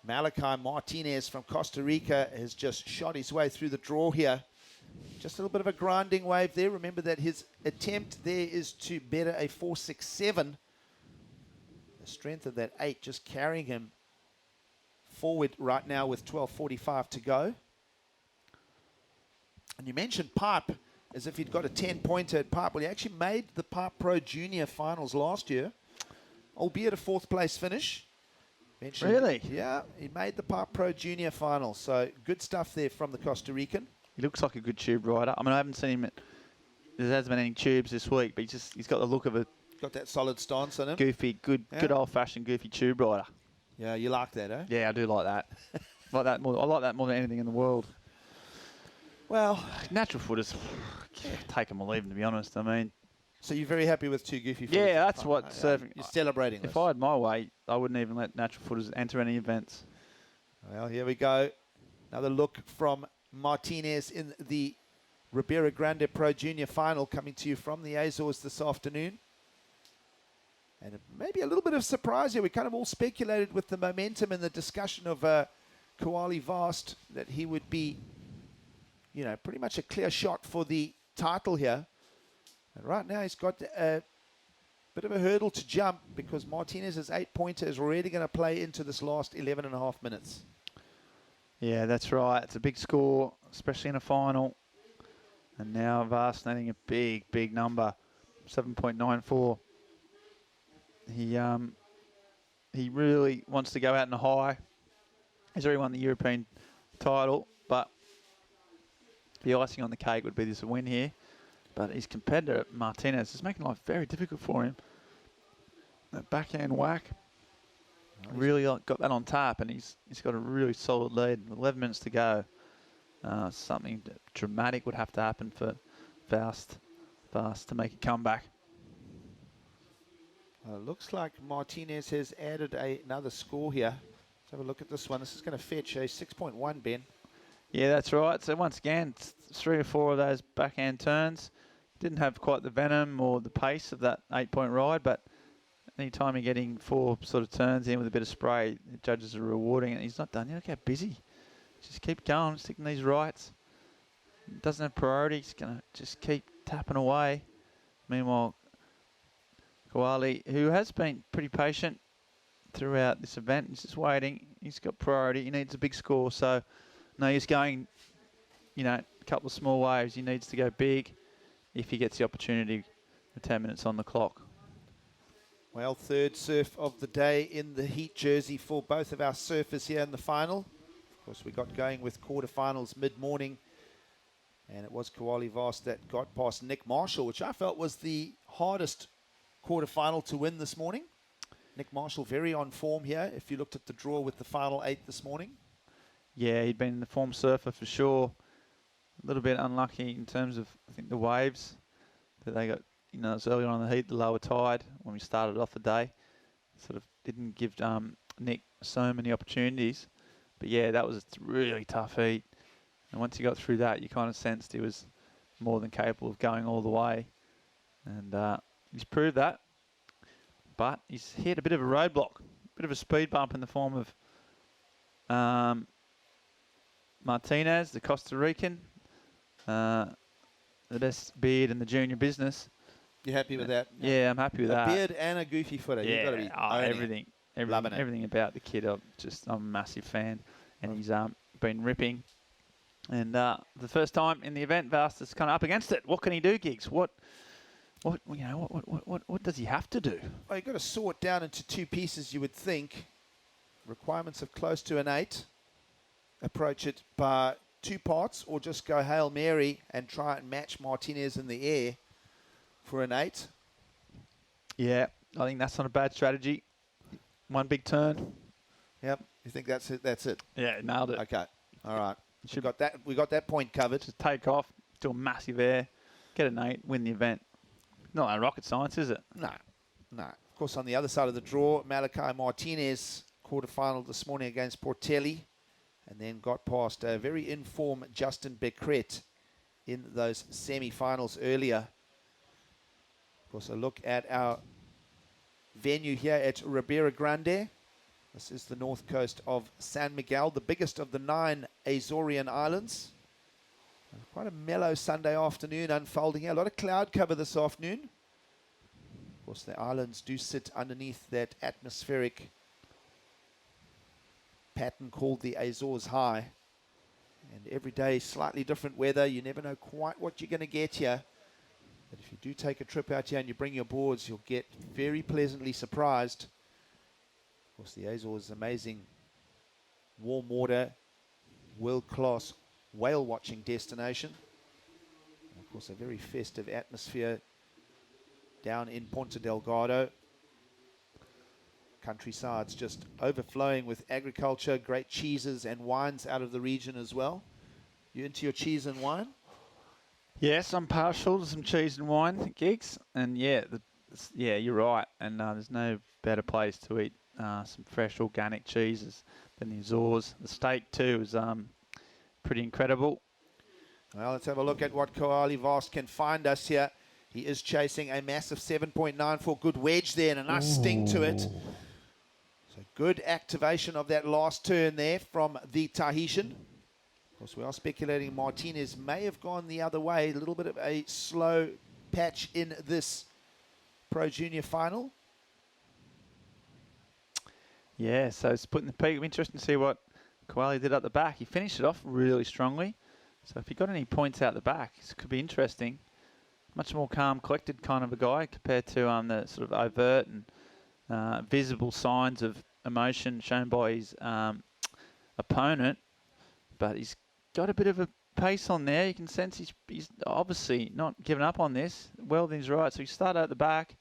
Malachi Martinez from Costa Rica has just shot his way through the draw here. Just a little bit of a grinding wave there. Remember that his attempt there is to better a 4.67. The strength of that 8 just carrying him forward right now with 12.45 to go. And you mentioned Pipe as if he'd got a 10-pointer at Pipe. Well, he actually made the Pipe Pro Junior finals last year, albeit a 4th place finish. Really? Yeah, he made the Pipe Pro Junior final. So good stuff there from the Costa Rican. He looks like a good tube rider. I mean, I haven't seen him there hasn't been any tubes this week, but he's got the look of a... Got that solid stance on him. Goofy, good old-fashioned goofy tube rider. Yeah, you like that, eh? Yeah, I do like that. I like that more than anything in the world. Well, natural footers, take them or leave them, to be honest. I mean, so you're very happy with 2 goofy footers? Yeah, that's what surfing. You're celebrating this. If I had my way, I wouldn't even let natural footers enter any events. Well, here we go. Another look from Martinez in the Ribeira Grande Pro Junior final, coming to you from the Azores this afternoon. And maybe a little bit of surprise here. We kind of all speculated with the momentum and the discussion of Koali Vast that he would be, you know, pretty much a clear shot for the title here. And right now he's got a bit of a hurdle to jump because Martinez's 8-pointer is already going to play into this last 11.5 minutes. Yeah, that's right. It's a big score, especially in a final. And now Vast needing a big, big number, 7.94. He really wants to go out in a high. He's already won the European title, but the icing on the cake would be this win here. But his competitor, Martinez, is making life very difficult for him. That backhand whack really got that on tap, and he's got a really solid lead. 11 minutes to go. Something dramatic would have to happen for Vast to make a comeback. Looks like Martinez has added another score here. Let's have a look at this one. This is going to fetch a 6.1, Ben. Yeah, that's right. So once again, 3 or 4 of those backhand turns. Didn't have quite the venom or the pace of that 8-point ride, but anytime you're getting 4 sort of turns in with a bit of spray, the judges are rewarding it. He's not done yet. Look how busy. Just keep going, sticking these rights. Doesn't have priority. He's going to just keep tapping away. Meanwhile, Koali, who has been pretty patient throughout this event, he's just waiting. He's got priority. He needs a big score. So, no, he's going, you know, a couple of small waves. He needs to go big if he gets the opportunity with 10 minutes on the clock. Well, third surf of the day in the heat jersey for both of our surfers here in the final. Of course, we got going with quarterfinals mid-morning, and it was Koali Vast that got past Nick Marshall, which I felt was the hardest quarterfinal to win this morning. Nick Marshall very on form here, if you looked at the draw with the final 8 this morning. Yeah, he'd been the form surfer for sure. A little bit unlucky in terms of, I think, the waves that they got. You know, it's earlier on in the heat, the lower tide, when we started off the day. Sort of didn't give Nick so many opportunities. But yeah, that was a really tough heat. And once he got through that, you kind of sensed he was more than capable of going all the way. And he's proved that. But he's hit a bit of a roadblock, a bit of a speed bump in the form of Martinez, the Costa Rican, the best beard in the junior business. You happy with that? Yeah, I'm happy with that. A beard and a goofy footer. Yeah, You've got to be everything about the kid. I'm a massive fan, and he's been ripping. And the first time in the event, Vast is kind of up against it. What can he do, Giggs? What does he have to do? Well, you've got to sort down into 2 pieces, you would think. Requirements of close to an 8. Approach it by 2 parts, or just go Hail Mary and try and match Martinez in the air for an 8. Yeah, I think that's not a bad strategy. 1 big turn. Yep. You think that's it? That's it. Yeah, nailed it. Okay. All right. We got that point covered. Just take off, do a massive air, get an 8, win the event. Not like rocket science, is it? No. Of course, on the other side of the draw, Malachi Martinez, quarterfinal this morning against Portelli, and then got past a very in-form Justin Becret in those semi-finals earlier. Of course, a look at our venue here at Ribeira Grande. This is the north coast of San Miguel, the biggest of the 9 Azorian islands. Quite a mellow Sunday afternoon unfolding here. A lot of cloud cover this afternoon. Of course, the islands do sit underneath that atmospheric pattern called the Azores High. And every day, slightly different weather. You never know quite what you're going to get here. But if you do take a trip out here and you bring your boards, you'll get very pleasantly surprised. Of course, the Azores is amazing warm water, world-class whale watching destination. And of course, a very festive atmosphere down in Ponta Delgado. Countryside's just overflowing with agriculture, great cheeses and wines out of the region as well. You into your cheese and wine? Yes, I'm partial to some cheese and wine, Giggs. And yeah, you're right. And there's no better place to eat some fresh organic cheeses than the Azores. The steak too is pretty incredible. Well, let's have a look at what Koali Vast can find us here. He is chasing a massive 7.94. Good wedge there and a nice sting to it. So Good activation of that last turn there from the Tahitian. Of course, we are speculating Martinez may have gone the other way. A little bit of a slow patch in this Pro Junior final. Yeah, so it's putting the peak. It'll be interesting to see what Koali did at the back. He finished it off really strongly. So if he got any points out the back, it could be interesting. Much more calm, collected kind of a guy compared to the sort of overt and visible signs of emotion shown by his opponent. But he's got a bit of a pace on there. You can sense he's obviously not giving up on this. Welding's right. So he started at the back.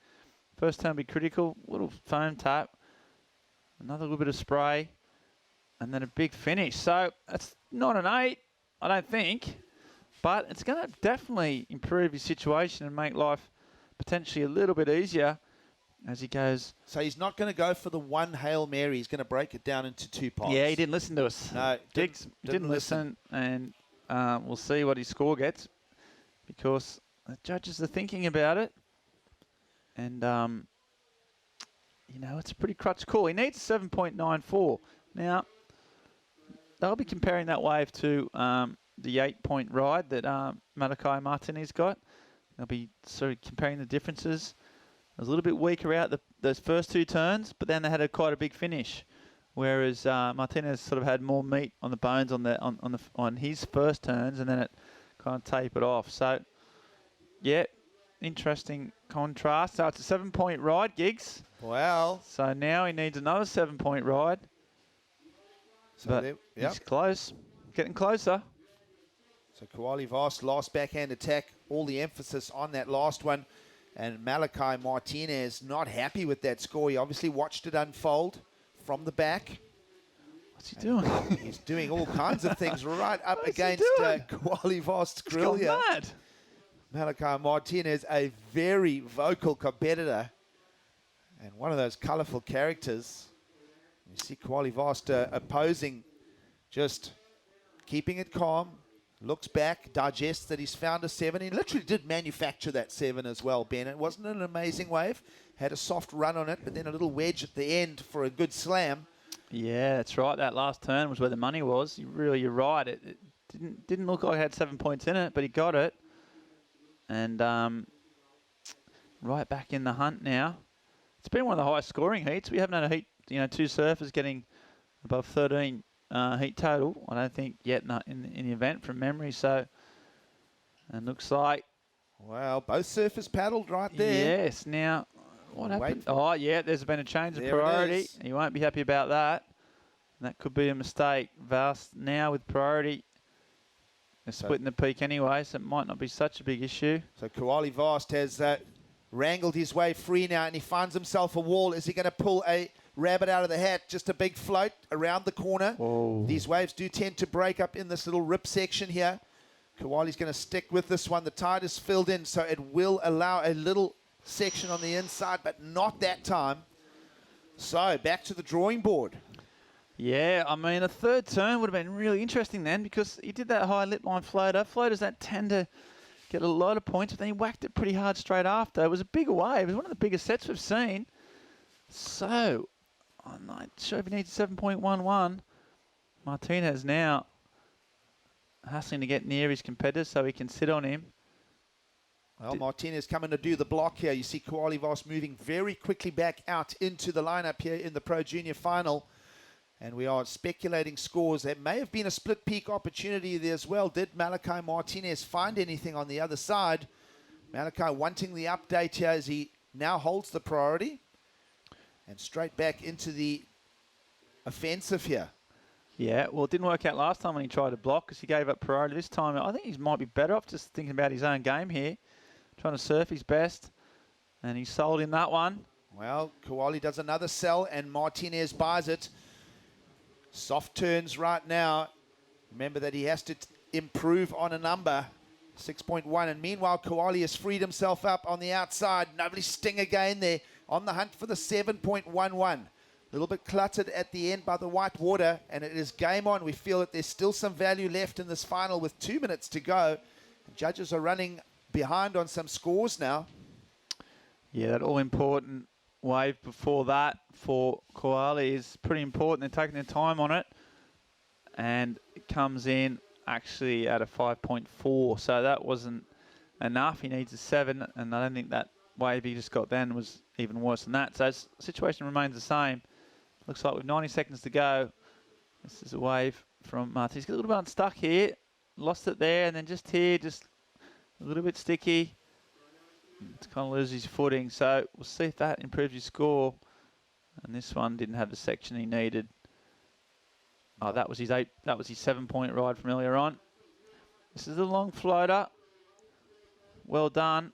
First turn be critical. Little foam tap. Another little bit of spray. And then a big finish. So it's not an 8, I don't think. But it's going to definitely improve his situation and make life potentially a little bit easier as he goes. So he's not going to go for the one Hail Mary. He's going to break it down into 2 parts. Yeah, he didn't listen to us. No, didn't listen. And we'll see what his score gets because the judges are thinking about it. And, you know, it's a pretty crutch call. He needs 7.94. Now, they'll be comparing that wave to the 8-point ride that Malachi Martinez got. They'll be sort of comparing the differences. It was a little bit weaker out those first 2 turns, but then they had quite a big finish. Whereas Martinez sort of had more meat on the bones on his first turns, and then it kind of tapered off. So, yeah, interesting contrast. So it's a 7-point ride, Giggs. Wow. So now he needs another 7-point ride. So but he's close, getting closer. So Koali Vos, last backhand attack, all the emphasis on that last one. And Malachi Martinez not happy with that score. He obviously watched it unfold from the back. What's he doing? He's doing all kinds of things right up against Koali Vos' grill here. Mad. Malachi Martinez, a very vocal competitor and one of those colourful characters. You see Koali Vos opposing, just keeping it calm. Looks back, digests that he's found a 7. He literally did manufacture that 7 as well, Ben. It wasn't an amazing wave. Had a soft run on it, but then a little wedge at the end for a good slam. Yeah, that's right. That last turn was where the money was. You're right. It didn't look like it had 7 points in it, but he got it. And right back in the hunt now. It's been one of the highest scoring heats. We haven't had a heat, 2 surfers getting above 13 heat total, I don't think, yet in the event from memory. So, and looks like... Wow, both surfers paddled right there. Yes, now, what happened? Oh, yeah, there's been a change of priority. He won't be happy about that. And that could be a mistake. Vast now with priority. They're splitting the peak anyway, so it might not be such a big issue. So Koali Vast has wrangled his way free now, and he finds himself a wall. Is he going to pull a rabbit out of the hat? Just a big float around the corner. Whoa. These waves do tend to break up in this little rip section here. Koali's going to stick with this one. The tide is filled in, so it will allow a little section on the inside, but not that time. So back to the drawing board. Yeah, I mean, a third turn would have been really interesting then because he did that high lip line floater. Floaters that tend to get a lot of points, but then he whacked it pretty hard straight after. It was a bigger wave. It was one of the biggest sets we've seen. So, I'm not sure if he needs 7.11. Martinez now hustling to get near his competitor so he can sit on him. Well, Martinez coming to do the block here. You see Koali Vos moving very quickly back out into the lineup here in the Pro Junior final. And we are speculating scores. There may have been a split peak opportunity there as well. Did Malachi Martinez find anything on the other side? Malachi wanting the update here as he now holds the priority. And straight back into the offensive here. Yeah, well, it didn't work out last time when he tried to block because he gave up priority. This time, I think he might be better off just thinking about his own game here. Trying to surf his best. And he sold in that one. Well, Koali does another sell and Martinez buys it. Soft turns right now. Remember that he has to improve on a number. 6.1. And meanwhile, Koali has freed himself up on the outside. Lovely sting again there. On the hunt for the 7.11. A little bit cluttered at the end by the white water. And it is game on. We feel that there's still some value left in this final with 2 minutes to go. The judges are running behind on some scores now. Yeah, that all-important wave before that for Koali is pretty important. They're taking their time on it. And it comes in actually at a 5.4. So that wasn't enough. He needs a 7. And I don't think that wave he just got then was even worse than that. So the situation remains the same. Looks like with 90 seconds to go, this is a wave from Martin. He's got a little bit unstuck here. Lost it there. And then just here, just a little bit sticky. It's kind of loses his footing. So we'll see if that improves his score. And this one didn't have the section he needed. Oh, that was his 7-point ride from earlier on. This is a long floater. Well done.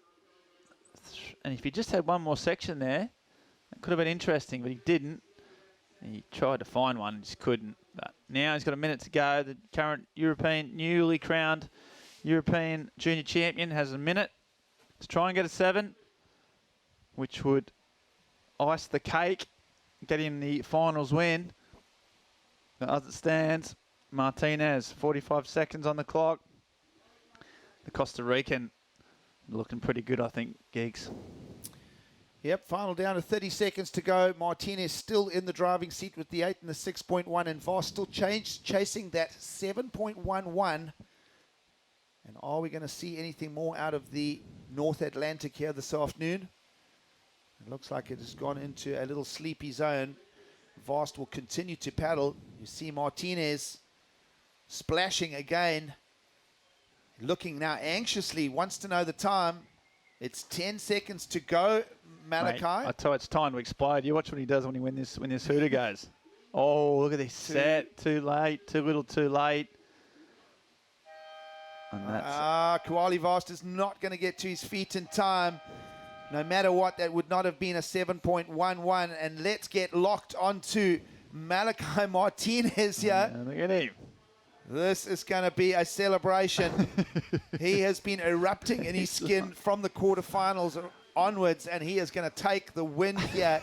And if he just had one more section there, it could have been interesting, but he didn't. He tried to find one, just couldn't. But now he's got a minute to go. The current newly crowned European junior champion has a minute to try and get a 7, which would ice the cake, get him the finals win. As it stands, Martinez, 45 seconds on the clock. The Costa Rican looking pretty good, I think, Giggs. Yep, final down to 30 seconds to go. Martinez still in the driving seat with the 8 and the 6.1, and Voss still chasing that 7.11. And are we going to see anything more out of the North Atlantic here this afternoon? It looks like it has gone into a little sleepy zone. Vast will continue to paddle. You see Martinez splashing again. Looking now anxiously, wants to know the time. It's 10 seconds to go, Malachi. Mate, I tell you, it's time to explode. You watch what he does when this hooter goes. Oh, look at this set. Too late, too little, too late. And that's Koali Vast is not going to get to his feet in time. No matter what, that would not have been a 7.11. And let's get locked onto Malachi Martinez here. Look at him. This is going to be a celebration. He has been erupting in his skin from the quarterfinals onwards, and he is going to take the win here.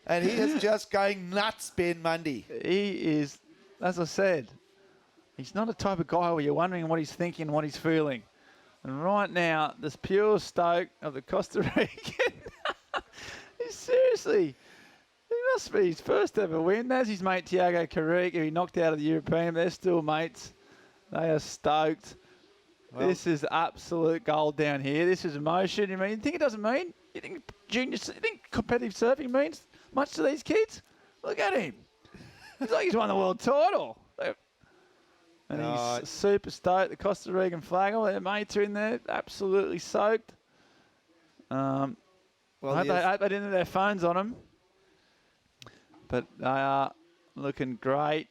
And he is just going nuts, Ben Mundy. He is, as I said, he's not a type of guy where you're wondering what he's thinking, what he's feeling. And right now, this pure stoke of the Costa Rican, he's seriously, he must be his first ever win. There's his mate Tiago Carrick, who he knocked out of the European. They're still mates. They are stoked. Well, this is absolute gold down here. This is emotion. You mean, you think it doesn't mean? You think competitive surfing means much to these kids? Look at him. He's like he's won the world title. And he's super stoked. The Costa Rican flag, all their mates are in there, absolutely soaked. I hope they didn't have their phones on them. But they are looking great.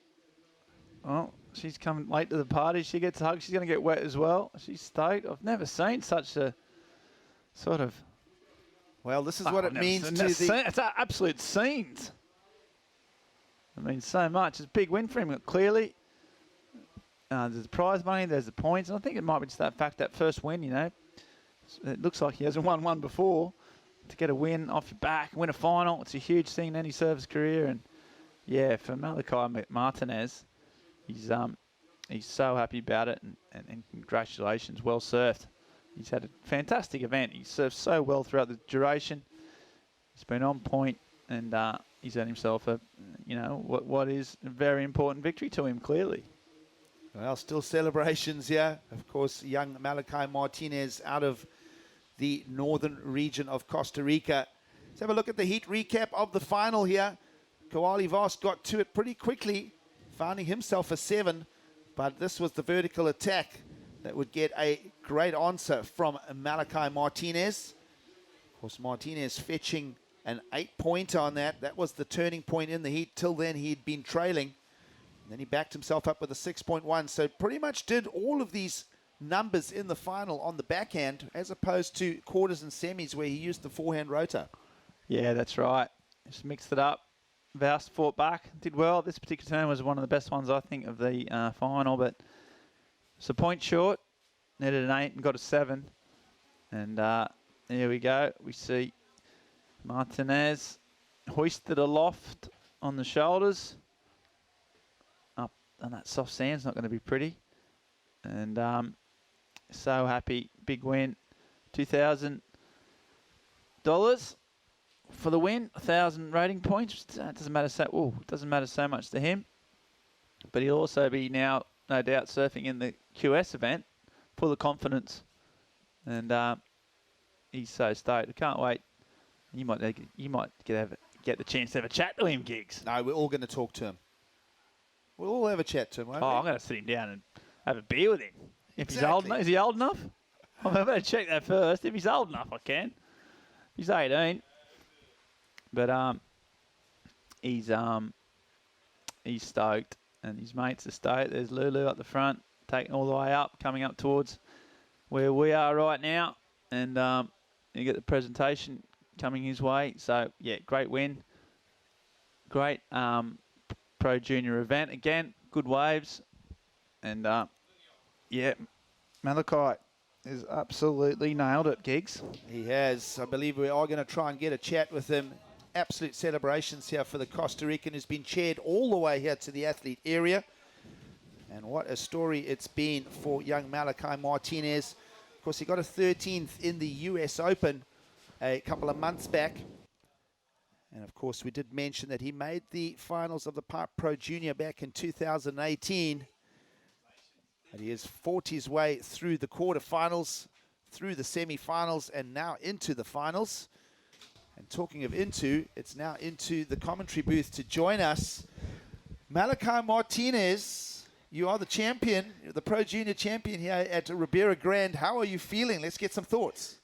Oh, she's coming late to the party. She gets a hug. She's going to get wet as well. She's stoked. I've never seen such a sort of... Well, this is what it means to the... It's absolute scenes. It means so much. It's a big win for him, clearly. There's the prize money, there's the points, and I think it might be just that fact, that first win, you know. It looks like he hasn't won one before. To get a win off your back, win a final, it's a huge thing in any service career. And yeah, for Malachi Martinez, he's so happy about it, and congratulations, well surfed. He's had a fantastic event. He surfed so well throughout the duration. He's been on point, and he's earned himself a, what is a very important victory to him, clearly. Well, still celebrations here. Of course, young Malachi Martinez out of the northern region of Costa Rica. Let's have a look at the heat recap of the final here. Koali Vos got to it pretty quickly, finding himself a 7. But this was the vertical attack that would get a great answer from Malachi Martinez. Of course, Martinez fetching an 8-pointer on that. That was the turning point in the heat. Till then, he'd been trailing. And then he backed himself up with a 6.1. So pretty much did all of these numbers in the final on the backhand, as opposed to quarters and semis where he used the forehand rotor. Yeah, that's right. Just mixed it up. Voust fought back, did well. This particular turn was one of the best ones, I think, of the final. But it's a point short. Netted an 8 and got a 7. And there we go. We see Martinez hoisted aloft on the shoulders. And that soft sand's not going to be pretty. And so happy. Big win. $2,000 for the win, 1,000 rating points. Doesn't matter so much to him. But he'll also be now, no doubt, surfing in the QS event, full of confidence. And he's so stoked. I can't wait. You might get the chance to have a chat to him, Gigs. No, we're all going to talk to him. We'll all have a chat to him, won't we? I'm going to sit him down and have a beer with him. If he's old enough. Is he old enough? I'm going to check that first. If he's old enough, I can. If he's 18. But he's stoked, and his mates are stoked. There's Lulu at the front, taking all the way up, coming up towards where we are right now. And you get the presentation coming his way. So, yeah, great win. Great Pro Junior event. Again, good waves. And, yeah, Malachi has absolutely nailed it, Gigs. He has. I believe we are going to try and get a chat with him. Absolute celebrations here for the Costa Rican, who's been chaired all the way here to the athlete area. And what a story it's been for young Malachi Martinez. Of course, he got a 13th in the US Open a couple of months back. And of course, we did mention that he made the finals of the Pipe Pro Junior back in 2018. And he has fought his way through the quarterfinals, through the semi-finals, and now into the finals. And talking of into, it's now into the commentary booth to join us. Malachi Martinez, you are the champion, the Pro Junior champion here at Ribeira Grande. How are you feeling? Let's get some thoughts.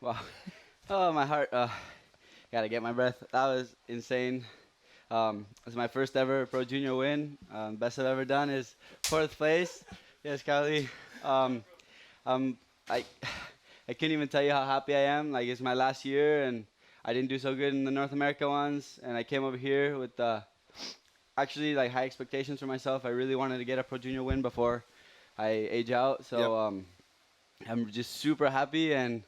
Wow. Oh, my heart. Gotta get my breath. That was insane. It's my first ever Pro Junior win. Best I've ever done is 4th place. Yes, Kylie. I can't even tell you how happy I am. Like, it's my last year, and I didn't do so good in the North America ones, and I came over here with actually like high expectations for myself. I really wanted to get a Pro Junior win before I age out. So I'm just super happy, and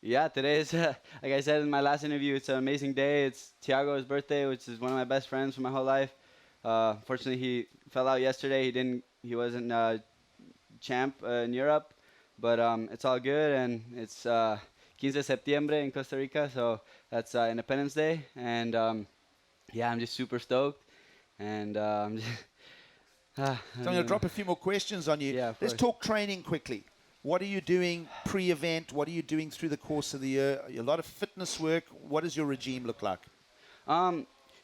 yeah, today is like I said in my last interview, it's an amazing day. It's Tiago's birthday, which is one of my best friends for my whole life. Fortunately, he fell out yesterday. He wasn't champ in Europe. But it's all good, and it's 15 Septiembre in Costa Rica, so that's Independence Day. And yeah, I'm just super stoked. And so I'm going to drop a few more questions on you. Yeah, let's talk training quickly. What are you doing pre-event? What are you doing through the course of the year? A lot of fitness work. What does your regime look like?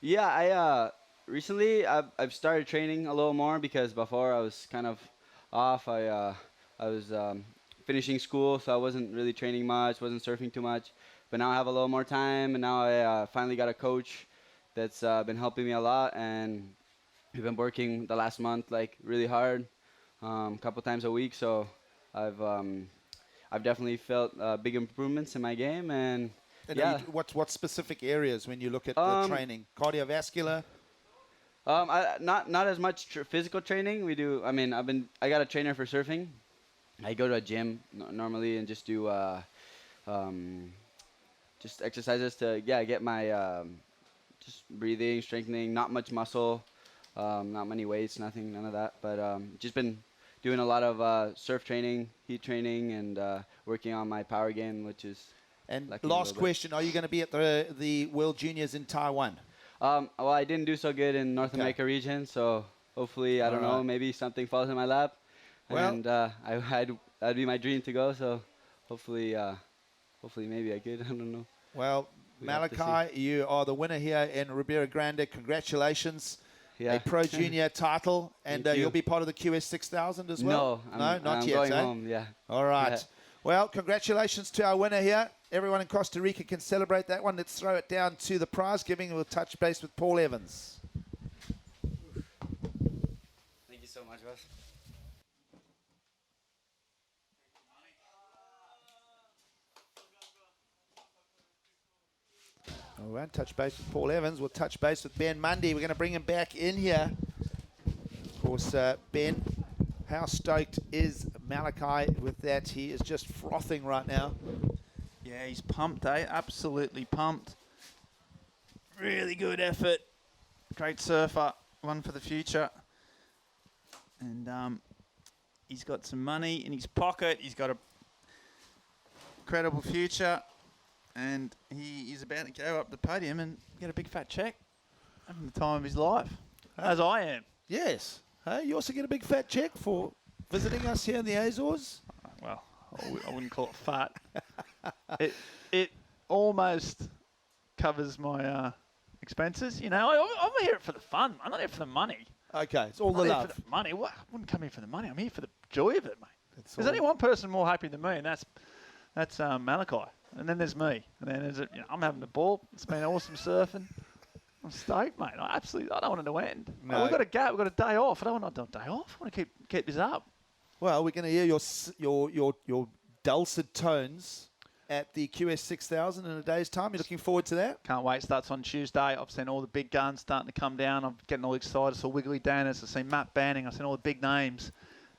Yeah, recently I've started training a little more because before I was kind of off. I was finishing school, so I wasn't really training much, wasn't surfing too much. But now I have a little more time, and now I finally got a coach that's been helping me a lot, and we've been working the last month like really hard, a couple times a week. So I've definitely felt big improvements in my game, and yeah. What specific areas when you look at the training? Cardiovascular? Not as much physical training. We do. I mean, I got a trainer for surfing. I go to a gym normally and just do just exercises to get my just breathing, strengthening. Not much muscle, not many weights, none of that. But just been doing a lot of surf training, heat training, and working on my power game, which is. And last question: are you going to be at the World Juniors in Taiwan? Well, I didn't do so good in North America region, so hopefully, I don't know, maybe something falls in my lap. Well, and that'd be my dream to go. So hopefully maybe I could. I don't know. Well, Malachi, you are the winner here in Ribeira Grande. Congratulations. Yeah. A Pro Junior title, and you'll be part of the QS 6000 as well? No, not yet. I'm going home, yeah. All right. Yeah. Well, congratulations to our winner here. Everyone in Costa Rica can celebrate that one. Let's throw it down to the prize giving. We'll touch base with Paul Evans. Thank you so much, Russ. We won't touch base with Paul Evans. We'll touch base with Ben Mundy. We're going to bring him back in here. Of course, Ben, how stoked is Malachi with that? He is just frothing right now. Yeah, he's pumped, eh? Absolutely pumped. Really good effort. Great surfer. One for the future. And he's got some money in his pocket. He's got a credible future. and he is about to go up the podium and get a big fat check, having the time of his life, as I am. Yes. Hey, you also get a big fat check for visiting us here in the Azores? Well, I wouldn't call it fat. It almost covers my expenses. You know, I'm here for the fun. I'm not here for the money. Okay, it's all the I'm not love. here for the money. What? I wouldn't come here for the money. I'm here for the joy of it, mate. There's all- only one person more happy than me, and that's Malachi. And then there's me. And then I'm having the ball. It's been awesome surfing. I'm stoked, mate. I don't want it to end. No. We've got a day off. I don't want a day off. I want to keep this up. Well, we're going to hear your dulcet tones at the QS 6000 in a day's time. You're looking forward to that? Can't wait. Starts on Tuesday. I've seen all the big guns starting to come down. I'm getting all excited. I saw Wiggly Danners. I've seen Matt Banning. I've seen all the big names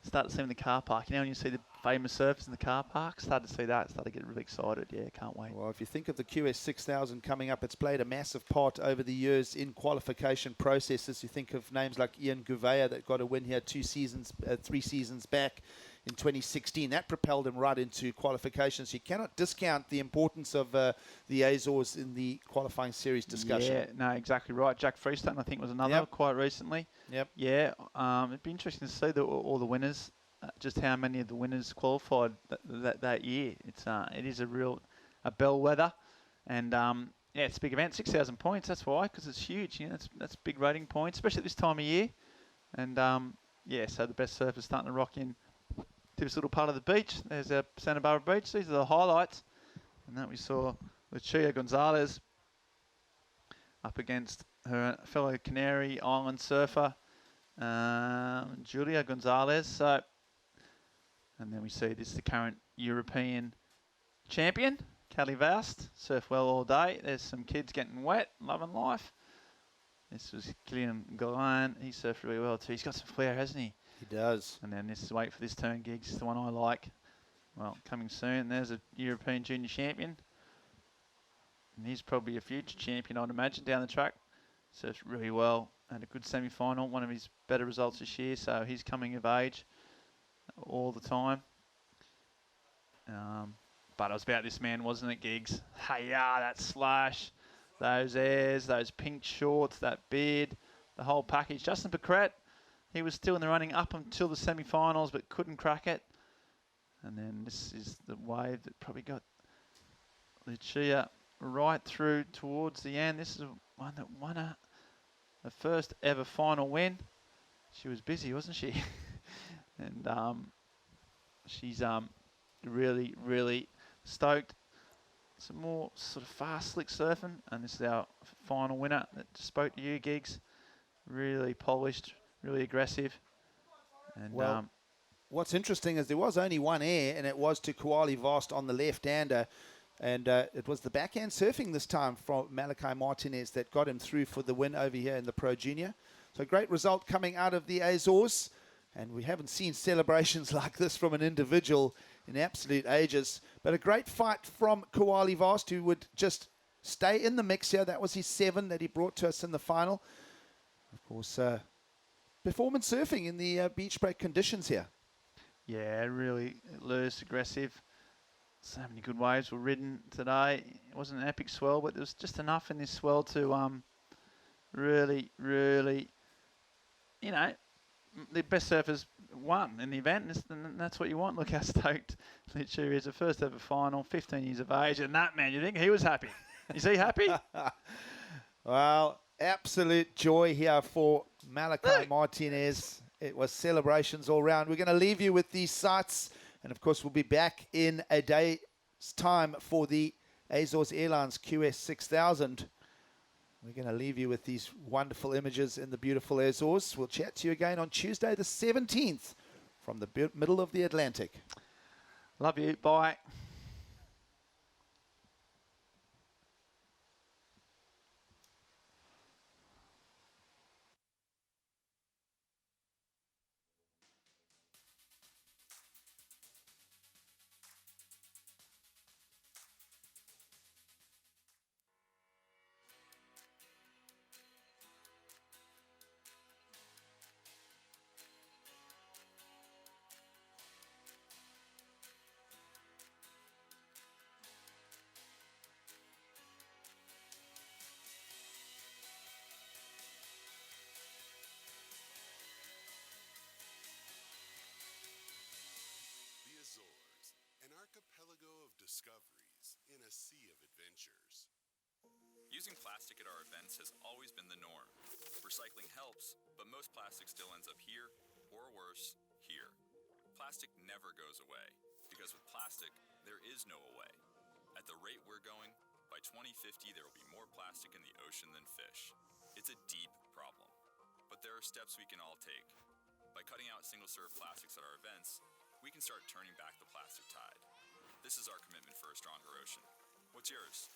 start to see them in the car park. You know, when you see the famous surfers in the car park, start to see that. Start to get really excited. Yeah, can't wait. Well, if you think of the QS 6000 coming up, it's played a massive part over the years in qualification processes. You think of names like Ian Gouveia that got a win here 3 seasons back in 2016. That propelled him right into qualifications. You cannot discount the importance of the Azores in the qualifying series discussion. Yeah, no, exactly right. Jack Freestone, I think, was another quite recently. Yep. Yeah, it'd be interesting to see all the winners, just how many of the winners qualified that year. It is a bellwether, and yeah, it's a big event. 6,000 points. That's why, because it's huge. You know, that's big rating points, especially at this time of year. And yeah, so the best surfers starting to rock in to this little part of the beach. There's Santa Barbara Beach. These are the highlights, and that we saw Lucia Gonzalez up against her fellow Canary Island surfer, Julia Gonzalez. So, and then we see this is the current European champion, Kelly Voust. Surf well all day. There's some kids getting wet, loving life. This was Killian Galan. He surfed really well too. He's got some flair, hasn't he? He does. And then this is Wait for This Turn gigs. It's the one I like. Well, coming soon. There's a European junior champion. And he's probably a future champion, I'd imagine, down the track. Surfed really well. Had a good semi-final. One of his better results this year. So he's coming of age all the time. But it was about this man, wasn't it, Gigs? Hey, that slash, those airs, those pink shorts, that beard, the whole package. Justin Paquette, he was still in the running up until the semi-finals, but couldn't crack it. And then this is the wave that probably got Lucia right through towards the end. This is one that won her first ever final win. She was busy, wasn't she? And she's really, really stoked. Some more sort of fast, slick surfing. And this is our final winner that just spoke to you, Gigs. Really polished, really aggressive. And well, what's interesting is there was only one air, and it was to Koali Vost on the left-hander. And it was the backhand surfing this time from Malachi Martinez that got him through for the win over here in the Pro Junior. So great result coming out of the Azores. And we haven't seen celebrations like this from an individual in absolute ages. But a great fight from Koali Vost, who would just stay in the mix here. That was his 7 that he brought to us in the final. Of course, performance surfing in the beach break conditions here. yeah, really loose, aggressive. So many good waves were ridden today. It wasn't an epic swell, but there was just enough in this swell to really, really, you know, the best surfers won in the event, and that's what you want. Look how stoked Lucia is. The first ever final, 15 years of age, and that man, you think he was happy? Is he happy? Well, absolute joy here for Malachi Martinez. It was celebrations all round. We're going to leave you with these sights, and of course we'll be back in a day's time for the Azores Airlines QS 6000. We're going to leave you with these wonderful images in the beautiful Azores. We'll chat to you again on Tuesday the 17th from the middle of the Atlantic. Love you. Bye. discoveries in a sea of adventures. Using plastic at our events has always been the norm. Recycling helps, but most plastic still ends up here, or worse, here. Plastic never goes away, because with plastic, there is no away. At the rate we're going, by 2050 there will be more plastic in the ocean than fish. It's a deep problem, but there are steps we can all take. By cutting out single-serve plastics at our events, we can start turning back the plastic tide. This is our commitment for a stronger ocean. What's yours?